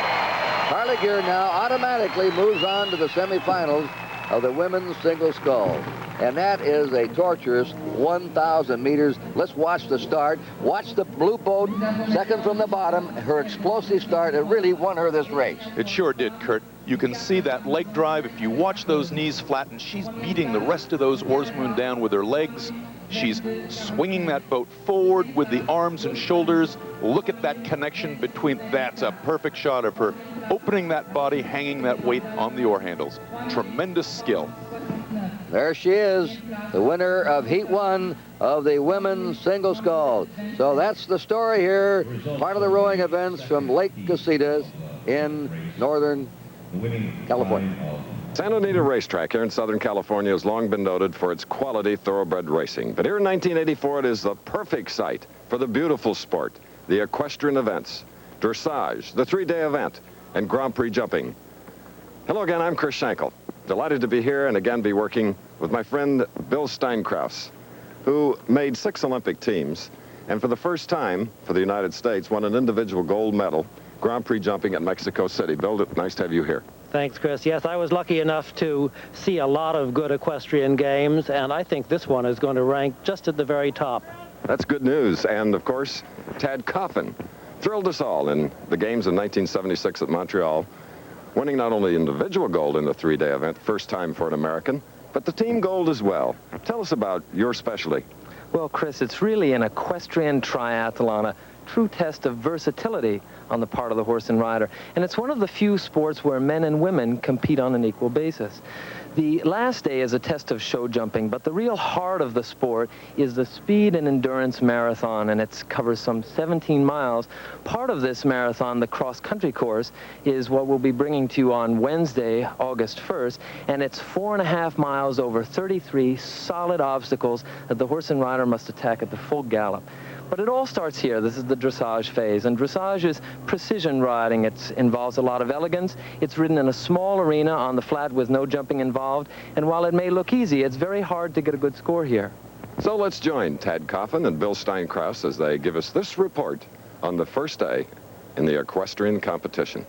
Karolyi now automatically moves on to the semifinals of the women's single scull. And that is a torturous 1,000 meters. Let's watch the start. Watch the blue boat, second from the bottom. Her explosive start, it really won her this race. It sure did, Kurt. You can see that leg drive. If you watch those knees flatten, she's beating the rest of those oarsmen down with her legs. She's swinging that boat forward with the arms and shoulders. Look at that connection between, that's a perfect shot of her opening that body, hanging that weight on the oar handles. Tremendous skill. There she is, the winner of Heat 1 of the women's single scull. So that's the story here, part of the rowing events from Lake Casitas in Northern California. Santa Anita Racetrack here in Southern California has long been noted for its quality thoroughbred racing. But here in 1984, it is the perfect site for the beautiful sport, the equestrian events, dressage, the 3-day event, and Grand Prix jumping. Hello again, I'm Chris Schenkel. Delighted to be here and again be working with my friend Bill Steinkraus, who made 6 Olympic teams and for the first time for the United States won an individual gold medal, Grand Prix jumping at Mexico City. Bill, nice to have you here. Thanks, Chris. Yes, I was lucky enough to see a lot of good equestrian games, and I think this one is going to rank just at the very top. That's good news. And, of course, Tad Coffin thrilled us all in the games in 1976 at Montreal, winning not only individual gold in the 3-day event, first time for an American, but the team gold as well. Tell us about your specialty. Well, Chris, it's really an equestrian triathlon, a true test of versatility on the part of the horse and rider. And it's one of the few sports where men and women compete on an equal basis. The last day is a test of show jumping, but the real heart of the sport is the speed and endurance marathon, and it covers some 17 miles. Part of this marathon, the cross-country course, is what we'll be bringing to you on Wednesday, August 1st, and it's 4.5 miles over 33 solid obstacles that the horse and rider must attack at the full gallop. But it all starts here. This is the dressage phase, and dressage is precision riding. It involves a lot of elegance. It's ridden in a small arena on the flat with no jumping involved, and while it may look easy, it's very hard to get a good score here. So let's join Tad Coffin and Bill Steinkraus as they give us this report on the first day in the equestrian competition.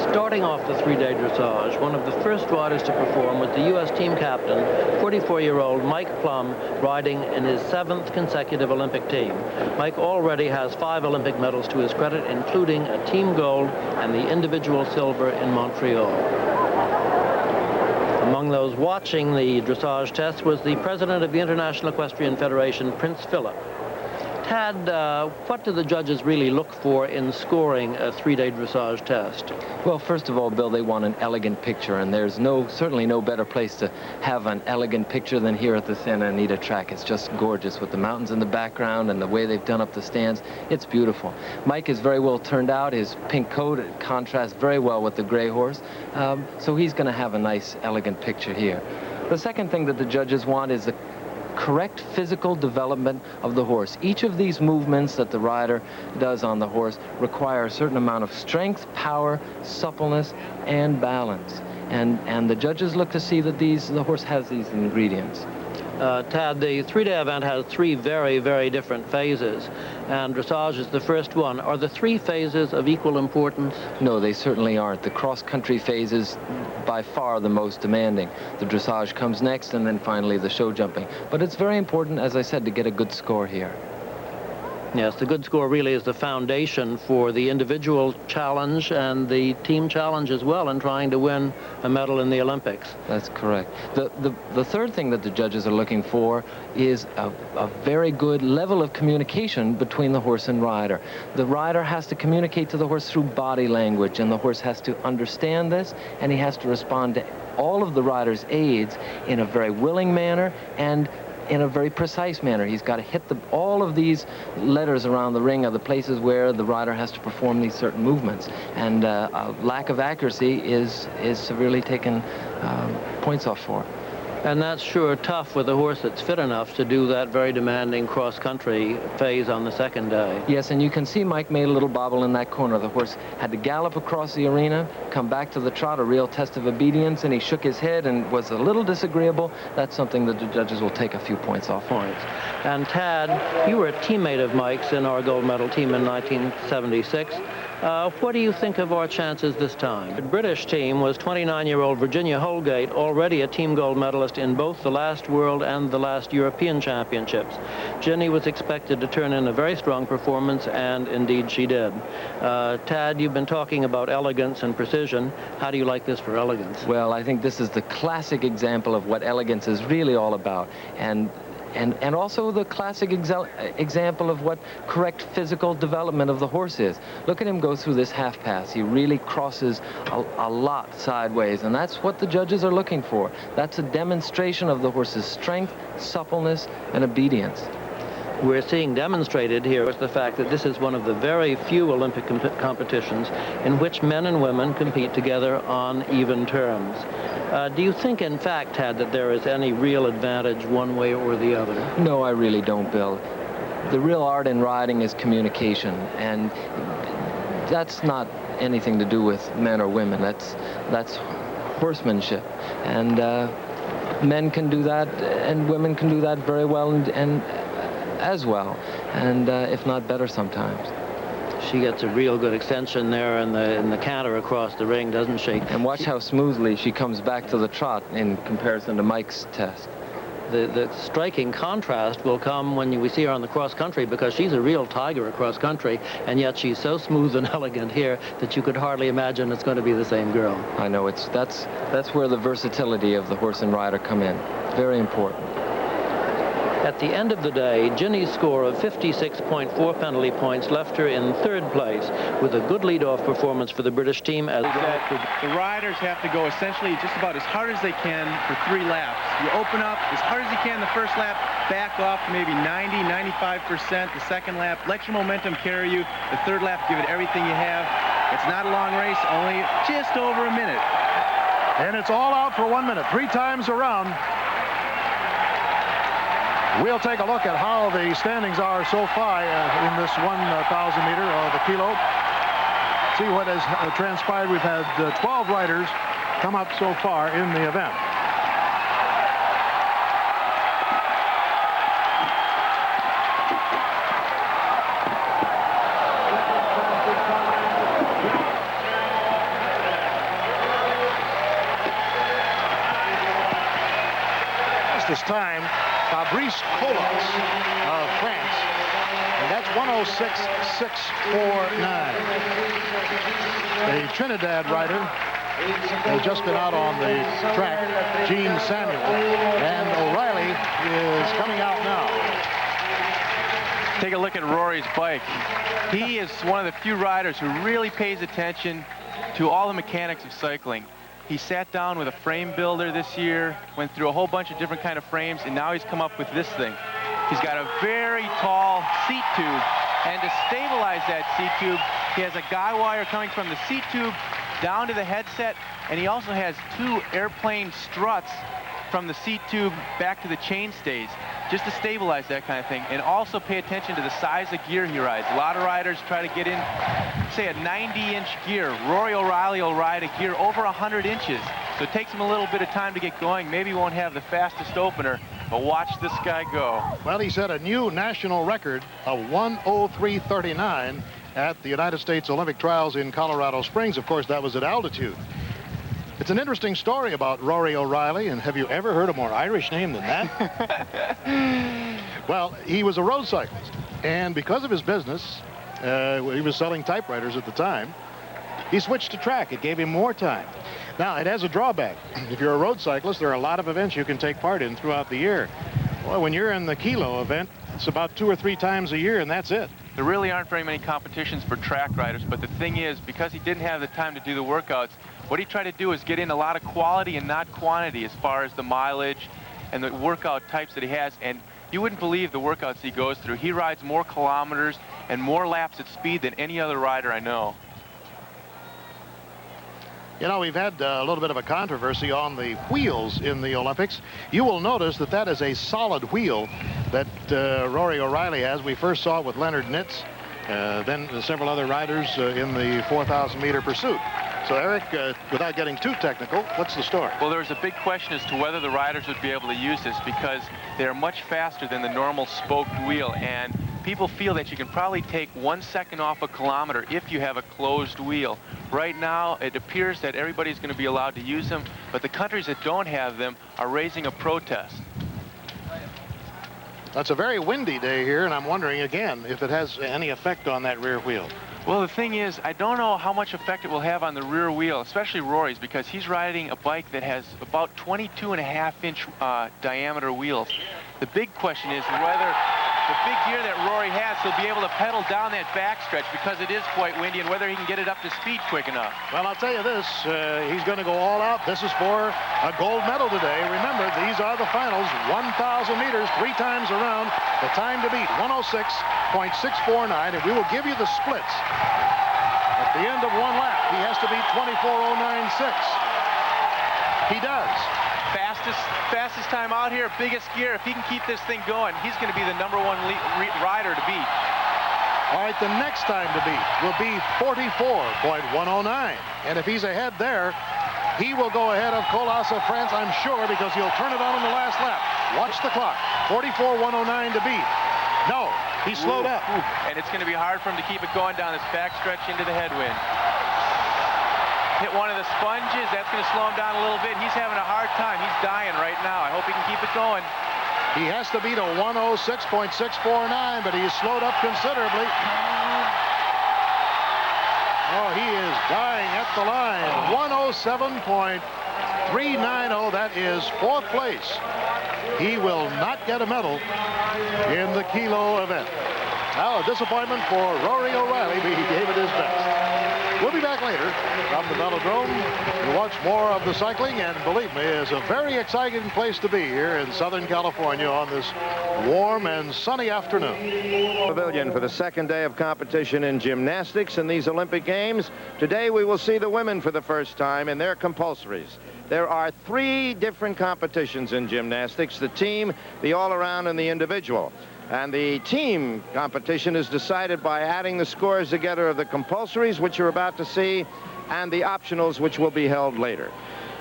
Starting off the three-day dressage, one of the first riders to perform was the U.S. team captain, 44-year-old Mike Plum, riding in his 7th consecutive Olympic team. Mike already has 5 Olympic medals to his credit, including a team gold and the individual silver in Montreal. Among those watching the dressage test was the president of the International Equestrian Federation, Prince Philip. Tad, what do the judges really look for in scoring a three-day dressage test? Well, first of all, Bill, they want an elegant picture, and there's certainly no better place to have an elegant picture than here at the Santa Anita track. It's just gorgeous with the mountains in the background and the way they've done up the stands. It's beautiful. Mike is very well turned out. His pink coat contrasts very well with the gray horse, so he's going to have a nice, elegant picture here. The second thing that the judges want is the correct physical development of the horse. Each of these movements that the rider does on the horse require a certain amount of strength, power, suppleness, and balance. And the judges look to see that the horse has these ingredients. Tad, the three-day event has 3 very, very different phases, and dressage is the first one. Are the 3 phases of equal importance? No, they certainly aren't. The cross-country phase is by far the most demanding. The dressage comes next, and then finally the show jumping. But it's very important, as I said, to get a good score here. Yes, the good score really is the foundation for the individual challenge and the team challenge as well in trying to win a medal in the Olympics. That's correct. The third thing that the judges are looking for is a very good level of communication between the horse and rider. The rider has to communicate to the horse through body language, and the horse has to understand this, and he has to respond to all of the rider's aids in a very willing manner and in a very precise manner. He's got to hit all of these letters around the ring are the places where the rider has to perform these certain movements. And a lack of accuracy is severely taken points off for. And that's sure tough with a horse that's fit enough to do that very demanding cross-country phase on the second day. Yes, and you can see Mike made a little bobble in that corner. The horse had to gallop across the arena, come back to the trot, a real test of obedience, and he shook his head and was a little disagreeable. That's something that the judges will take a few points off. And Tad, you were a teammate of Mike's in our gold medal team in 1976. What do you think of our chances this time? The British team was 29-year-old Virginia Holgate, already a team gold medalist in both the last World and the last European Championships. Jenny was expected to turn in a very strong performance, and indeed she did. Tad, you've been talking about elegance and precision. How do you like this for elegance? Well, I think this is the classic example of what elegance is really all about. And also the classic example of what correct physical development of the horse is. Look at him go through this half pass. He really crosses a lot sideways, and that's what the judges are looking for. That's a demonstration of the horse's strength, suppleness, and obedience. We're seeing demonstrated here is the fact that this is one of the very few Olympic competitions in which men and women compete together on even terms. Do you think, in fact, Tad, that there is any real advantage one way or the other? No, I really don't, Bill. The real art in riding is communication, and that's not anything to do with men or women. That's horsemanship, and men can do that, and women can do that very well, and as well, and if not better sometimes. She gets a real good extension there in the canter across the ring, doesn't she? And watch how smoothly she comes back to the trot in comparison to Mike's test. The striking contrast will come when we see her on the cross country, because she's a real tiger across country, and yet she's so smooth and elegant here that you could hardly imagine it's going to be the same girl. I know, that's where the versatility of the horse and rider come in. Very important. At the end of the day, Ginny's score of 56.4 penalty points left her in 3rd place with a good lead-off performance for the British team. As the riders have to go essentially just about as hard as they can for 3 laps. You open up as hard as you can the first lap, back off maybe 90, 95% the second lap. Let your momentum carry you. The 3rd lap, give it everything you have. It's not a long race, only just over a minute. And it's all out for 1 minute, 3 times around. We'll take a look at how the standings are so far in this 1,000 meter or the kilo. See what has transpired. We've had 12 riders come up so far in the event. fastest time, Fabrice Colas of France. And that's 106.649. The Trinidad rider has just been out on the track, Gene Samuel, and O'Reilly is coming out now. Take a look at Rory's bike. He is one of the few riders who really pays attention to all the mechanics of cycling. He sat down with a frame builder this year, went through a whole bunch of different kind of frames, and now he's come up with this thing. He's got a very tall seat tube, and to stabilize that seat tube, he has a guy wire coming from the seat tube down to the headset, and he also has 2 airplane struts from the seat tube back to the chain stays, just to stabilize that kind of thing. And also pay attention to the size of gear he rides. A lot of riders try to get in, say, a 90-inch gear. Rory O'Reilly will ride a gear over 100 inches. So it takes him a little bit of time to get going. Maybe he won't have the fastest opener, but watch this guy go. Well, he set a new national record of 1:03.39 at the United States Olympic Trials in Colorado Springs. Of course, that was at altitude. It's an interesting story about Rory O'Reilly, and have you ever heard a more Irish name than that? Well, he was a road cyclist, and because of his business, he was selling typewriters at the time, he switched to track. It gave him more time. Now, it has a drawback. If you're a road cyclist, there are a lot of events you can take part in throughout the year. Well, when you're in the kilo event, it's about 2 or 3 times a year, and that's it. There really aren't very many competitions for track riders, but the thing is, because he didn't have the time to do the workouts, what he tried to do is get in a lot of quality and not quantity as far as the mileage and the workout types that he has. And you wouldn't believe the workouts he goes through. He rides more kilometers and more laps at speed than any other rider I know. You know, we've had a little bit of a controversy on the wheels in the Olympics. You will notice that that is a solid wheel that Rory O'Reilly has. We first saw it with Leonard Nitz, then several other riders in the 4,000-meter pursuit. So, Eric, without getting too technical, what's the story? Well, there's a big question as to whether the riders would be able to use this because they're much faster than the normal spoked wheel, and people feel that you can probably take 1 second off a kilometer if you have a closed wheel. Right now, it appears that everybody's going to be allowed to use them, but the countries that don't have them are raising a protest. That's a very windy day here, and I'm wondering again if it has any effect on that rear wheel. Well, the thing is, I don't know how much effect it will have on the rear wheel, especially Rory's, because he's riding a bike that has about 22.5-inch diameter wheels. The big question is whether the big gear that Rory has, he'll be able to pedal down that backstretch because it is quite windy, and whether he can get it up to speed quick enough. Well, I'll tell you this, he's going to go all out. This is for a gold medal today. Remember, these are the finals, 1,000 meters, 3 times around. The time to beat, 106.649, and we will give you the splits. At the end of 1 lap, he has to beat 24.096. He does. Fastest time out here, biggest gear. If he can keep this thing going, he's going to be the #1 rider to beat. All right, the next time to beat will be 44.109. And if he's ahead there, he will go ahead of Colas of France, I'm sure, because he'll turn it on in the last lap. Watch the clock. 44.109 to beat. No, he slowed up. And it's going to be hard for him to keep it going down this backstretch into the headwind. Hit one of the sponges, that's going to slow him down a little bit. He's having a hard time. He's dying right now. I hope he can keep it going. He has to beat a 106.649, but he's slowed up considerably. Oh, he is dying at the line. 107.390, that is 4th place. He will not get a medal in the kilo event. Now, a disappointment for Rory O'Reilly, but he gave it his best. We'll be back later from the Velodrome to watch more of the cycling, and believe me, it's a very exciting place to be here in Southern California on this warm and sunny afternoon. Pavilion for the 2nd day of competition in gymnastics in these Olympic Games. Today we will see the women for the first time in their compulsories. There are 3 different competitions in gymnastics: the team, the all-around, and the individual. And the team competition is decided by adding the scores together of the compulsories, which you're about to see, and the optionals, which will be held later.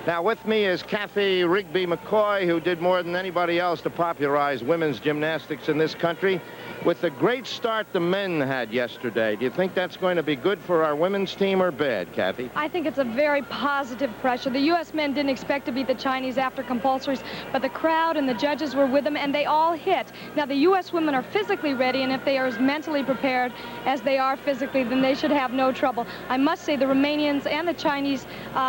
Now, with me is Kathy Rigby McCoy, who did more than anybody else to popularize women's gymnastics in this country. with the great start the men had yesterday, do you think that's going to be good for our women's team or bad, Kathy? I think it's a very positive pressure. The U.S. men didn't expect to beat the Chinese after compulsories, but the crowd and the judges were with them, and they all hit. Now, the U.S. women are physically ready, and if they are as mentally prepared as they are physically, then they should have no trouble. I must say the Romanians and the Chinese,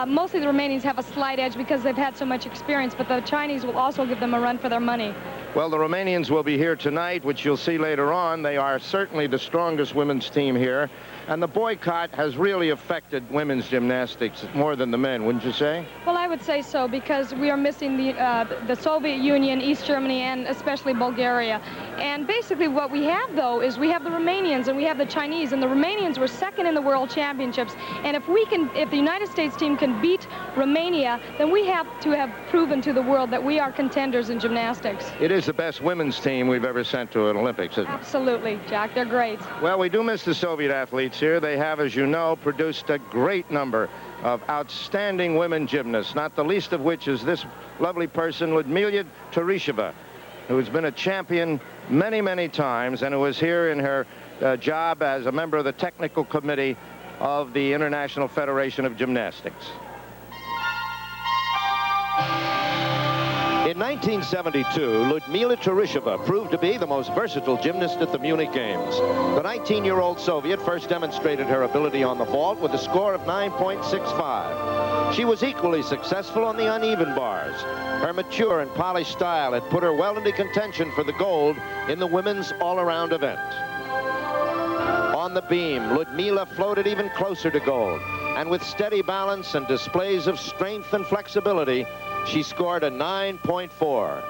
mostly the Romanians have a slight edge because they've had so much experience, but the Chinese will also give them a run for their money. Well, the Romanians will be here tonight, which you'll see later on. They are certainly the strongest women's team here. And the boycott has really affected women's gymnastics more than the men, wouldn't you say? Well, I would say so, because we are missing the Soviet Union, East Germany, and especially Bulgaria. And basically what we have, though, is we have the Romanians and we have the Chinese. And the Romanians were second in the World Championships. And if the United States team can beat Romania, then we have to have proven to the world that we are contenders in gymnastics. It is the best women's team we've ever sent to an Olympics, isn't it? Absolutely, Jack. They're great. Well, we do miss the Soviet athletes here. They have, as you know, produced a great number of outstanding women gymnasts, not the least of which is this lovely person, Ludmila Teresheva, who has been a champion many, many times and who is here in her job as a member of the technical committee of the International Federation of Gymnastics. In 1972, Ludmila Teresheva proved to be the most versatile gymnast at the Munich Games. The 19-year-old Soviet first demonstrated her ability on the vault with a score of 9.65. She was equally successful on the uneven bars. Her mature and polished style had put her well into contention for the gold in the women's all-around event. On the beam, Ludmila floated even closer to gold, and with steady balance and displays of strength and flexibility, she scored a 9.4.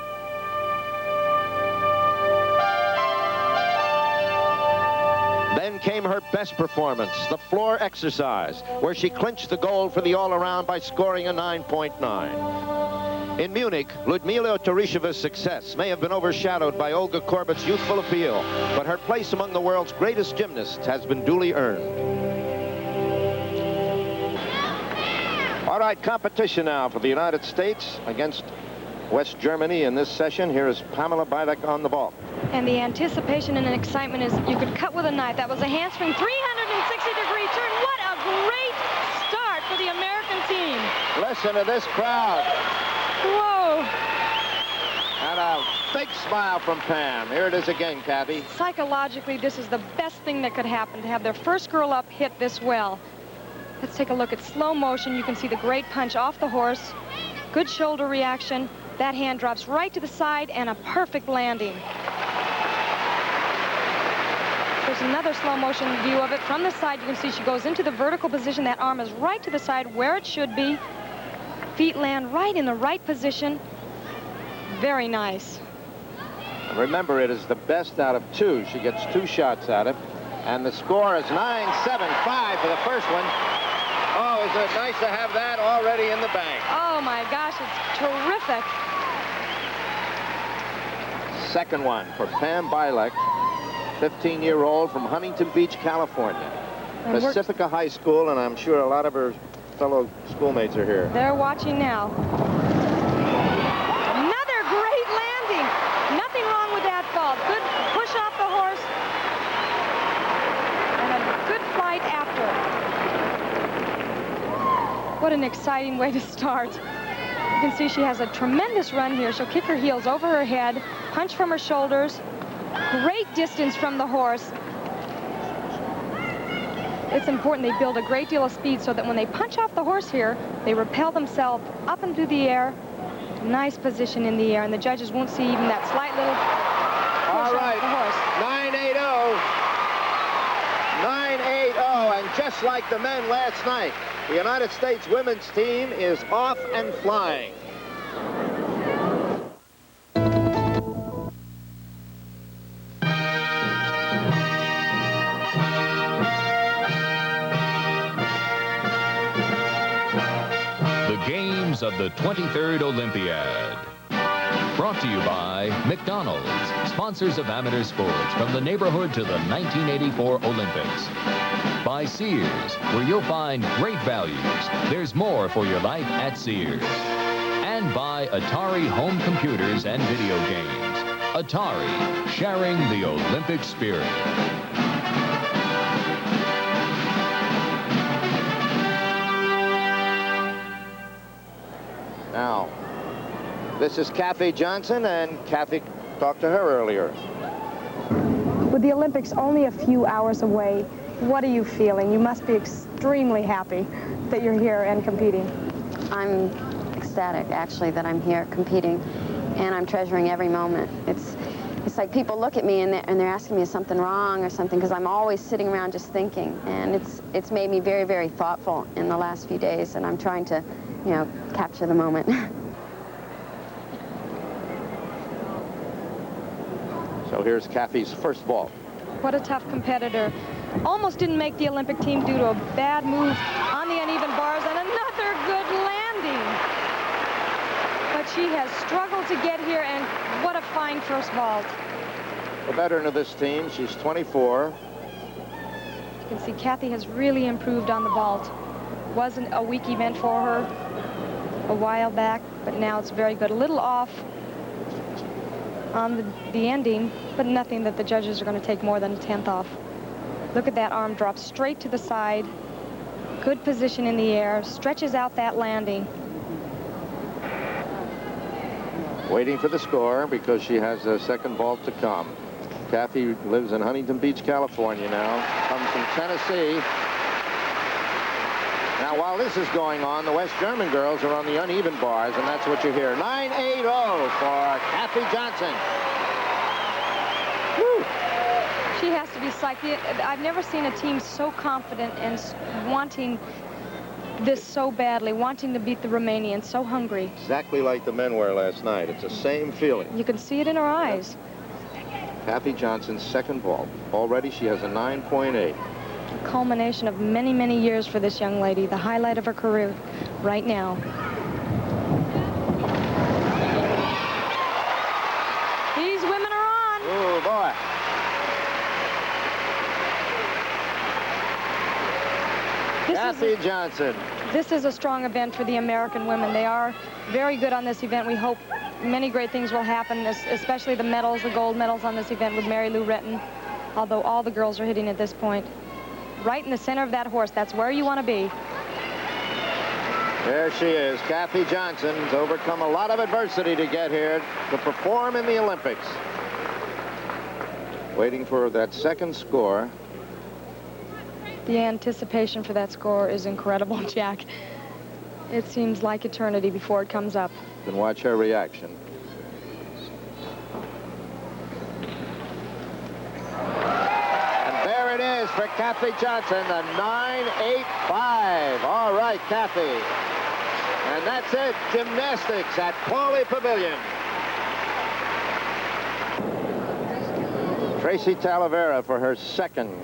Then came her best performance, the floor exercise, where she clinched the gold for the all-around by scoring a 9.9. In Munich, Ludmila Teresheva's success may have been overshadowed by Olga Korbut's youthful appeal, but her place among the world's greatest gymnasts has been duly earned. All right, competition now for the United States against West Germany in this session. Here is Pamela Bylek on the vault. And the anticipation and excitement is you could cut with a knife. That was a handspring 360-degree turn. What a great start for the American team. Listen to this crowd. Whoa. And a big smile from Pam. Here it is again, Kathy. Psychologically, this is the best thing that could happen, to have their first girl up hit this well. Let's take a look at slow motion. You can see the great punch off the horse. Good shoulder reaction. That hand drops right to the side and a perfect landing. There's another slow motion view of it from the side. You can see she goes into the vertical position. That arm is right to the side where it should be. Feet land right in the right position. Very nice. Remember, it is the best out of two. She gets 2 shots at it. And the score is 9.75 for the first one. Oh, is it nice to have that already in the bank? Oh, my gosh, it's terrific. Second one for Pam Bylek, 15-year-old from Huntington Beach, California. And Pacifica High School, and I'm sure a lot of her fellow schoolmates are here. They're watching now. Another great landing. Nothing wrong with that fault. Good push off the horse. And a good flight after. What an exciting way to start. You can see she has a tremendous run here. She'll kick her heels over her head, punch from her shoulders. Great distance from the horse. It's important they build a great deal of speed so that when they punch off the horse here, they repel themselves up into the air. Nice position in the air, and the judges won't see even that slight little push off the horse. 9.80. 9.80, and just like the men last night, the United States women's team is off and flying. The games of the 23rd Olympiad. Brought to you by McDonald's, sponsors of amateur sports from the neighborhood to the 1984 Olympics. By Sears, where you'll find great values. There's more for your life at Sears. And by Atari Home Computers and Video Games. Atari, sharing the Olympic spirit. Now, this is Kathy Johnson, and Kathy talked to her earlier. With the Olympics only a few hours away, what are you feeling? You must be extremely happy that you're here and competing. I'm ecstatic, actually, that I'm here competing, and I'm treasuring every moment. It's like people look at me and they're asking me is something wrong or something, because I'm always sitting around just thinking, and it's made me very, very thoughtful in the last few days, and I'm trying to, you know, capture the moment. So here's Kathy's first vault. What a tough competitor. Almost didn't make the Olympic team due to a bad move on the uneven bars and another good landing. But she has struggled to get here, and what a fine first vault. A veteran of this team, she's 24. You can see Kathy has really improved on the vault. Wasn't a weak event for her a while back, but now it's very good. A little off on the ending, but nothing that the judges are going to take more than a 10th off. Look at that arm drop straight to the side. Good position in the air, stretches out that landing. Waiting for the score because she has a second vault to come. Kathy lives in Huntington Beach, California now. Comes from Tennessee. Now, while this is going on, the West German girls are on the uneven bars, and that's what you hear. 9-8-0 for Kathy Johnson. Woo. She has to be psyched. I've never seen a team so confident and wanting this so badly, wanting to beat the Romanians, so hungry. Exactly like the men were last night. It's the same feeling. You can see it in her eyes. Kathy Johnson's second vault. Already she has a 9.8. A culmination of many, many years for this young lady, the highlight of her career right now. These women are on. Oh, boy. Kathy Johnson. This is a strong event for the American women. They are very good on this event. We hope many great things will happen, especially the medals, the gold medals on this event with Mary Lou Retton, although all the girls are hitting at this point. Right in the center of that horse. That's where you want to be. There she is. Kathy Johnson's overcome a lot of adversity to get here to perform in the Olympics. Waiting for that second score. The anticipation for that score is incredible, Jack. It seems like eternity before it comes up. You can watch her reaction. And there it is for Kathy Johnson, the 9.85. All right, Kathy. And that's it, gymnastics at Karolyi Pavilion. Tracy Talavera for her second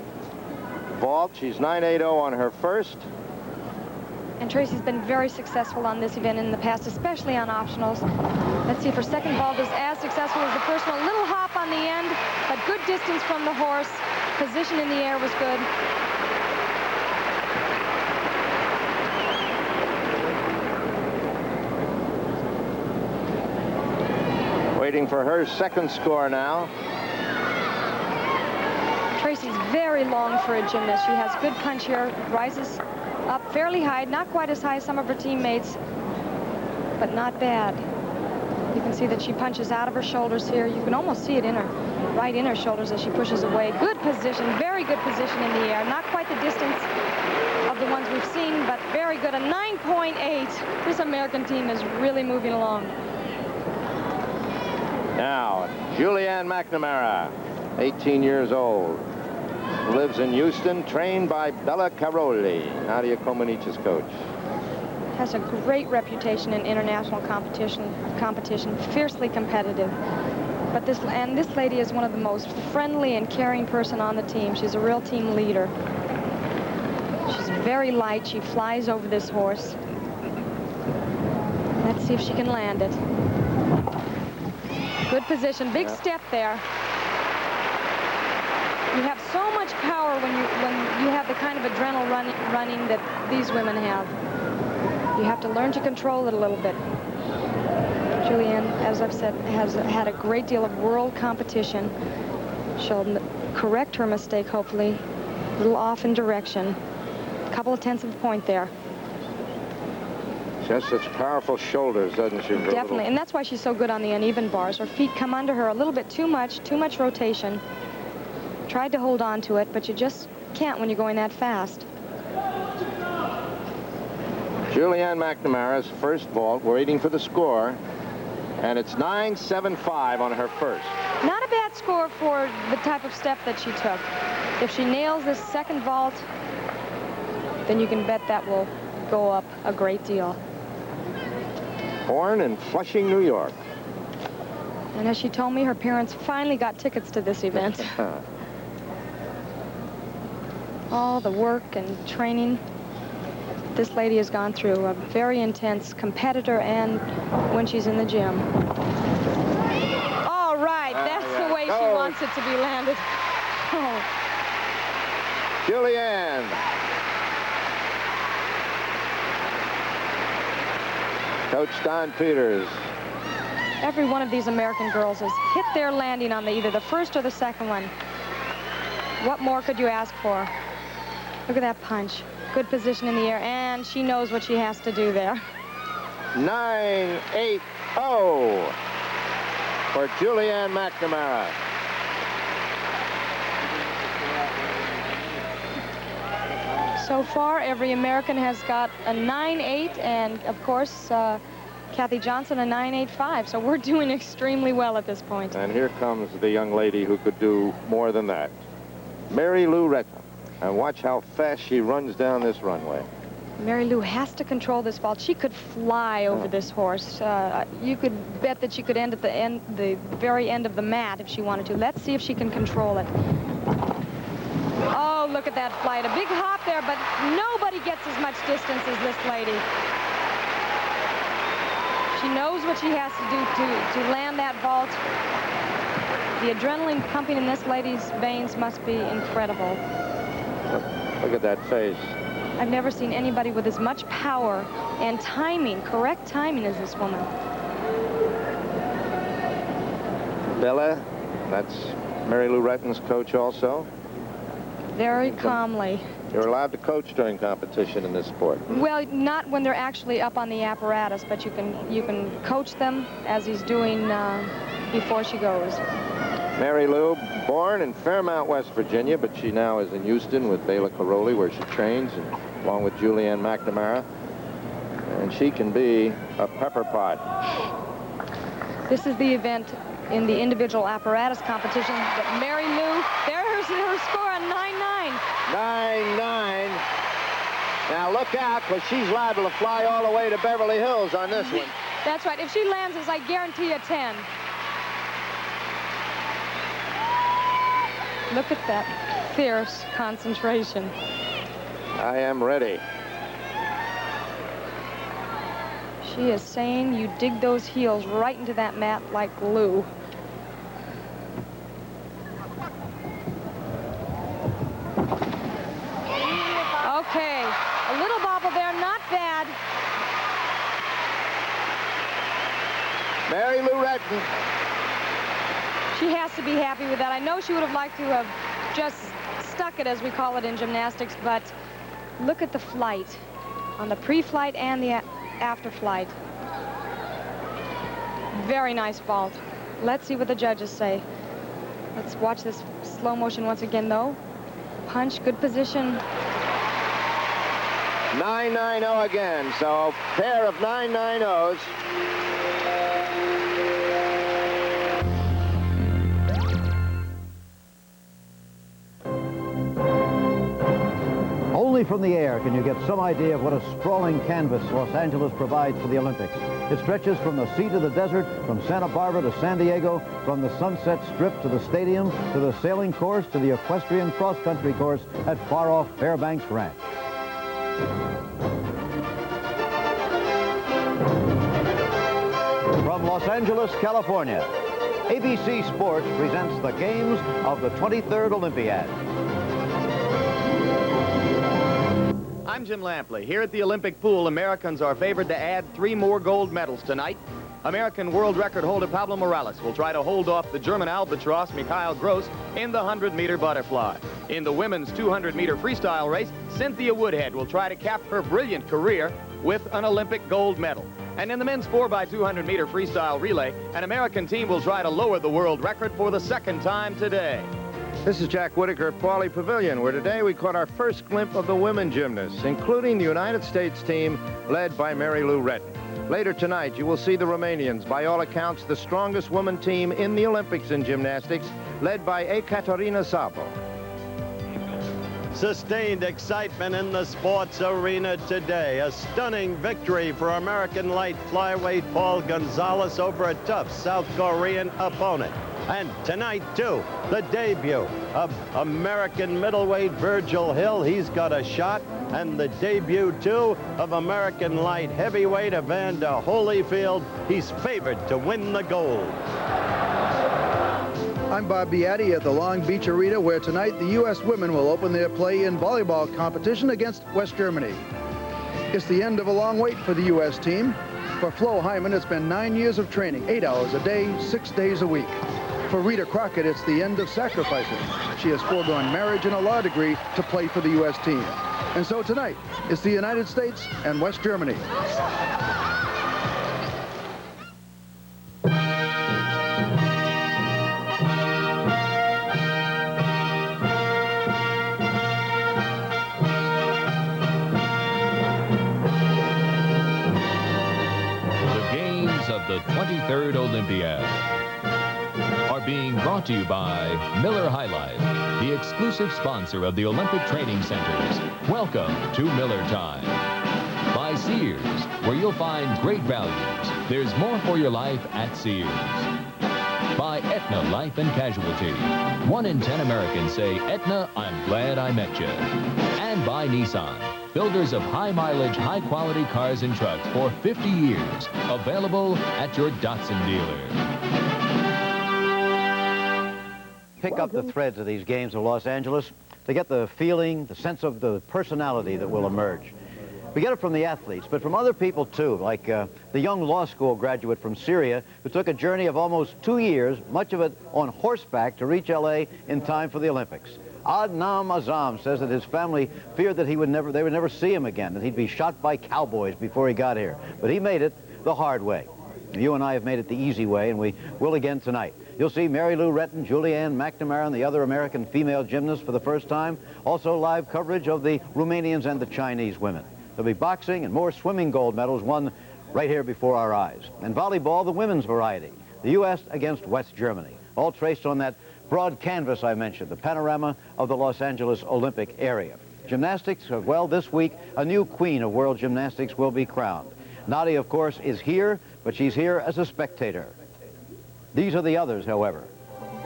vault. She's 9.80 on her first. And Tracy's been very successful on this event in the past, especially on optionals. Let's see if her second vault is as successful as the first one. A little hop on the end, but good distance from the horse. Position in the air was good. Waiting for her second score now. Tracy's very long for a gymnast. She has good punch here, rises up fairly high, not quite as high as some of her teammates, but not bad. You can see that she punches out of her shoulders here. You can almost see it in her, right in her shoulders as she pushes away. Good position, very good position in the air. Not quite the distance of the ones we've seen, but very good. A 9.8. This American team is really moving along. Now, Julianne McNamara, 18 years old. Lives in Houston, trained by Bela Karolyi, Nadia Comaneci's coach. Has a great reputation in international competition, fiercely competitive. But this lady is one of the most friendly and caring person on the team. She's a real team leader. She's very light. She flies over this horse. Let's see if she can land it. Good position, big step there. You have so much power when you have the kind of adrenaline running that these women have. You have to learn to control it a little bit. Julianne, as I've said, has had a great deal of world competition. She'll correct her mistake, hopefully. A little off in direction. A couple of tenths of a point there. She has such powerful shoulders, doesn't she? Definitely, and that's why she's so good on the uneven bars. Her feet come under her a little bit too much rotation. Tried to hold on to it, but you just can't when you're going that fast. Julianne McNamara's first vault. We're waiting for the score, and it's 9.75 on her first. Not a bad score for the type of step that she took. If she nails this second vault, then you can bet that will go up a great deal. Born in Flushing, New York. And as she told me, her parents finally got tickets to this event. All the work and training this lady has gone through. A very intense competitor and when she's in the gym. All right, that's the way she wants it to be landed. Oh. Julianne. Coach Don Peters. Every one of these American girls has hit their landing on either the first or the second one. What more could you ask for? Look at that punch. Good position in the air, and she knows what she has to do there. 9.80 for Julianne McNamara. So far, every American has got a 9.8, and of course, Kathy Johnson a 9.85. So we're doing extremely well at this point. And here comes the young lady who could do more than that. Mary Lou Retton. And watch how fast she runs down this runway. Mary Lou has to control this vault. She could fly over this horse. You could bet that she could end at the very end of the mat if she wanted to. Let's see if she can control it. Oh, look at that flight. A big hop there, but nobody gets as much distance as this lady. She knows what she has to do to land that vault. The adrenaline pumping in this lady's veins must be incredible. Look at that face. I've never seen anybody with as much power and timing, correct timing, as this woman. Bela, that's Mary Lou Retton's coach also. Very calmly. You're allowed to coach during competition in this sport. Well, not when they're actually up on the apparatus, but you can coach them as he's doing before she goes. Mary Lou, born in Fairmount, West Virginia, but she now is in Houston with Bela Karolyi, where she trains, and along with Julianne McNamara. And she can be a pepper pot. This is the event in the individual apparatus competition that Mary Lou, there's her score on 9.9. 9.9. Now look out, because she's liable to fly all the way to Beverly Hills on this one. That's right. If she lands this, I guarantee a 10. Look at that fierce concentration. I am ready. She is saying you dig those heels right into that mat like glue. Okay, a little bobble there, not bad. Mary Lou Retton. She has to be happy with that. I know she would have liked to have just stuck it, as we call it in gymnastics, but look at the flight on the pre-flight and the after-flight. Very nice vault. Let's see what the judges say. Let's watch this slow motion once again, though. Punch, good position. 9.90 again, so a pair of 9.90s. Only from the air can you get some idea of what a sprawling canvas Los Angeles provides for the Olympics. It stretches from the sea to the desert, from Santa Barbara to San Diego, from the Sunset Strip to the stadium, to the sailing course, to the equestrian cross-country course at far-off Fairbanks Ranch. From Los Angeles, California, ABC Sports presents the games of the 23rd Olympiad. I'm Jim Lampley. Here at the Olympic pool, Americans are favored to add 3 more gold medals tonight. American world record holder Pablo Morales will try to hold off the German albatross Mikhail Gross in the 100-meter butterfly. In the women's 200-meter freestyle race, Cynthia Woodhead will try to cap her brilliant career with an Olympic gold medal. And in the men's 4x200-meter freestyle relay, an American team will try to lower the world record for the 2nd time today. This is Jack Whitaker at Pauly Pavilion, where today we caught our first glimpse of the women gymnasts, including the United States team led by Mary Lou Retton. Later tonight, you will see the Romanians, by all accounts, the strongest women team in the Olympics in gymnastics, led by Ekaterina Szabo. Sustained excitement in the sports arena today. A stunning victory for American light flyweight Paul Gonzalez over a tough South Korean opponent. And tonight, too, the debut of American middleweight Virgil Hill. He's got a shot. And the debut, too, of American light heavyweight Evander Holyfield. He's favored to win the gold. I'm Bob Beatty at the Long Beach Arena, where tonight the U.S. women will open their play in volleyball competition against West Germany. It's the end of a long wait for the U.S. team. For Flo Hyman, it's been 9 years of training, 8 hours a day, 6 days a week. For Rita Crockett, it's the end of sacrifices. She has foregone marriage and a law degree to play for the U.S. team. And so tonight, it's the United States and West Germany. The 23rd Olympiad are being brought to you by Miller High Life, the exclusive sponsor of the Olympic Training Centers. Welcome to Miller Time. By Sears, where you'll find great values. There's more for your life at Sears. By Aetna Life and Casualty. 1 in 10 Americans say, Aetna, I'm glad I met you. And by Nissan, builders of high-mileage, high-quality cars and trucks for 50 years. Available at your Datsun dealer. Pick up the threads of these games of Los Angeles to get the feeling, the sense of the personality that will emerge. We get it from the athletes, but from other people too, like the young law school graduate from Syria who took a journey of almost 2 years, much of it on horseback, to reach L.A. in time for the Olympics. Adnam Azam says that his family feared that they would never see him again, that he'd be shot by cowboys before he got here. But he made it the hard way. You and I have made it the easy way, and we will again tonight. You'll see Mary Lou Retton, Julianne McNamara, and the other American female gymnasts for the first time. Also live coverage of the Romanians and the Chinese women. There'll be boxing and more swimming gold medals won right here before our eyes. And volleyball, the women's variety. The U.S. against West Germany. All traced on that broad canvas I mentioned, the panorama of the Los Angeles Olympic area. Gymnastics, well, this week, a new queen of world gymnastics will be crowned. Nadia, of course, is here, but she's here as a spectator. These are the others, however.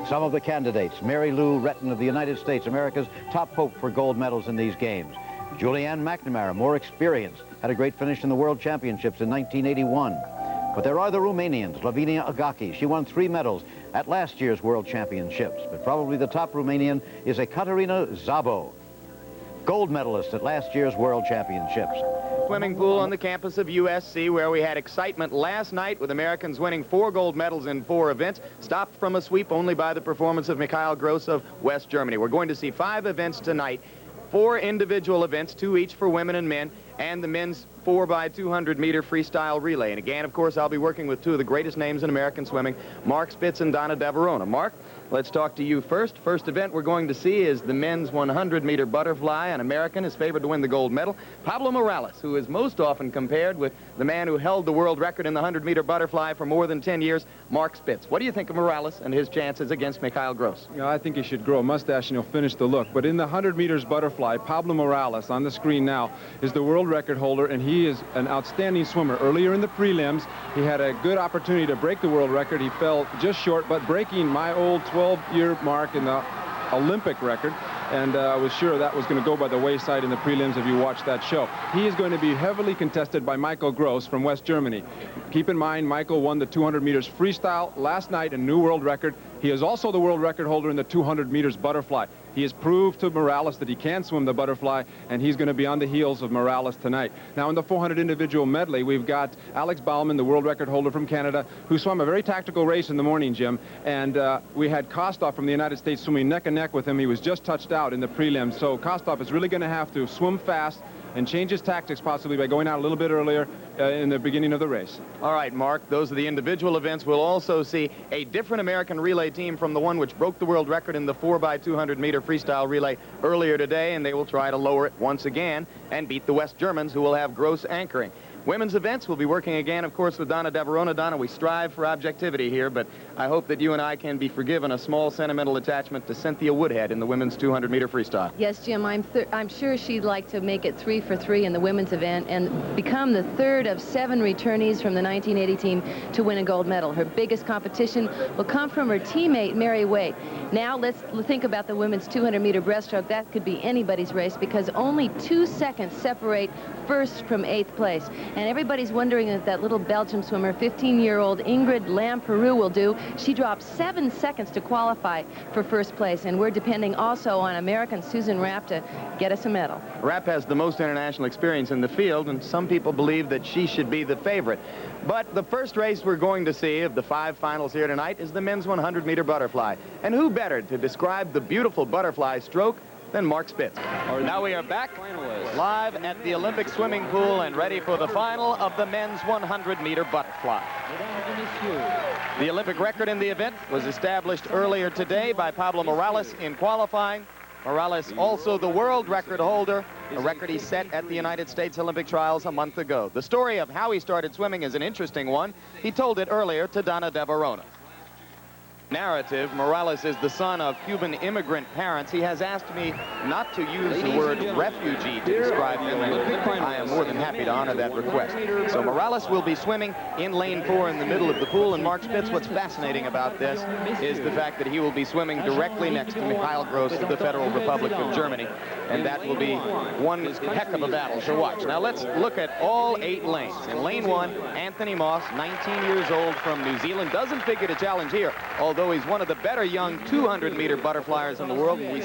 Some of the candidates: Mary Lou Retton of the United States, America's top hope for gold medals in these games. Julianne McNamara, more experienced, had a great finish in the World Championships in 1981. But there are the Romanians, Lavinia Agaki. She won 3 medals at last year's World Championships. But probably the top Romanian is Ekaterina Szabo, gold medalist at last year's World Championships. Swimming pool on the campus of USC, where we had excitement last night with Americans winning 4 gold medals in 4 events, stopped from a sweep only by the performance of Mikhail Gross of West Germany. We're going to see 5 events tonight, 4 individual events, 2 each for women and men, and the men's 4x200-meter freestyle relay. And again, of course, I'll be working with 2 of the greatest names in American swimming, Mark Spitz and Donna Deverona. Mark, let's talk to you first. First event we're going to see is the men's 100-meter butterfly. An American is favored to win the gold medal. Pablo Morales, who is most often compared with the man who held the world record in the 100-meter butterfly for more than 10 years, Mark Spitz. What do you think of Morales and his chances against Mikhail Gross? You know, I think he should grow a mustache and he'll finish the look. But in the 100 meters butterfly, Pablo Morales, on the screen now, is the world record holder, and he is an outstanding swimmer. Earlier in the prelims, he had a good opportunity to break the world record. He fell just short, but breaking my old 12-year mark in the Olympic record, and I was sure that was going to go by the wayside in the prelims if you watch that show. He is going to be heavily contested by Michael Gross from West Germany. Keep in mind, Michael won the 200 meters freestyle last night, a new world record. He is also the world record holder in the 200 meters butterfly. He has proved to Morales that he can swim the butterfly, and he's going to be on the heels of Morales tonight. Now, in the 400 individual medley, we've got Alex Baumann, the world record holder from Canada, who swam a very tactical race in the morning, Jim, and we had Kostov from the United States swimming neck and neck with him. He was just touched out in the prelims, so Kostov is really going to have to swim fast and change his tactics possibly by going out a little bit earlier in the beginning of the race. All right, Mark, those are the individual events. We'll also see a different American relay team from the one which broke the world record in the 4x200 meter freestyle relay earlier today, and they will try to lower it once again and beat the West Germans, who will have Gross anchoring. Women's events will be working again, of course, with Donna De Verona. Donna, we strive for objectivity here, but I hope that you and I can be forgiven a small sentimental attachment to Cynthia Woodhead in the women's 200-meter freestyle. Yes, Jim, I'm sure she'd like to make it 3 for 3 in the women's event and become the third of 7 returnees from the 1980 team to win a gold medal. Her biggest competition will come from her teammate, Mary Wade. Now let's think about the women's 200-meter breaststroke. That could be anybody's race because only 2 seconds separate first from 8th place. And everybody's wondering if that little Belgium swimmer, 15-year-old Ingrid Lamperoux, will do. She dropped 7 seconds to qualify for first place, and we're depending also on American Susan Rapp to get us a medal. Rapp has the most international experience in the field, and some people believe that she should be the favorite. But the first race we're going to see of the 5 finals here tonight is the men's 100-meter butterfly. And who better to describe the beautiful butterfly stroke than Mark Spitz. Now we are back live at the Olympic swimming pool and ready for the final of the men's 100-meter butterfly. The Olympic record in the event was established earlier today by Pablo Morales in qualifying. Morales also the world record holder, a record he set at the United States Olympic trials a month ago. The story of how he started swimming is an interesting one. He told it earlier to Donna De Verona. Narrative, Morales is the son of Cuban immigrant parents. He has asked me not to use the word refugee to describe him, and I am more than happy to honor that request. So Morales will be swimming in lane 4 in the middle of the pool, and Mark Spitz, what's fascinating about this is the fact that he will be swimming directly next to Mikhail Gross of the Federal Republic of Germany, and that will be one heck of a battle to watch. Now let's look at all 8 lanes. In lane 1, Anthony Moss, 19 years old from New Zealand, doesn't figure to challenge here, although he's one of the better young 200-meter butterflyers in the world, and we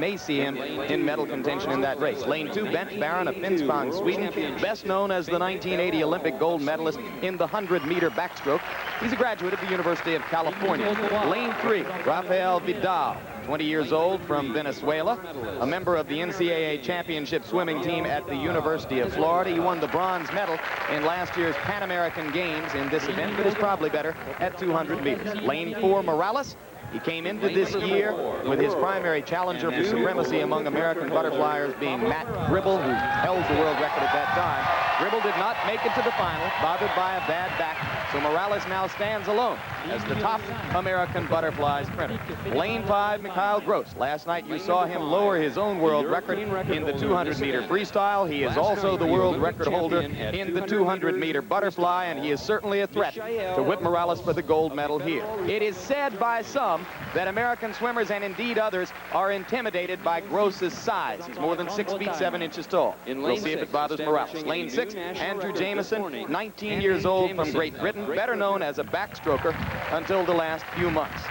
may see him in medal contention in that race. Lane 2, Bent Barron of Finspång, Sweden, best known as the 1980 Olympic gold medalist in the 100-meter backstroke. He's a graduate of the University of California. Lane 3, Rafael Vidal, 20 years old from Venezuela, a member of the NCAA championship swimming team at the University of Florida. He won the bronze medal in last year's Pan American Games in this event, but is probably better at 200 meters. Lane 4, Morales. He came into this year with his primary challenger for supremacy among American butterflyers being Matt Gribble, who held the world record at that time. Gribble did not make it to the final, bothered by a bad back, so Morales now stands alone as the top American butterfly sprinter. Lane 5, Mikhail Gross. Last night you saw him lower his own world record in the 200-meter freestyle. He is also the world record holder in the 200-meter butterfly, and he is certainly a threat to whip Morales for the gold medal here. It is said by some that American swimmers, and indeed others, are intimidated by Gross's size. He's more than 6 feet 7 inches tall. We'll see if it bothers Morales. Lane 6, Andrew Jameson, 19 years old from Great Britain, better known as a backstroker until the last few months.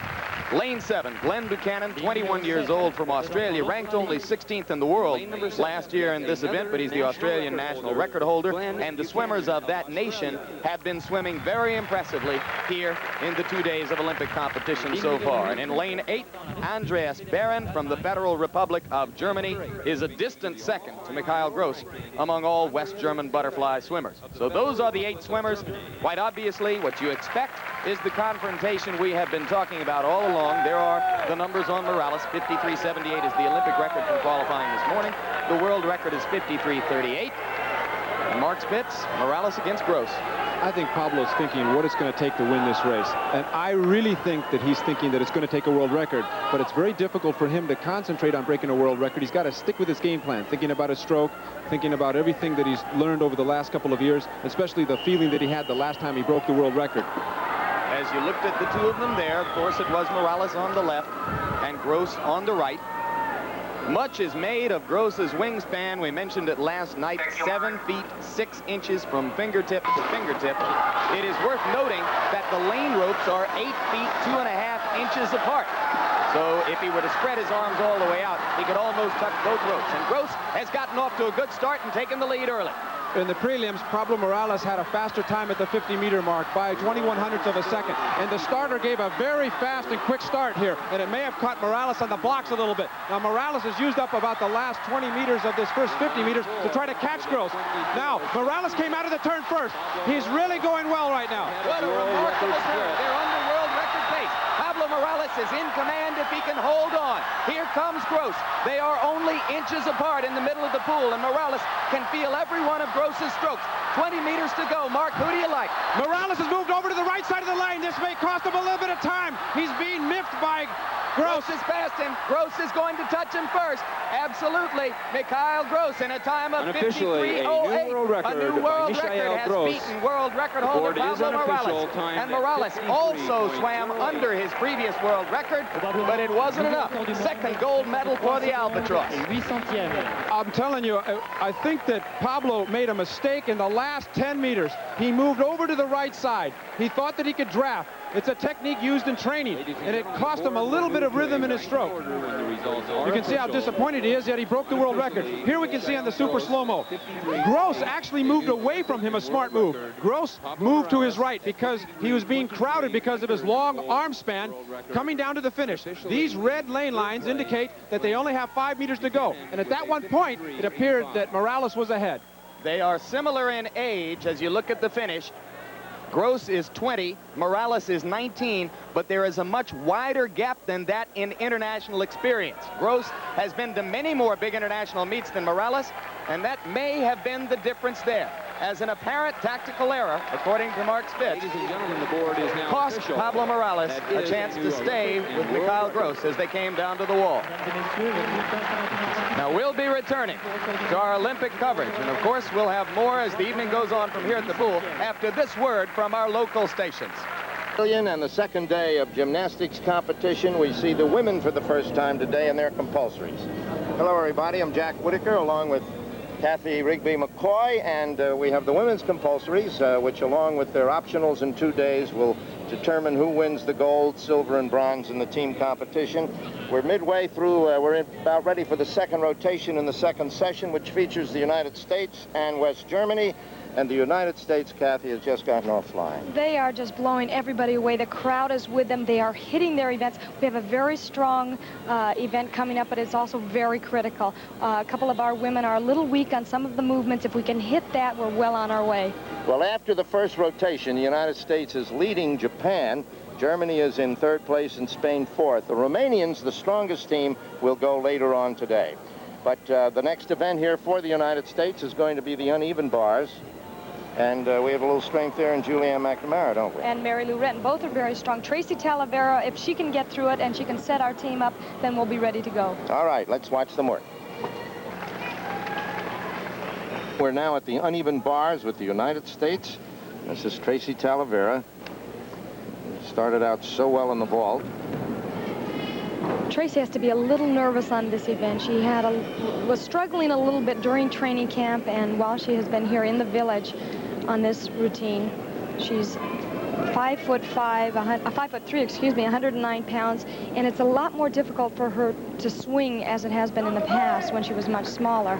Lane 7, Glenn Buchanan, 21 years old from Australia, ranked only 16th in the world last year in this event, but he's the Australian national record holder, and the swimmers of that nation have been swimming very impressively here in the 2 days of Olympic competition so far. And in lane 8, Andreas Barron from the Federal Republic of Germany is a distant second to Mikhail Gross among all West German butterfly swimmers. So those are the 8 swimmers. Quite obviously, what you expect is the confrontation we have been talking about all along. There are the numbers on Morales. 53.78 is the Olympic record from qualifying this morning. The world record is 53.38. Mark Spitz, Morales against Gross. I think Pablo's thinking what it's going to take to win this race. And I really think that he's thinking that it's going to take a world record. But it's very difficult for him to concentrate on breaking a world record. He's got to stick with his game plan, thinking about his stroke, thinking about everything that he's learned over the last couple of years, especially the feeling that he had the last time he broke the world record. As you looked at the 2 of them there, of course, it was Morales on the left and Gross on the right. Much is made of Gross's wingspan. We mentioned it last night, 7 feet 6 inches from fingertip to fingertip. It is worth noting that the lane ropes are 8 feet 2.5 inches apart. So if he were to spread his arms all the way out, he could almost touch both ropes. And Gross has gotten off to a good start and taken the lead early. In the prelims, Pablo Morales had a faster time at the 50-meter mark by 21/100ths of a second. And the starter gave a very fast and quick start here, and it may have caught Morales on the blocks a little bit. Now, Morales has used up about the last 20 meters of this first 50 meters to try to catch Gross. Now, Morales came out of the turn first. He's really going well right now. What a remarkable turn. They're under world record pace. Pablo Morales is in command if he can hold on. Here comes Gross. They are only inches apart in the middle of the pool, and Morales can feel every one of Gross's strokes. 20 meters to go. Mark, who do you like? Morales has moved over to the right side of the lane. This may cost him a little bit of time. He's being miffed by Gross is past him. Gross is going to touch him first. Absolutely. Mikhail Gross in a time of 53:08. A new world record has beaten world record holder Pablo Morales. And Morales also swam under his previous world record, but it wasn't enough. Second gold medal for the Albatross. I'm telling you, I think that Pablo made a mistake in the last 10 meters. He moved over to the right side. He thought that he could draft. It's a technique used in training, and it cost him a little bit of rhythm in his stroke. You can see how disappointed he is, yet he broke the world record. Here we can see on the super slow-mo. Gross actually moved away from him, a smart move. Gross moved to his right because he was being crowded because of his long arm span coming down to the finish. These red lane lines indicate that they only have 5 meters to go, and at that one point, it appeared that Morales was ahead. They are similar in age as you look at the finish. Gross is 20, Morales is 19, but there is a much wider gap than that in international experience. Gross has been to many more big international meets than Morales, and that may have been the difference there. As an apparent tactical error, according to Mark Spitz, Ladies and gentlemen, the board is now cost official. Pablo Morales a chance to stay with Mikhail Gross as they came down to the wall. Now we'll be returning to our Olympic coverage, and of course we'll have more as the evening goes on from here at the pool after this word from our local stations. And the second day of gymnastics competition, we see the women for the first time today in their compulsories. Hello everybody, I'm Jack Whitaker along with Kathy Rigby-McCoy, and we have the women's compulsories, which along with their optionals in 2 days will determine who wins the gold, silver, and bronze in the team competition. We're midway through, we're about ready for the second rotation in the second session, which features the United States and West Germany. And the United States, Kathy, has just gotten off flying. They are just blowing everybody away. The crowd is with them. They are hitting their events. We have a very strong event coming up, but it's also very critical. A couple of our women are a little weak on some of the movements. If we can hit that, we're well on our way. Well, after the first rotation, the United States is leading Japan. Germany is in third place and Spain fourth. The Romanians, the strongest team, will go later on today. But the next event here for the United States is going to be the uneven bars. And we have a little strength there in Julianne McNamara, don't we? And Mary Lou Retton. Both are very strong. Tracy Talavera, if she can get through it and she can set our team up, then we'll be ready to go. All right, let's watch them work. We're now at the uneven bars with the United States. This is Tracy Talavera. Started out so well in the vault. Tracy has to be a little nervous on this event. She was struggling a little bit during training camp, and while she has been here in the village on this routine. She's 5'3", excuse me, 109 pounds, and it's a lot more difficult for her to swing as it has been in the past when she was much smaller.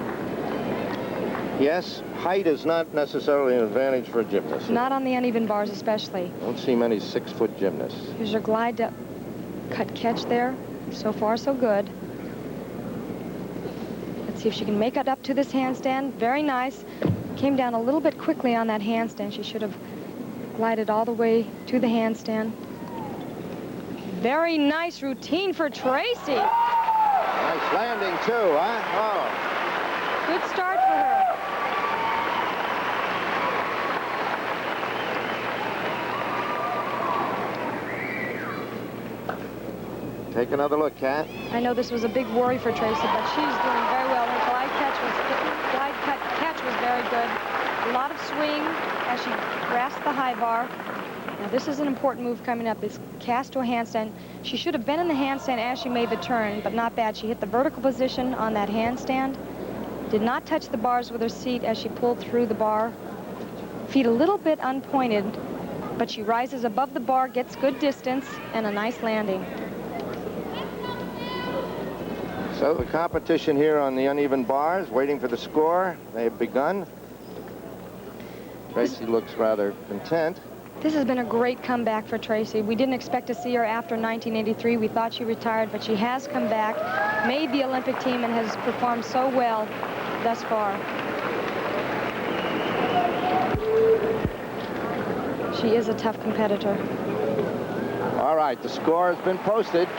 Yes, height is not necessarily an advantage for a gymnast. Not on the uneven bars especially. Don't see many 6-foot gymnasts. Here's her glide to cut catch there. So far, so good. Let's see if she can make it up to this handstand. Very nice. Came down a little bit quickly on that handstand. She should have glided all the way to the handstand. Very nice routine for Tracy. Nice landing, too, huh? Oh. Good start for her. Take another look, Kat. I know this was a big worry for Tracy, but she's doing very well. Her glide catch was very good. A lot of swing as she grasped the high bar. Now this is an important move coming up. It's cast to a handstand. She should have been in the handstand as she made the turn, but not bad. She hit the vertical position on that handstand. Did not touch the bars with her seat as she pulled through the bar. Feet a little bit unpointed, but she rises above the bar, gets good distance, and a nice landing. So the competition here on the uneven bars, waiting for the score. They've begun. Tracy looks rather content. This has been a great comeback for Tracy. We didn't expect to see her after 1983. We thought she retired, but she has come back, made the Olympic team, and has performed so well thus far. She is a tough competitor. All right, the score has been posted.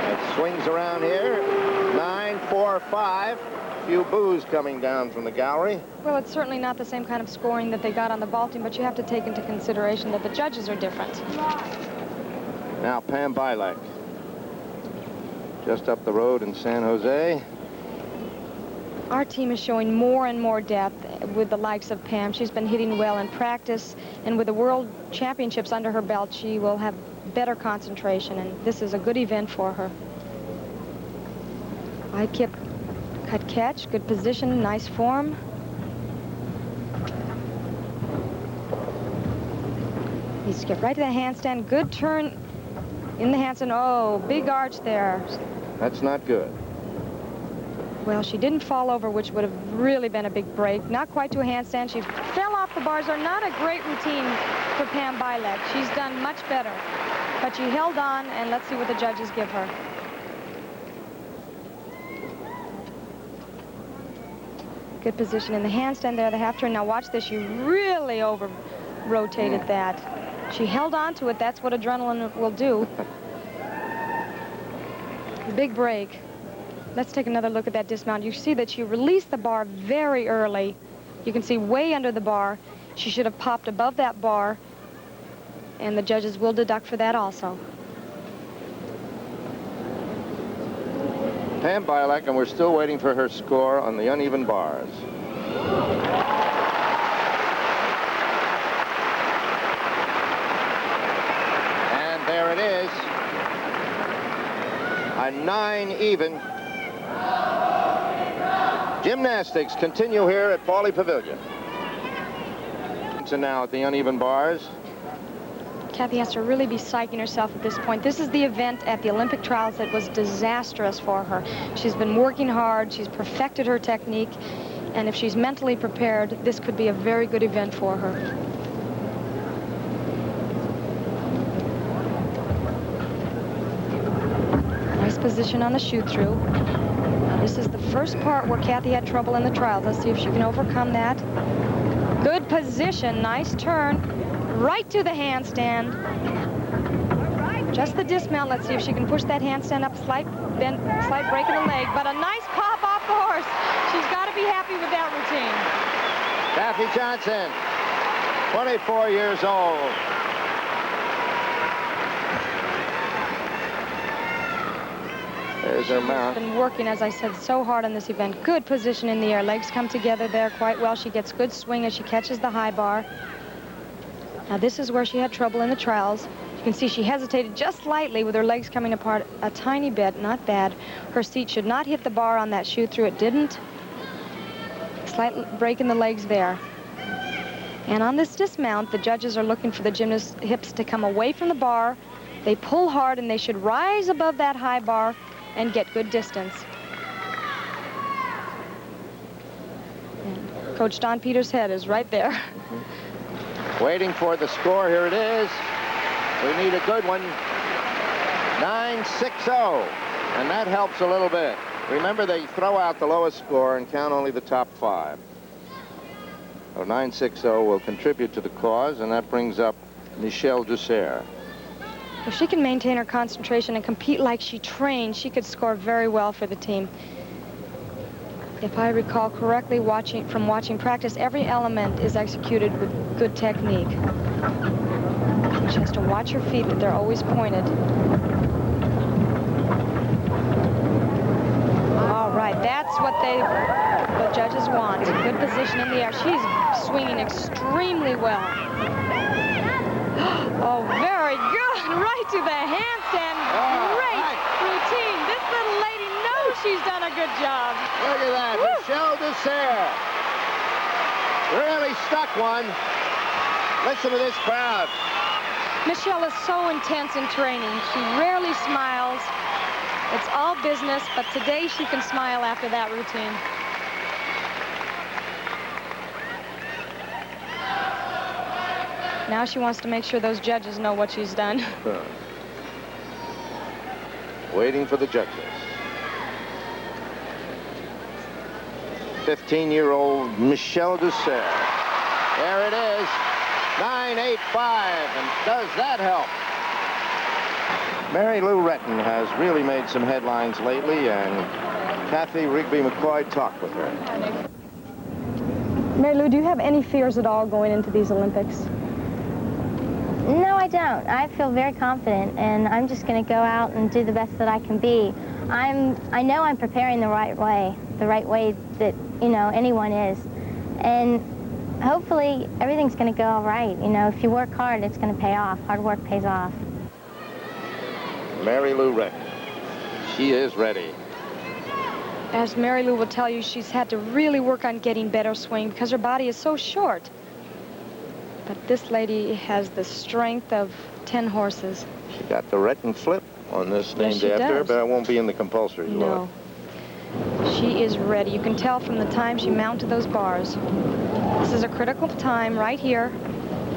It swings around here. 9-4-5. Few boos coming down from the gallery. Well, it's certainly not the same kind of scoring that they got on the ball team, but you have to take into consideration that the judges are different. Now Pam Bilek, just up the road in San Jose. Our team is showing more and more depth with the likes of Pam. She's been hitting well in practice, and with the World Championships under her belt, she will have better concentration, and this is a good event for her. Wide kick, cut catch, good position, nice form. He skipped right to the handstand, good turn in the handstand. Oh, big arch there. That's not good. Well, she didn't fall over, which would have really been a big break. Not quite to a handstand. She fell off the bars. Are not a great routine for Pam Bilek. She's done much better. But she held on, and let's see what the judges give her. Good position in the handstand there, the half turn. Now watch this. She really over-rotated that. She held on to it. That's what adrenaline will do. Big break. Let's take another look at that dismount. You see that she released the bar very early. You can see way under the bar. She should have popped above that bar, and the judges will deduct for that also. Pam Bilek, and we're still waiting for her score on the uneven bars. And there it is. A 9 even. Gymnastics continue here at Pauley Pavilion. So now at the uneven bars. Kathy has to really be psyching herself at this point. This is the event at the Olympic trials that was disastrous for her. She's been working hard. She's perfected her technique. And if she's mentally prepared, this could be a very good event for her. Nice position on the shoot-through. Now, this is the first part where Kathy had trouble in the trials. Let's see if she can overcome that. Good position. Nice turn. Right to the handstand. Just the dismount. Let's see if she can push that handstand up. Slight bend, slight break in the leg, but a nice pop off the horse. She's got to be happy with that routine. Kathy Johnson, 24 years old. There's her mount. She's been working, as I said, so hard on this event. Good position in the air. Legs come together there quite well. She gets good swing as she catches the high bar. Now, this is where she had trouble in the trials. You can see she hesitated just slightly with her legs coming apart a tiny bit. Not bad. Her seat should not hit the bar on that shoot-through. It didn't. Slight break in the legs there. And on this dismount, the judges are looking for the gymnast's hips to come away from the bar. They pull hard, and they should rise above that high bar and get good distance. And Coach Don Peters' head is right there. Waiting for the score. Here it is. We need a good one. 9-6-0. And that helps a little bit. Remember, they throw out the lowest score and count only the top 5. So 9-6-0 will contribute to the cause, and that brings up Michelle Dusser. If she can maintain her concentration and compete like she trained, she could score very well for the team. If I recall correctly, from watching practice, every element is executed with good technique. She has to watch her feet, that they're always pointed. All right, that's what the judges want. Good position in the air. She's swinging extremely well. Oh, very good. Right to the handstand. Great routine. This little lady knows she's done a good job. Look at that. Woo. Michelle Dusser really stuck one. Listen to this crowd. Michelle is so intense in training. She rarely smiles. It's all business, but today she can smile after that routine. Now she wants to make sure those judges know what she's done. Waiting for the judges. 15-year-old Michelle Dessert. There it is. 9.85. And does that help? Mary Lou Retton has really made some headlines lately, and Kathy Rigby McCoy talked with her. Mary Lou, do you have any fears at all going into these Olympics? No, I don't. I feel very confident, and I'm just going to go out and do the best that I can be. I know I'm preparing the right way that, you know, anyone is. And hopefully everything's going to go all right. You know, if you work hard, it's going to pay off. Hard work pays off. Mary Lou Retton. She is ready. As Mary Lou will tell you, she's had to really work on getting better swing because her body is so short. But this lady has the strength of 10 horses. She got the Retton flip on this named she after her, does. but it won't be in the compulsories, will No. She is ready. You can tell from the time she mounted those bars. This is a critical time right here.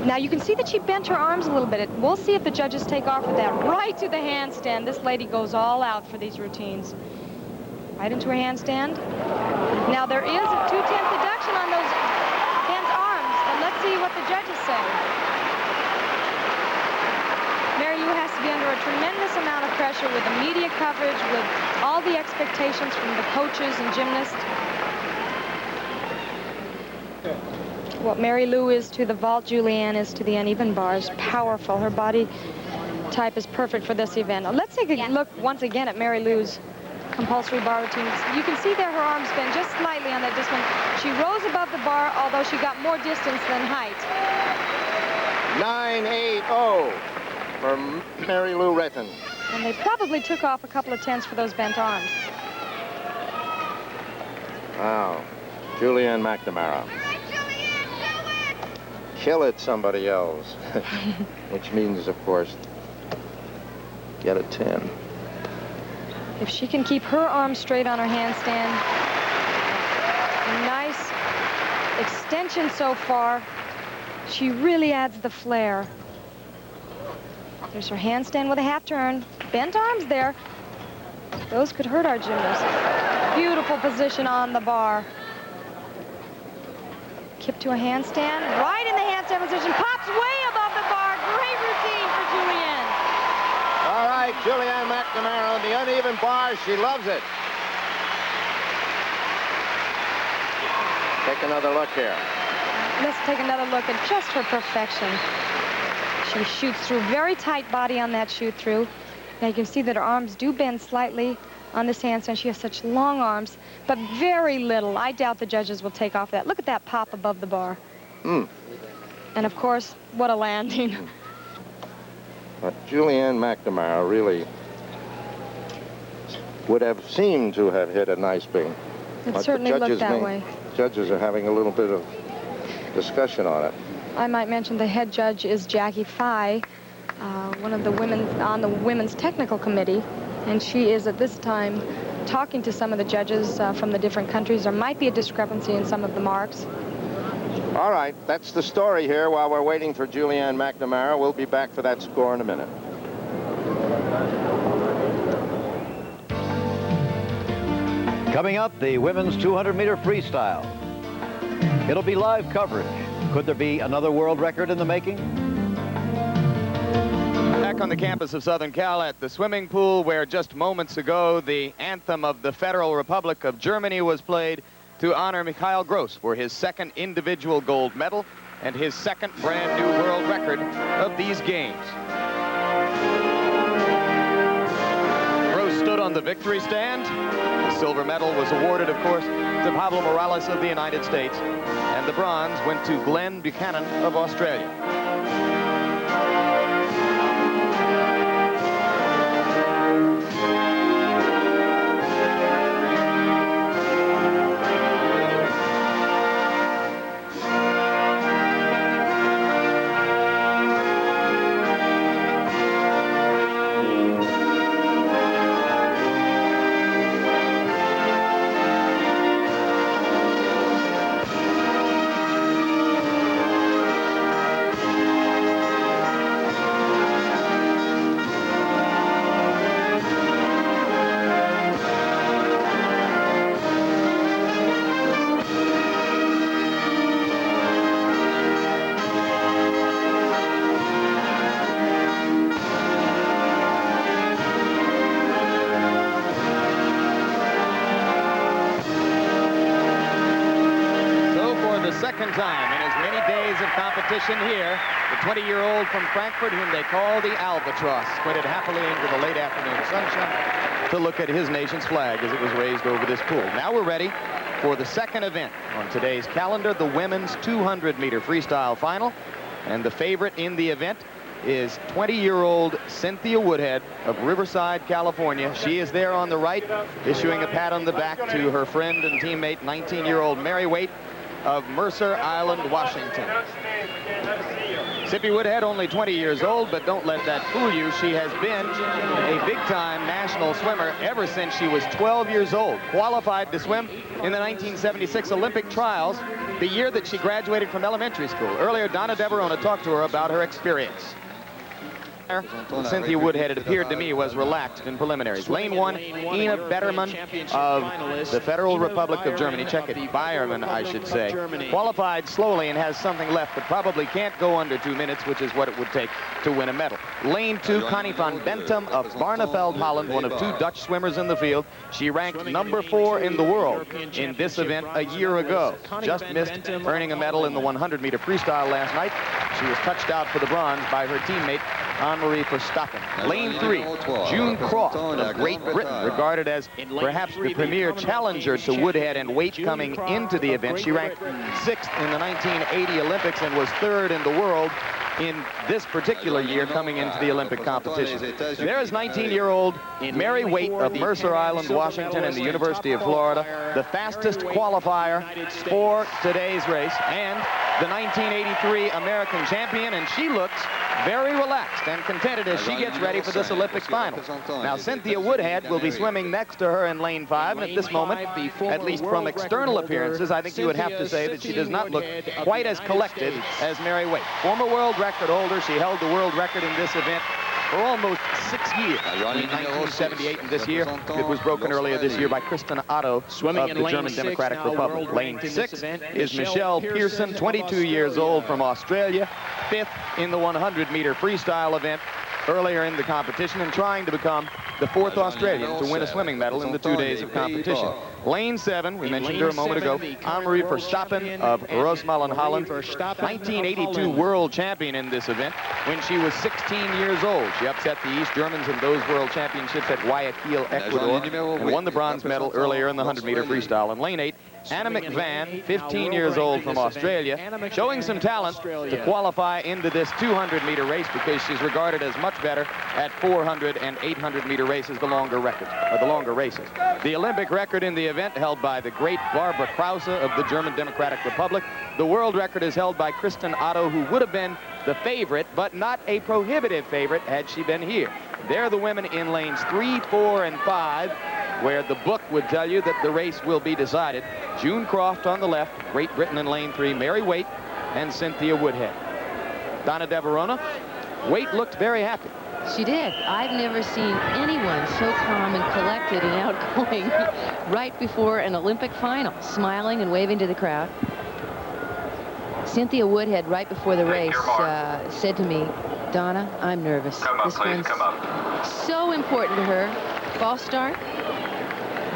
Now you can see that she bent her arms a little bit. We'll see if the judges take off with that. Right to the handstand. This lady goes all out for these routines. Right into her handstand. Now there is a 2/10 deduction on those hands arms, but let's see what the judges say. Mary Lou has to be under a tremendous amount of pressure with the media coverage, with all the expectations from the coaches and gymnasts. What Mary Lou is to the vault, Julianne is to the uneven bars. Powerful. Her body type is perfect for this event. Now, let's take a look once again at Mary Lou's compulsory bar routine. You can see there her arms bend just slightly on that discipline. She rose above the bar, although she got more distance than height. 9.80 for Mary Lou Retton. And they probably took off a couple of tenths for those bent arms. Wow. Julianne McNamara. Kill it, somebody else. Which means, of course, get a 10. If she can keep her arms straight on her handstand. Nice extension so far. She really adds the flair. There's her handstand with a half turn. Bent arms there. Those could hurt our gymnast. Beautiful position on the bar. Kip to a handstand. Right in the handstand position. Pops way above the bar. Great routine for Julianne. All right, Julianne McNamara on the uneven bar. She loves it. Take another look here. Let's take another look at just her perfection. She shoots through. Very tight body on that shoot through. Now you can see that her arms do bend slightly on this handstand. She has such long arms, but very little. I doubt the judges will take off that. Look at that pop above the bar. And of course, what a landing. But Julianne McNamara really would have seemed to have hit a nice beam. It But certainly the looked that way. Judges are having a little bit of discussion on it. I might mention the head judge is Jackie Fye, one of the women on the women's technical committee, and she is at this time talking to some of the judges from the different countries. There might be a discrepancy in some of the marks. All right, that's the story here while we're waiting for Julianne McNamara. We'll be back for that score in a minute. Coming up, the women's 200-meter freestyle. It'll be live coverage. Could there be another world record in the making? Back on the campus of Southern Cal at the swimming pool, where just moments ago the anthem of the Federal Republic of Germany was played to honor Mikhail Gross for his second individual gold medal and his second brand new world record of these games. Gross stood on the victory stand. The silver medal was awarded, of course, to Pablo Morales of the United States, and the bronze went to Glenn Buchanan of Australia. competition here. The 20-year-old from Frankfurt, whom they call the Albatross, squinted happily into the late afternoon sunshine to look at his nation's flag as it was raised over this pool. Now we're ready for the second event on today's calendar, the women's 200-meter freestyle final. And the favorite in the event is 20-year-old Cynthia Woodhead of Riverside, California. She is there on the right, issuing a pat on the back to her friend and teammate, 19-year-old Mary Waite of Mercer Island, Washington. Sippy Woodhead, only 20 years old, but don't let that fool you. She has been a big-time national swimmer ever since she was 12 years old. Qualified to swim in the 1976 Olympic trials, the year that she graduated from elementary school. Earlier, Donna DeVerona talked to her about her experience. Cynthia Woodhead, it appeared to me, was relaxed in preliminaries. Lane 1, Ina Betterman of the Federal Republic of Germany. Check it, Bayerman, I should say. Qualified slowly and has something left, but probably can't go under 2 minutes, which is what it would take to win a medal. Lane 2, Connie van Bentum of Barneveld, Holland, one of 2 Dutch swimmers in the field. She ranked number 4 in the world in this event a year ago. Just missed earning a medal in the 100-meter freestyle last night. She was touched out for the bronze by her teammate, Anne-Marie Verstappen. Lane 3, June Croft of Great Britain, regarded as perhaps the premier challenger to Woodhead and Waite coming into the event. She ranked 6th in the 1980 Olympics and was 3rd in the world in this particular year coming into the Olympic competition. There is 19-year-old Mary Waite of Mercer Island, Washington, and the University of Florida, the fastest qualifier for today's race, and the 1983 American champion, and she looks very relaxed and contented as she gets ready for this Olympic final. Now, Cynthia Woodhead will be swimming next to her in lane 5, and at this moment, at least from external appearances, I think you would have to say that she does not look quite as collected as Mary Waite. Former world record holder, she held the world record in this event for almost 6 years, in 1978 and this year. It was broken earlier this year by Kristen Otto of the German Democratic Republic. Lane 6 is Michelle Pearson, 22 years old, from Australia, 5th in the 100-meter freestyle event earlier in the competition, and trying to become the 4th Australian to win a swimming medal in the 2 days of competition. Lane 7, we mentioned her a moment ago, Anne-Marie Verstappen of Rosmalen, Holland, 1982 world champion in this event when she was 16 years old. She upset the East Germans in those world championships at Guayaquil, Ecuador, and won the bronze medal earlier in the 100-meter freestyle. In lane 8, Anna McVan, 15 years old, from Australia, showing some talent to qualify into this 200-meter race because she's regarded as much better at 400 and 800-meter races, the longer races. The Olympic record in the event held by the great Barbara Krause of the German Democratic Republic. The world record is held by Kristen Otto, who would have been the favorite, but not a prohibitive favorite had she been here. They're the women in lanes 3, 4, and 5, where the book would tell you that the race will be decided. June Croft on the left, Great Britain in lane 3, Mary Waite, and Cynthia Woodhead. Donna DeVerona, Waite looked very happy. She did. I've never seen anyone so calm and collected and outgoing right before an Olympic final, smiling and waving to the crowd. Cynthia Woodhead, right before the race, said to me, Donna, I'm nervous. This one's so important to her. False start.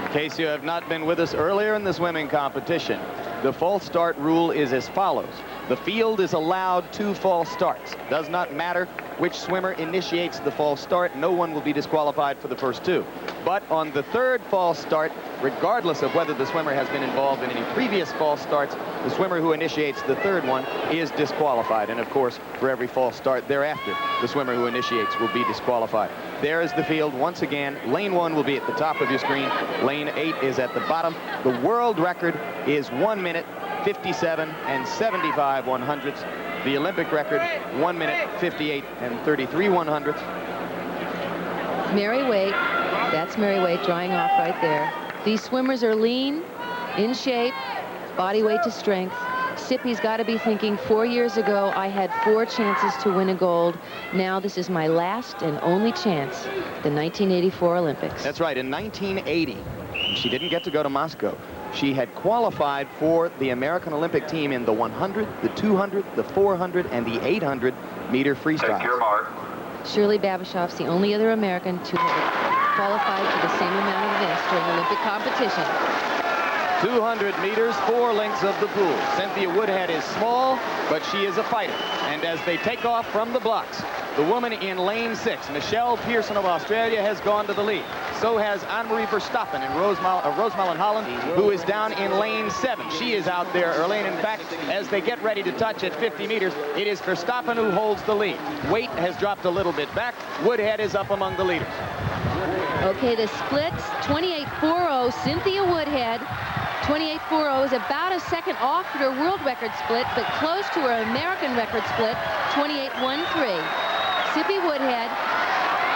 In case you have not been with us earlier in the swimming competition, the false start rule is as follows. The field is allowed 2 false starts. Does not matter which swimmer initiates the false start. No one will be disqualified for the first 2. But on the 3rd false start, regardless of whether the swimmer has been involved in any previous false starts, the swimmer who initiates the 3rd one is disqualified. And of course, for every false start thereafter, the swimmer who initiates will be disqualified. There is the field once again. Lane 1 will be at the top of your screen. Lane 8 is at the bottom. The world record is 1 minute, 57 and 75 100ths. The Olympic record, 1 minute, 58 and 33 100ths. Mary Waite, that's Mary Waite drying off right there. These swimmers are lean, in shape, body weight to strength. Sippy's got to be thinking, 4 years ago, I had 4 chances to win a gold. Now this is my last and only chance, the 1984 Olympics. That's right, in 1980, she didn't get to go to Moscow. She had qualified for the American Olympic team in the 100, the 200, the 400, and the 800-meter freestyle. Shirley Babashoff's the only other American to have qualified for the same amount of events during Olympic competition. 200 meters, 4 lengths of the pool. Cynthia Woodhead is small, but she is a fighter. And as they take off from the blocks, the woman in lane 6, Michelle Pearson of Australia, has gone to the lead. So has Anne-Marie Verstappen in Rosemellen Holland, who is down in lane 7. She is out there early, and in fact, as they get ready to touch at 50 meters, it is Verstappen who holds the lead. Waite has dropped a little bit back. Woodhead is up among the leaders. Okay, the splits, 28.40, Cynthia Woodhead. 28.40 is about a second off her world record split, but close to her American record split, 28.13. Sippy Woodhead,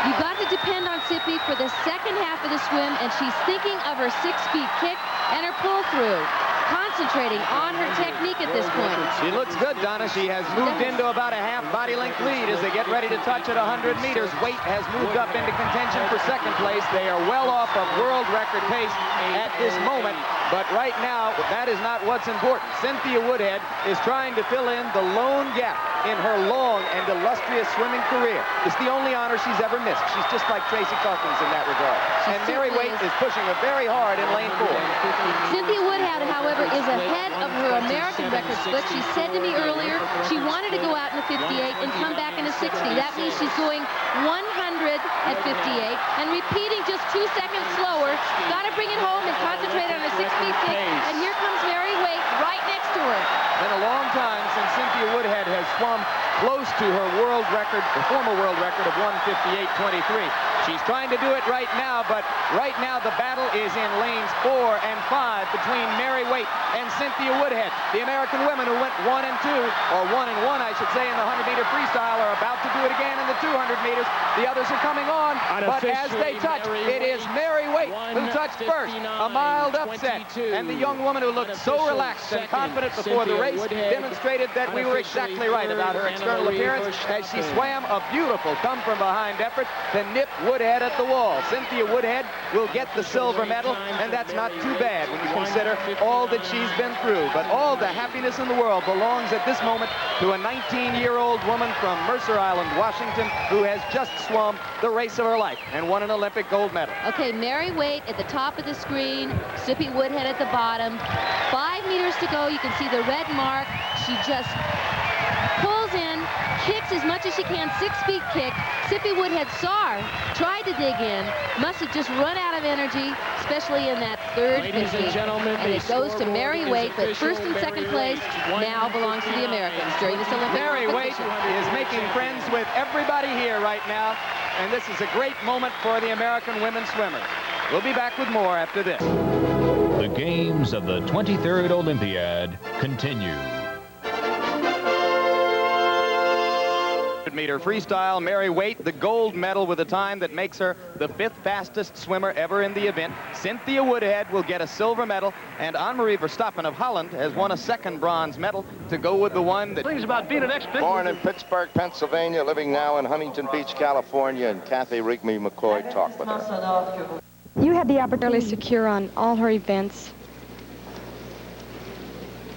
you got to depend on Sippy for the second half of the swim, and she's thinking of her 6-speed kick and her pull-through, concentrating on her technique at this point. She looks good, Donna. She has moved into about a half body length lead as they get ready to touch at 100 meters. Waite has moved up into contention for second place. They are well off of world record pace at this moment, but right now, that is not what's important. Cynthia Woodhead is trying to fill in the lone gap in her long and illustrious swimming career. It's the only honor she's ever missed. She's just like Tracy Calkins in that regard. And Mary Waite is pushing her very hard in lane 4. Cynthia Woodhead, however, is ahead of her American record split. She said to me earlier she wanted to go out in a 58 and come back in a 60. That means she's going 100 at 58 and repeating just 2 seconds slower. Got to bring it home and concentrate on a 6-speed kick. And here comes Mary Waite right next to her. Been a long time since Cynthia Woodhead has swum close to her world record, the former world record of 1:58.23. She's trying to do it right now, but right now the battle is in lanes 4 and 5 between Mary Waite and Cynthia Woodhead. The American women who went 1 and 2, or 1 and 1, I should say, in the 100-meter freestyle are about to do it again in the 200 meters. The others are coming on, but as they touch, it is Mary Waite who touched first. A mild upset, and the young woman who looked so relaxed and confident before the race demonstrated that we were exactly right about her external appearance as she swam a beautiful come-from-behind effort to nip Woodhead at the wall. Cynthia Woodhead will get the silver medal, and that's not too bad when you consider all that she's been through. But all the happiness in the world belongs at this moment to a 19-year-old woman from Mercer Island, Washington, who has just swum the race of her life and won an Olympic gold medal. Okay, Mary Waite at the top of the screen, Sippy Woodhead at the bottom. 5 meters to go. You can see the red mark. She just pulls in, kicks as much as she can, 6-speed kick. Sippy Woodhead saw her, tried to dig in, must have just run out of energy, especially in that third 50. And it goes to Mary Waite, but first and second place now belongs to the Americans during this Olympic Mary Waite is making friends with everybody here right now, and this is a great moment for the American women swimmers. We'll be back with more after this. The games of the 23rd Olympiad continue. 100-meter freestyle, Mary Waite, the gold medal with a time that makes her the 5th fastest swimmer ever in the event. Cynthia Woodhead will get a silver medal, and Anne-Marie Verstappen of Holland has won a 2nd bronze medal to go with the one that... Things about being an expert. Born in Pittsburgh, Pennsylvania, living now in Huntington Beach, California, and Kathy Rigby McCoy talked with her. You had the opportunity to secure on all her events.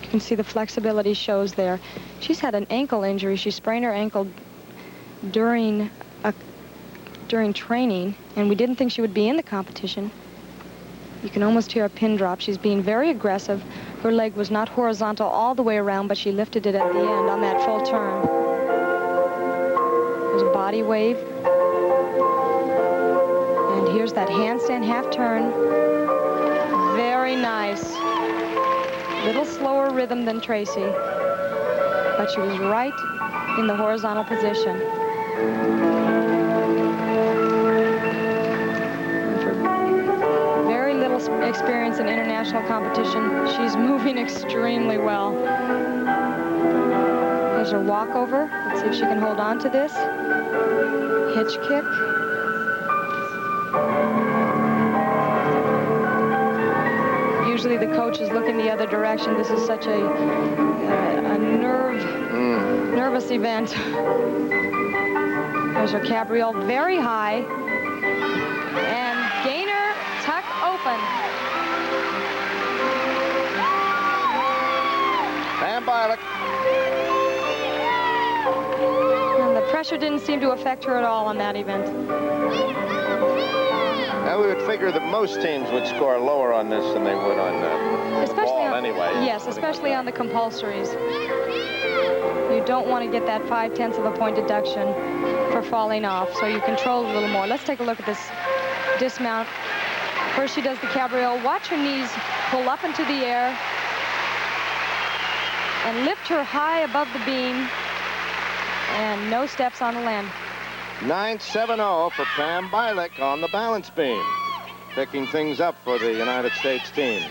You can see the flexibility shows there. She's had an ankle injury. She sprained her ankle during training, and we didn't think she would be in the competition. You can almost hear a pin drop. She's being very aggressive. Her leg was not horizontal all the way around, but she lifted it at the end on that full turn. There's a body wave. And here's that handstand half turn. Very nice. Little slower rhythm than Tracy, but she was right in the horizontal position. And for very little experience in international competition, she's moving extremely well. Here's her walkover. Let's see if she can hold on to this. Hitch kick. Usually the coach is looking the other direction. This is such a nervous event. There's her cabriole very high. And gainer, tuck open. Stand by, look. And the pressure didn't seem to affect her at all on that event. I would figure that most teams would score lower on this than they would on ball anyway. Yes, especially on the compulsories. You don't want to get that 5/10 of a point deduction for falling off, so you control a little more. Let's take a look at this dismount. First she does the cabriole. Watch her knees pull up into the air and lift her high above the beam, and no steps on the land. 9.70 for Pam Bialik on the balance beam, picking things up for the United States team.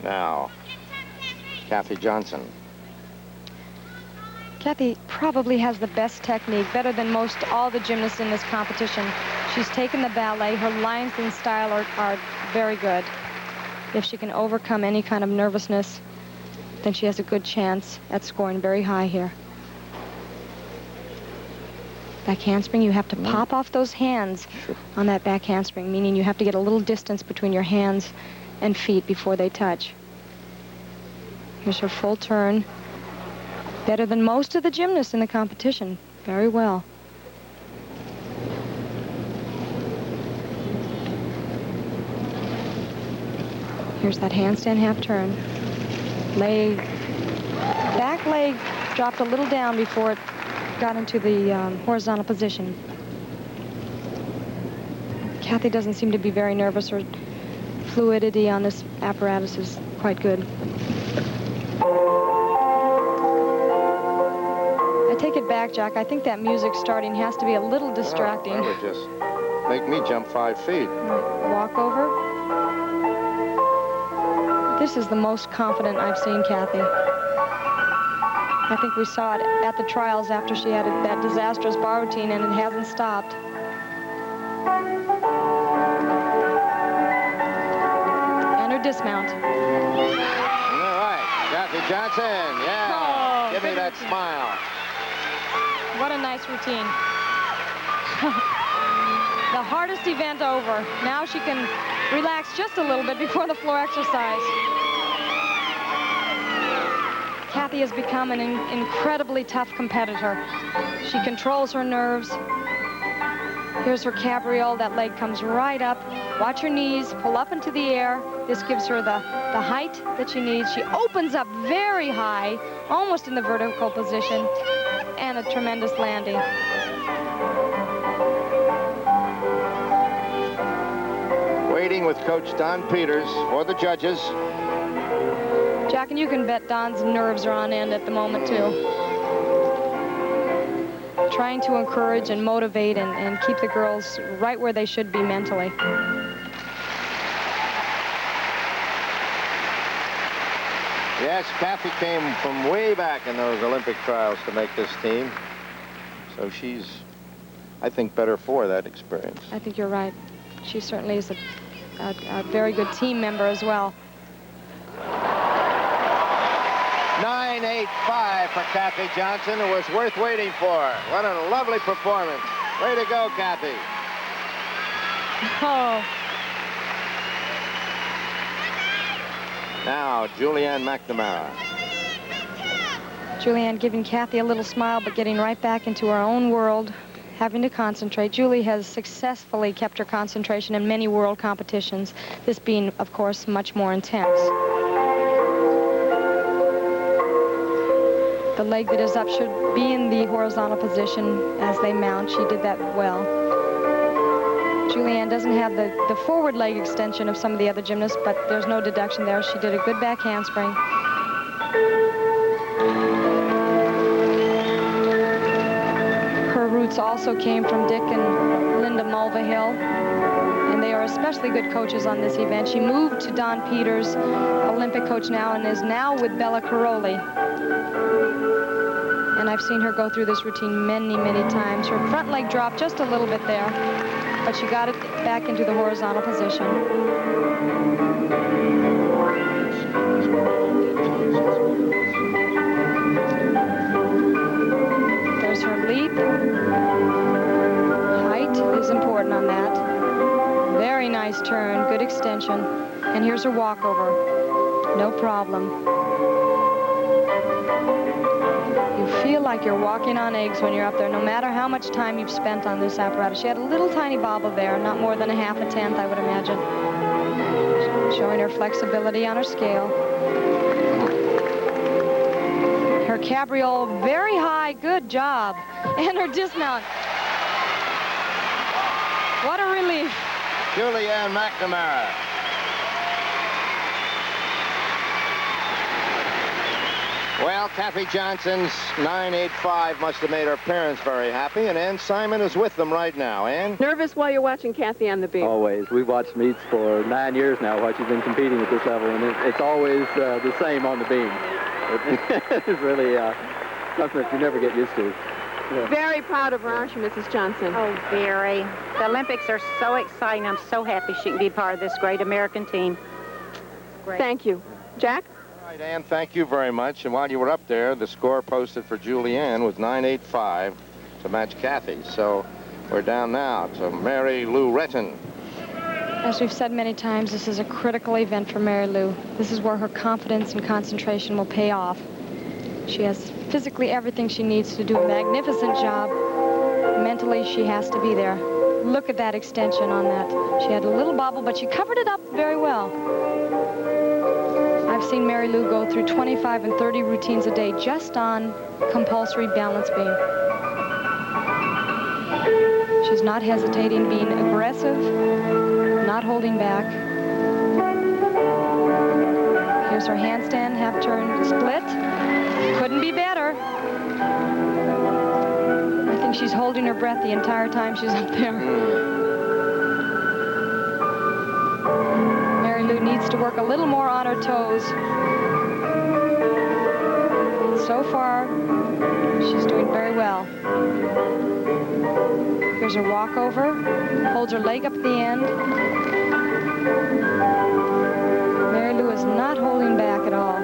Now, Kathy Johnson. Kathy probably has the best technique, better than most all the gymnasts in this competition. She's taken the ballet. Her lines and style are very good. If she can overcome any kind of nervousness, then she has a good chance at scoring very high here. Back handspring, you have to pop off those hands on that back handspring, meaning you have to get a little distance between your hands and feet before they touch. Here's her full turn. Better than most of the gymnasts in the competition. Very well. Here's that handstand half turn. Leg, back leg dropped a little down before it got into the horizontal position. Kathy doesn't seem to be very nervous. Her fluidity on this apparatus is quite good. I take it back, Jack. I think that music starting has to be a little distracting. That would just make me jump 5 feet. Walk over. This is the most confident I've seen Kathy. I think we saw it at the trials after she had that disastrous bar routine, and it hasn't stopped. And her dismount. All right, Kathy Johnson, yeah. Oh, give me that smile. What a nice routine. The hardest event over. Now she can relax just a little bit before the floor exercise. Kathy has become an incredibly tough competitor. She controls her nerves. Here's her cabriole. That leg comes right up. Watch her knees pull up into the air. This gives her the height that she needs. She opens up very high, almost in the vertical position, and a tremendous landing. Waiting with Coach Don Peters for the judges. Jack, and you can bet Don's nerves are on end at the moment, too. Trying to encourage and motivate and keep the girls right where they should be mentally. Yes, Kathy came from way back in those Olympic trials to make this team. So she's, I think, better for that experience. I think you're right. She certainly is a very good team member as well. 9.85 for Kathy Johnson. It was worth waiting for. What a lovely performance. Way to go, Kathy. Oh. Now, Julianne McNamara. Julianne giving Kathy a little smile, but getting right back into her own world, having to concentrate. Julie has successfully kept her concentration in many world competitions, this being, of course, much more intense. The leg that is up should be in the horizontal position as they mount. She did that well. Julianne doesn't have the forward leg extension of some of the other gymnasts, but there's no deduction there. She did a good back handspring. Her roots also came from Dick and Linda Mulvihill, and they are especially good coaches on this event. She moved to Don Peters, Olympic coach now, and is now with Bela Karolyi. And I've seen her go through this routine many, many times. Her front leg dropped just a little bit there, but she got it back into the horizontal position. There's her leap. Height is important on that. Very nice turn, good extension. And here's her walkover. No problem. You feel feel like you're walking on eggs when you're up there, no matter how much time you've spent on this apparatus. She had a little tiny bobble there, not more than a half a tenth, I would imagine. Showing her flexibility on her scale. Her cabriole very high, good job. And her dismount. What a relief. Julianne McNamara. Well, Kathy Johnson's 9.85 must have made her parents very happy, and Ann Simon is with them right now. Ann? Nervous while you're watching Kathy on the beam? Always. We've watched meets for 9 years now while she's been competing at this level, and it's always the same on the beam. It's really something that you never get used to. Yeah. Very proud of her, aren't you, Mrs. Johnson? Oh, very. The Olympics are so exciting. I'm so happy she can be part of this great American team. Great. Thank you. Jack? All right, Ann, thank you very much. And while you were up there, the score posted for Julianne was 9.85 to match Kathy. So we're down now to Mary Lou Retton. As we've said many times, this is a critical event for Mary Lou. This is where her confidence and concentration will pay off. She has physically everything she needs to do a magnificent job. Mentally, she has to be there. Look at that extension on that. She had a little bobble, but she covered it up very well. I've seen Mary Lou go through 25 and 30 routines a day just on compulsory balance beam. She's not hesitating, being aggressive, not holding back. Here's her handstand, half turn, split. Couldn't be better. I think she's holding her breath the entire time she's up there. Mary Lou needs to work a little more on her toes. So far, she's doing very well. Here's her walkover. Holds her leg up at the end. Mary Lou is not holding back at all.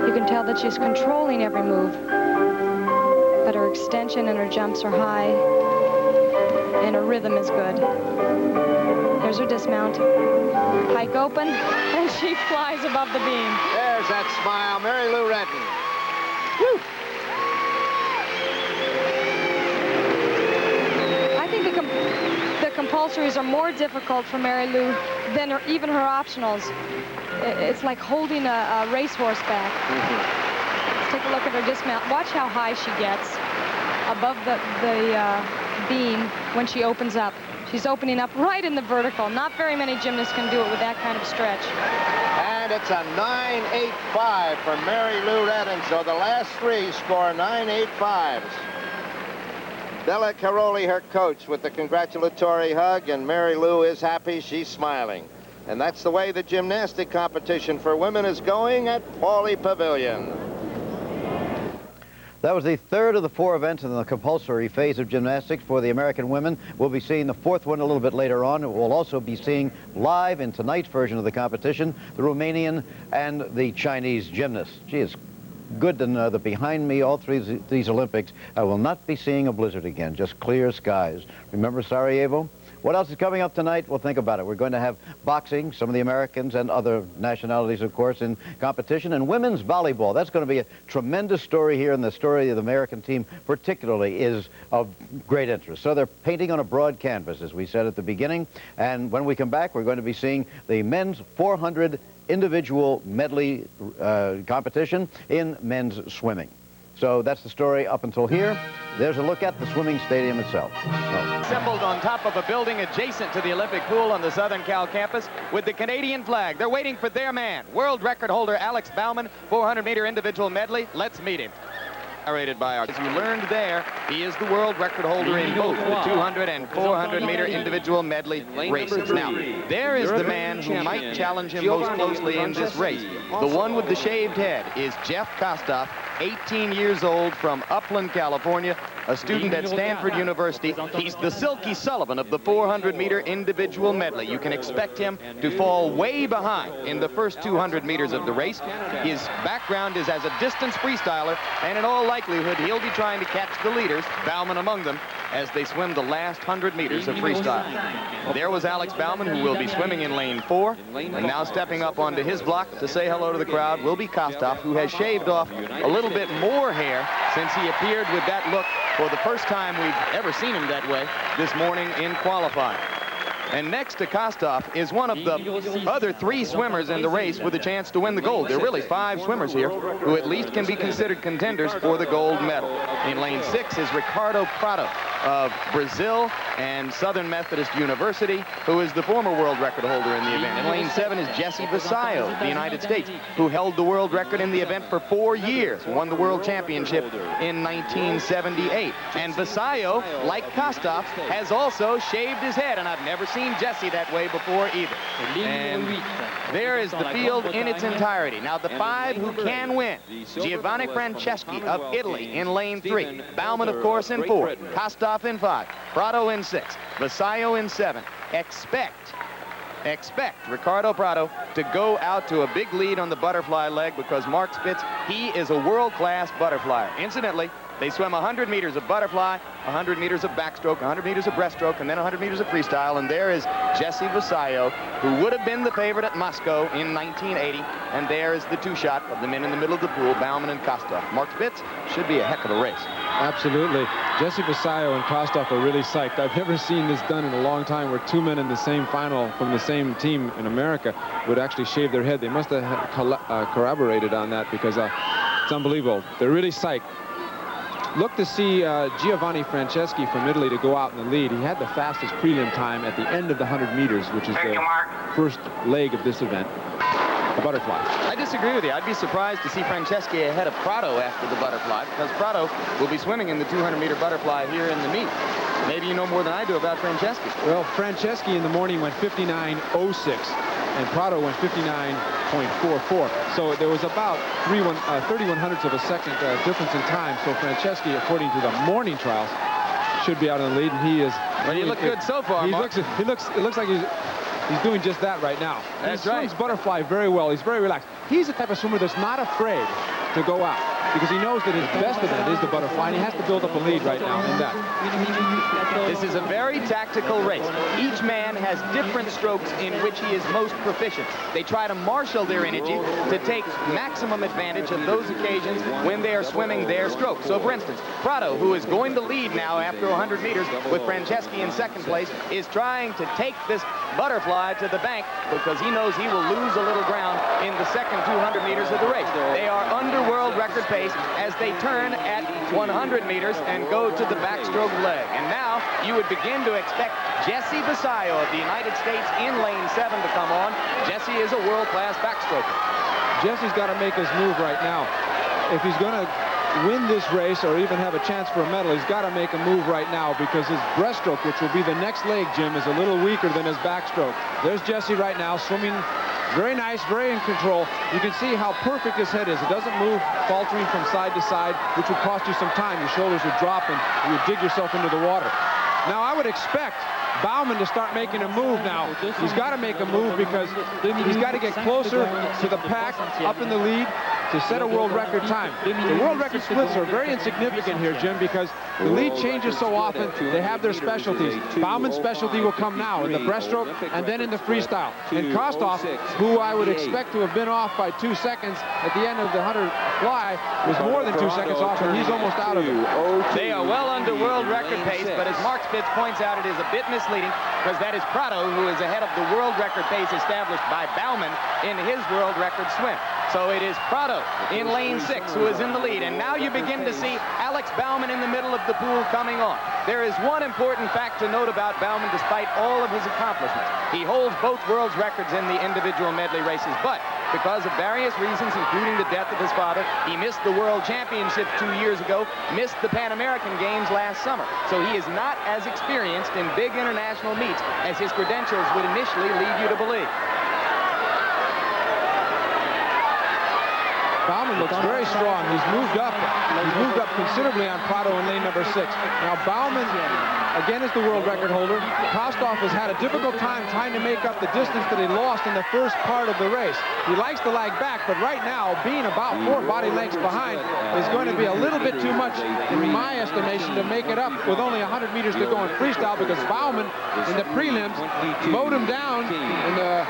You can tell that she's controlling every move. But her extension and her jumps are high. And her rhythm is good. There's her dismount. Pike open, and she flies above the beam. There's that smile, Mary Lou Retton. Woo! I think the compulsories are more difficult for Mary Lou than even her optionals. It's like holding a racehorse back. Let's take a look at her dismount. Watch how high she gets above the beam when she opens up. She's opening up right in the vertical. Not very many gymnasts can do it with that kind of stretch. And it's a 9.85 for Mary Lou Retton. So the last three score 9.85s. Bela Karolyi, her coach, with the congratulatory hug, and Mary Lou is happy. She's smiling. And that's the way the gymnastic competition for women is going at Pauley Pavilion. That was the third of the four events in the compulsory phase of gymnastics for the American women. We'll be seeing the fourth one a little bit later on. We'll also be seeing live in tonight's version of the competition, the Romanian and the Chinese gymnasts. Gee, it's good to know that behind me, all three of these Olympics, I will not be seeing a blizzard again, just clear skies. Remember Sarajevo? What else is coming up tonight? Well, think about it. We're going to have boxing, some of the Americans and other nationalities, of course, in competition, and women's volleyball. That's going to be a tremendous story here, and the story of the American team particularly is of great interest. So they're painting on a broad canvas, as we said at the beginning, and when we come back, we're going to be seeing the men's 400 individual medley competition in men's swimming. So that's the story up until here. There's a look at the swimming stadium itself. Assembled on top of a building adjacent to the Olympic pool on the Southern Cal campus with the Canadian flag. They're waiting for their man, world record holder Alex Bauman, 400-meter individual medley. Let's meet him. Narrated by our, as you learned there, he is the world record holder in both the 200 and 400-meter individual medley races. Now, there is the man who might challenge him most closely in this race. The one with the shaved head is Jeff Kostoff, 18 years old, from Upland, California, a student at Stanford University. He's the Silky Sullivan of the 400-meter individual medley. You can expect him to fall way behind in the first 200 meters of the race. His background is as a distance freestyler, and in all likelihood, he'll be trying to catch the leaders, Bauman among them, as they swim the last 100 meters of freestyle. There was Alex Baumann, who will be swimming in lane 4. And now stepping up onto his block to say hello to the crowd will be Kostov, who has shaved off a little bit more hair since he appeared with that look for the first time we've ever seen him that way this morning in qualifying. And next to Kostov is one of the other 3 swimmers in the race with a chance to win the gold. There are really 5 swimmers here who at least can be considered contenders for the gold medal. In lane 6 is Ricardo Prado of Brazil and Southern Methodist University, who is the former world record holder in the event. In lane 7 is Jesse Vasayo of the United States, who held the world record in the event for 4 years, won the world championship in 1978. And Vasayo, like Kostov, has also shaved his head, and I've never seen Jesse that way before either. And there is the field in its entirety. Now the 5 who can win: Giovanni Franceschi of Italy in lane 3, Baumann, of course, in 4, Kostov in 5, Prado in 6, Vasayo in 7. Expect Ricardo Prado to go out to a big lead on the butterfly leg, because Mark Spitz, he is a world-class butterflyer. Incidentally, they swim 100 meters of butterfly, 100 meters of backstroke, 100 meters of breaststroke, and then 100 meters of freestyle. And there is Jesse Vasayo, who would have been the favorite at Moscow in 1980. And there is the 2-shot of the men in the middle of the pool, Baumann and Kostov. Mark Spitz, should be a heck of a race. Absolutely. Jesse Vasayo and Kostov are really psyched. I've never seen this done in a long time, where 2 men in the same final from the same team in America would actually shave their head. They must have corroborated on that, because it's unbelievable. They're really psyched. Look to see Giovanni Franceschi from Italy to go out in the lead. He had the fastest prelim time at the end of the 100 meters, which is the first leg of this event, the butterfly. I disagree with you. I'd be surprised to see Franceschi ahead of Prado after the butterfly, because Prado will be swimming in the 200-meter butterfly here in the meet. Maybe you know more than I do about Franceschi. Well, Franceschi in the morning went 59.06, and Prado went 59.44. So there was about 31 hundredths of a second difference in time. So Franceschi, according to the morning trials, should be out in the lead, and he is. Well, you look good so far, Mark. It looks like he's doing just that right now. That's right. He swims butterfly very well. He's very relaxed. He's the type of swimmer that's not afraid to go out, because he knows that his best event is the butterfly, and he has to build up a lead right now in that. This is a very tactical race. Each man has different strokes in which he is most proficient. They try to marshal their energy to take maximum advantage of those occasions when they are swimming their stroke. So, for instance, Prado, who is going to lead now after 100 meters with Franceschi in second place, is trying to take this butterfly to the bank, because he knows he will lose a little ground in the second 200 meters of the race. They are under world record pace as they turn at 100 meters and go to the backstroke leg. And now you would begin to expect Jesse Vasayo of the United States in lane 7 to come on. Jesse is a world-class backstroker. Jesse's got to make his move right now. If he's going to win this race or even have a chance for a medal, he's got to make a move right now, because his breaststroke, which will be the next leg, Jim, is a little weaker than his backstroke. There's Jesse right now, swimming very nice, very in control. You can see how perfect his head is. It doesn't move faltering from side to side, which would cost you some time. Your shoulders would drop and you would dig yourself into the water. Now, I would expect Baumann to start making a move now. He's got to make a move, because he's got to get closer to the pack, up in the lead, to set a world record time. The world record splits are very insignificant here, Jim, because the lead changes so often. They have their specialties. Baumann's specialty will come now in the breaststroke and then in the freestyle. And Kostov, who I would expect to have been off by 2 seconds at the end of the 100 fly, was more than 2 seconds off, and he's almost out of it. They are well under world record pace, but as Mark Spitz points out, it is a bit misleading, because that is Prado who is ahead of the world record pace established by Baumann in his world record swim. So it is Prado in lane 6 who is in the lead. And now you begin to see Alex Baumann in the middle of the pool coming on. There is one important fact to note about Baumann, despite all of his accomplishments. He holds both world's records in the individual medley races, but because of various reasons, including the death of his father, he missed the World Championship 2 years ago, missed the Pan American Games last summer. So he is not as experienced in big international meets as his credentials would initially lead you to believe. Bauman looks very strong. He's moved up considerably on Prado in lane number 6. Now Bauman, again, is the world record holder. Kostov has had a difficult time trying to make up the distance that he lost in the first part of the race. He likes to lag back, but right now, being about 4 body lengths behind is going to be a little bit too much, in my estimation, to make it up with only 100 meters to go in freestyle, because Bauman, in the prelims, mowed him down in the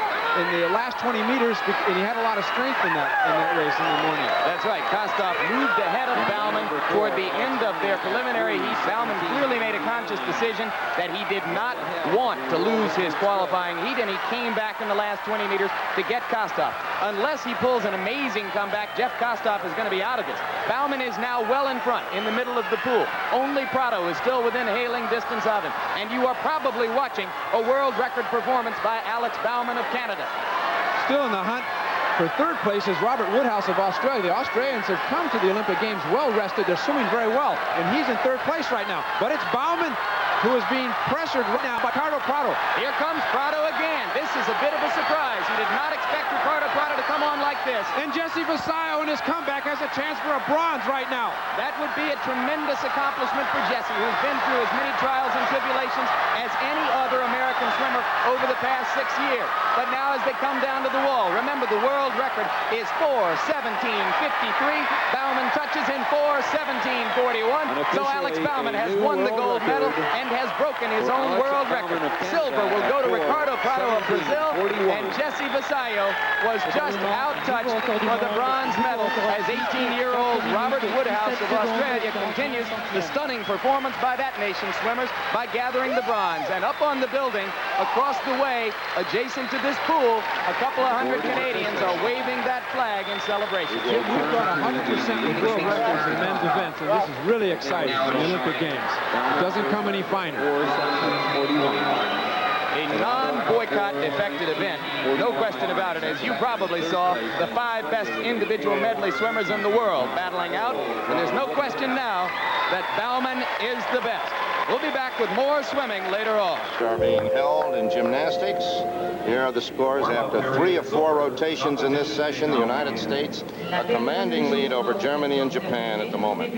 last 20 meters, and he had a lot of strength in that race in the morning. That's right. Kostov moved ahead of Bauman toward the end of their preliminary heat. Bauman clearly made a conscious decision that he did not want to lose his qualifying heat, and he came back in the last 20 meters to get Kostov. Unless he pulls an amazing comeback, Jeff Kostov is going to be out of this. Bauman is now well in front in the middle of the pool. Only Prado is still within hailing distance of him. And you are probably watching a world record performance by Alex Bauman of Canada. Still in the hunt for third place is Robert Woodhouse of Australia. The Australians have come to the Olympic Games well rested. They're swimming very well, and he's in third place right now. But it's Bauman who is being pressured right now by Ricardo Prado. Here comes Prado again. This is a bit of a surprise. He did not expect Ricardo Prado to come on like this. And Jesse Vassallo in his comeback has a chance for a bronze right now. That would be a tremendous accomplishment for Jesse, who's been through as many trials and tribulations as any other American swimmer over the past 6 years. But now as they come down to the wall, remember the world record is 4:17:53. Bauman touches in 4:17:41. So Alex Bauman has won the gold medal and has broken his own world record. Silver will go to Ricardo Prado of Brazil, and Jesse Vassallo was just out-touched for the bronze medal as 18-year-old Robert Woodhouse of Australia continues the stunning performance by that nation's swimmers by gathering the bronze. And up on the building, across the way, adjacent to this pool, a couple of hundred Canadians are waving that flag in celebration. We've got 100% with world records in men's events, and this is really exciting for the Olympic Games. It doesn't come any finer. A non-boycott affected event, no question about it. As you probably saw, the 5 best individual medley swimmers in the world battling out, and there's no question now that Bauman is the best. We'll be back with more swimming later on. Are being held in gymnastics. Here are the scores after 3 of 4 rotations in this session. The United States, a commanding lead over Germany and Japan at the moment.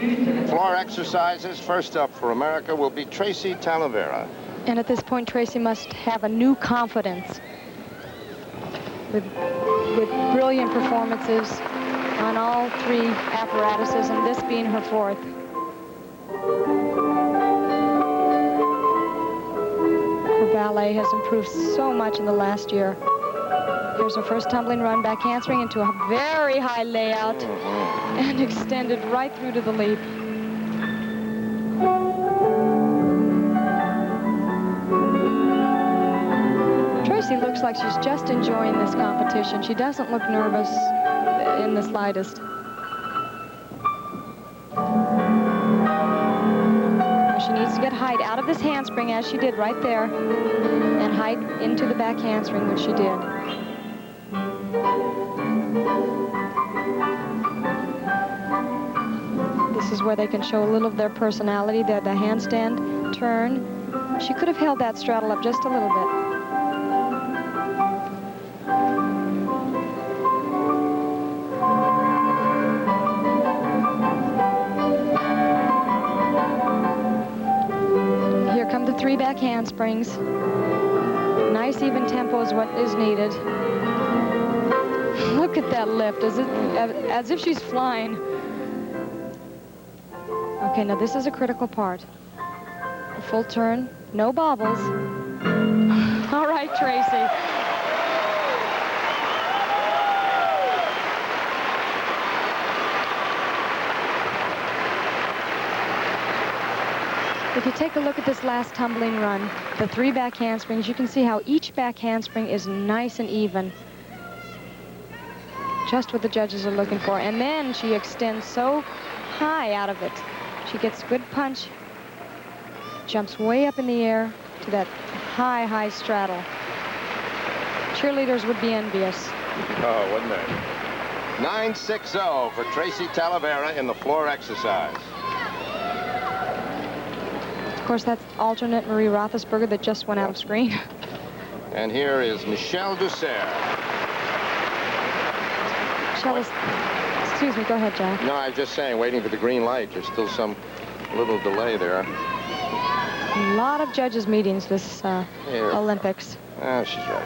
Floor exercises. First up for America will be Tracy Talavera. And at this point, Tracy must have a new confidence with brilliant performances on all 3 apparatuses, and this being her 4th. Her ballet has improved so much in the last year. Here's her first tumbling run, back handspring into a very high layout and extended right through to the leap. Tracy looks like she's just enjoying this competition. She doesn't look nervous in the slightest. She needs to get height out of this handspring, as she did right there, and height into the back handspring, which she did. This is where they can show a little of their personality. They're the handstand turn. She could have held that straddle up just a little bit. Here come the 3 back handsprings. Nice even tempo is what is needed. Look at that lift, as if she's flying. Okay, now this is a critical part. A full turn, no bobbles. All right, Tracy. If you take a look at this last tumbling run, the 3 back handsprings, you can see how each back handspring is nice and even. Just what the judges are looking for. And then she extends so high out of it. She gets a good punch, jumps way up in the air to that high, high straddle. Cheerleaders would be envious. Oh, wouldn't they? 9.60 for Tracy Talavera in the floor exercise. Of course, that's alternate Marie Roethlisberger that just went out of screen. And here is Michelle Dussert. Michelle is Excuse me, go ahead, Jack. No, I was just saying, waiting for the green light. There's still some little delay there. A lot of judges' meetings this Olympics. Ah, she's right.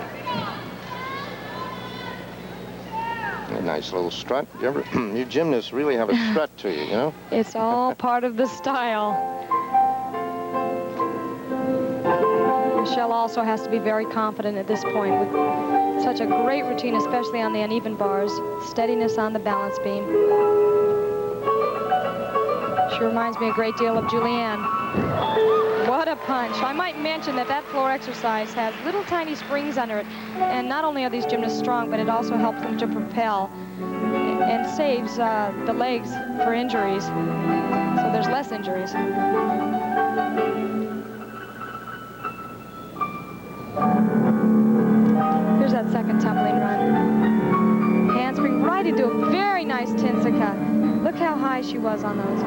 A nice little strut. You gymnasts really have a strut to you, you know? It's all part of the style. Michelle also has to be very confident at this point with such a great routine, especially on the uneven bars. Steadiness on the balance beam. She reminds me a great deal of Julianne. What a punch. I might mention that that floor exercise has little tiny springs under it. And not only are these gymnasts strong, but it also helps them to propel and saves the legs for injuries. So there's less injuries. Here's that second tumbling run. Handspring right into a very nice Tinsica. Look how high she was on those.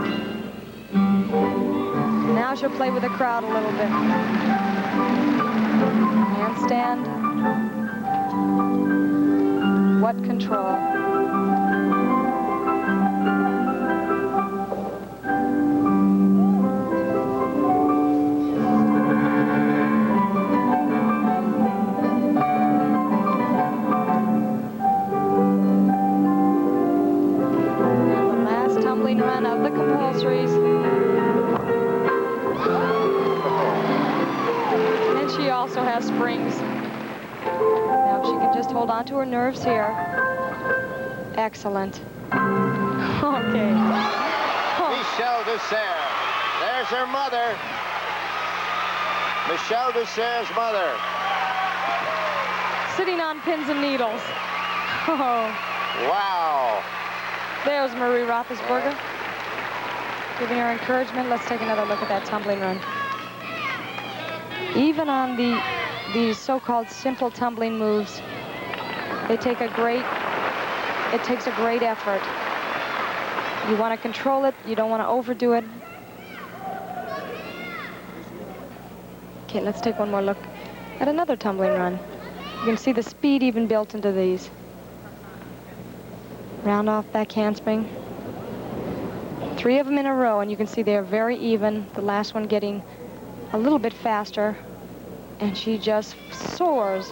Now she'll play with the crowd a little bit. Handstand. What control. The last tumbling run of the compulsories. She also has springs. Now if she can just hold on to her nerves here. Excellent. Okay. Michelle Dessert. There's her mother. Michelle Dessert's mother. Sitting on pins and needles. Oh. Wow. There's Marie Roethlisberger. Giving her encouragement. Let's take another look at that tumbling run. Even on these so-called simple tumbling moves, it takes a great effort. You want to control it, you don't want to overdo it. Okay, let's take one more look at another tumbling run. You can see the speed even built into these. Round off back handspring. 3 of them in a row, and you can see they're very even. The last one getting a little bit faster, and she just soars.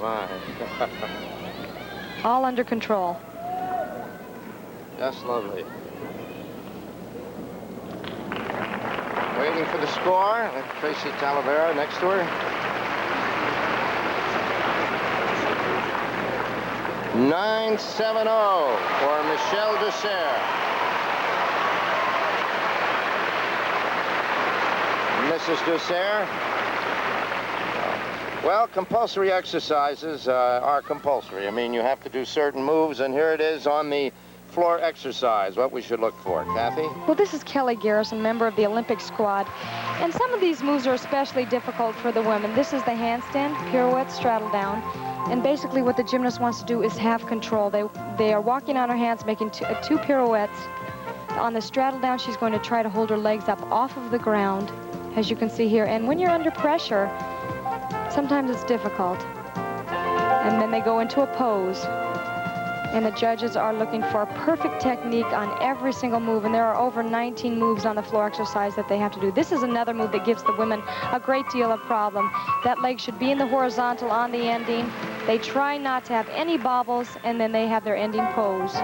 All under control. Just lovely. Waiting for the score. Tracy Talavera next to her. 9-7-0 for Michelle Dessert. Mrs. Dessert. Well, compulsory exercises are compulsory. I mean, you have to do certain moves, and here it is on the floor exercise, what we should look for. Kathy? Well, this is Kelly Garrison, member of the Olympic squad. And some of these moves are especially difficult for the women. This is the handstand, pirouette, straddle down. And basically what the gymnast wants to do is have control. They are walking on her hands, making two pirouettes. On the straddle down, she's going to try to hold her legs up off of the ground, as you can see here. And when you're under pressure, sometimes it's difficult. And then they go into a pose. And the judges are looking for a perfect technique on every single move. And there are over 19 moves on the floor exercise that they have to do. This is another move that gives the women a great deal of problem. That leg should be in the horizontal on the ending. They try not to have any bobbles, and then they have their ending pose.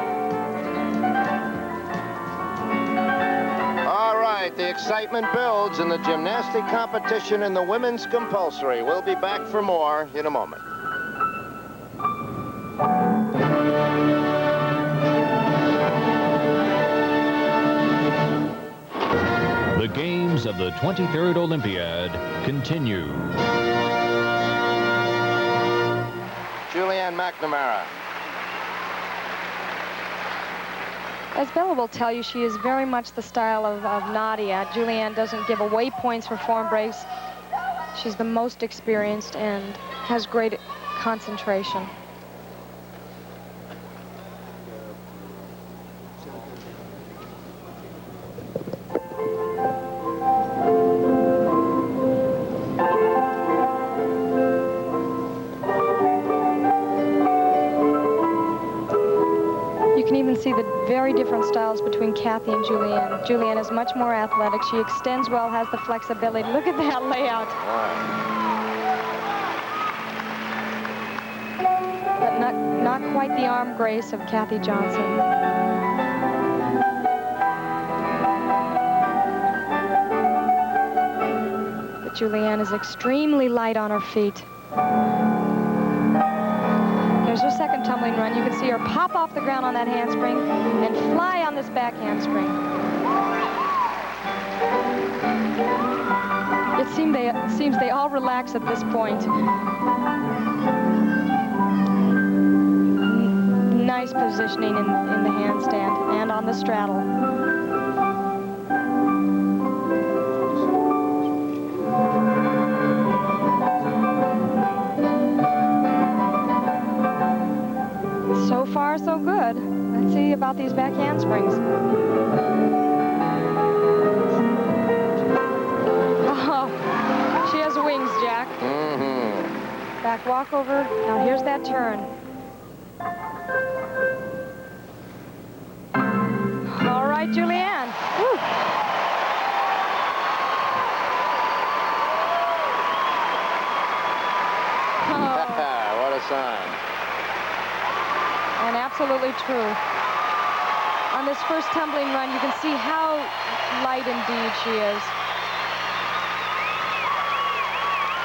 All right, the excitement builds in the gymnastic competition in the women's compulsory. We'll be back for more in a moment. The games of the 23rd Olympiad continue. Julianne McNamara. As Bela will tell you, she is very much the style of Nadia. Julianne doesn't give away points for form breaks. She's the most experienced and has great concentration. See the very different styles between Kathy and Julianne. Julianne is much more athletic. She extends well, has the flexibility. Look at that layout. But not quite the arm grace of Kathy Johnson. But Julianne is extremely light on her feet. There's her second tumbling run. You can see her pop off the ground on that handspring and fly on this back handspring. It seems they all relax at this point. Nice positioning in the handstand and on the straddle. So far, so good. Let's see about these back handsprings. Oh, she has wings, Jack. Back walkover. Now here's that turn. All right, Julianne. Woo. What a sign. And absolutely true. On this first tumbling run, you can see how light indeed she is.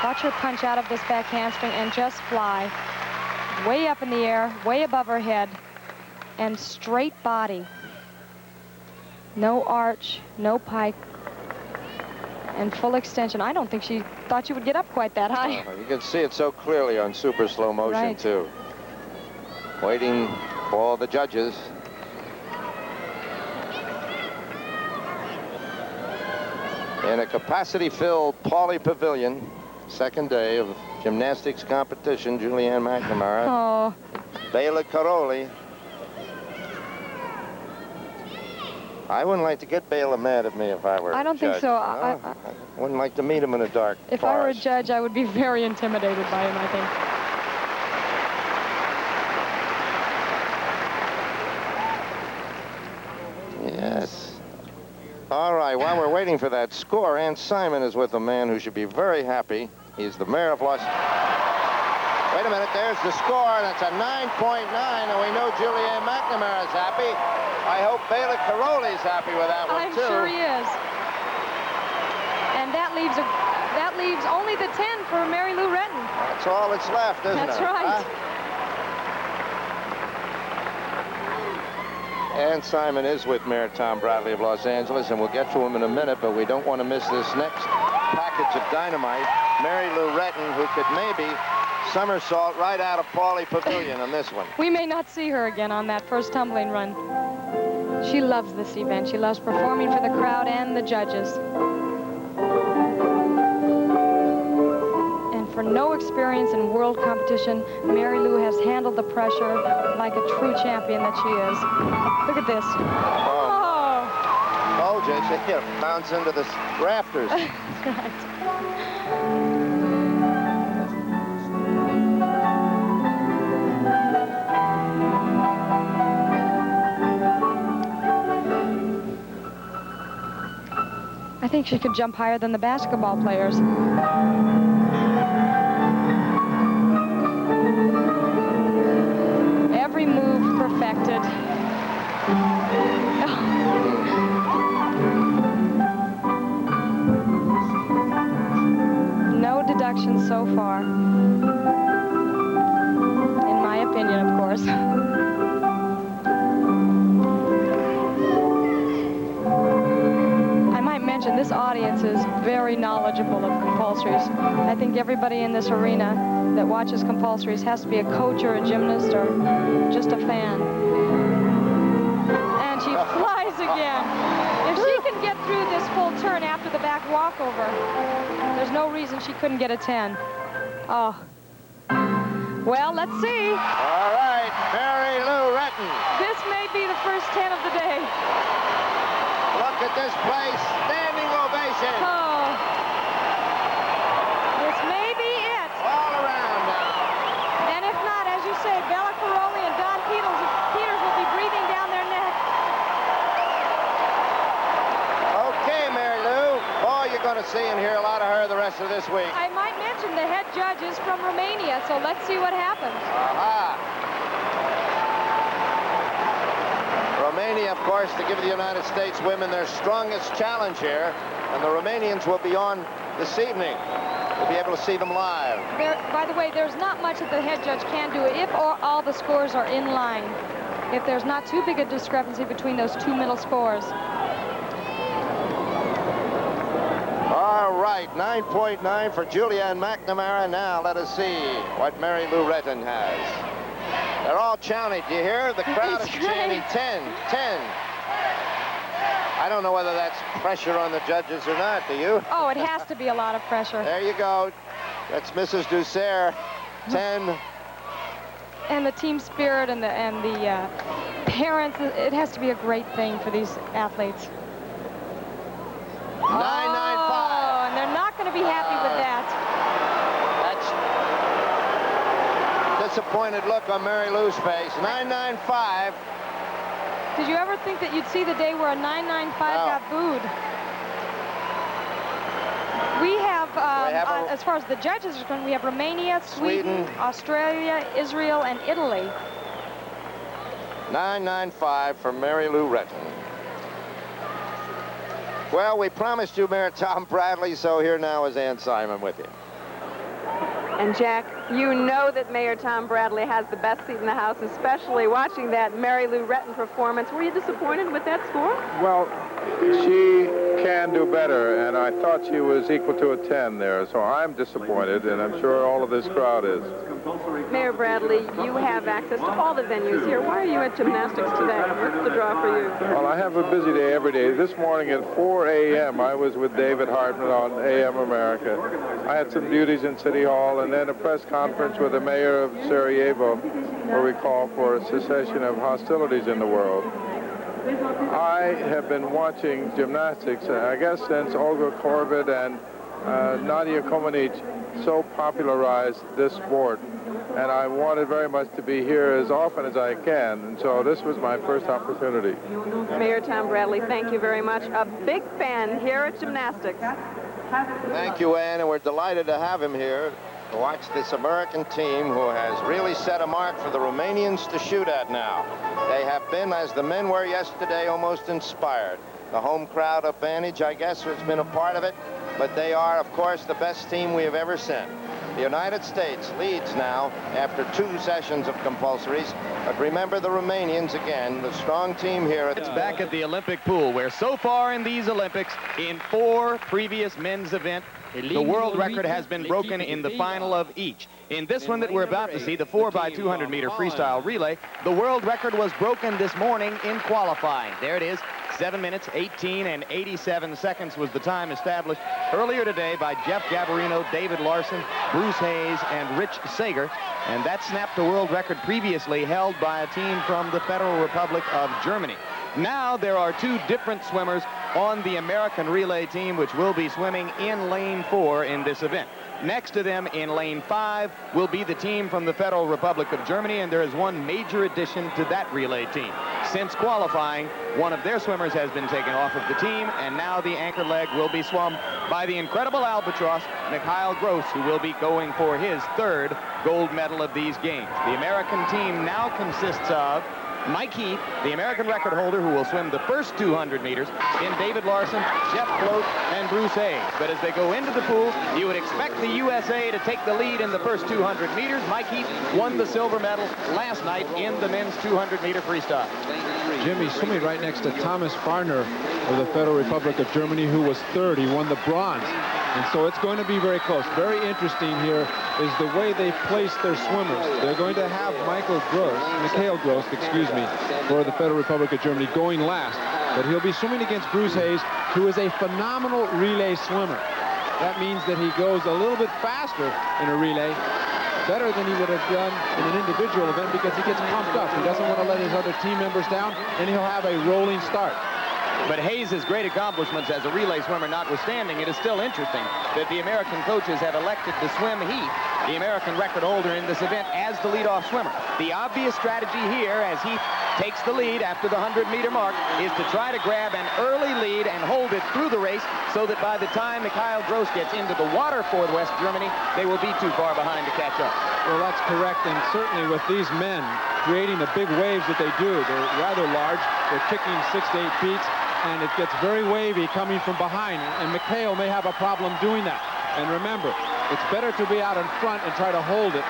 Watch her punch out of this back handspring and just fly. Way up in the air, way above her head, and straight body. No arch, no pike, and full extension. I don't think she thought she would get up quite that high. You can see it so clearly on super slow motion, too. Waiting for the judges. In a capacity-filled Pauley Pavilion, second day of gymnastics competition, Julianne McNamara. Oh. Bela Karolyi. I wouldn't like to get Bela mad at me if I were I don't think judge, so. You know? I wouldn't like to meet him in a dark If forest. I were a judge, I would be very intimidated by him, I think. Yes. All right, while we're waiting for that score, Ann Simon is with a man who should be very happy. He's the mayor of Los... Wait a minute, there's the score, and it's a 9.9, and we know Julianne McNamara is happy. I hope Bela Karolyi's happy with that one, I'm too. sure he is. And that leaves only the 10 for Mary Lou Retton. That's all that's left, isn't it? That's right. Ann Simon is with Mayor Tom Bradley of Los Angeles, and we'll get to him in a minute, but we don't want to miss this next package of dynamite. Mary Lou Retton, who could maybe somersault right out of Pauley Pavilion on this one. We may not see her again on that first tumbling run. She loves this event. She loves performing for the crowd and the judges. And for no experience in world competition, Mary Lou has handled the pressure like a true champion that she is. Look at this. Oh. Told you, she bounce into the rafters. That's right. I think she could jump higher than the basketball players. Every move perfected. No deductions so far. In my opinion, of course. This audience is very knowledgeable of compulsories. I think everybody in this arena that watches compulsories has to be a coach or a gymnast or just a fan. And she flies again. If she can get through this full turn after the back walkover, there's no reason she couldn't get a 10. Oh. Well, let's see. All right, Mary Lou Retton. This may be the first 10 of the day. Look at this place. Standing ovation. Oh. This may be it. All around now. And if not, as you say, Bela Karolyi and Don Peters will be breathing down their neck. see and hear a lot of her the rest of this week. I might mention the head judge is from Romania, so let's see what happens. Romania, of course, to give the United States women their strongest challenge here, and the Romanians will be on this evening. We'll be able to see them live. By the way, there's not much that the head judge can do if all the scores are in line. If there's not too big a discrepancy between those two middle scores. All right, 9.9 for Julianne McNamara. Now let us see what Mary Lou Retton has. They're all chanting. Do you hear? The crowd is chanting 10, 10. I don't know whether that's pressure on the judges or not. Do you? Oh, it has to be a lot of pressure. There you go. That's Mrs. Dussert. 10. And the team spirit and the parents, it has to be a great thing for these athletes. 9.95. Oh, and they're not going to be happy with that. That's disappointed look on Mary Lou's face. 9.95. Did you ever think that you'd see the day where a 9.95 got booed? We have, as far as the judges are concerned, we have Romania, Sweden, Australia, Israel, and Italy. 9.95 for Mary Lou Retton. Well, we promised you Mayor Tom Bradley, so here now is Ann Simon with you. And Jack, you know that Mayor Tom Bradley has the best seat in the House, especially watching that Mary Lou Retton performance. Were you disappointed with that score? Well, she can do better, and I thought she was equal to a 10 there, so I'm disappointed, and I'm sure all of this crowd is. Mayor Bradley, you have access to all the venues here. Why are you at Gymnastics today? What's the draw for you? Well, I have a busy day every day. This morning at 4 a.m., I was with David Hartman on AM America. I had some duties in City Hall, and then a press conference with the mayor of Sarajevo, where we call for a cessation of hostilities in the world. I have been watching gymnastics, I guess, since Olga Korbut and Nadia Comaneci so popularized this sport, and I wanted very much to be here as often as I can, and so this was my first opportunity. Mayor Tom Bradley, thank you very much. A big fan here at Gymnastics. Thank you, Ann, and we're delighted to have him here to watch this American team who has really set a mark for the Romanians to shoot at now. They have been, as the men were yesterday, almost inspired. The home crowd advantage, I guess, has been a part of it, but they are, of course, the best team we have ever sent. The United States leads now after 2 sessions of compulsories, but remember the Romanians again, the strong team here. It's back at the Olympic pool, where so far in these Olympics, in 4 previous men's events, the world record has been broken in the final of each. In this one that we're about to see, the 4x200 meter freestyle relay, the world record was broken this morning in qualifying. There it is. 7 minutes, 18 and 87 seconds was the time established earlier today by Jeff Gabarino, David Larson, Bruce Hayes, and Rich Sager. And that snapped the world record previously held by a team from the Federal Republic of Germany. Now there are 2 different swimmers on the American relay team, which will be swimming in lane 4 in this event. Next to them in lane 5 will be the team from the Federal Republic of Germany, and there is one major addition to that relay team. Since qualifying, one of their swimmers has been taken off of the team, and now the anchor leg will be swum by the incredible albatross, Mikhail Gross, who will be going for his 3rd gold medal of these games. The American team now consists of Mike Heath, the American record holder, who will swim the first 200 meters, in David Larson, Jeff Float, and Bruce Hayes. But as they go into the pool, you would expect the USA to take the lead in the first 200 meters. Mike Heath won the silver medal last night in the men's 200-meter freestyle. Jimmy swimming right next to Thomas Farner of the Federal Republic of Germany, who was 3rd. He won the bronze. And so it's going to be very close. Very interesting here is the way they place their swimmers. They're going to have Mikhail Gross, excuse me, for the Federal Republic of Germany going last. But he'll be swimming against Bruce Hayes, who is a phenomenal relay swimmer. That means that he goes a little bit faster in a relay, better than he would have done in an individual event, because he gets pumped up. He doesn't want to let his other team members down, and he'll have a rolling start. But Hayes' great accomplishments as a relay swimmer notwithstanding, it is still interesting that the American coaches have elected to swim Heath, the American record holder in this event, as the leadoff swimmer. The obvious strategy here, as Heath takes the lead after the 100-meter mark, is to try to grab an early lead and hold it through the race so that by the time Mikhail Gross gets into the water for West Germany, they will be too far behind to catch up. Well, that's correct, and certainly with these men creating the big waves that they do, they're rather large. They're kicking 6 to 8 feet, and it gets very wavy coming from behind, and Mikhail may have a problem doing that. And remember, it's better to be out in front and try to hold it,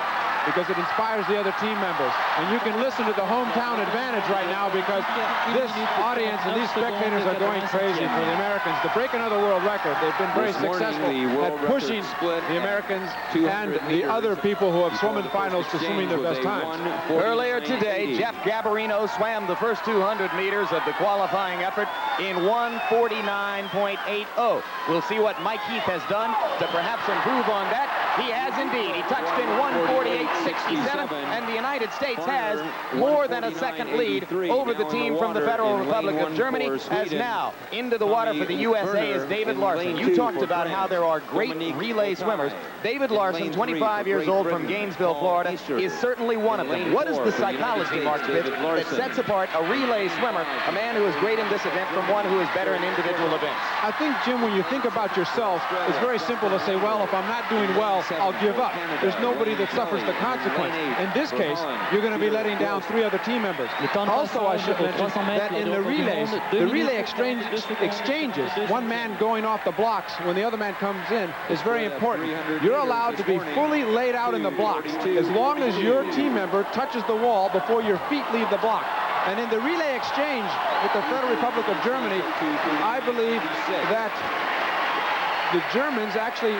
because it inspires the other team members. And you can listen to the hometown advantage right now, because this audience and these spectators are going crazy for the Americans to break another world record. They've been very successful at pushing the Americans and the other people who have swum in finals to swimming their best times. Earlier today, Jeff Gabarino swam the first 200 meters of the qualifying effort in 1:49.80. We'll see what Mike Heath has done to perhaps improve on that. He has indeed. He touched in 1:48.67, and the United States has more than a second lead over the team from the Federal Republic of Germany, as now into the water for the USA is David Larson. You talked about how there are great relay swimmers. David Larson, 25 years old from Gainesville, Florida, is certainly one of them. What is the psychology, Mark Spitz, that sets apart a relay swimmer, a man who is great in this event, from one who is better in individual events? I think, Jim, when you think about yourself, it's very simple to say, well, if I'm not doing well, I'll give up. There's nobody that suffers the consequence. In this case, you're going to be letting down 3 other team members. Also, I should mention that in the relays, the relay exchanges, one man going off the blocks when the other man comes in, is very important. You're allowed to be fully laid out in the blocks as long as your team member touches the wall before your feet leave the block. And in the relay exchange with the Federal Republic of Germany, I believe that the Germans actually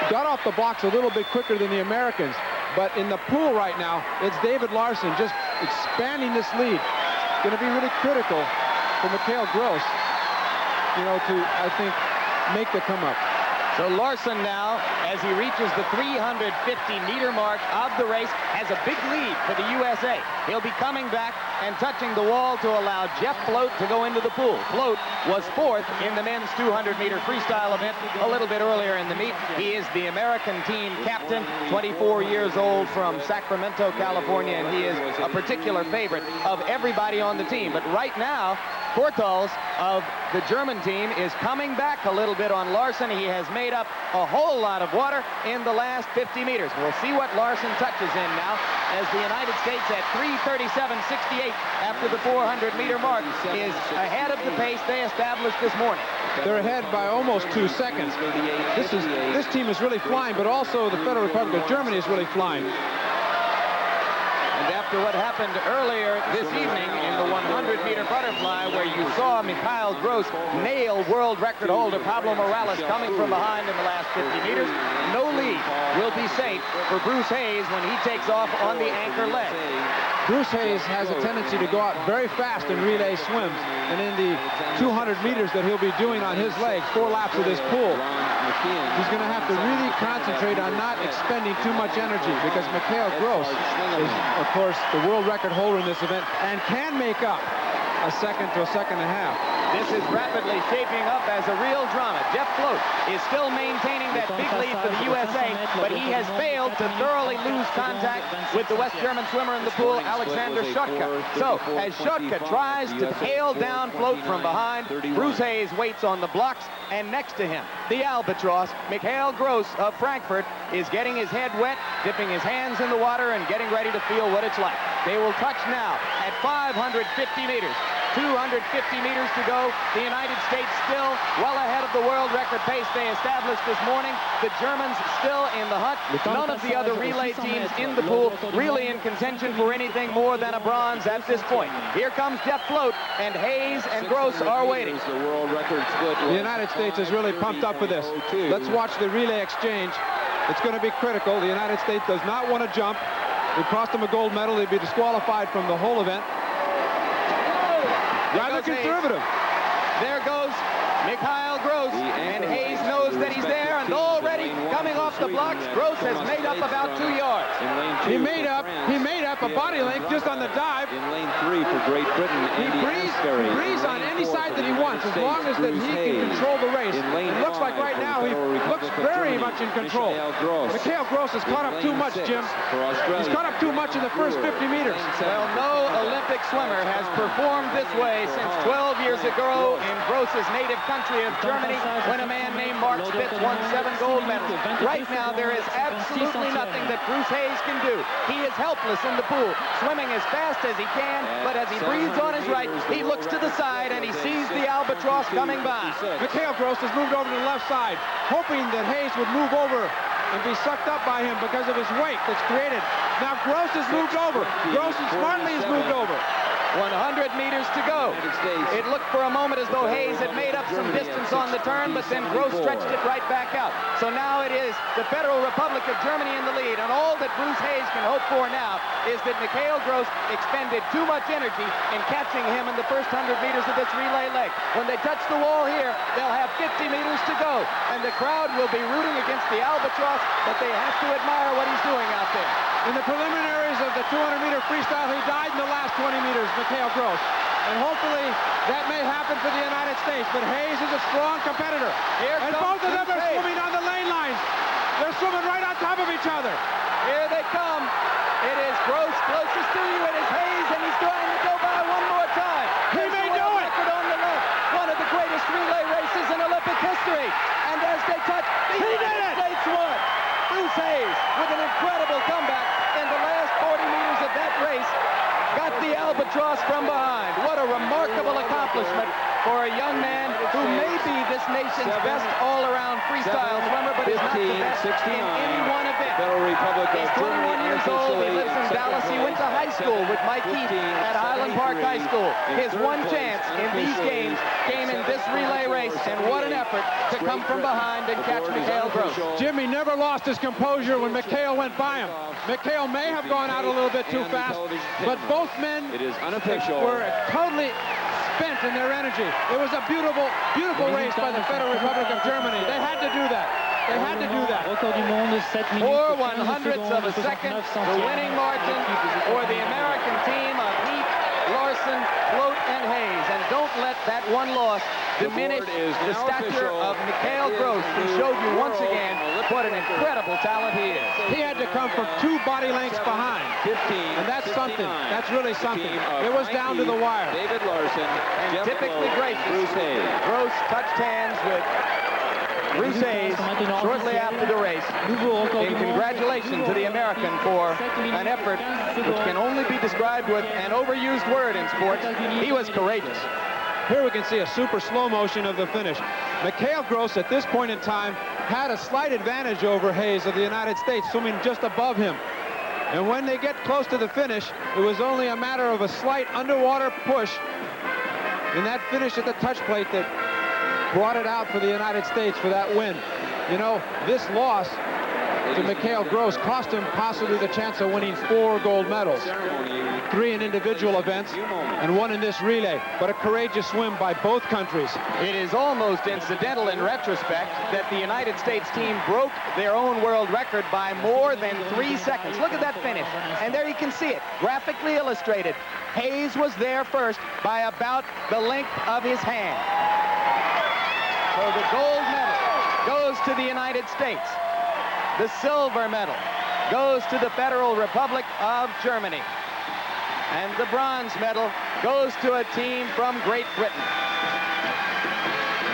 got off the blocks a little bit quicker than the Americans. But in the pool right now, it's David Larson just expanding this lead. It's going to be really critical for Mikhail Gross, to, I think, make the come up. So Larson now, as he reaches the 350-meter mark of the race, has a big lead for the USA. He'll be coming back and touching the wall to allow Jeff Float to go into the pool. Float was 4th in the men's 200-meter freestyle event a little bit earlier in the meet. He is the American team captain, 24 years old, from Sacramento, California, and he is a particular favorite of everybody on the team. But right now, Portals of the German team is coming back a little bit on Larson. He has made up a whole lot of water in the last 50 meters. We'll see what Larson touches in now, as the United States at 3:37.68 after the 400-meter mark is ahead of the pace they established this morning. They're ahead by almost 2 seconds. This team is really flying, but also the Federal Republic of Germany is really flying. And after what happened earlier this evening in the 100-meter butterfly, where you saw Mikhail Gross nail world record holder Pablo Morales coming from behind in the last 50 meters, no lead will be safe for Bruce Hayes when he takes off on the anchor leg. Bruce Hayes has a tendency to go out very fast in relay swims, and in the 200 meters that he'll be doing on his legs, 4 laps of this pool, he's going to have to really concentrate on not expending too much energy, because Mikhail Gross is, of course, the world record holder in this event and can make up a second to a second and a half. This is rapidly shaping up as a real drama. Jeff Float is still maintaining that big lead for the USA, but he has failed to thoroughly lose contact with the West German swimmer in the pool, Alexander Schottke. So, as Schottke tries to tail down Float from behind, Bruce Hayes waits on the blocks, and next to him, the albatross, Mikhail Gross of Frankfurt, is getting his head wet, dipping his hands in the water, and getting ready to feel what it's like. They will touch now at 550 meters. 250 meters to go. The United States still well ahead of the world record pace they established this morning. The Germans still in the hunt. None of the other relay teams in the pool really in contention for anything more than a bronze at this point. Here comes Jeff Float, and Hayes and Gross are waiting. The United States is really pumped up for this. Let's watch the relay exchange. It's going to be critical. The United States does not want to jump. It cost them a gold medal. They'd be disqualified from the whole event. Rather conservative. There goes Mikhail Gross, and Hayes knows that he's there, and already coming off the blocks, Gross has made up about 2 yards. He made up a body length just on the dive. In lane 3 for Great Britain, he breathes on any side that he wants, as long as that he can control the race. It looks like right now he looks very much in control. Mikhail Gross has caught up too much, Jim. He's caught up too much in the first 50 meters. Well, no Olympic swimmer has performed this way since 12 years ago in Gross's native country of Germany, when a man named Mark Spitz won 7 gold medals. Right now, there is absolutely nothing that Bruce Hayes can do. He is helpless in the pool, swimming as fast as he can, but as he breathes on his right, he looks to the side and he sees the albatross coming by. Mikhail Gross has moved over to the left side, hoping that Hayes would move over and be sucked up by him because of his weight that's created. Now Gross has moved over. Gross smartly has moved over. 100 meters to go. It looked for a moment as though Hayes had made up some distance on the turn, but then Gross stretched it right back out. So now it is the Federal Republic of Germany in the lead, and all that Bruce Hayes can hope for now is that Mikhail Gross expended too much energy in catching him in the first 100 meters of this relay leg. When they touch the wall here, they'll have 50 meters to go, and the crowd will be rooting against the albatross, but they have to admire what he's doing out there. In the preliminaries of the 200-meter freestyle, he died in the last 20 meters, Mikhail Gross. And hopefully that may happen for the United States, but Hayes is a strong competitor. And both of them are swimming on the lane lines. They're swimming right on top of each other. Here they come. It is Gross closest to you. It is Hayes, and he's trying to go by one more time. He may do it. On the left. One of the greatest relay races in Olympic history. And as they touch, the United States won. Bruce Hayes, with an incredible comeback in the last 40 meters of that race, got the albatross from behind. What a remarkable accomplishment for a young man who may be this nation's best all-around freestyle swimmer, but is not the best in any one event. He's 21 years old. He lives in Dallas. He went to high school with Mike Heath at Highland Park High School. His one chance in these games came in this relay race, and what an effort to come from behind and catch Mikhail Gross. Jimmy never lost his composure when Mikhail went by him. Mikhail may have gone out a little bit too fast, but both men were totally spent in their energy. It was a beautiful, beautiful race by the Federal Republic of Germany. They had to do that. They had to do that. 4 100ths of a second, the winning margin for the American team of Heath, Larson, Float, and Hayes. And don't let that one loss diminish the stature of Mikhail Gross, who showed you once again what an incredible talent he is. He had to come from 2 body lengths behind. 15. And that's something. That's really something. It was down to the wire. David Larson, and typically gracious, Bruce Hayes. Gross touched hands with Bruce Hayes shortly after the race. In congratulations to the American for an effort which can only be described with an overused word in sports. He was courageous. Here we can see a super slow motion of the finish. Mikhail Gross at this point in time had a slight advantage over Hayes of the United States, swimming just above him. And when they get close to the finish, it was only a matter of a slight underwater push in that finish at the touch plate that brought it out for the United States for that win. You know, this loss to Mikhail Gross cost him possibly the chance of winning 4 gold medals. 3 in individual events and 1 in this relay, but a courageous swim by both countries. It is almost incidental in retrospect that the United States team broke their own world record by more than 3 seconds. Look at that finish, and there you can see it, graphically illustrated. Hayes was there first by about the length of his hand. So the gold medal goes to the United States. The silver medal goes to the Federal Republic of Germany. And the bronze medal goes to a team from Great Britain.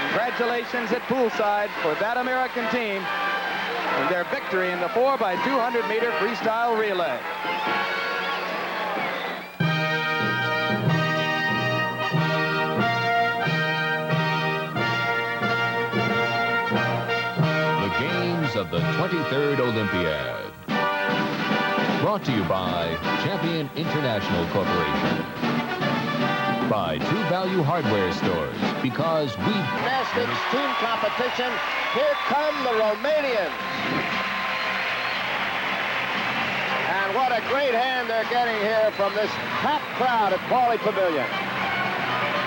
Congratulations at poolside for that American team and their victory in the 4x200 meter freestyle relay. Of the 23rd Olympiad. Brought to you by Champion International Corporation. By True Value Hardware Stores, because we... Gymnastics team competition. Here come the Romanians. And what a great hand they're getting here from this packed crowd at Pauly Pavilion.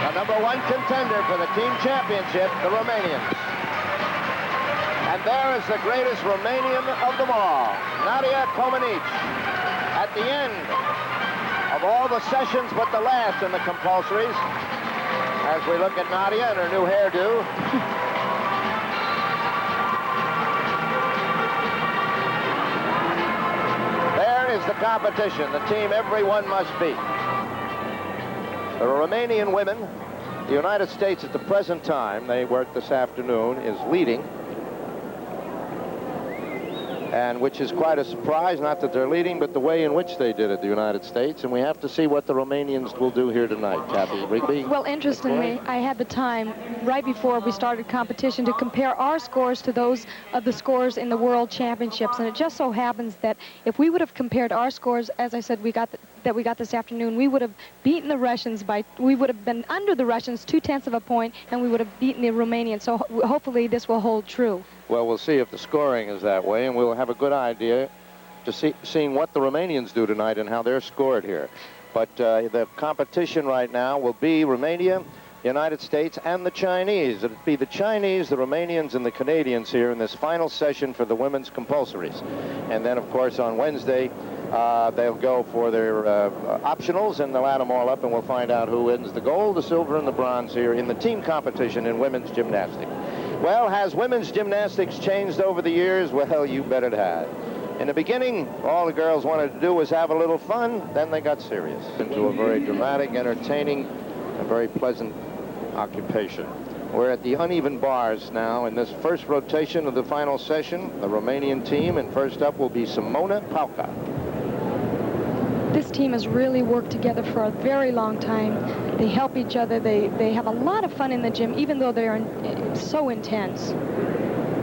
The #1 contender for the team championship, the Romanians. And there is the greatest Romanian of them all, Nadia Comaneci. At the end of all the sessions but the last in the compulsories, as we look at Nadia and her new hairdo. competition, the team everyone must beat. The Romanian women, the United States at the present time, they work this afternoon, is leading. And which is quite a surprise, not that they're leading, but the way in which they did it, the United States. And we have to see what the Romanians will do here tonight. Kathy Rigby. Well, interestingly, I had the time right before we started competition to compare our scores to those of the scores in the World Championships. And it just so happens that if we would have compared our scores, as I said, we got this afternoon, we would have beaten the Russians we would have been under the Russians 0.2 of a point, and we would have beaten the Romanians. So hopefully this will hold true. Well, we'll see if the scoring is that way, and we'll have a good idea to seeing what the Romanians do tonight and how they're scored here. But the competition right now will be Romania, the United States, and the Chinese. It'll be the Chinese, the Romanians, and the Canadians here in this final session for the women's compulsories. And then, of course, on Wednesday, they'll go for their optionals, and they'll add them all up, and we'll find out who wins the gold, the silver, and the bronze here in the team competition in women's gymnastics. Well, has women's gymnastics changed over the years? Well, you bet it has. In the beginning, all the girls wanted to do was have a little fun. Then they got serious into a very dramatic, entertaining, and very pleasant occupation. We're at the uneven bars now in this first rotation of the final session, the Romanian team, and first up will be Simona Pauca. This team has really worked together for a very long time. They help each other. They have a lot of fun in the gym, even though they are so intense.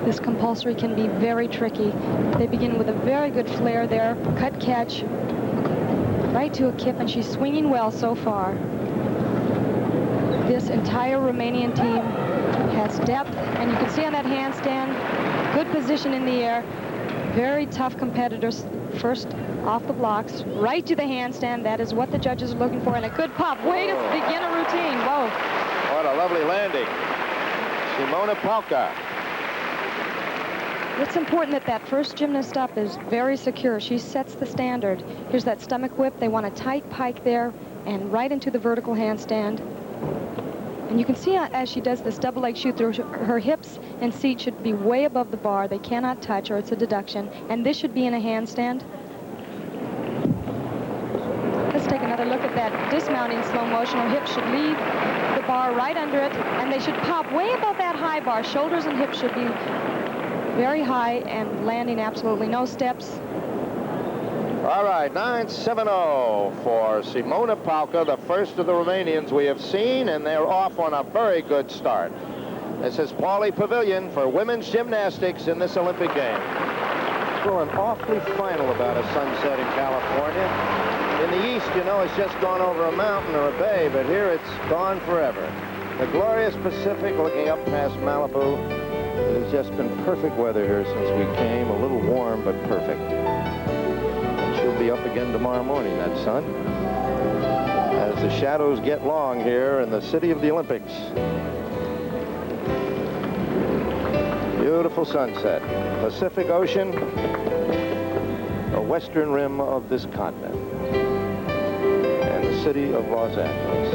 This compulsory can be very tricky. They begin with a very good flare there, cut catch, right to a kip, and she's swinging well so far. This entire Romanian team has depth, and you can see on that handstand, good position in the air, very tough competitors. First off the blocks, right to the handstand. That is what the judges are looking for, and a good pop. Way to begin a routine. Whoa. What a lovely landing. Simona Pauca. It's important that that first gymnast up is very secure. She sets the standard. Here's that stomach whip. They want a tight pike there and right into the vertical handstand. And you can see as she does this double leg shoot through, her hips and seat should be way above the bar. They cannot touch or it's a deduction. And this should be in a handstand. Let's take another look at that dismounting slow motion. Her hips should leave the bar right under it, and they should pop way above that high bar. Shoulders and hips should be very high and landing absolutely no steps. All right, 9.70 for Simona Pauca, the first of the Romanians we have seen, and they're off on a very good start. This is Paulie Pavilion for women's gymnastics in this Olympic game. Well, an awfully final about a sunset in California. In the east, you know, it's just gone over a mountain or a bay, but here it's gone forever. The glorious Pacific looking up past Malibu. It has just been perfect weather here since we came, a little warm, but perfect. She'll be up again tomorrow morning, that sun, as the shadows get long here in the city of the Olympics. Beautiful sunset. Pacific Ocean, the western rim of this continent, and the city of Los Angeles.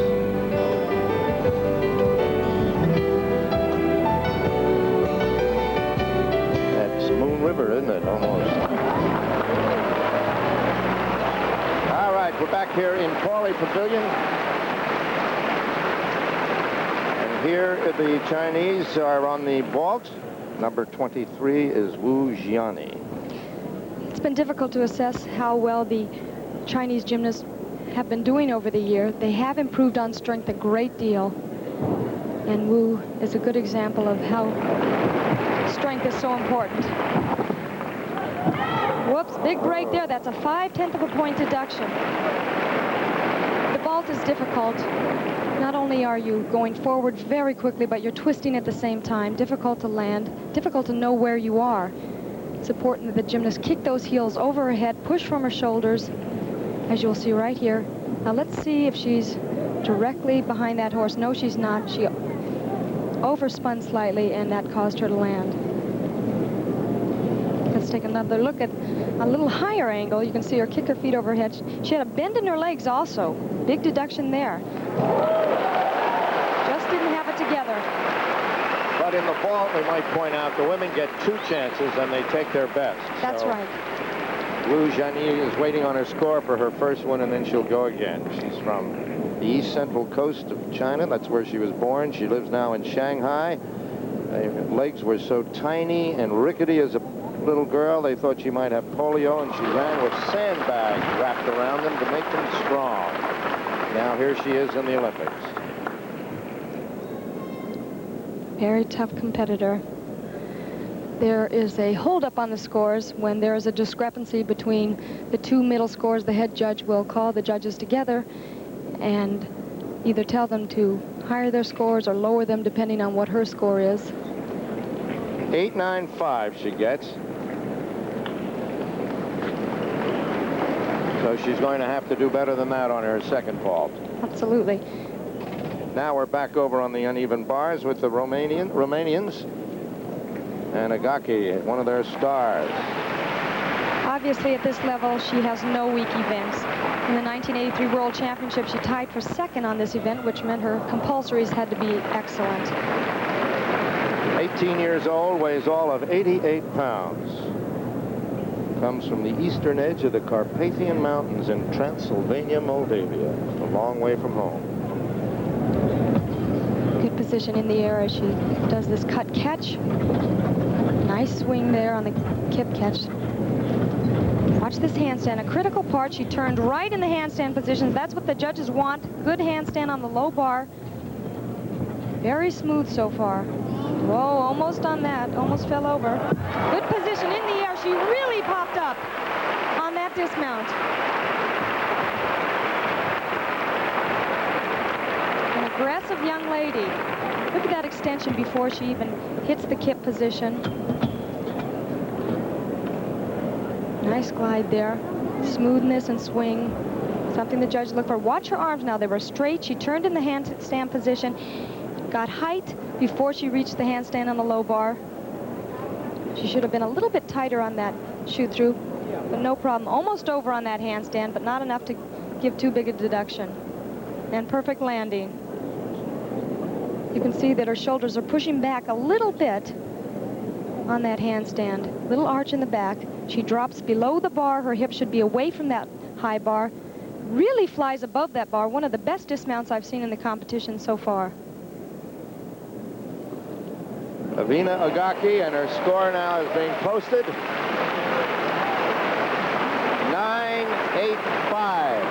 That's Moon River, isn't it? Almost. We're back here in Paulie Pavilion. And here the Chinese are on the vault. Number 23 is Wu Jiani. It's been difficult to assess how well the Chinese gymnasts have been doing over the year. They have improved on strength a great deal. And Wu is a good example of how strength is so important. Whoops, big break there. That's a 0.5 of a point deduction. The vault is difficult. Not only are you going forward very quickly, but you're twisting at the same time. Difficult to land, difficult to know where you are. It's important that the gymnast kick those heels over her head, push from her shoulders, as you'll see right here. Now let's see if she's directly behind that horse. No, she's not. She overspun slightly, and that caused her to land. Let's take another look at a little higher angle. You can see her kick her feet over her head. She had a bend in her legs also. Big deduction there. Just didn't have it together. But in the vault, we might point out the women get 2 chances and they take their best. That's right. Wu Jiani is waiting on her score for her first one, and then she'll go again. She's from the east central coast of China. That's where she was born. She lives now in Shanghai. Her legs were so tiny and rickety as a little girl, they thought she might have polio, and she ran with sandbags wrapped around them to make them strong. Now here she is in the Olympics. Very tough competitor. There is a holdup on the scores. When there is a discrepancy between the two middle scores, the head judge will call the judges together and either tell them to higher their scores or lower them depending on what her score is. 8.95 she gets. So she's going to have to do better than that on her second vault. Absolutely. Now we're back over on the uneven bars with the Romanians. And Agaki, one of their stars. Obviously, at this level, she has no weak events. In the 1983 World Championship, she tied for second on this event, which meant her compulsories had to be excellent. 18 years old, weighs all of 88 pounds. Comes from the eastern edge of the Carpathian Mountains in Transylvania, Moldavia. A long way from home. Good position in the air as she does this cut catch. Nice swing there on the kip catch. Watch this handstand, a critical part. She turned right in the handstand positions. That's what the judges want. Good handstand on the low bar. Very smooth so far. Whoa, almost on that. Almost fell over. Good position in the air. She really popped up on that dismount. An aggressive young lady. Look at that extension before she even hits the kip position. Nice glide there. Smoothness and swing. Something the judge looked for. Watch her arms now. They were straight. She turned in the handstand position. Got height before she reached the handstand on the low bar. She should have been a little bit tighter on that shoot through, but no problem. Almost over on that handstand, but not enough to give too big a deduction. And perfect landing. You can see that her shoulders are pushing back a little bit on that handstand. Little arch in the back. She drops below the bar. Her hips should be away from that high bar. Really flies above that bar. One of the best dismounts I've seen in the competition so far. Avina Agaki, and her score now is being posted. 9.85.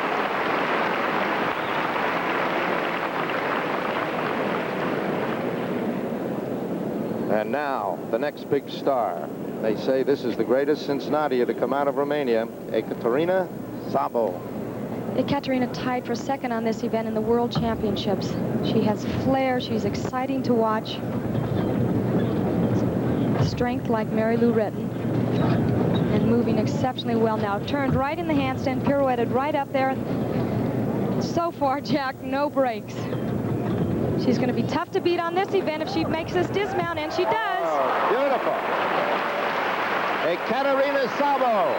And now, the next big star. They say this is the greatest since Nadia to come out of Romania, Ekaterina Szabo. Ekaterina tied for second on this event in the World Championships. She has flair. She's exciting to watch. Strength like Mary Lou Retton. And moving exceptionally well now. Turned right in the handstand, pirouetted right up there. So far, Jack, no breaks. She's going to be tough to beat on this event if she makes this dismount, and she does. Oh, beautiful. Ekaterina Szabo.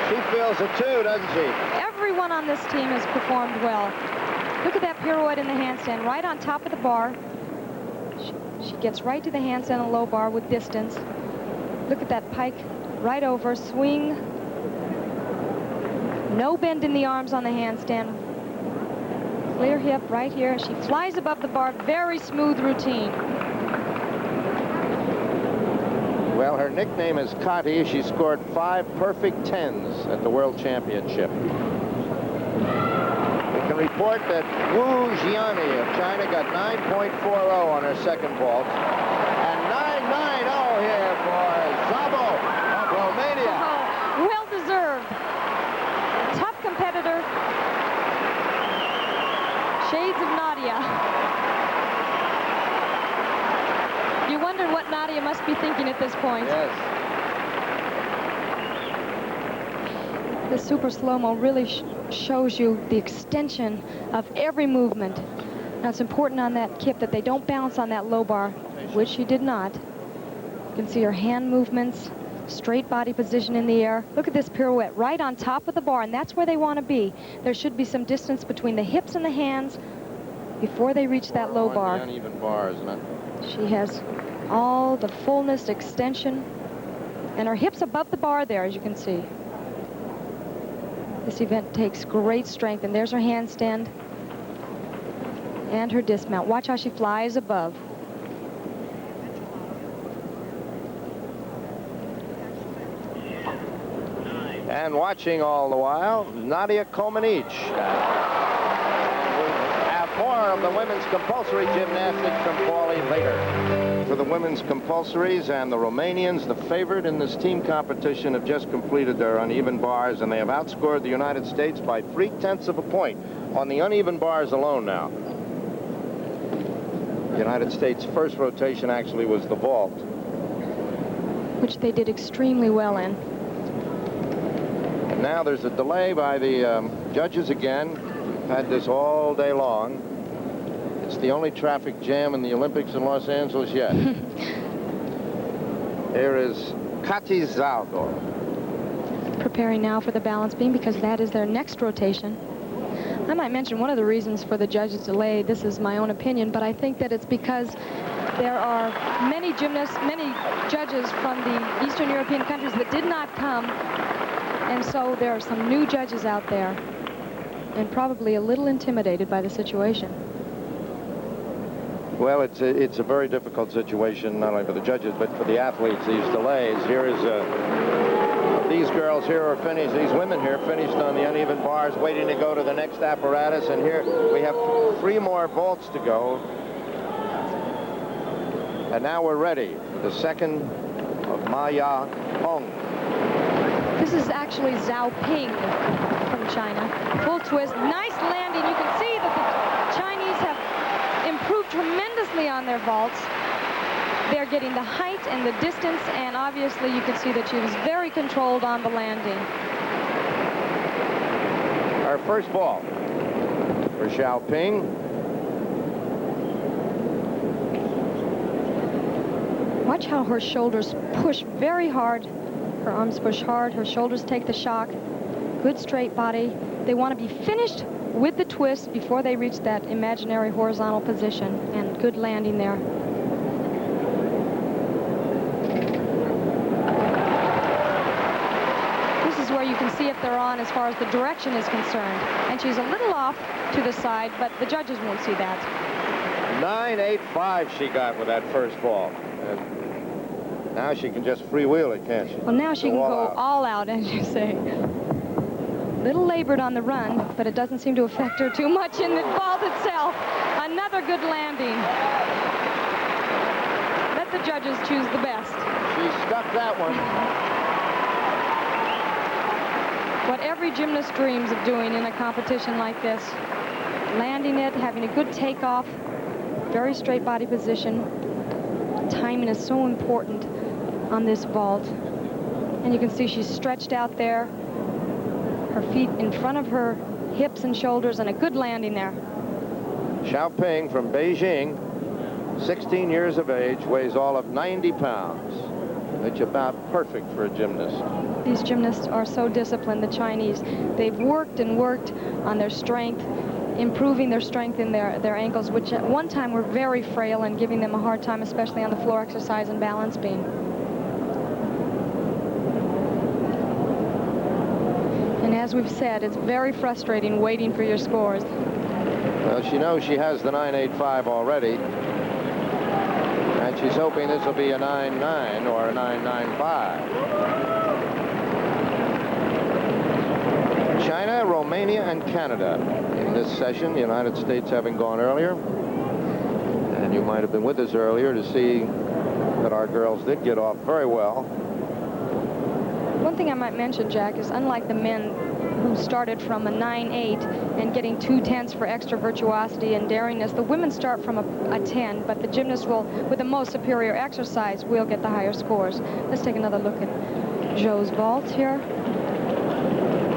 She feels it too, doesn't she? Everyone on this team has performed well. Look at that pirouette in the handstand, right on top of the bar. She gets right to the handstand and low bar with distance. Look at that pike right over, swing. No bend in the arms on the handstand. Clear hip right here. She flies above the bar. Very smooth routine. Well, her nickname is Kati. She scored 5 perfect 10s at the World Championship. We can report that Wu Jiani of China got 9.40 on her second vault. And 9.90 here for Szabo of Romania. Oh, well deserved. Tough competitor. Shades of Nadia. You wonder what Nadia must be thinking at this point. Yes. The super slow-mo really shows you the extension of every movement. Now, it's important on that kip that they don't bounce on that low bar, which she did not. You can see her hand movements, straight body position in the air. Look at this pirouette right on top of the bar, and that's where they want to be. There should be some distance between the hips and the hands before they reach that low bar. Uneven bar, isn't it? She has all the fullness, extension. And her hips above the bar there, as you can see. This event takes great strength, and there's her handstand and her dismount. Watch how she flies above. And watching all the while, Nadia Comaneci. We'll have more of the women's compulsory gymnastics from Paulie later. For the women's compulsories, and the Romanians, the favorite in this team competition, have just completed their uneven bars, and they have outscored the United States by 0.3 of a point on the uneven bars alone now. The United States' first rotation actually was the vault, which they did extremely well in. And now there's a delay by the judges again. We've had this all day long. It's the only traffic jam in the Olympics in Los Angeles yet. Here is Kati Zaldor. Preparing now for the balance beam, because that is their next rotation. I might mention one of the reasons for the judges' delay. This is my own opinion, but I think that it's because there are many gymnasts, many judges from the Eastern European countries that did not come, and so there are some new judges out there, and probably a little intimidated by the situation. Well, it's a very difficult situation, not only for the judges, but for the athletes, these delays. Here is these girls here are finished, these women here finished on the uneven bars, waiting to go to the next apparatus, and here we have 3 more vaults to go. And now we're ready for the second of Maya Hong. This is actually Zhao Ping from China. Full twist, nice landing. You can see that the Chinese have improved tremendously on their vaults. They're getting the height and the distance, and obviously you can see that she was very controlled on the landing. Our first ball for Xiaoping. Watch how her shoulders push very hard. Her arms push hard, her shoulders take the shock. Good straight body. They want to be finished with the twist before they reach that imaginary horizontal position, and good landing there. This is where you can see if they're on as far as the direction is concerned. And she's a little off to the side, but the judges won't see that. 9.85 she got with that first ball. Now she can just freewheel it, can't she? Well, now she can go all out, as you say. Little labored on the run, but it doesn't seem to affect her too much in the vault itself. Another good landing. Let the judges choose the best. She stuck that one. What every gymnast dreams of doing in a competition like this. Landing it, having a good takeoff, very straight body position. Timing is so important on this vault. And you can see she's stretched out there. Her feet in front of her hips and shoulders, and a good landing there. Xiaoping from Beijing, 16 years of age, weighs all of 90 pounds. It's about perfect for a gymnast. These gymnasts are so disciplined, the Chinese. They've worked and worked on their strength, improving their strength in their ankles, which at one time were very frail and giving them a hard time, especially on the floor exercise and balance beam. And as we've said, it's very frustrating waiting for your scores. Well, she knows she has the 9.85 already. And she's hoping this will be a 9.9 or a 9.95. China, Romania, and Canada in this session, the United States having gone earlier. And you might have been with us earlier to see that our girls did get off very well. One thing I might mention, Jack, is unlike the men who started from a 9.8 and getting 2/10 for extra virtuosity and daringness, the women start from a 10, but the gymnasts will, with the most superior exercise, will get the higher scores. Let's take another look at Zhou's vault here.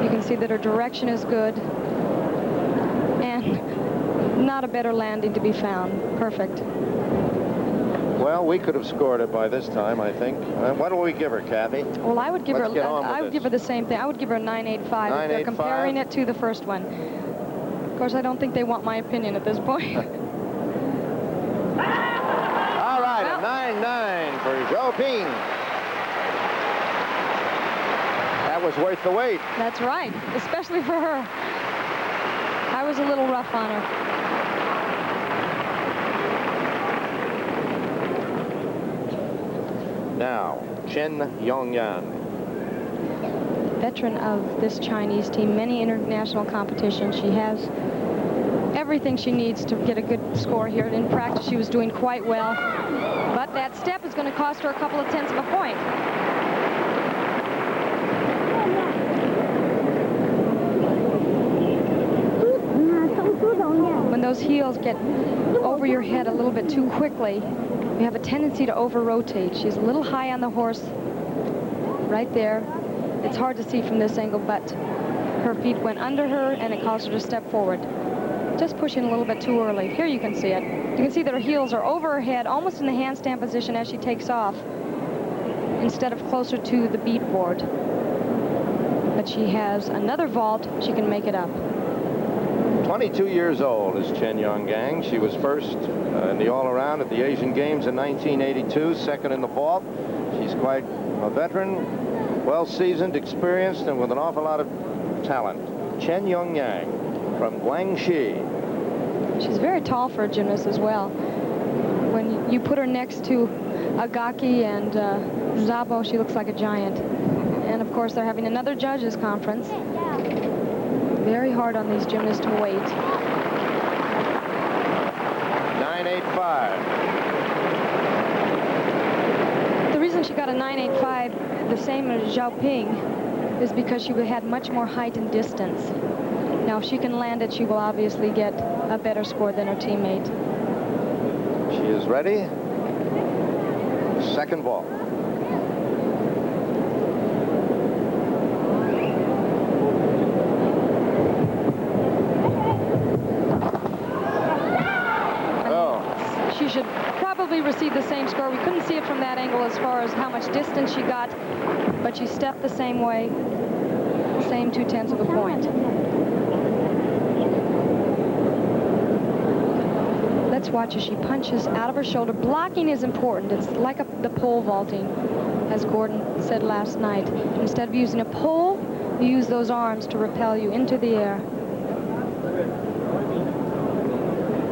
You can see that her direction is good, and not a better landing to be found. Perfect. Well, we could have scored it by this time, I think. What do we give her, Kathy? Well, I would give Let's get on with I would give her the same thing. I would give her a 9.85 if they're comparing it to the first one. Of course, I don't think they want my opinion at this point. All right, a 9.9 for Xiaoping. That was worth the wait. That's right, especially for her. I was a little rough on her. Now, Chen Yongyan. Veteran of this Chinese team, many international competitions. She has everything she needs to get a good score here. In practice, she was doing quite well. But that step is going to cost her a couple of tenths of a point. When those heels get over your head a little bit too quickly, you have a tendency to over-rotate. She's a little high on the horse right there. It's hard to see from this angle, but her feet went under her, and it caused her to step forward. Just pushing a little bit too early. Here you can see it. You can see that her heels are over her head, almost in the handstand position as she takes off, instead of closer to the beat board. But she has another vault. She can make it up. 22 years old is Chen Yongyan. She was first in the all-around at the Asian Games in 1982, second in the vault. She's quite a veteran, well-seasoned, experienced, and with an awful lot of talent. Chen Yongyan from Guangxi. She's very tall for a gymnast as well. When you put her next to Agaki and Zabo, she looks like a giant. And of course, they're having another judges conference. Very hard on these gymnasts to wait. 9.85. The reason she got a 9.85, the same as Zhao Ping, is because she had much more height and distance. Now, if she can land it, she will obviously get a better score than her teammate. She is ready. Second vault. She should probably receive the same score. We couldn't see it from that angle as far as how much distance she got, but she stepped the same way, same 2/10 of a point. Let's watch as she punches out of her shoulder. Blocking is important. It's like the pole vaulting, as Gordon said last night. Instead of using a pole, you use those arms to repel you into the air.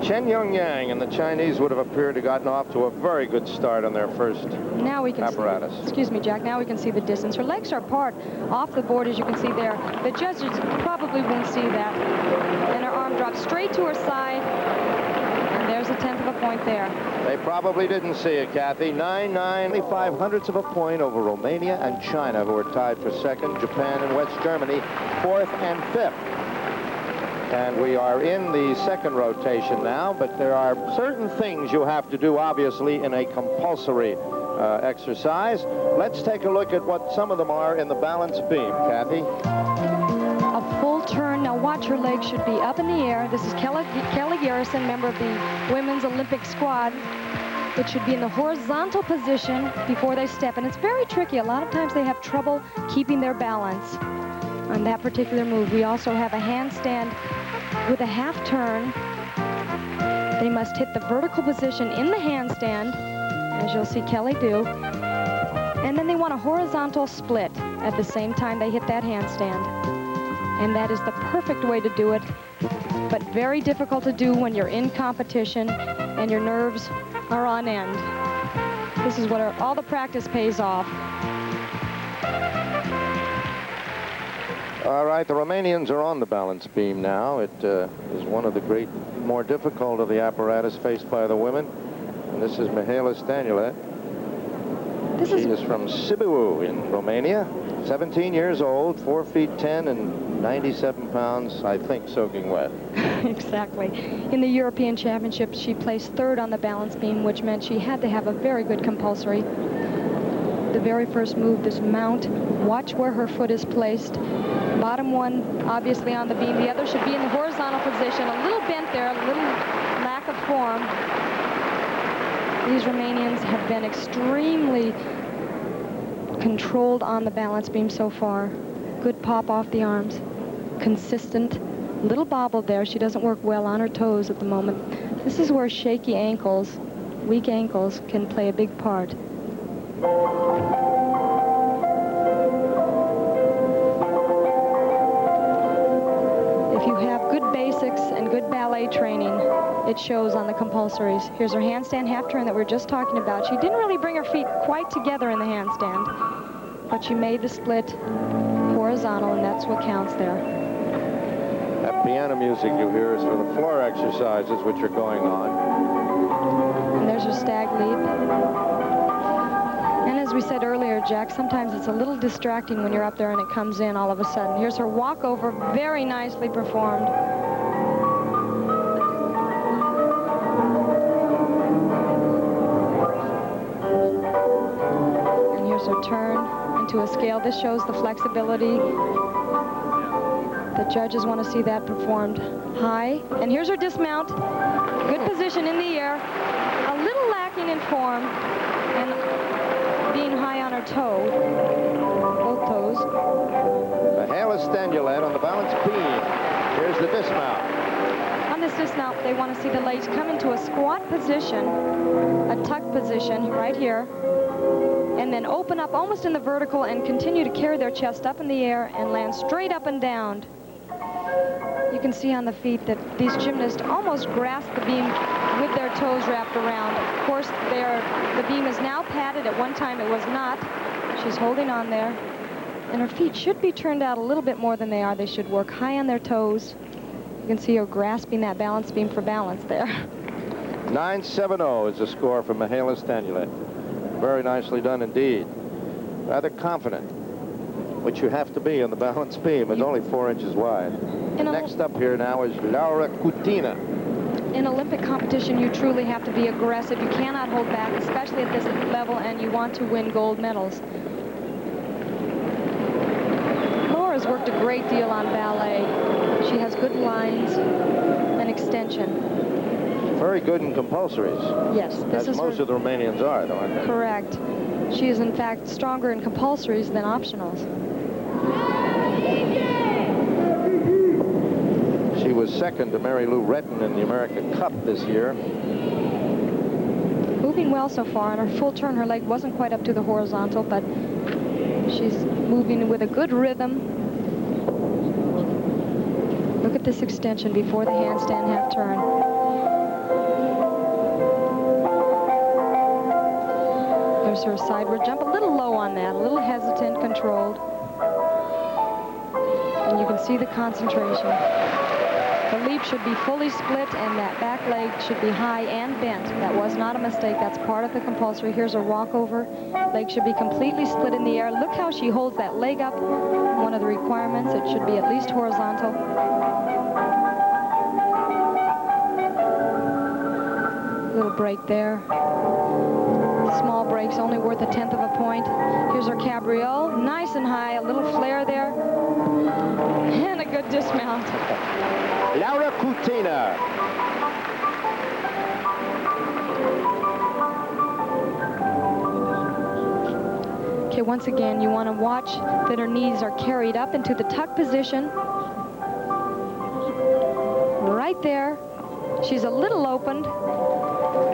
Chen Yongyan and the Chinese would have appeared to have gotten off to a very good start on their first now we can apparatus. Excuse me, Jack. Now we can see the distance. Her legs are apart off the board, as you can see there. The judges probably won't see that. And her arm drops straight to her side. And there's a 1/10 of a point there. They probably didn't see it, Kathy. 9.95 of a point over Romania and China, who are tied for second. Japan and West Germany, fourth and fifth. And we are in the second rotation now, but there are certain things you have to do, obviously, in a compulsory exercise. Let's take a look at what some of them are in the balance beam, Kathy. A full turn. Now watch, her legs should be up in the air. This is Kelly Garrison, member of the Women's Olympic squad. It should be in the horizontal position before they step, and it's very tricky. A lot of times they have trouble keeping their balance on that particular move. We also have a handstand with a half turn. They must hit the vertical position in the handstand, as you'll see Kelly do. And then they want a horizontal split at the same time they hit that handstand. And that is the perfect way to do it, but very difficult to do when you're in competition and your nerves are on end. This is what all the practice pays off. All right, the Romanians are on the balance beam now. It is one of the more difficult of the apparatus faced by the women. And this is Mihaela Stanulet. She is from Sibiu in Romania, 17 years old, 4 feet 10 and 97 pounds, I think, soaking wet. Exactly. In the European Championships, she placed third on the balance beam, which meant she had to have a very good compulsory. The very first move, this mount, watch where her foot is placed. Bottom one, obviously on the beam. The other should be in the horizontal position. A little bent there, a little lack of form. These Romanians have been extremely controlled on the balance beam so far. Good pop off the arms. Consistent. Little bobble there. She doesn't work well on her toes at the moment. This is where shaky ankles, weak ankles, can play a big part. play training. It shows on the compulsories. Here's her handstand half turn that we were just talking about. She didn't really bring her feet quite together in the handstand, but she made the split horizontal, and that's what counts there. That piano music you hear is for the floor exercises which are going on. And there's her stag leap. And as we said earlier, Jack, sometimes it's a little distracting when you're up there and it comes in all of a sudden. Here's her walkover, very nicely performed. And here's her turn into a scale. This shows the flexibility. The judges want to see that performed high. And here's her dismount. Good position in the air. A little lacking in form. And being high on her toe, both toes. The Hale Stanulette on the balance beam. Here's the dismount. On this dismount, they want to see the legs come into a squat position, a tuck position right here, and then open up almost in the vertical and continue to carry their chest up in the air and land straight up and down. You can see on the feet that these gymnasts almost grasp the beam with their toes wrapped around. Of course, the beam is now padded. At one time, it was not. She's holding on there. And her feet should be turned out a little bit more than they are. They should work high on their toes. You can see her grasping that balance beam for balance there. 9-7-0 is the score for Mihaela Stanulette. Very nicely done indeed. Rather confident, which you have to be on the balance beam. It's only 4 inches wide. Next up here now is Laura Kutina. In Olympic competition, you truly have to be aggressive. You cannot hold back, especially at this level, and you want to win gold medals. Laura's worked a great deal on ballet. She has good lines and extension. Very good in compulsories. Yes. As most of the Romanians are, though, aren't they? Correct. She is, in fact, stronger in compulsories than optionals. She was second to Mary Lou Retton in the American Cup this year. Moving well so far. On her full turn, her leg wasn't quite up to the horizontal, but she's moving with a good rhythm. Look at this extension before the handstand half turn. There's her sideward jump. A little low on that, a little hesitant, controlled. And you can see the concentration. The leap should be fully split, and that back leg should be high and bent. That was not a mistake. That's part of the compulsory. Here's her walkover. Leg should be completely split in the air. Look how she holds that leg up. One of the requirements, it should be at least horizontal. Little break there. Small breaks, only worth 1/10 of a point. Here's her cabriole. Nice and high. A little flare there. And a good dismount. Laura Kutina. Okay, once again, you want to watch that her knees are carried up into the tuck position. Right there. She's a little opened.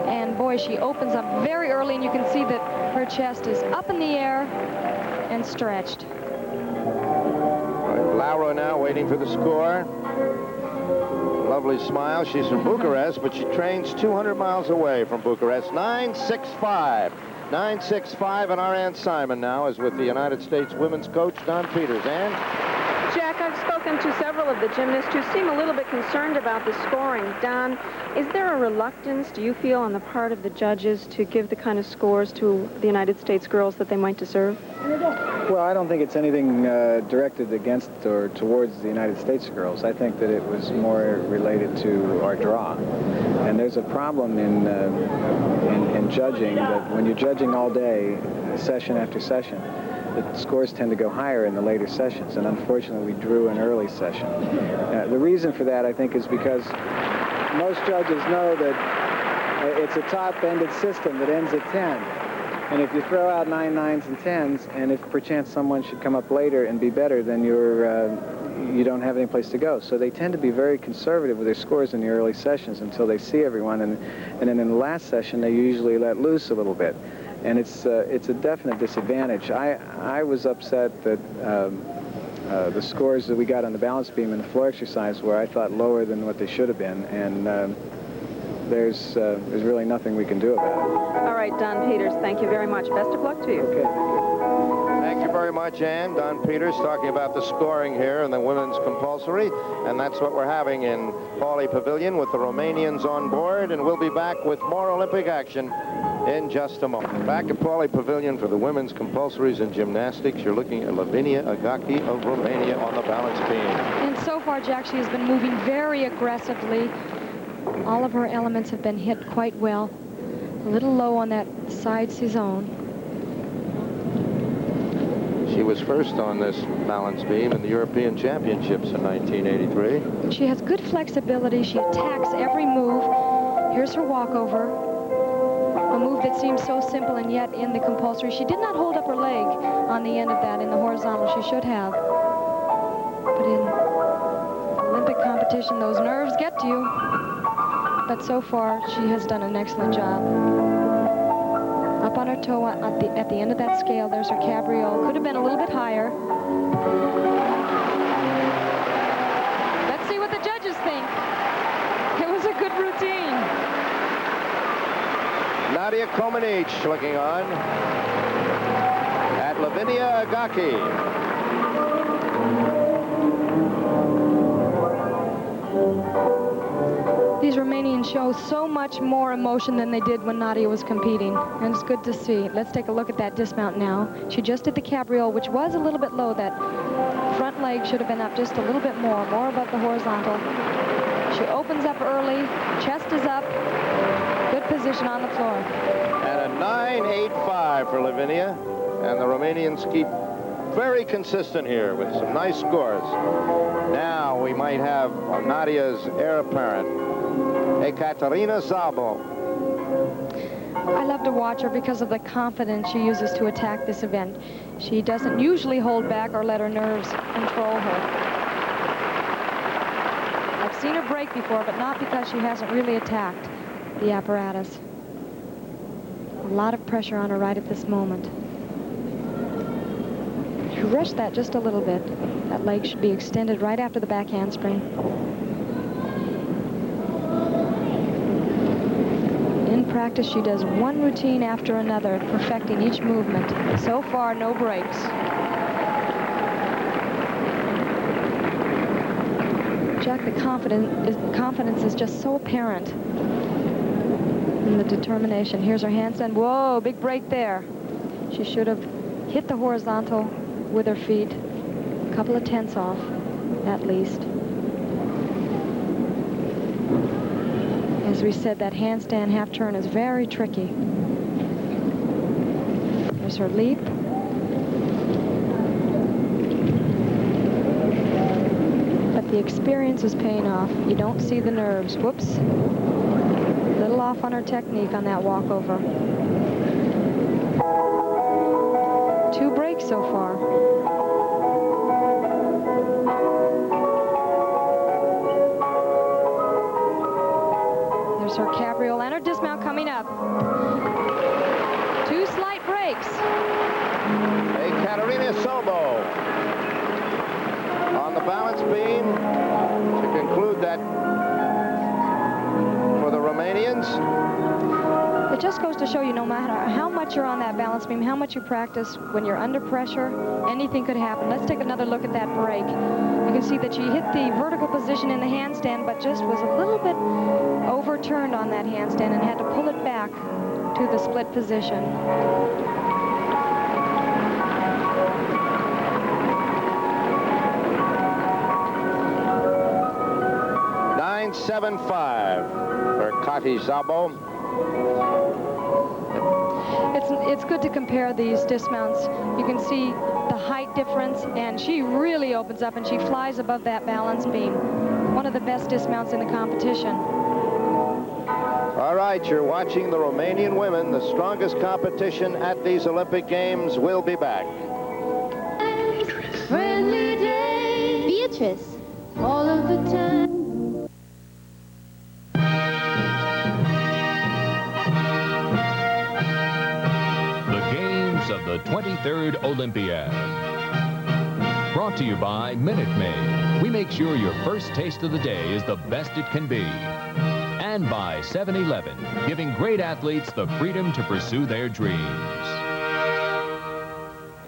And boy, she opens up very early, and you can see that her chest is up in the air and stretched. Laura now waiting for the score. Lovely smile. She's from Bucharest, but she trains 200 miles away from Bucharest. 9.65. 9.65, and our Ann Simon now is with the United States women's coach, Don Peters. Ann? Jack, I've spoken to several of the gymnasts who seem a little bit concerned about the scoring. Don, is there a reluctance, do you feel, on the part of the judges to give the kind of scores to the United States girls that they might deserve? Well, I don't think it's anything directed against or towards the United States girls. I think that it was more related to our draw. And there's a problem in judging, that when you're judging all day, session after session, the scores tend to go higher in the later sessions, and unfortunately we drew an early session. The reason for that, I think, is because most judges know that it's a top-ended system that ends at 10. And if you throw out 9 9s and 10s, and if perchance someone should come up later and be better, then you don't have any place to go. So they tend to be very conservative with their scores in the early sessions until they see everyone, and then in the last session they usually let loose a little bit. And it's a definite disadvantage. I was upset that The scores that we got on the balance beam and the floor exercise were, I thought, lower than what they should have been, and there's really nothing we can do about it. All right, Don Peters, thank you very much. Best of luck to you. Okay, thank you. Thank you very much, Ann. Don Peters talking about the scoring here in the women's compulsory, and that's what we're having in Pauley Pavilion with the Romanians on board, and we'll be back with more Olympic action in just a moment. Back at Pauley Pavilion for the women's compulsories and gymnastics, you're looking at Lavinia Agaki of Romania on the balance beam. And so far, Jack, she has been moving very aggressively. All of her elements have been hit quite well. A little low on that side Cezanne. She was first on this balance beam in the European Championships in 1983. She has good flexibility. She attacks every move. Here's her walkover. A move that seems so simple, and yet in the compulsory, she did not hold up her leg on the end of that in the horizontal. She should have. But in Olympic competition, those nerves get to you. But so far, she has done an excellent job. Up on her toe at the end of that scale, there's her cabriole. Could have been a little bit higher. Let's see what the judges think. It was a good routine. Nadia Comaneci looking on at Lavinia Agaki. These Romanians show so much more emotion than they did when Nadia was competing, and it's good to see. Let's take a look at that dismount now. She just did the cabriole, which was a little bit low. That front leg should have been up just a little bit more above the horizontal. She opens up early, chest is up, good position on the floor. And a 9.85 for Lavinia, and the Romanians keep very consistent here with some nice scores. Now we might have Nadia's heir apparent, Ekaterina Szabo. I love to watch her because of the confidence she uses to attack this event. She doesn't usually hold back or let her nerves control her. I've seen her break before, but not because she hasn't really attacked the apparatus. A lot of pressure on her right at this moment. She rushed that just a little bit. That leg should be extended right after the back handspring. In practice, she does one routine after another, perfecting each movement. So far, no breaks. Jack, the confidence is just so apparent. And the determination. Here's her handstand. Whoa, big break there. She should have hit the horizontal with her feet. A couple of tenths off, at least. As we said, that handstand half turn is very tricky. There's her leap. But the experience is paying off. You don't see the nerves. Whoops. A little off on her technique on that walkover. 2 breaks so far. There's her cabriole and her dismount coming up. 2 slight breaks. Ekaterina Szabo on the balance beam to conclude that for the Romanians. It just goes to show you, no matter how much you're on that balance beam, how much you practice, when you're under pressure, anything could happen. Let's take another look at that break. You can see that she hit the vertical position in the handstand, but just was a little bit overturned on that handstand and had to pull it back to the split position. .975 for Kati Szabo. It's good to compare these dismounts. You can see the height difference, and she really opens up and she flies above that balance beam. One of the best dismounts in the competition. All right, you're watching the Romanian women. The strongest competition at these Olympic Games will be back. Friendly day. Beatrice. All of the time. The 23rd Olympiad. Brought to you by Minute Maid. We make sure your first taste of the day is the best it can be. And by 7-Eleven, giving great athletes the freedom to pursue their dreams.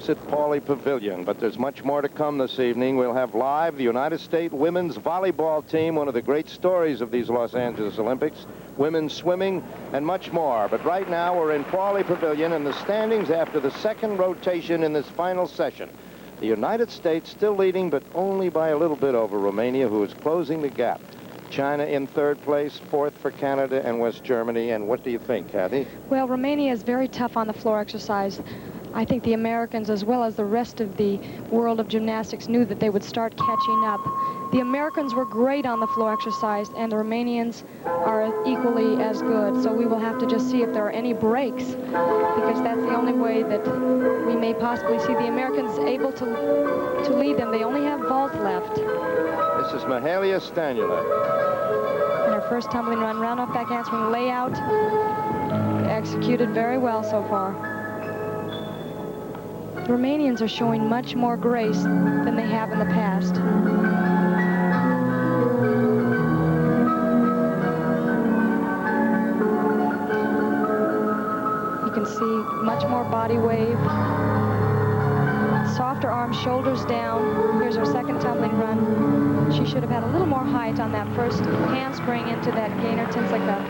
At Pauley Pavilion, but there's much more to come this evening. We'll have live the United States women's volleyball team, one of the great stories of these Los Angeles Olympics, women's swimming, and much more. But right now we're in Pauley Pavilion in the standings after the second rotation in this final session. The United States still leading, but only by a little bit over Romania, who is closing the gap. China in third place, fourth for Canada and West Germany. And what do you think, Kathy? Well, Romania is very tough on the floor exercise. I think the Americans, as well as the rest of the world of gymnastics, knew that they would start catching up. The Americans were great on the floor exercise, and the Romanians are equally as good. So we will have to just see if there are any breaks, because that's the only way that we may possibly see the Americans able to lead them. They only have vault left. This is Mahalia Stanula. In her first tumbling run, round off back handspring layout, executed very well so far. The Romanians are showing much more grace than they have in the past. You can see much more body wave. Softer arms, shoulders down. Here's her second tumbling run. She should have had a little more height on that first handspring into that gainer Tinsica.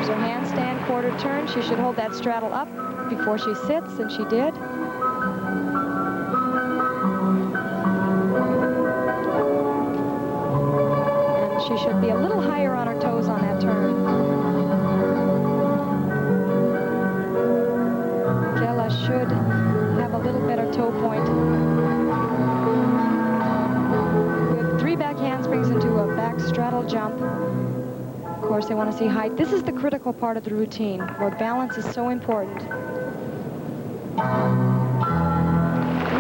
Her handstand quarter turn. She should hold that straddle up before she sits, and she did. And she should be a little higher on her toes on that turn. Bela should have a little better toe point. With 3 back handsprings into a back straddle jump. Of course, they want to see height. This is the critical part of the routine, where balance is so important.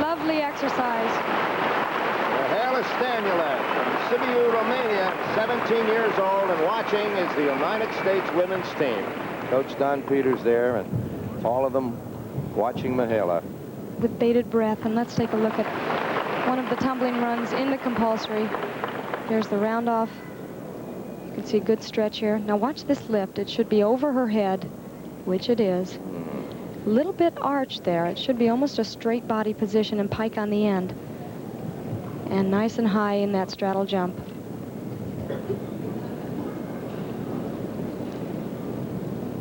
Lovely exercise. Mahalia Stanula from Sibiu, Romania, 17 years old, and watching is the United States women's team. Coach Don Peters there, and all of them watching Mahalia. With bated breath, and let's take a look at one of the tumbling runs in the compulsory. There's the round off. You can see a good stretch here. Now watch this lift. It should be over her head, which it is. A little bit arched there. It should be almost a straight body position and pike on the end. And nice and high in that straddle jump.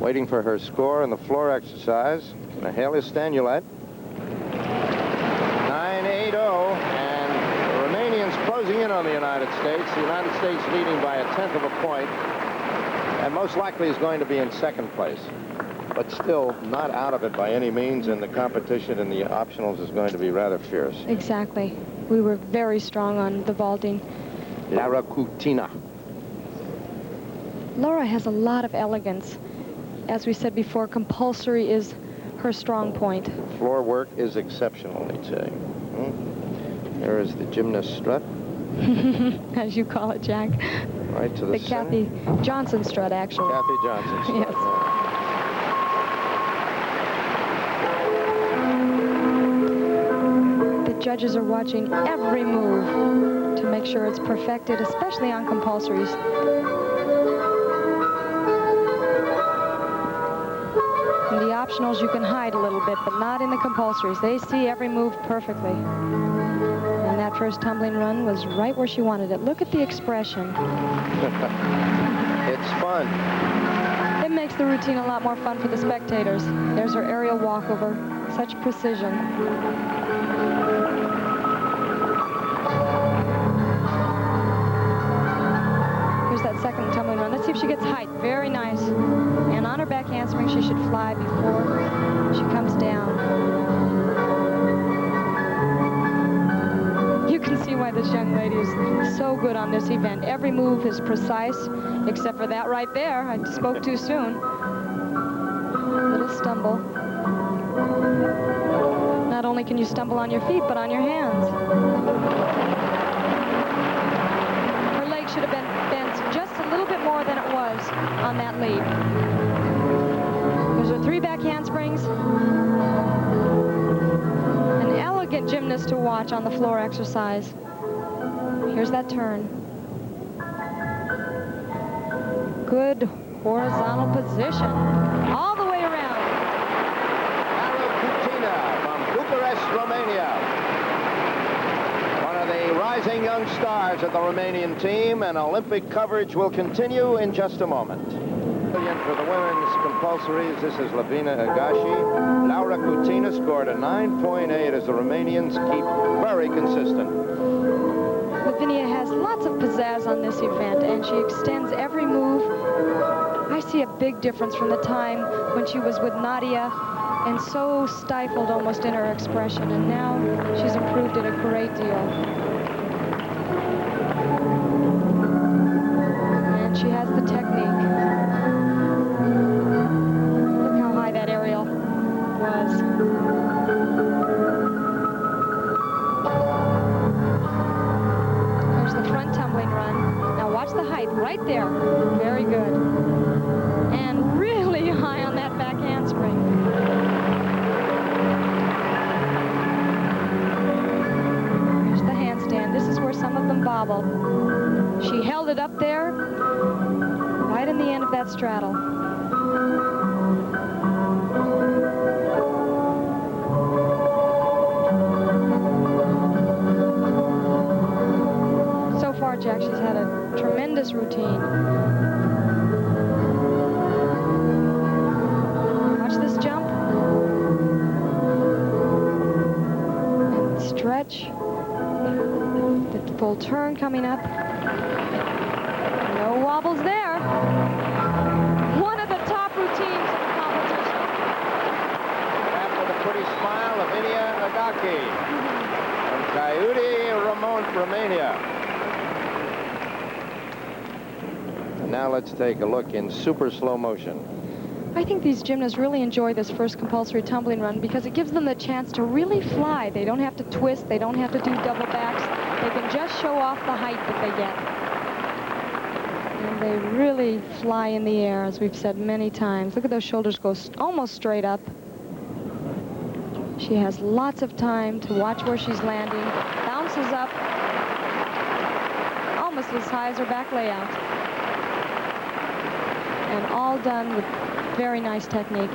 Waiting for her score in the floor exercise. Mahalia Stanula. 9-8-0, and the Romanians closing in on the United States. The United States leading by 1/10 of a point, and most likely is going to be in second place. But still not out of it by any means, and the competition in the optionals is going to be rather fierce. Exactly. We were very strong on the vaulting. Laura Kutina. Laura has a lot of elegance. As we said before, compulsory is her strong point. Floor work is exceptional, they say. There is the gymnast strut. As you call it, Jack. Right to the center. Kathy Johnson strut, actually. Kathy Johnson strut. Yes. The judges are watching every move to make sure it's perfected, especially on compulsories. In the optionals, you can hide a little bit, but not in the compulsories. They see every move perfectly. And that first tumbling run was right where she wanted it. Look at the expression. It's fun. It makes the routine a lot more fun for the spectators. There's her aerial walkover. Such precision. Here's that second tumbling run. Let's see if she gets height. Very nice. And on her back handspring, she should fly before she comes down. You can see why this young lady is so good on this event. Every move is precise, except for that right there. I spoke too soon. Little stumble. Not only can you stumble on your feet, but on your hands. Her leg should have been bent just a little bit more than it was on that lead. There's are 3 back handsprings. An elegant gymnast to watch on the floor exercise. Here's that turn. Good horizontal position. All the way around. Karolyi from Bucharest, Romania. One of the rising young stars of the Romanian team, and Olympic coverage will continue in just a moment. For the women's compulsories, this is Lavina Agashi. Laura Cutina scored a 9.8 as the Romanians keep very consistent. Lavinia has lots of pizzazz on this event, and she extends every move. I see a big difference from the time when she was with Nadia and so stifled almost in her expression, and now she's improved it a great deal. And she has the technique. Look how high that aerial was. There's the front tumbling run. Now watch the height right there. Very good. And really high on that back handspring. There's the handstand. This is where some of them bobble. She held it up there, right in the end of that straddle. So far, Jack, she's had a tremendous routine. Watch this jump. And stretch. The full turn coming up. No wobbles there. One of the top routines of the competition. After the pretty smile of Lavinia Agashi from Karolyi, Romania. And now let's take a look in super slow motion. I think these gymnasts really enjoy this first compulsory tumbling run because it gives them the chance to really fly. They don't have to twist. They don't have to do double backs. They can just show off the height that they get. And they really fly in the air, as we've said many times. Look at those shoulders go almost straight up. She has lots of time to watch where she's landing. Bounces up almost as high as her back layout. And all done with very nice technique.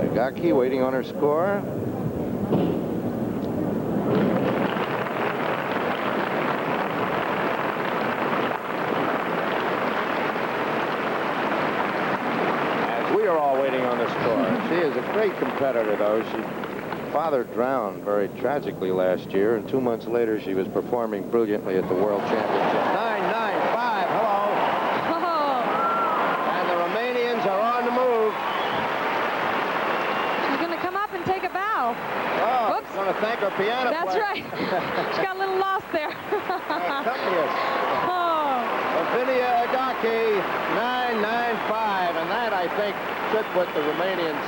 Agashi waiting on her score. As we are all waiting on the score. She is a great competitor, though. She father drowned very tragically last year, and 2 months later she was performing brilliantly at the World Championship. 9.95, hello. And the Romanians are on the move. She's going to come up and take a bow. Oh, whoops. I want to thank our piano That's player. right. She got a little lost there. Lavinia Agashi, 9.95, and that, I think, should put the Romanians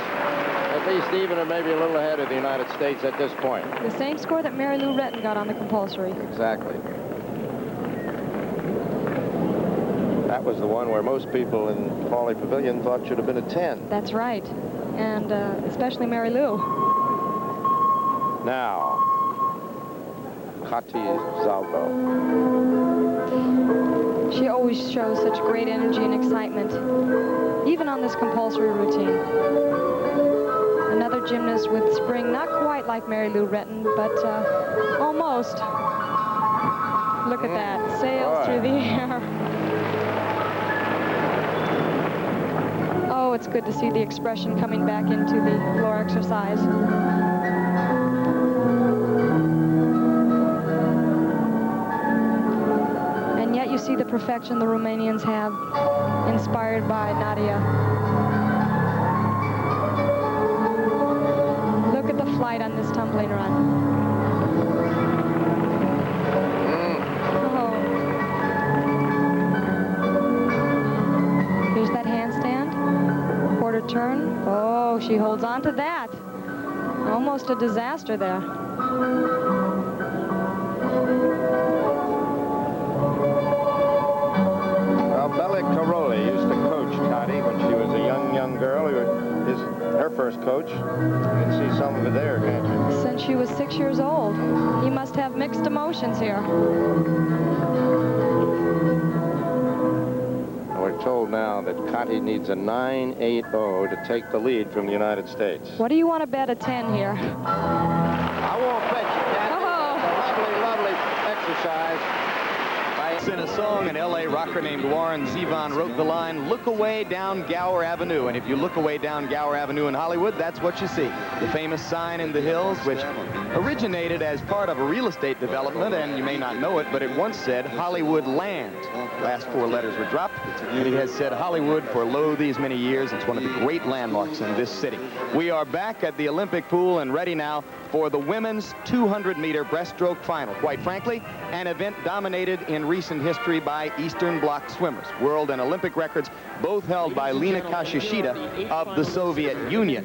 at least even or maybe a little ahead of the United States at this point. The same score that Mary Lou Retton got on the compulsory. Exactly. That was the one where most people in Pauley Pavilion thought should have been a 10. That's right. And especially Mary Lou. Now, Kati Zalbo. She always shows such great energy and excitement, even on this compulsory routine. Another gymnast with spring, not quite like Mary Lou Retton, but almost. Look at that, sails through the air. Oh, it's good to see the expression coming back into the floor exercise. And yet you see the perfection the Romanians have, inspired by Nadia. Look at the flight on this tumbling run. Oh. Here's that handstand. Quarter turn. Oh, she holds on to that. Almost a disaster there. Well, Bela first, Coach. You can see some of it there, can't you? Since she was 6 years old. You must have mixed emotions here. We're told now that Cotty needs a 9.80 to take the lead from the United States. What do you want to bet at 10 here? I won't bet you, Kathy. It's a lovely, lovely exercise. In a song, an L.A. rocker named Warren Zevon wrote the line, "Look away down Gower Avenue." And if you look away down Gower Avenue in Hollywood, that's what you see. The famous sign in the hills, which originated as part of a real estate development, and you may not know it, but it once said Hollywood Land. Last 4 letters were dropped, and it has said Hollywood for lo these many years. It's one of the great landmarks in this city. We are back at the Olympic pool and ready now for the women's 200-meter breaststroke final. Quite frankly, an event dominated in recent history by Eastern Bloc swimmers. World and Olympic records both held by Lena Kashishita of the Soviet Union.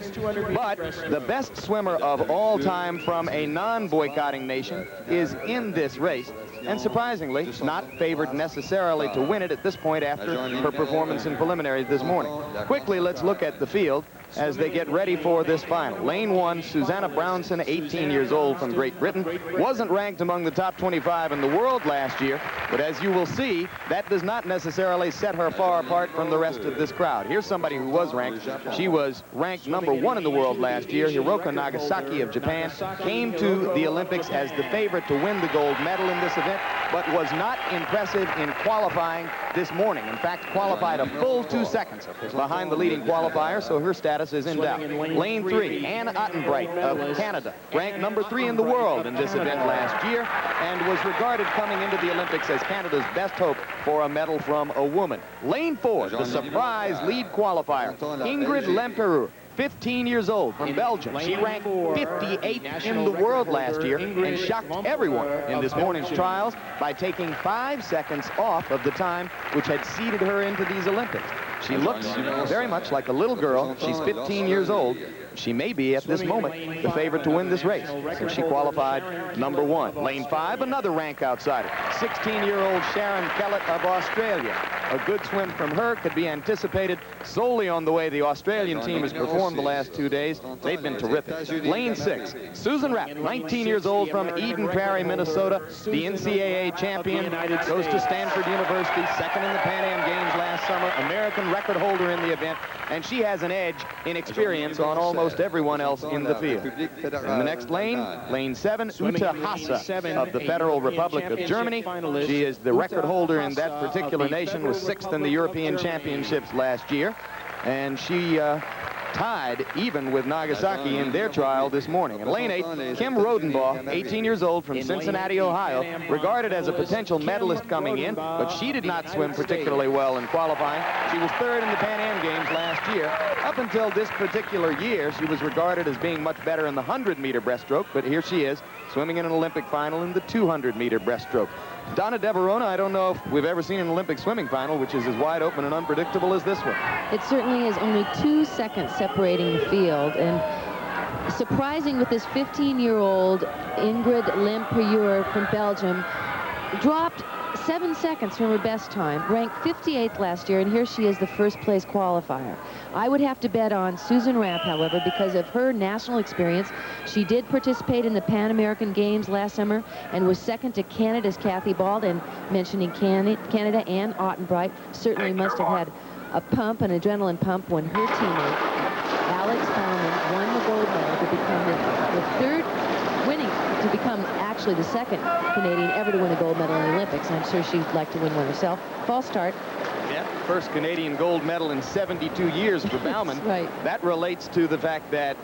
But the best swimmer of all time from a non-boycotting nation is in this race, and surprisingly, not favored necessarily to win it at this point after her performance in preliminaries this morning. Quickly, let's look at the field as they get ready for this final. Lane 1, Susanna Brownson, 18 years old from Great Britain, wasn't ranked among the top 25 in the world last year, but as you will see, that does not necessarily set her far apart from the rest of this crowd. Here's somebody who was ranked. She was ranked number 1 in the world last year. Hiroka Nagasaki of Japan came to the Olympics as the favorite to win the gold medal in this event, but was not impressive in qualifying this morning. In fact, qualified a full 2 seconds behind the leading qualifier, so her status is in doubt. Lane 3, Ann Ottenbright of Canada, ranked number 3 in the world in this event last year, and was regarded coming into the Olympics as Canada's best hope for a medal from a woman. Lane 4, the surprise lead qualifier, Ingrid Lempereur, 15 years old from Belgium. She ranked 58th in the world last year and shocked everyone in this morning's trials by taking 5 seconds off of the time which had seeded her into these Olympics. She looks very much like a little girl. She's 15 years old. She may be, at this moment, the favorite to win this race, since she qualified number 1. Lane 5, another rank outsider, 16-year-old Sharon Kellett of Australia. A good swim from her could be anticipated solely on the way the Australian team has performed the last 2 days. They've been terrific. Lane 6, Susan Rapp, 19 years old from Eden Prairie, Minnesota, the NCAA champion, goes to Stanford University, 2nd in the Pan Am Games last summer, American record holder in the event, and she has an edge in experience on almost everyone else in the field. In the next lane, Lane 7, Uta Hase of the Federal Republic of Germany. She is the record holder in that particular nation, was 6th in the European Championships last year, and she tied even with Nagasaki in their trial this morning. In lane 8, Kim Rodenbaugh, 18 years old from Cincinnati, Ohio, regarded as a potential medalist coming in, but she did not swim particularly well in qualifying. She was 3rd in the Pan Am Games last year. Up until this particular year, she was regarded as being much better in the 100-meter breaststroke, but here she is, swimming in an Olympic final in the 200-meter breaststroke. Donna DeVerona, I don't know if we've ever seen an Olympic swimming final which is as wide open and unpredictable as this one. It certainly is. Only 2 seconds separating the field, and surprising with this 15-year-old Ingrid Lempereur from Belgium, dropped 7 seconds from her best time, ranked 58th last year, and here she is, the first-place qualifier. I would have to bet on Susan Rapp, however, because of her national experience. She did participate in the Pan American Games last summer and was 2nd to Canada's Kathy Bald, and mentioning Canada, Ann Ottenbright certainly must have had a pump, an adrenaline pump, when her teammate, Alex Baumann, won the gold medal to become actually the 2nd Canadian ever to win a gold medal in the Olympics. I'm sure she'd like to win one herself. False start. Yeah, first Canadian gold medal in 72 years for Baumann. Right. That relates to the fact that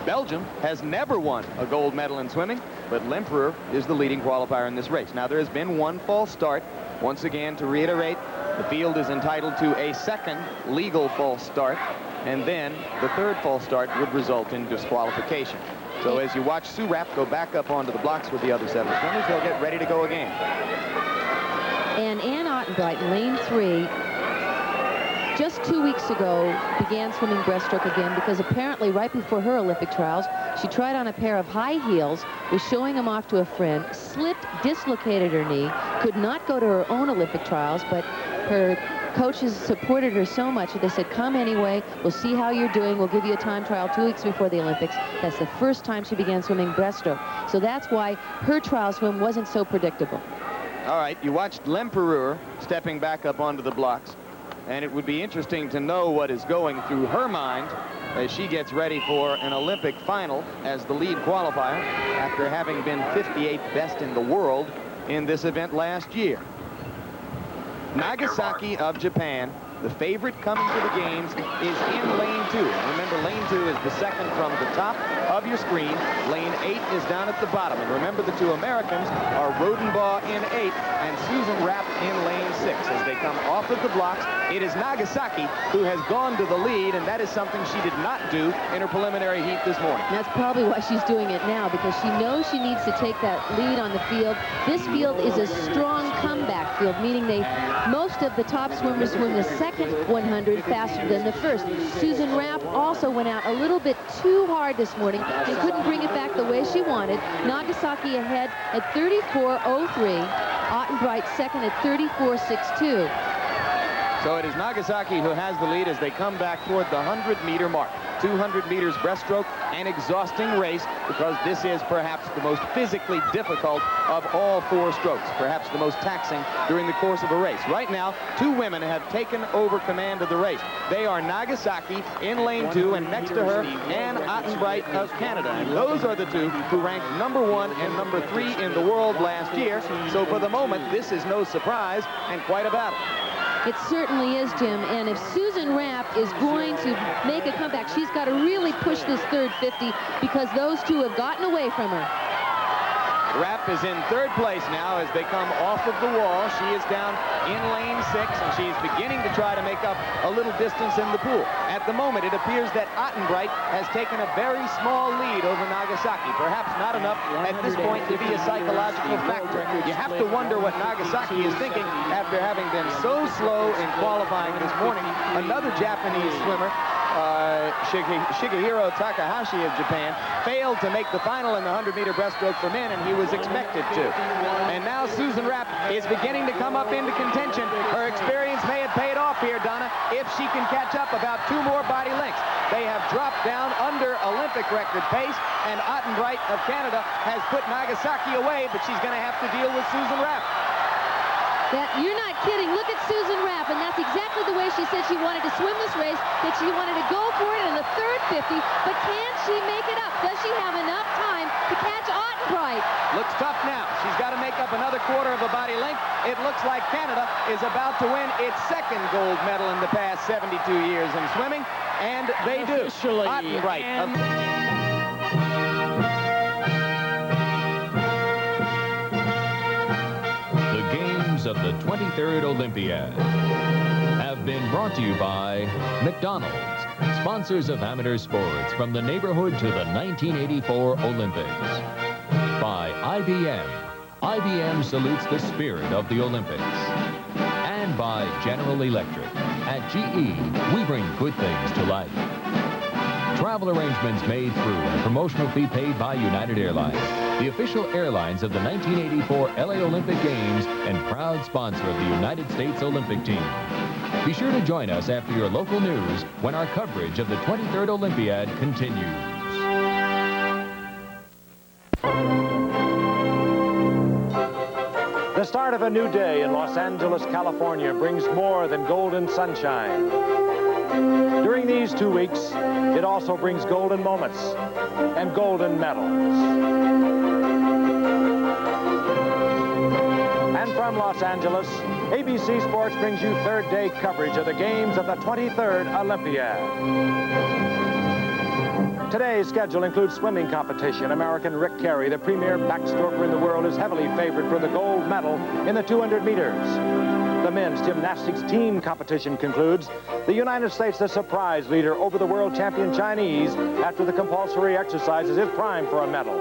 Belgium has never won a gold medal in swimming, but Lempereur is the leading qualifier in this race. Now, there has been one false start. Once again, to reiterate, the field is entitled to a 2nd legal false start, and then the 3rd false start would result in disqualification. So as you watch Sue Rapp go back up onto the blocks with the other 7 swimmers, they'll get ready to go again. And Ann Ottenbright in lane 3 just 2 weeks ago began swimming breaststroke again, because apparently right before her Olympic trials, she tried on a pair of high heels, was showing them off to a friend, slipped, dislocated her knee, could not go to her own Olympic trials, but her coaches supported her so much that they said, come anyway, we'll see how you're doing, we'll give you a time trial 2 weeks before the Olympics. That's the first time she began swimming breaststroke. So that's why her trial swim wasn't so predictable. All right, you watched Lempereur stepping back up onto the blocks, and it would be interesting to know what is going through her mind as she gets ready for an Olympic final as the lead qualifier after having been 58th best in the world in this event last year. Nagasaki of Japan, the favorite coming to the games, is in lane 2. And remember, lane 2 is the second from the top of your screen. Lane 8 is down at the bottom. And remember, the two Americans are Rodenbaugh in 8 and Susan Rapp in lane 6. As they come off of the blocks, it is Nagasaki who has gone to the lead, and that is something she did not do in her preliminary heat this morning. And that's probably why she's doing it now, because she knows she needs to take that lead on the field. This field is a strong comeback field, meaning most of the top swimmers swim the second 100 faster than the first. Susan Rapp also went out a little bit too hard this morning and couldn't bring it back the way she wanted. Nagasaki ahead at 34.03. Ottenbreit second at 34.62. So it is Nagasaki who has the lead as they come back toward the 100-meter mark. 200 meters breaststroke, an exhausting race because this is perhaps the most physically difficult of all 4 strokes, perhaps the most taxing during the course of a race. Right now, 2 women have taken over command of the race. They are Nagasaki in lane 2, and next to her, Ann Ottenbreit of Canada. And those are the 2 who ranked #1 and #3 in the world last year. So for the moment, this is no surprise and quite a battle. It certainly is, Jim, and if Susan Rapp is going to make a comeback, she's got to really push this third 50 because those 2 have gotten away from her. Rapp is in 3rd place now as they come off of the wall. She is down in lane 6, and she is beginning to try to make up a little distance in the pool. At the moment, it appears that Ottenbreit has taken a very small lead over Nagasaki. Perhaps not enough at this point to be a psychological factor. You have to wonder what Nagasaki is thinking after having been so slow in qualifying this morning. Another Japanese swimmer, Shigehiro Takahashi of Japan, failed to make the final in the 100-meter breaststroke for men, and he was expected to. And now Susan Rapp is beginning to come up into contention. Her experience may have paid off here, Donna, if she can catch up about 2 more body lengths. They have dropped down under Olympic record pace, and Ottenbreit of Canada has put Nagasaki away, but she's going to have to deal with Susan Rapp. You're not kidding. Look at Susan Rapp, and that's exactly the way she said she wanted to swim this race, that she wanted to go for it in the third 50, but can she make it up? Does she have enough time to catch Ottenbreit? Looks tough now. She's got to make up another quarter of a body length. It looks like Canada is about to win its 2nd gold medal in the past 72 years in swimming, and they do. Ottenbreit. Of the 23rd Olympiad have been brought to you by McDonald's, sponsors of amateur sports from the neighborhood to the 1984 Olympics. By IBM. IBM salutes the spirit of the Olympics. And by General Electric. At GE, we bring good things to life. Travel arrangements made through and a promotional fee paid by United Airlines, the official airlines of the 1984 LA Olympic Games and proud sponsor of the United States Olympic team. Be sure to join us after your local news when our coverage of the 23rd Olympiad continues. The start of a new day in Los Angeles, California brings more than golden sunshine. During these 2 weeks, it also brings golden moments and golden medals. And from Los Angeles, ABC Sports brings you third-day coverage of the games of the 23rd Olympiad. Today's schedule includes swimming competition. American Rick Carey, the premier backstroker in the world, is heavily favored for the gold medal in the 200 meters. The men's gymnastics team competition concludes. The United States, the surprise leader over the world champion Chinese after the compulsory exercises, is primed for a medal.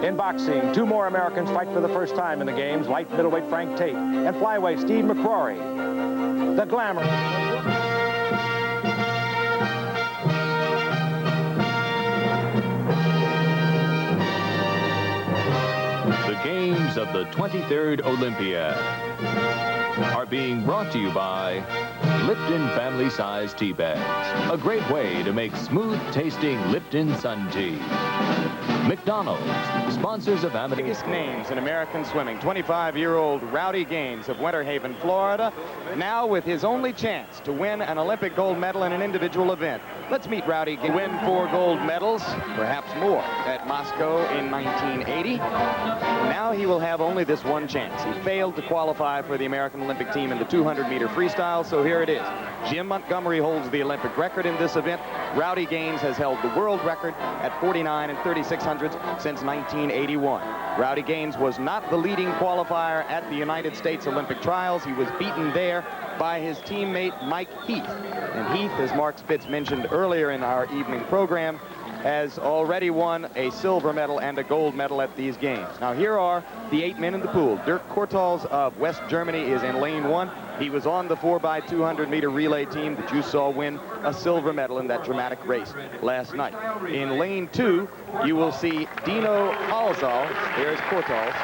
In boxing, 2 more Americans fight for the first time in the games, light middleweight Frank Tate and flyweight Steve McCrory. The glamour. The games of the 23rd Olympiad. are being brought to you by Lipton family-size tea bags. A great way to make smooth-tasting Lipton Sun Tea. McDonald's, sponsors of amateur. Biggest names in American swimming. 25-year-old Rowdy Gaines of Winter Haven, Florida, now with his only chance to win an Olympic gold medal in an individual event. Let's meet Rowdy Gaines. Win 4 gold medals, perhaps more, at Moscow in 1980. Now he will have only this one chance. He failed to qualify for the American Olympic team in the 200-meter freestyle, so here it is. Jim Montgomery holds the Olympic record in this event. Rowdy Gaines has held the world record at 49 and 3600 since 1981. Rowdy Gaines was not the leading qualifier at the United States Olympic trials. He was beaten there by his teammate Mike Heath. And Heath, as Mark Spitz mentioned earlier in our evening program, has already won a silver medal and a gold medal at these games. Now here are the 8 men in the pool. Dirk Kortals of West Germany is in lane 1. He was on the 4x200-meter relay team that you saw win a silver medal in that dramatic race last night. In lane 2, you will see Dino Halsall. There's Kortals,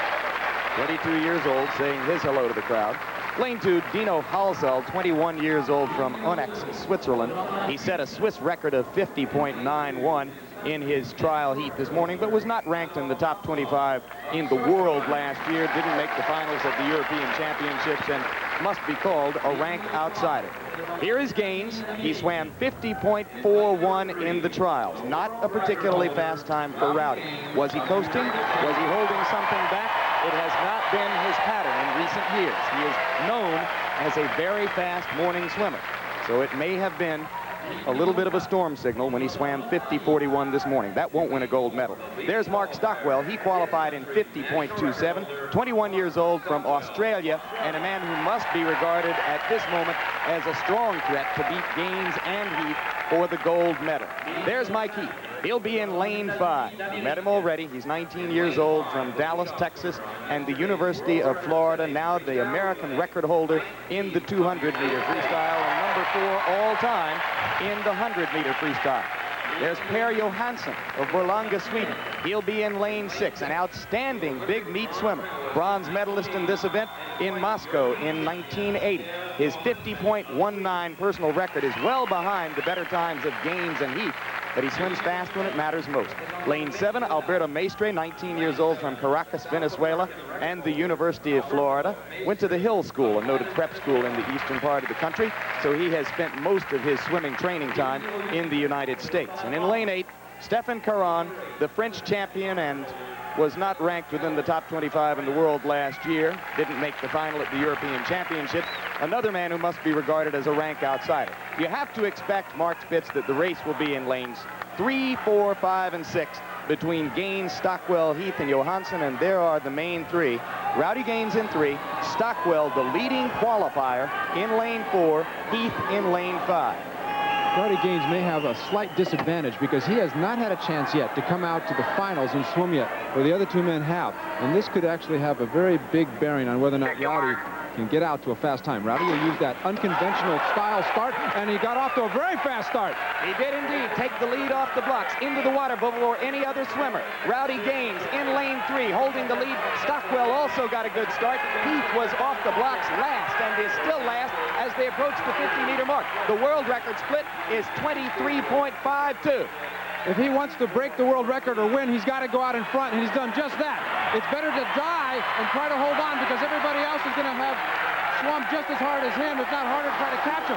22 years old, saying his hello to the crowd. Lane 2, Dino Halsall, 21 years old from Onex, Switzerland. He set a Swiss record of 50.91 in his trial heat this morning, but was not ranked in the top 25 in the world last year. Didn't make the finals of the European Championships and must be called a rank outsider. Here is Gaines. He swam 50.41 in the trials. Not a particularly fast time for Rowdy. Was he coasting? Was he holding something back? It has not been his pattern in recent years. He is known as a very fast morning swimmer. So it may have been a little bit of a storm signal when he swam 50.41 this morning. That won't win a gold medal. There's Mark Stockwell. He qualified in 50.27, 21 years old from Australia, and a man who must be regarded at this moment as a strong threat to beat Gaines and Heath for the gold medal. There's Mike Heath. He'll be in lane 5. You met him already. He's 19 years old from Dallas, Texas, and the University of Florida, now the American record holder in the 200-meter freestyle and number 4 all-time in the 100-meter freestyle. There's Per Johansson of Borlänge, Sweden. He'll be in lane 6, an outstanding big meet swimmer. Bronze medalist in this event in Moscow in 1980. His 50.19 personal record is well behind the better times of Gaines and Heath, but he swims fast when it matters most. Lane 7, Alberto Mestre, 19 years old from Caracas, Venezuela, and the University of Florida. Went to the Hill School, a noted prep school in the eastern part of the country, so he has spent most of his swimming training time in the United States. And in lane 8, Stephen Caron, the French champion, and was not ranked within the top 25 in the world last year. Didn't make the final at the European Championship. Another man who must be regarded as a rank outsider. You have to expect, Mark Spitz, that the race will be in lanes 3, 4, 5, and 6 between Gaines, Stockwell, Heath, and Johansson, and there are the main 3. Rowdy Gaines in 3, Stockwell, the leading qualifier, in lane 4, Heath in lane 5. Rowdy Gaines may have a slight disadvantage because he has not had a chance yet to come out to the finals and swim yet, where the other 2 men have. And this could actually have a very big bearing on whether or not Rowdy can get out to a fast time. Rowdy will use that unconventional style start, and he got off to a very fast start. He did indeed take the lead off the blocks into the water before any other swimmer. Rowdy Gaines in lane 3, holding the lead. Stockwell also got a good start. Heath was off the blocks last and is still last as they approach the 50-meter mark. The world record split is 23.52. If he wants to break the world record or win, he's got to go out in front, and he's done just that. It's better to die and try to hold on because everybody else is going to have swum just as hard as him, if not harder, to try to catch him.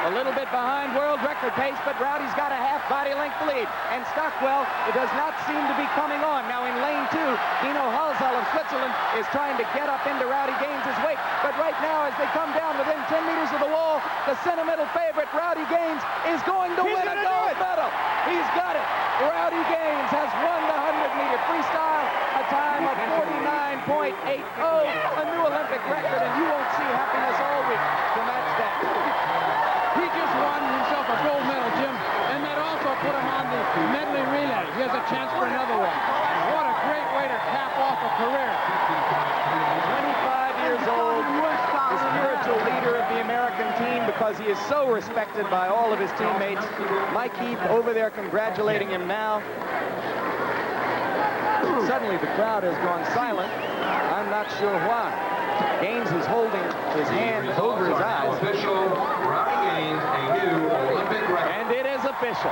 A little bit behind world record pace, but Rowdy's got a half body length lead. And Stockwell, it does not seem to be coming on. Now in lane 2, Dino Halsall of Switzerland is trying to get up into Rowdy Gaines' wake. But right now, as they come down within 10 meters of the wall, the sentimental favorite, Rowdy Gaines, is going to win a gold medal. He's got it. Rowdy Gaines has won the 100-meter freestyle, a time of 49.80, a new Olympic record, and you won't see happiness all week to match that. He just won himself a gold medal, Jim, and that also put him on the medley relay. He has a chance for another one. What a great way to cap off a career. 25 years old, the spiritual leader of the American team because he is so respected by all of his teammates. Mike Heath over there congratulating him now. Suddenly the crowd has gone silent. I'm not sure why. Gaines is holding his hand official.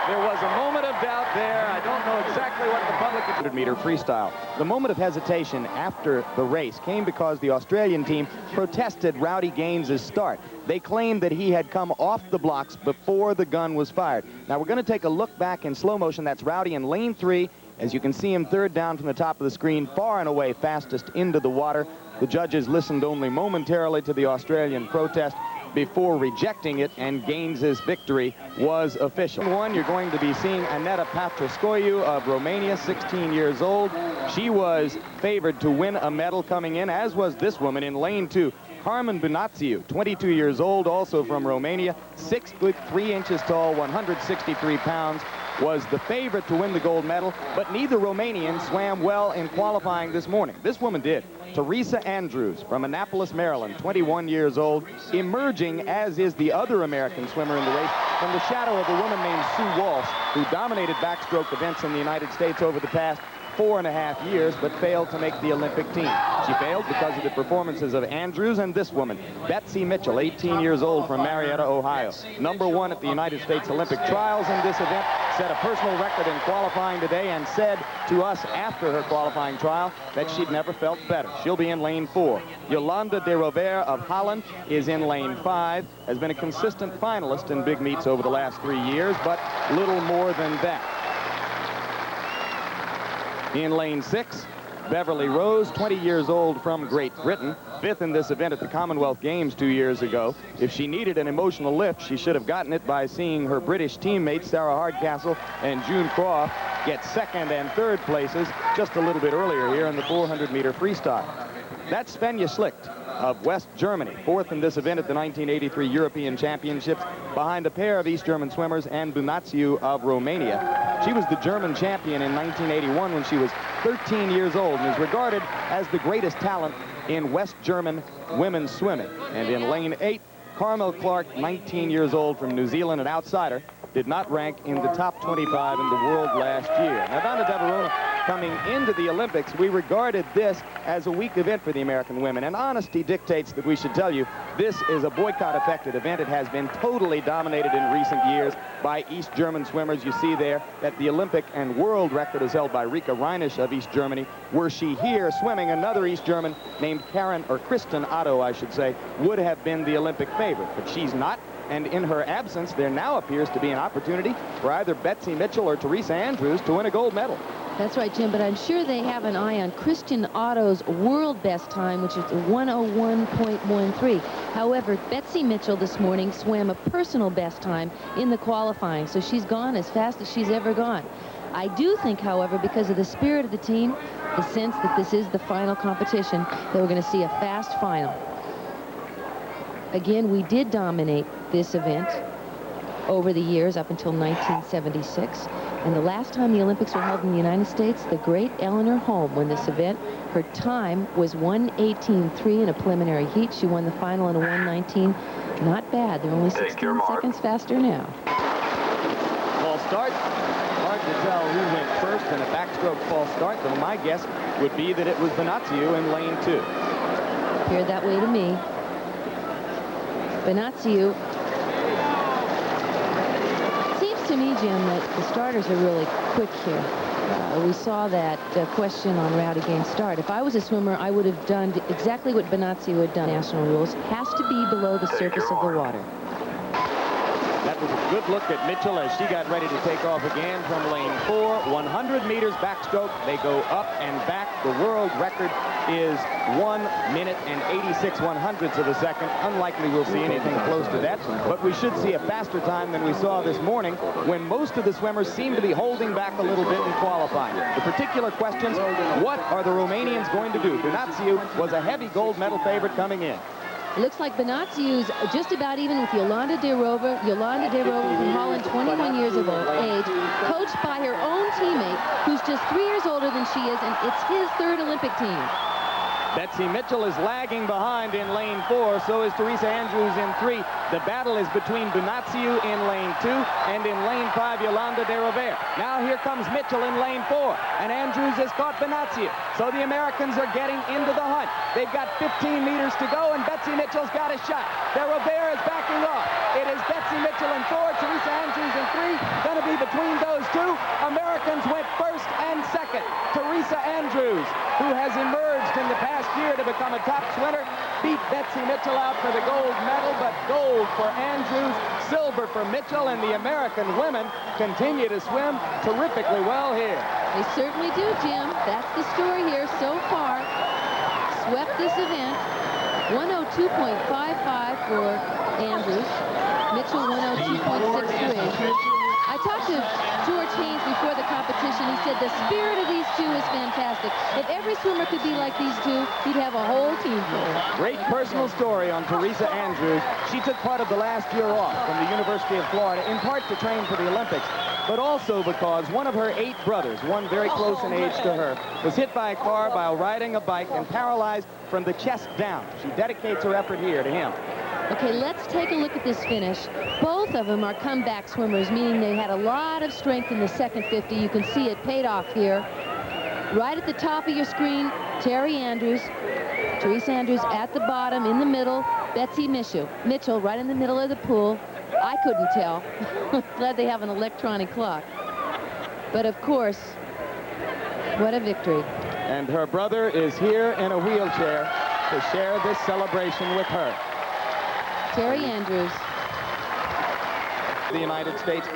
There was a moment of doubt there. I don't know exactly what the public... 100-meter freestyle. The moment of hesitation after the race came because the Australian team protested Rowdy Gaines's start. They claimed that he had come off the blocks before the gun was fired. Now, we're going to take a look back in slow motion. That's Rowdy in lane 3. As you can see him third down from the top of the screen, far and away fastest into the water. The judges listened only momentarily to the Australian protest before rejecting it, and Gaines's victory was official. You're going to be seeing Anita Patrascoiu of Romania, 16 years old. She was favored to win a medal coming in, as was this woman in lane 2. Carmen Bunațiu, 22 years old, also from Romania, 6 foot 3 inches tall, 163 pounds, was the favorite to win the gold medal, but neither Romanian swam well in qualifying this morning. This woman did. Teresa Andrews from Annapolis, Maryland, 21 years old, emerging, as is the other American swimmer in the race, from the shadow of a woman named Sue Walsh, who dominated backstroke events in the United States over the past 4.5 years, but failed to make the Olympic team. She failed because of the performances of Andrews and this woman, Betsy Mitchell, 18 years old, from Marietta, Ohio. #1 at the United States Olympic trials in this event, set a personal record in qualifying today, and said to us after her qualifying trial that she'd never felt better. She'll be in lane 4. Jolanda de Rovere of Holland is in lane 5, has been a consistent finalist in big meets over the last 3 years, but little more than that. In lane 6, Beverly Rose, 20 years old, from Great Britain, 5th in this event at the Commonwealth Games 2 years ago. If she needed an emotional lift, she should have gotten it by seeing her British teammates, Sarah Hardcastle and June Croft, get 2nd and 3rd places just a little bit earlier here in the 400-meter freestyle. That's Svenja Schlicht of West Germany, 4th in this event at the 1983 European Championships, behind a pair of East German swimmers and Bunațiu of Romania. She was the German champion in 1981 when she was 13 years old and is regarded as the greatest talent in West German women's swimming. And in lane 8, Carmel Clark, 19 years old, from New Zealand, an outsider, did not rank in the top 25 in the world last year. Now, Donna Deverona, coming into the Olympics, we regarded this as a weak event for the American women, and honesty dictates that we should tell you this is a boycott-affected event. It has been totally dominated in recent years by East German swimmers. You see there that the Olympic and world record is held by Rika Reinisch of East Germany. Were she here swimming, another East German named Kristen Otto, I should say, would have been the Olympic favorite, but she's not. And in her absence, there now appears to be an opportunity for either Betsy Mitchell or Teresa Andrews to win a gold medal. That's right, Jim, but I'm sure they have an eye on Kristen Otto's world best time, which is 101.13. However, Betsy Mitchell this morning swam a personal best time in the qualifying, so she's gone as fast as she's ever gone. I do think, however, because of the spirit of the team, the sense that this is the final competition, that we're going to see a fast final. Again, we did dominate this event over the years up until 1976. And the last time the Olympics were held in the United States, the great Eleanor Holm won this event. Her time was 1:18.3 in a preliminary heat. She won the final in a 1:19. Not bad. They're only 16 seconds faster now. False start. Hard to tell who went first in a backstroke false start, though my guess would be that it was Bunațiu in lane 2. Appeared that way to me. Bunațiu. Seems to me, Jim, that the starters are really quick here. We saw that question on Rowdy Gaines's start. If I was a swimmer, I would have done exactly what Bunațiu had done. National rules has to be below the surface of the water. That was a good look at Mitchell as she got ready to take off again from lane 4. 100 meters backstroke. They go up and back. The world record is 1 minute and 86 100ths of a second. Unlikely we'll see anything close to that, but we should see a faster time than we saw this morning when most of the swimmers seem to be holding back a little bit in qualifying. The particular questions, what are the Romanians going to do? Bunațiu was a heavy gold medal favorite coming in. It looks like Bunațiu's just about even with Jolanda de Rovere. Jolanda de Rovere from Holland, 21 years of age, coached by her own teammate, who's just 3 years older than she is, and it's his 3rd Olympic team. Betsy Mitchell is lagging behind in lane 4, so is Teresa Andrews in 3. The battle is between Bunatsiu in lane 2 and in lane 5, Yolanda de Rovere. Now here comes Mitchell in lane 4, and Andrews has caught Bunatsiu. So the Americans are getting into the hunt. They've got 15 meters to go, and Betsy Mitchell's got a shot. De Rovere is backing off. It is Betsy Mitchell in 4, Teresa Andrews in 3. Going to be between those two. Americans went first and second. Teresa Andrews, who has emerged in the past year to become a top swimmer, beat Betsy Mitchell out for the gold medal, but gold for Andrews, silver for Mitchell, and the American women continue to swim terrifically well here. They certainly do, Jim. That's the story here so far. Swept this event. 102.55 for Andrews. Mitchell 102.63. I talked to George Haynes before the competition. He said the spirit of these two is fantastic. If every swimmer could be like these two, he'd have a whole team full. Great personal story on Teresa Andrews. She took part of the last year off from the University of Florida, in part to train for the Olympics, but also because one of her 8 brothers, one very close in age to her, was hit by a car while riding a bike and paralyzed from the chest down. She dedicates her effort here to him. Okay, let's take a look at this finish. Both of them are comeback swimmers, meaning they had a lot of strength in the second 50. You can see it paid off here. Right at the top of your screen, Teresa Andrews at the bottom, in the middle, Betsy Mitchell right in the middle of the pool. I couldn't tell. Glad they have an electronic clock. But of course, what a victory. And her brother is here in a wheelchair to share this celebration with her. Terry Andrews. The United States,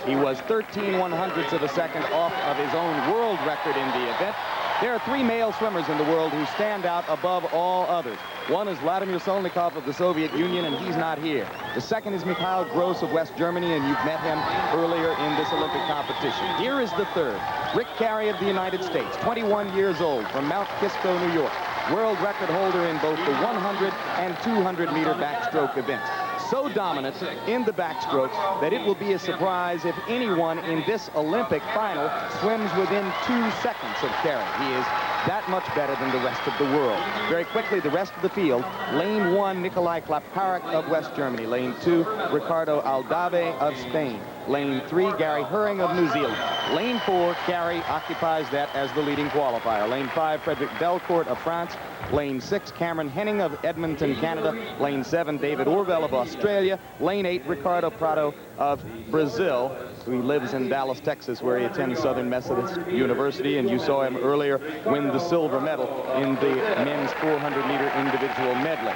he was 13/100ths of a second off of his own world record in the event. There are 3 male swimmers in the world who stand out above all others. One is Vladimir Solnikov of the Soviet Union, and he's not here. The second is Mikhail Gross of West Germany, and you've met him earlier in this Olympic competition. Here is the third, Rick Carey of the United States, 21 years old, from Mount Kisco, New York. World record holder in both the 100 and 200-meter backstroke events. So dominant in the backstroke that it will be a surprise if anyone in this Olympic final swims within 2 seconds of Carey. He is that much better than the rest of the world. Very quickly, the rest of the field. Lane 1, Nikolai Klaparik of West Germany. Lane 2, Ricardo Aldave of Spain. Lane 3, Gary Herring of New Zealand. Lane 4, Gary occupies that as the leading qualifier. Lane 5, Frederic Belcourt of France. Lane 6, Cameron Henning of Edmonton, Canada. Lane 7, David Orwell of Australia. Lane 8, Ricardo Prado of Brazil, who lives in Dallas, Texas, where he attends Southern Methodist University, and you saw him earlier win the silver medal in the men's 400-meter individual medley.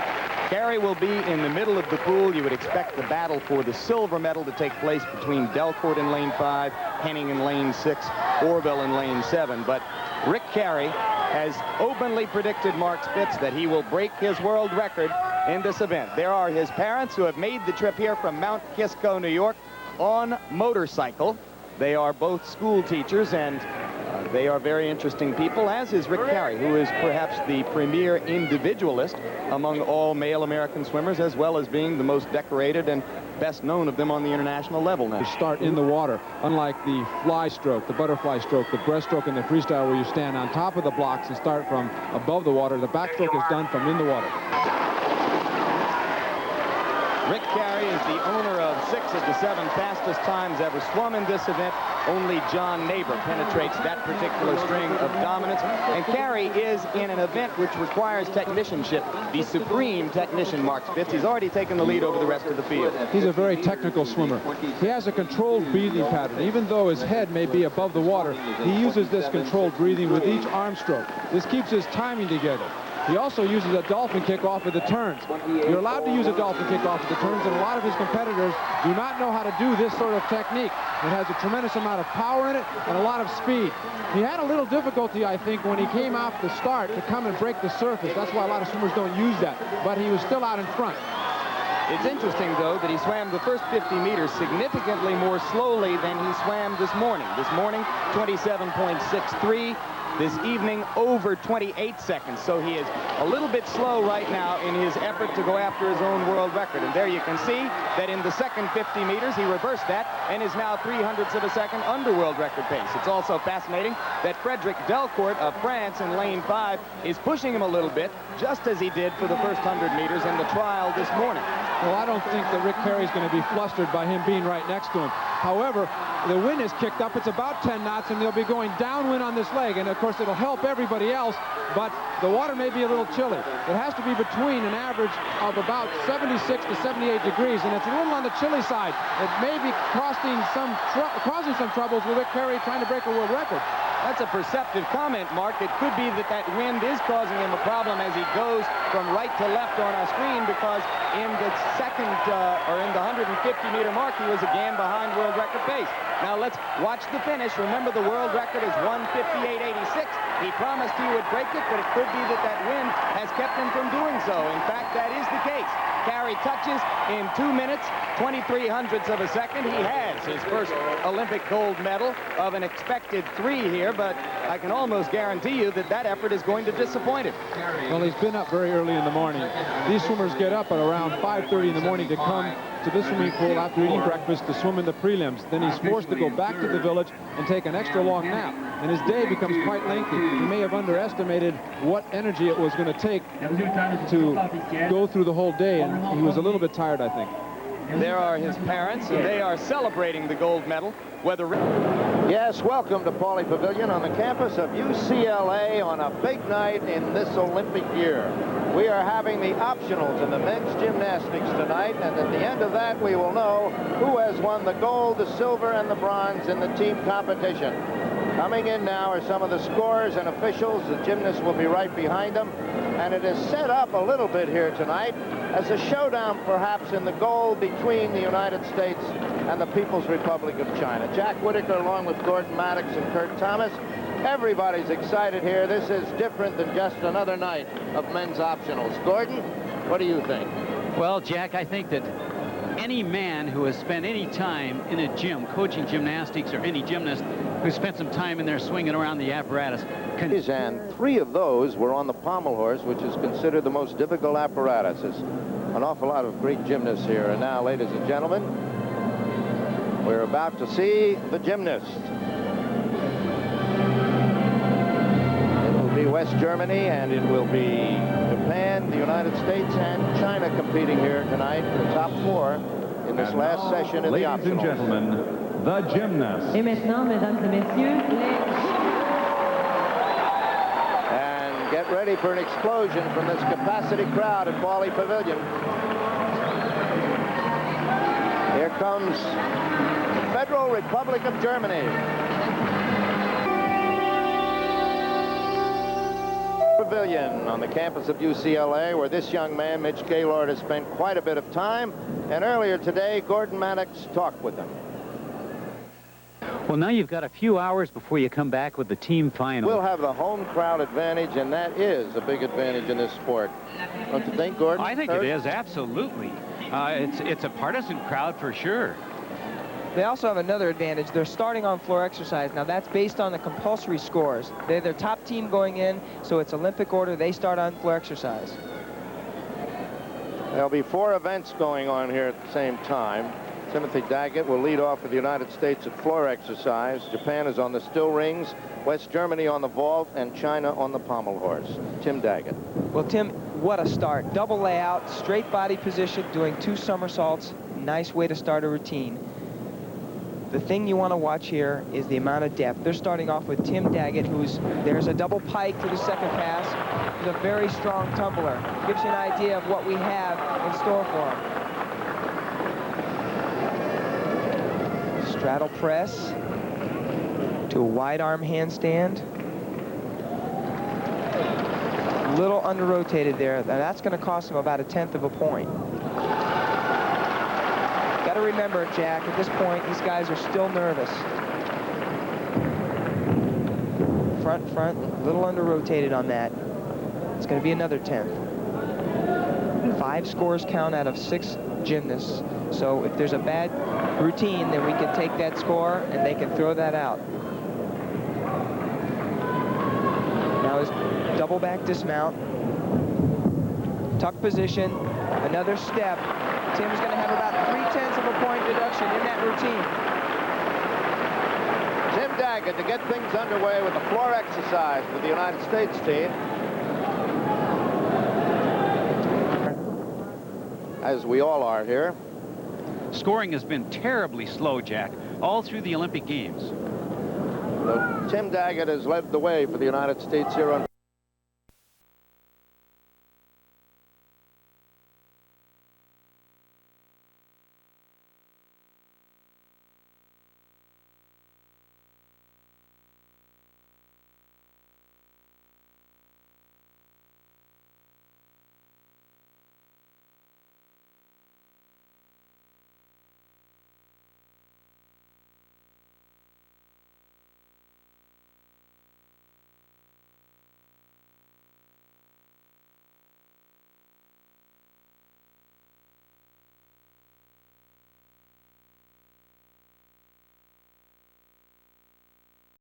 Carey will be in the middle of the pool. You would expect the battle for the silver medal to take place between Delcourt in lane 5, Henning in lane 6, Orwell in lane 7. But Rick Carey has openly predicted Mark Spitz that he will break his world record in this event. There are his parents who have made the trip here from Mount Kisco, New York, on motorcycle. They are both school teachers, and they are very interesting people, as is Rick Carey, who is perhaps the premier individualist among all male American swimmers, as well as being the most decorated and best known of them on the international level now. You start in the water, unlike the fly stroke, the butterfly stroke, the breaststroke, and the freestyle, where you stand on top of the blocks and start from above the water. The backstroke is done from in the water. Rick Carey is the owner of 6 of the 7 fastest times ever swum in this event. Only John Neighbor penetrates that particular string of dominance. And Carey is in an event which requires technicianship, the supreme technician, Mark Spitz. He's already taken the lead over the rest of the field. He's a very technical swimmer. He has a controlled breathing pattern. Even though his head may be above the water, he uses this controlled breathing with each arm stroke. This keeps his timing together. He also uses a dolphin kick off of the turns. You're allowed to use a dolphin kick off of the turns, and a lot of his competitors do not know how to do this sort of technique. It has a tremendous amount of power in it and a lot of speed. He had a little difficulty, I think, when he came off the start to come and break the surface. That's why a lot of swimmers don't use that, but he was still out in front. It's interesting, though, that he swam the first 50 meters significantly more slowly than he swam this morning. This morning, 27.63. this evening over 28 seconds. So he is a little bit slow right now in his effort to go after his own world record. And there you can see that in the second 50 meters, he reversed that and is now 0.03 of a second under world record pace. It's also fascinating that Frederic Delcourt of France in lane 5 is pushing him a little bit, just as he did for the first 100 meters in the trial this morning. Well, I don't think that Rick Carey's going to be flustered by him being right next to him. However, the wind is kicked up. It's about 10 knots, and they'll be going downwind on this leg. And, of course, it'll help everybody else, but the water may be a little chilly. It has to be between an average of about 76 to 78 degrees, and it's a little on the chilly side. It may be causing some troubles with Rick Carey trying to break a world record. That's a perceptive comment, Mark. It could be that that wind is causing him a problem as he goes from right to left on our screen, because in the second, or in the 150-meter mark, he was again behind world record pace. Now let's watch the finish. Remember, the world record is 1:58.86. He promised he would break it, but it could be that that wind has kept him from doing so. In fact, that is the case. Carey touches in 2 minutes, 23/100 of a second. He has his first Olympic gold medal of an expected 3 here, but I can almost guarantee you that that effort is going to disappoint him. Well, he's been up very early in the morning. These swimmers get up at around 5:30 in the morning to come to the swimming pool after eating breakfast to swim in the prelims. Then he's forced to go back to the village and take an extra long nap. And his day becomes quite lengthy. He may have underestimated what energy it was going to take to go through the whole day, and he was a little bit tired, I think. There are his parents, and they are celebrating the gold medal. Yes, welcome to Pauley Pavilion on the campus of UCLA on a big night in this Olympic year. We are having the optionals in the men's gymnastics tonight, and at the end of that, we will know who has won the gold, the silver, and the bronze in the team competition. Coming in now are some of the scorers and officials. The gymnasts will be right behind them, and it is set up a little bit here tonight as a showdown, perhaps, in the gold between the United States and the People's Republic of China. Jack Whitaker along with Gordon Maddox and Kurt Thomas. Everybody's excited here. This is different than just another night of men's optionals. Gordon, what do you think? Well, Jack, I think that any man who has spent any time in a gym coaching gymnastics, or any gymnast who spent some time in there swinging around the apparatus can... And 3 of those were on the pommel horse, which is considered the most difficult apparatus. There's an awful lot of great gymnasts here. And now, ladies and gentlemen, we're about to see the gymnast. It will be West Germany, and it will be Japan, the United States, and China competing here tonight for the top 4 in this last session in the optionals. Ladies and gentlemen, the gymnast. Et maintenant, mesdames et messieurs, and get ready for an explosion from this capacity crowd at Pauley Pavilion. Here comes the Federal Republic of Germany. Pavilion on the campus of UCLA, where this young man, Mitch Gaylord, has spent quite a bit of time. And earlier today, Gordon Maddox talked with him. Well, now you've got a few hours before you come back with the team final. We'll have the home crowd advantage, and that is a big advantage in this sport. Don't you think, Gordon? I think it is, absolutely. It's a partisan crowd for sure. They also have another advantage. They're starting on floor exercise. Now, that's based on the compulsory scores. They're their top team going in, so it's Olympic order. They start on floor exercise. There'll be 4 events going on here at the same time. Timothy Daggett will lead off with the United States at floor exercise. Japan is on the still rings, West Germany on the vault, and China on the pommel horse. Tim Daggett. Well, Tim, what a start. Double layout, straight body position, doing 2 somersaults. Nice way to start a routine. The thing you want to watch here is the amount of depth. They're starting off with Tim Daggett, there's a double pike to the second pass. He's a very strong tumbler. Gives you an idea of what we have in store for him. Straddle press to a wide arm handstand. A little under rotated there. Now that's going to cost him about 1/10 of a point. Got to remember, Jack, at this point, these guys are still nervous. Front, a little under rotated on that. It's going to be another 10th. 5 scores count out of 6 gymnasts. So if there's a bad routine, then we can take that score and they can throw that out. Now his double back dismount. Tuck position. Another step. Tim's going to have about 3/10 of a point deduction in that routine. Tim Daggett to get things underway with the floor exercise for the United States team. As we all are here. Scoring has been terribly slow, Jack, all through the Olympic Games. So Tim Daggett has led the way for the United States here on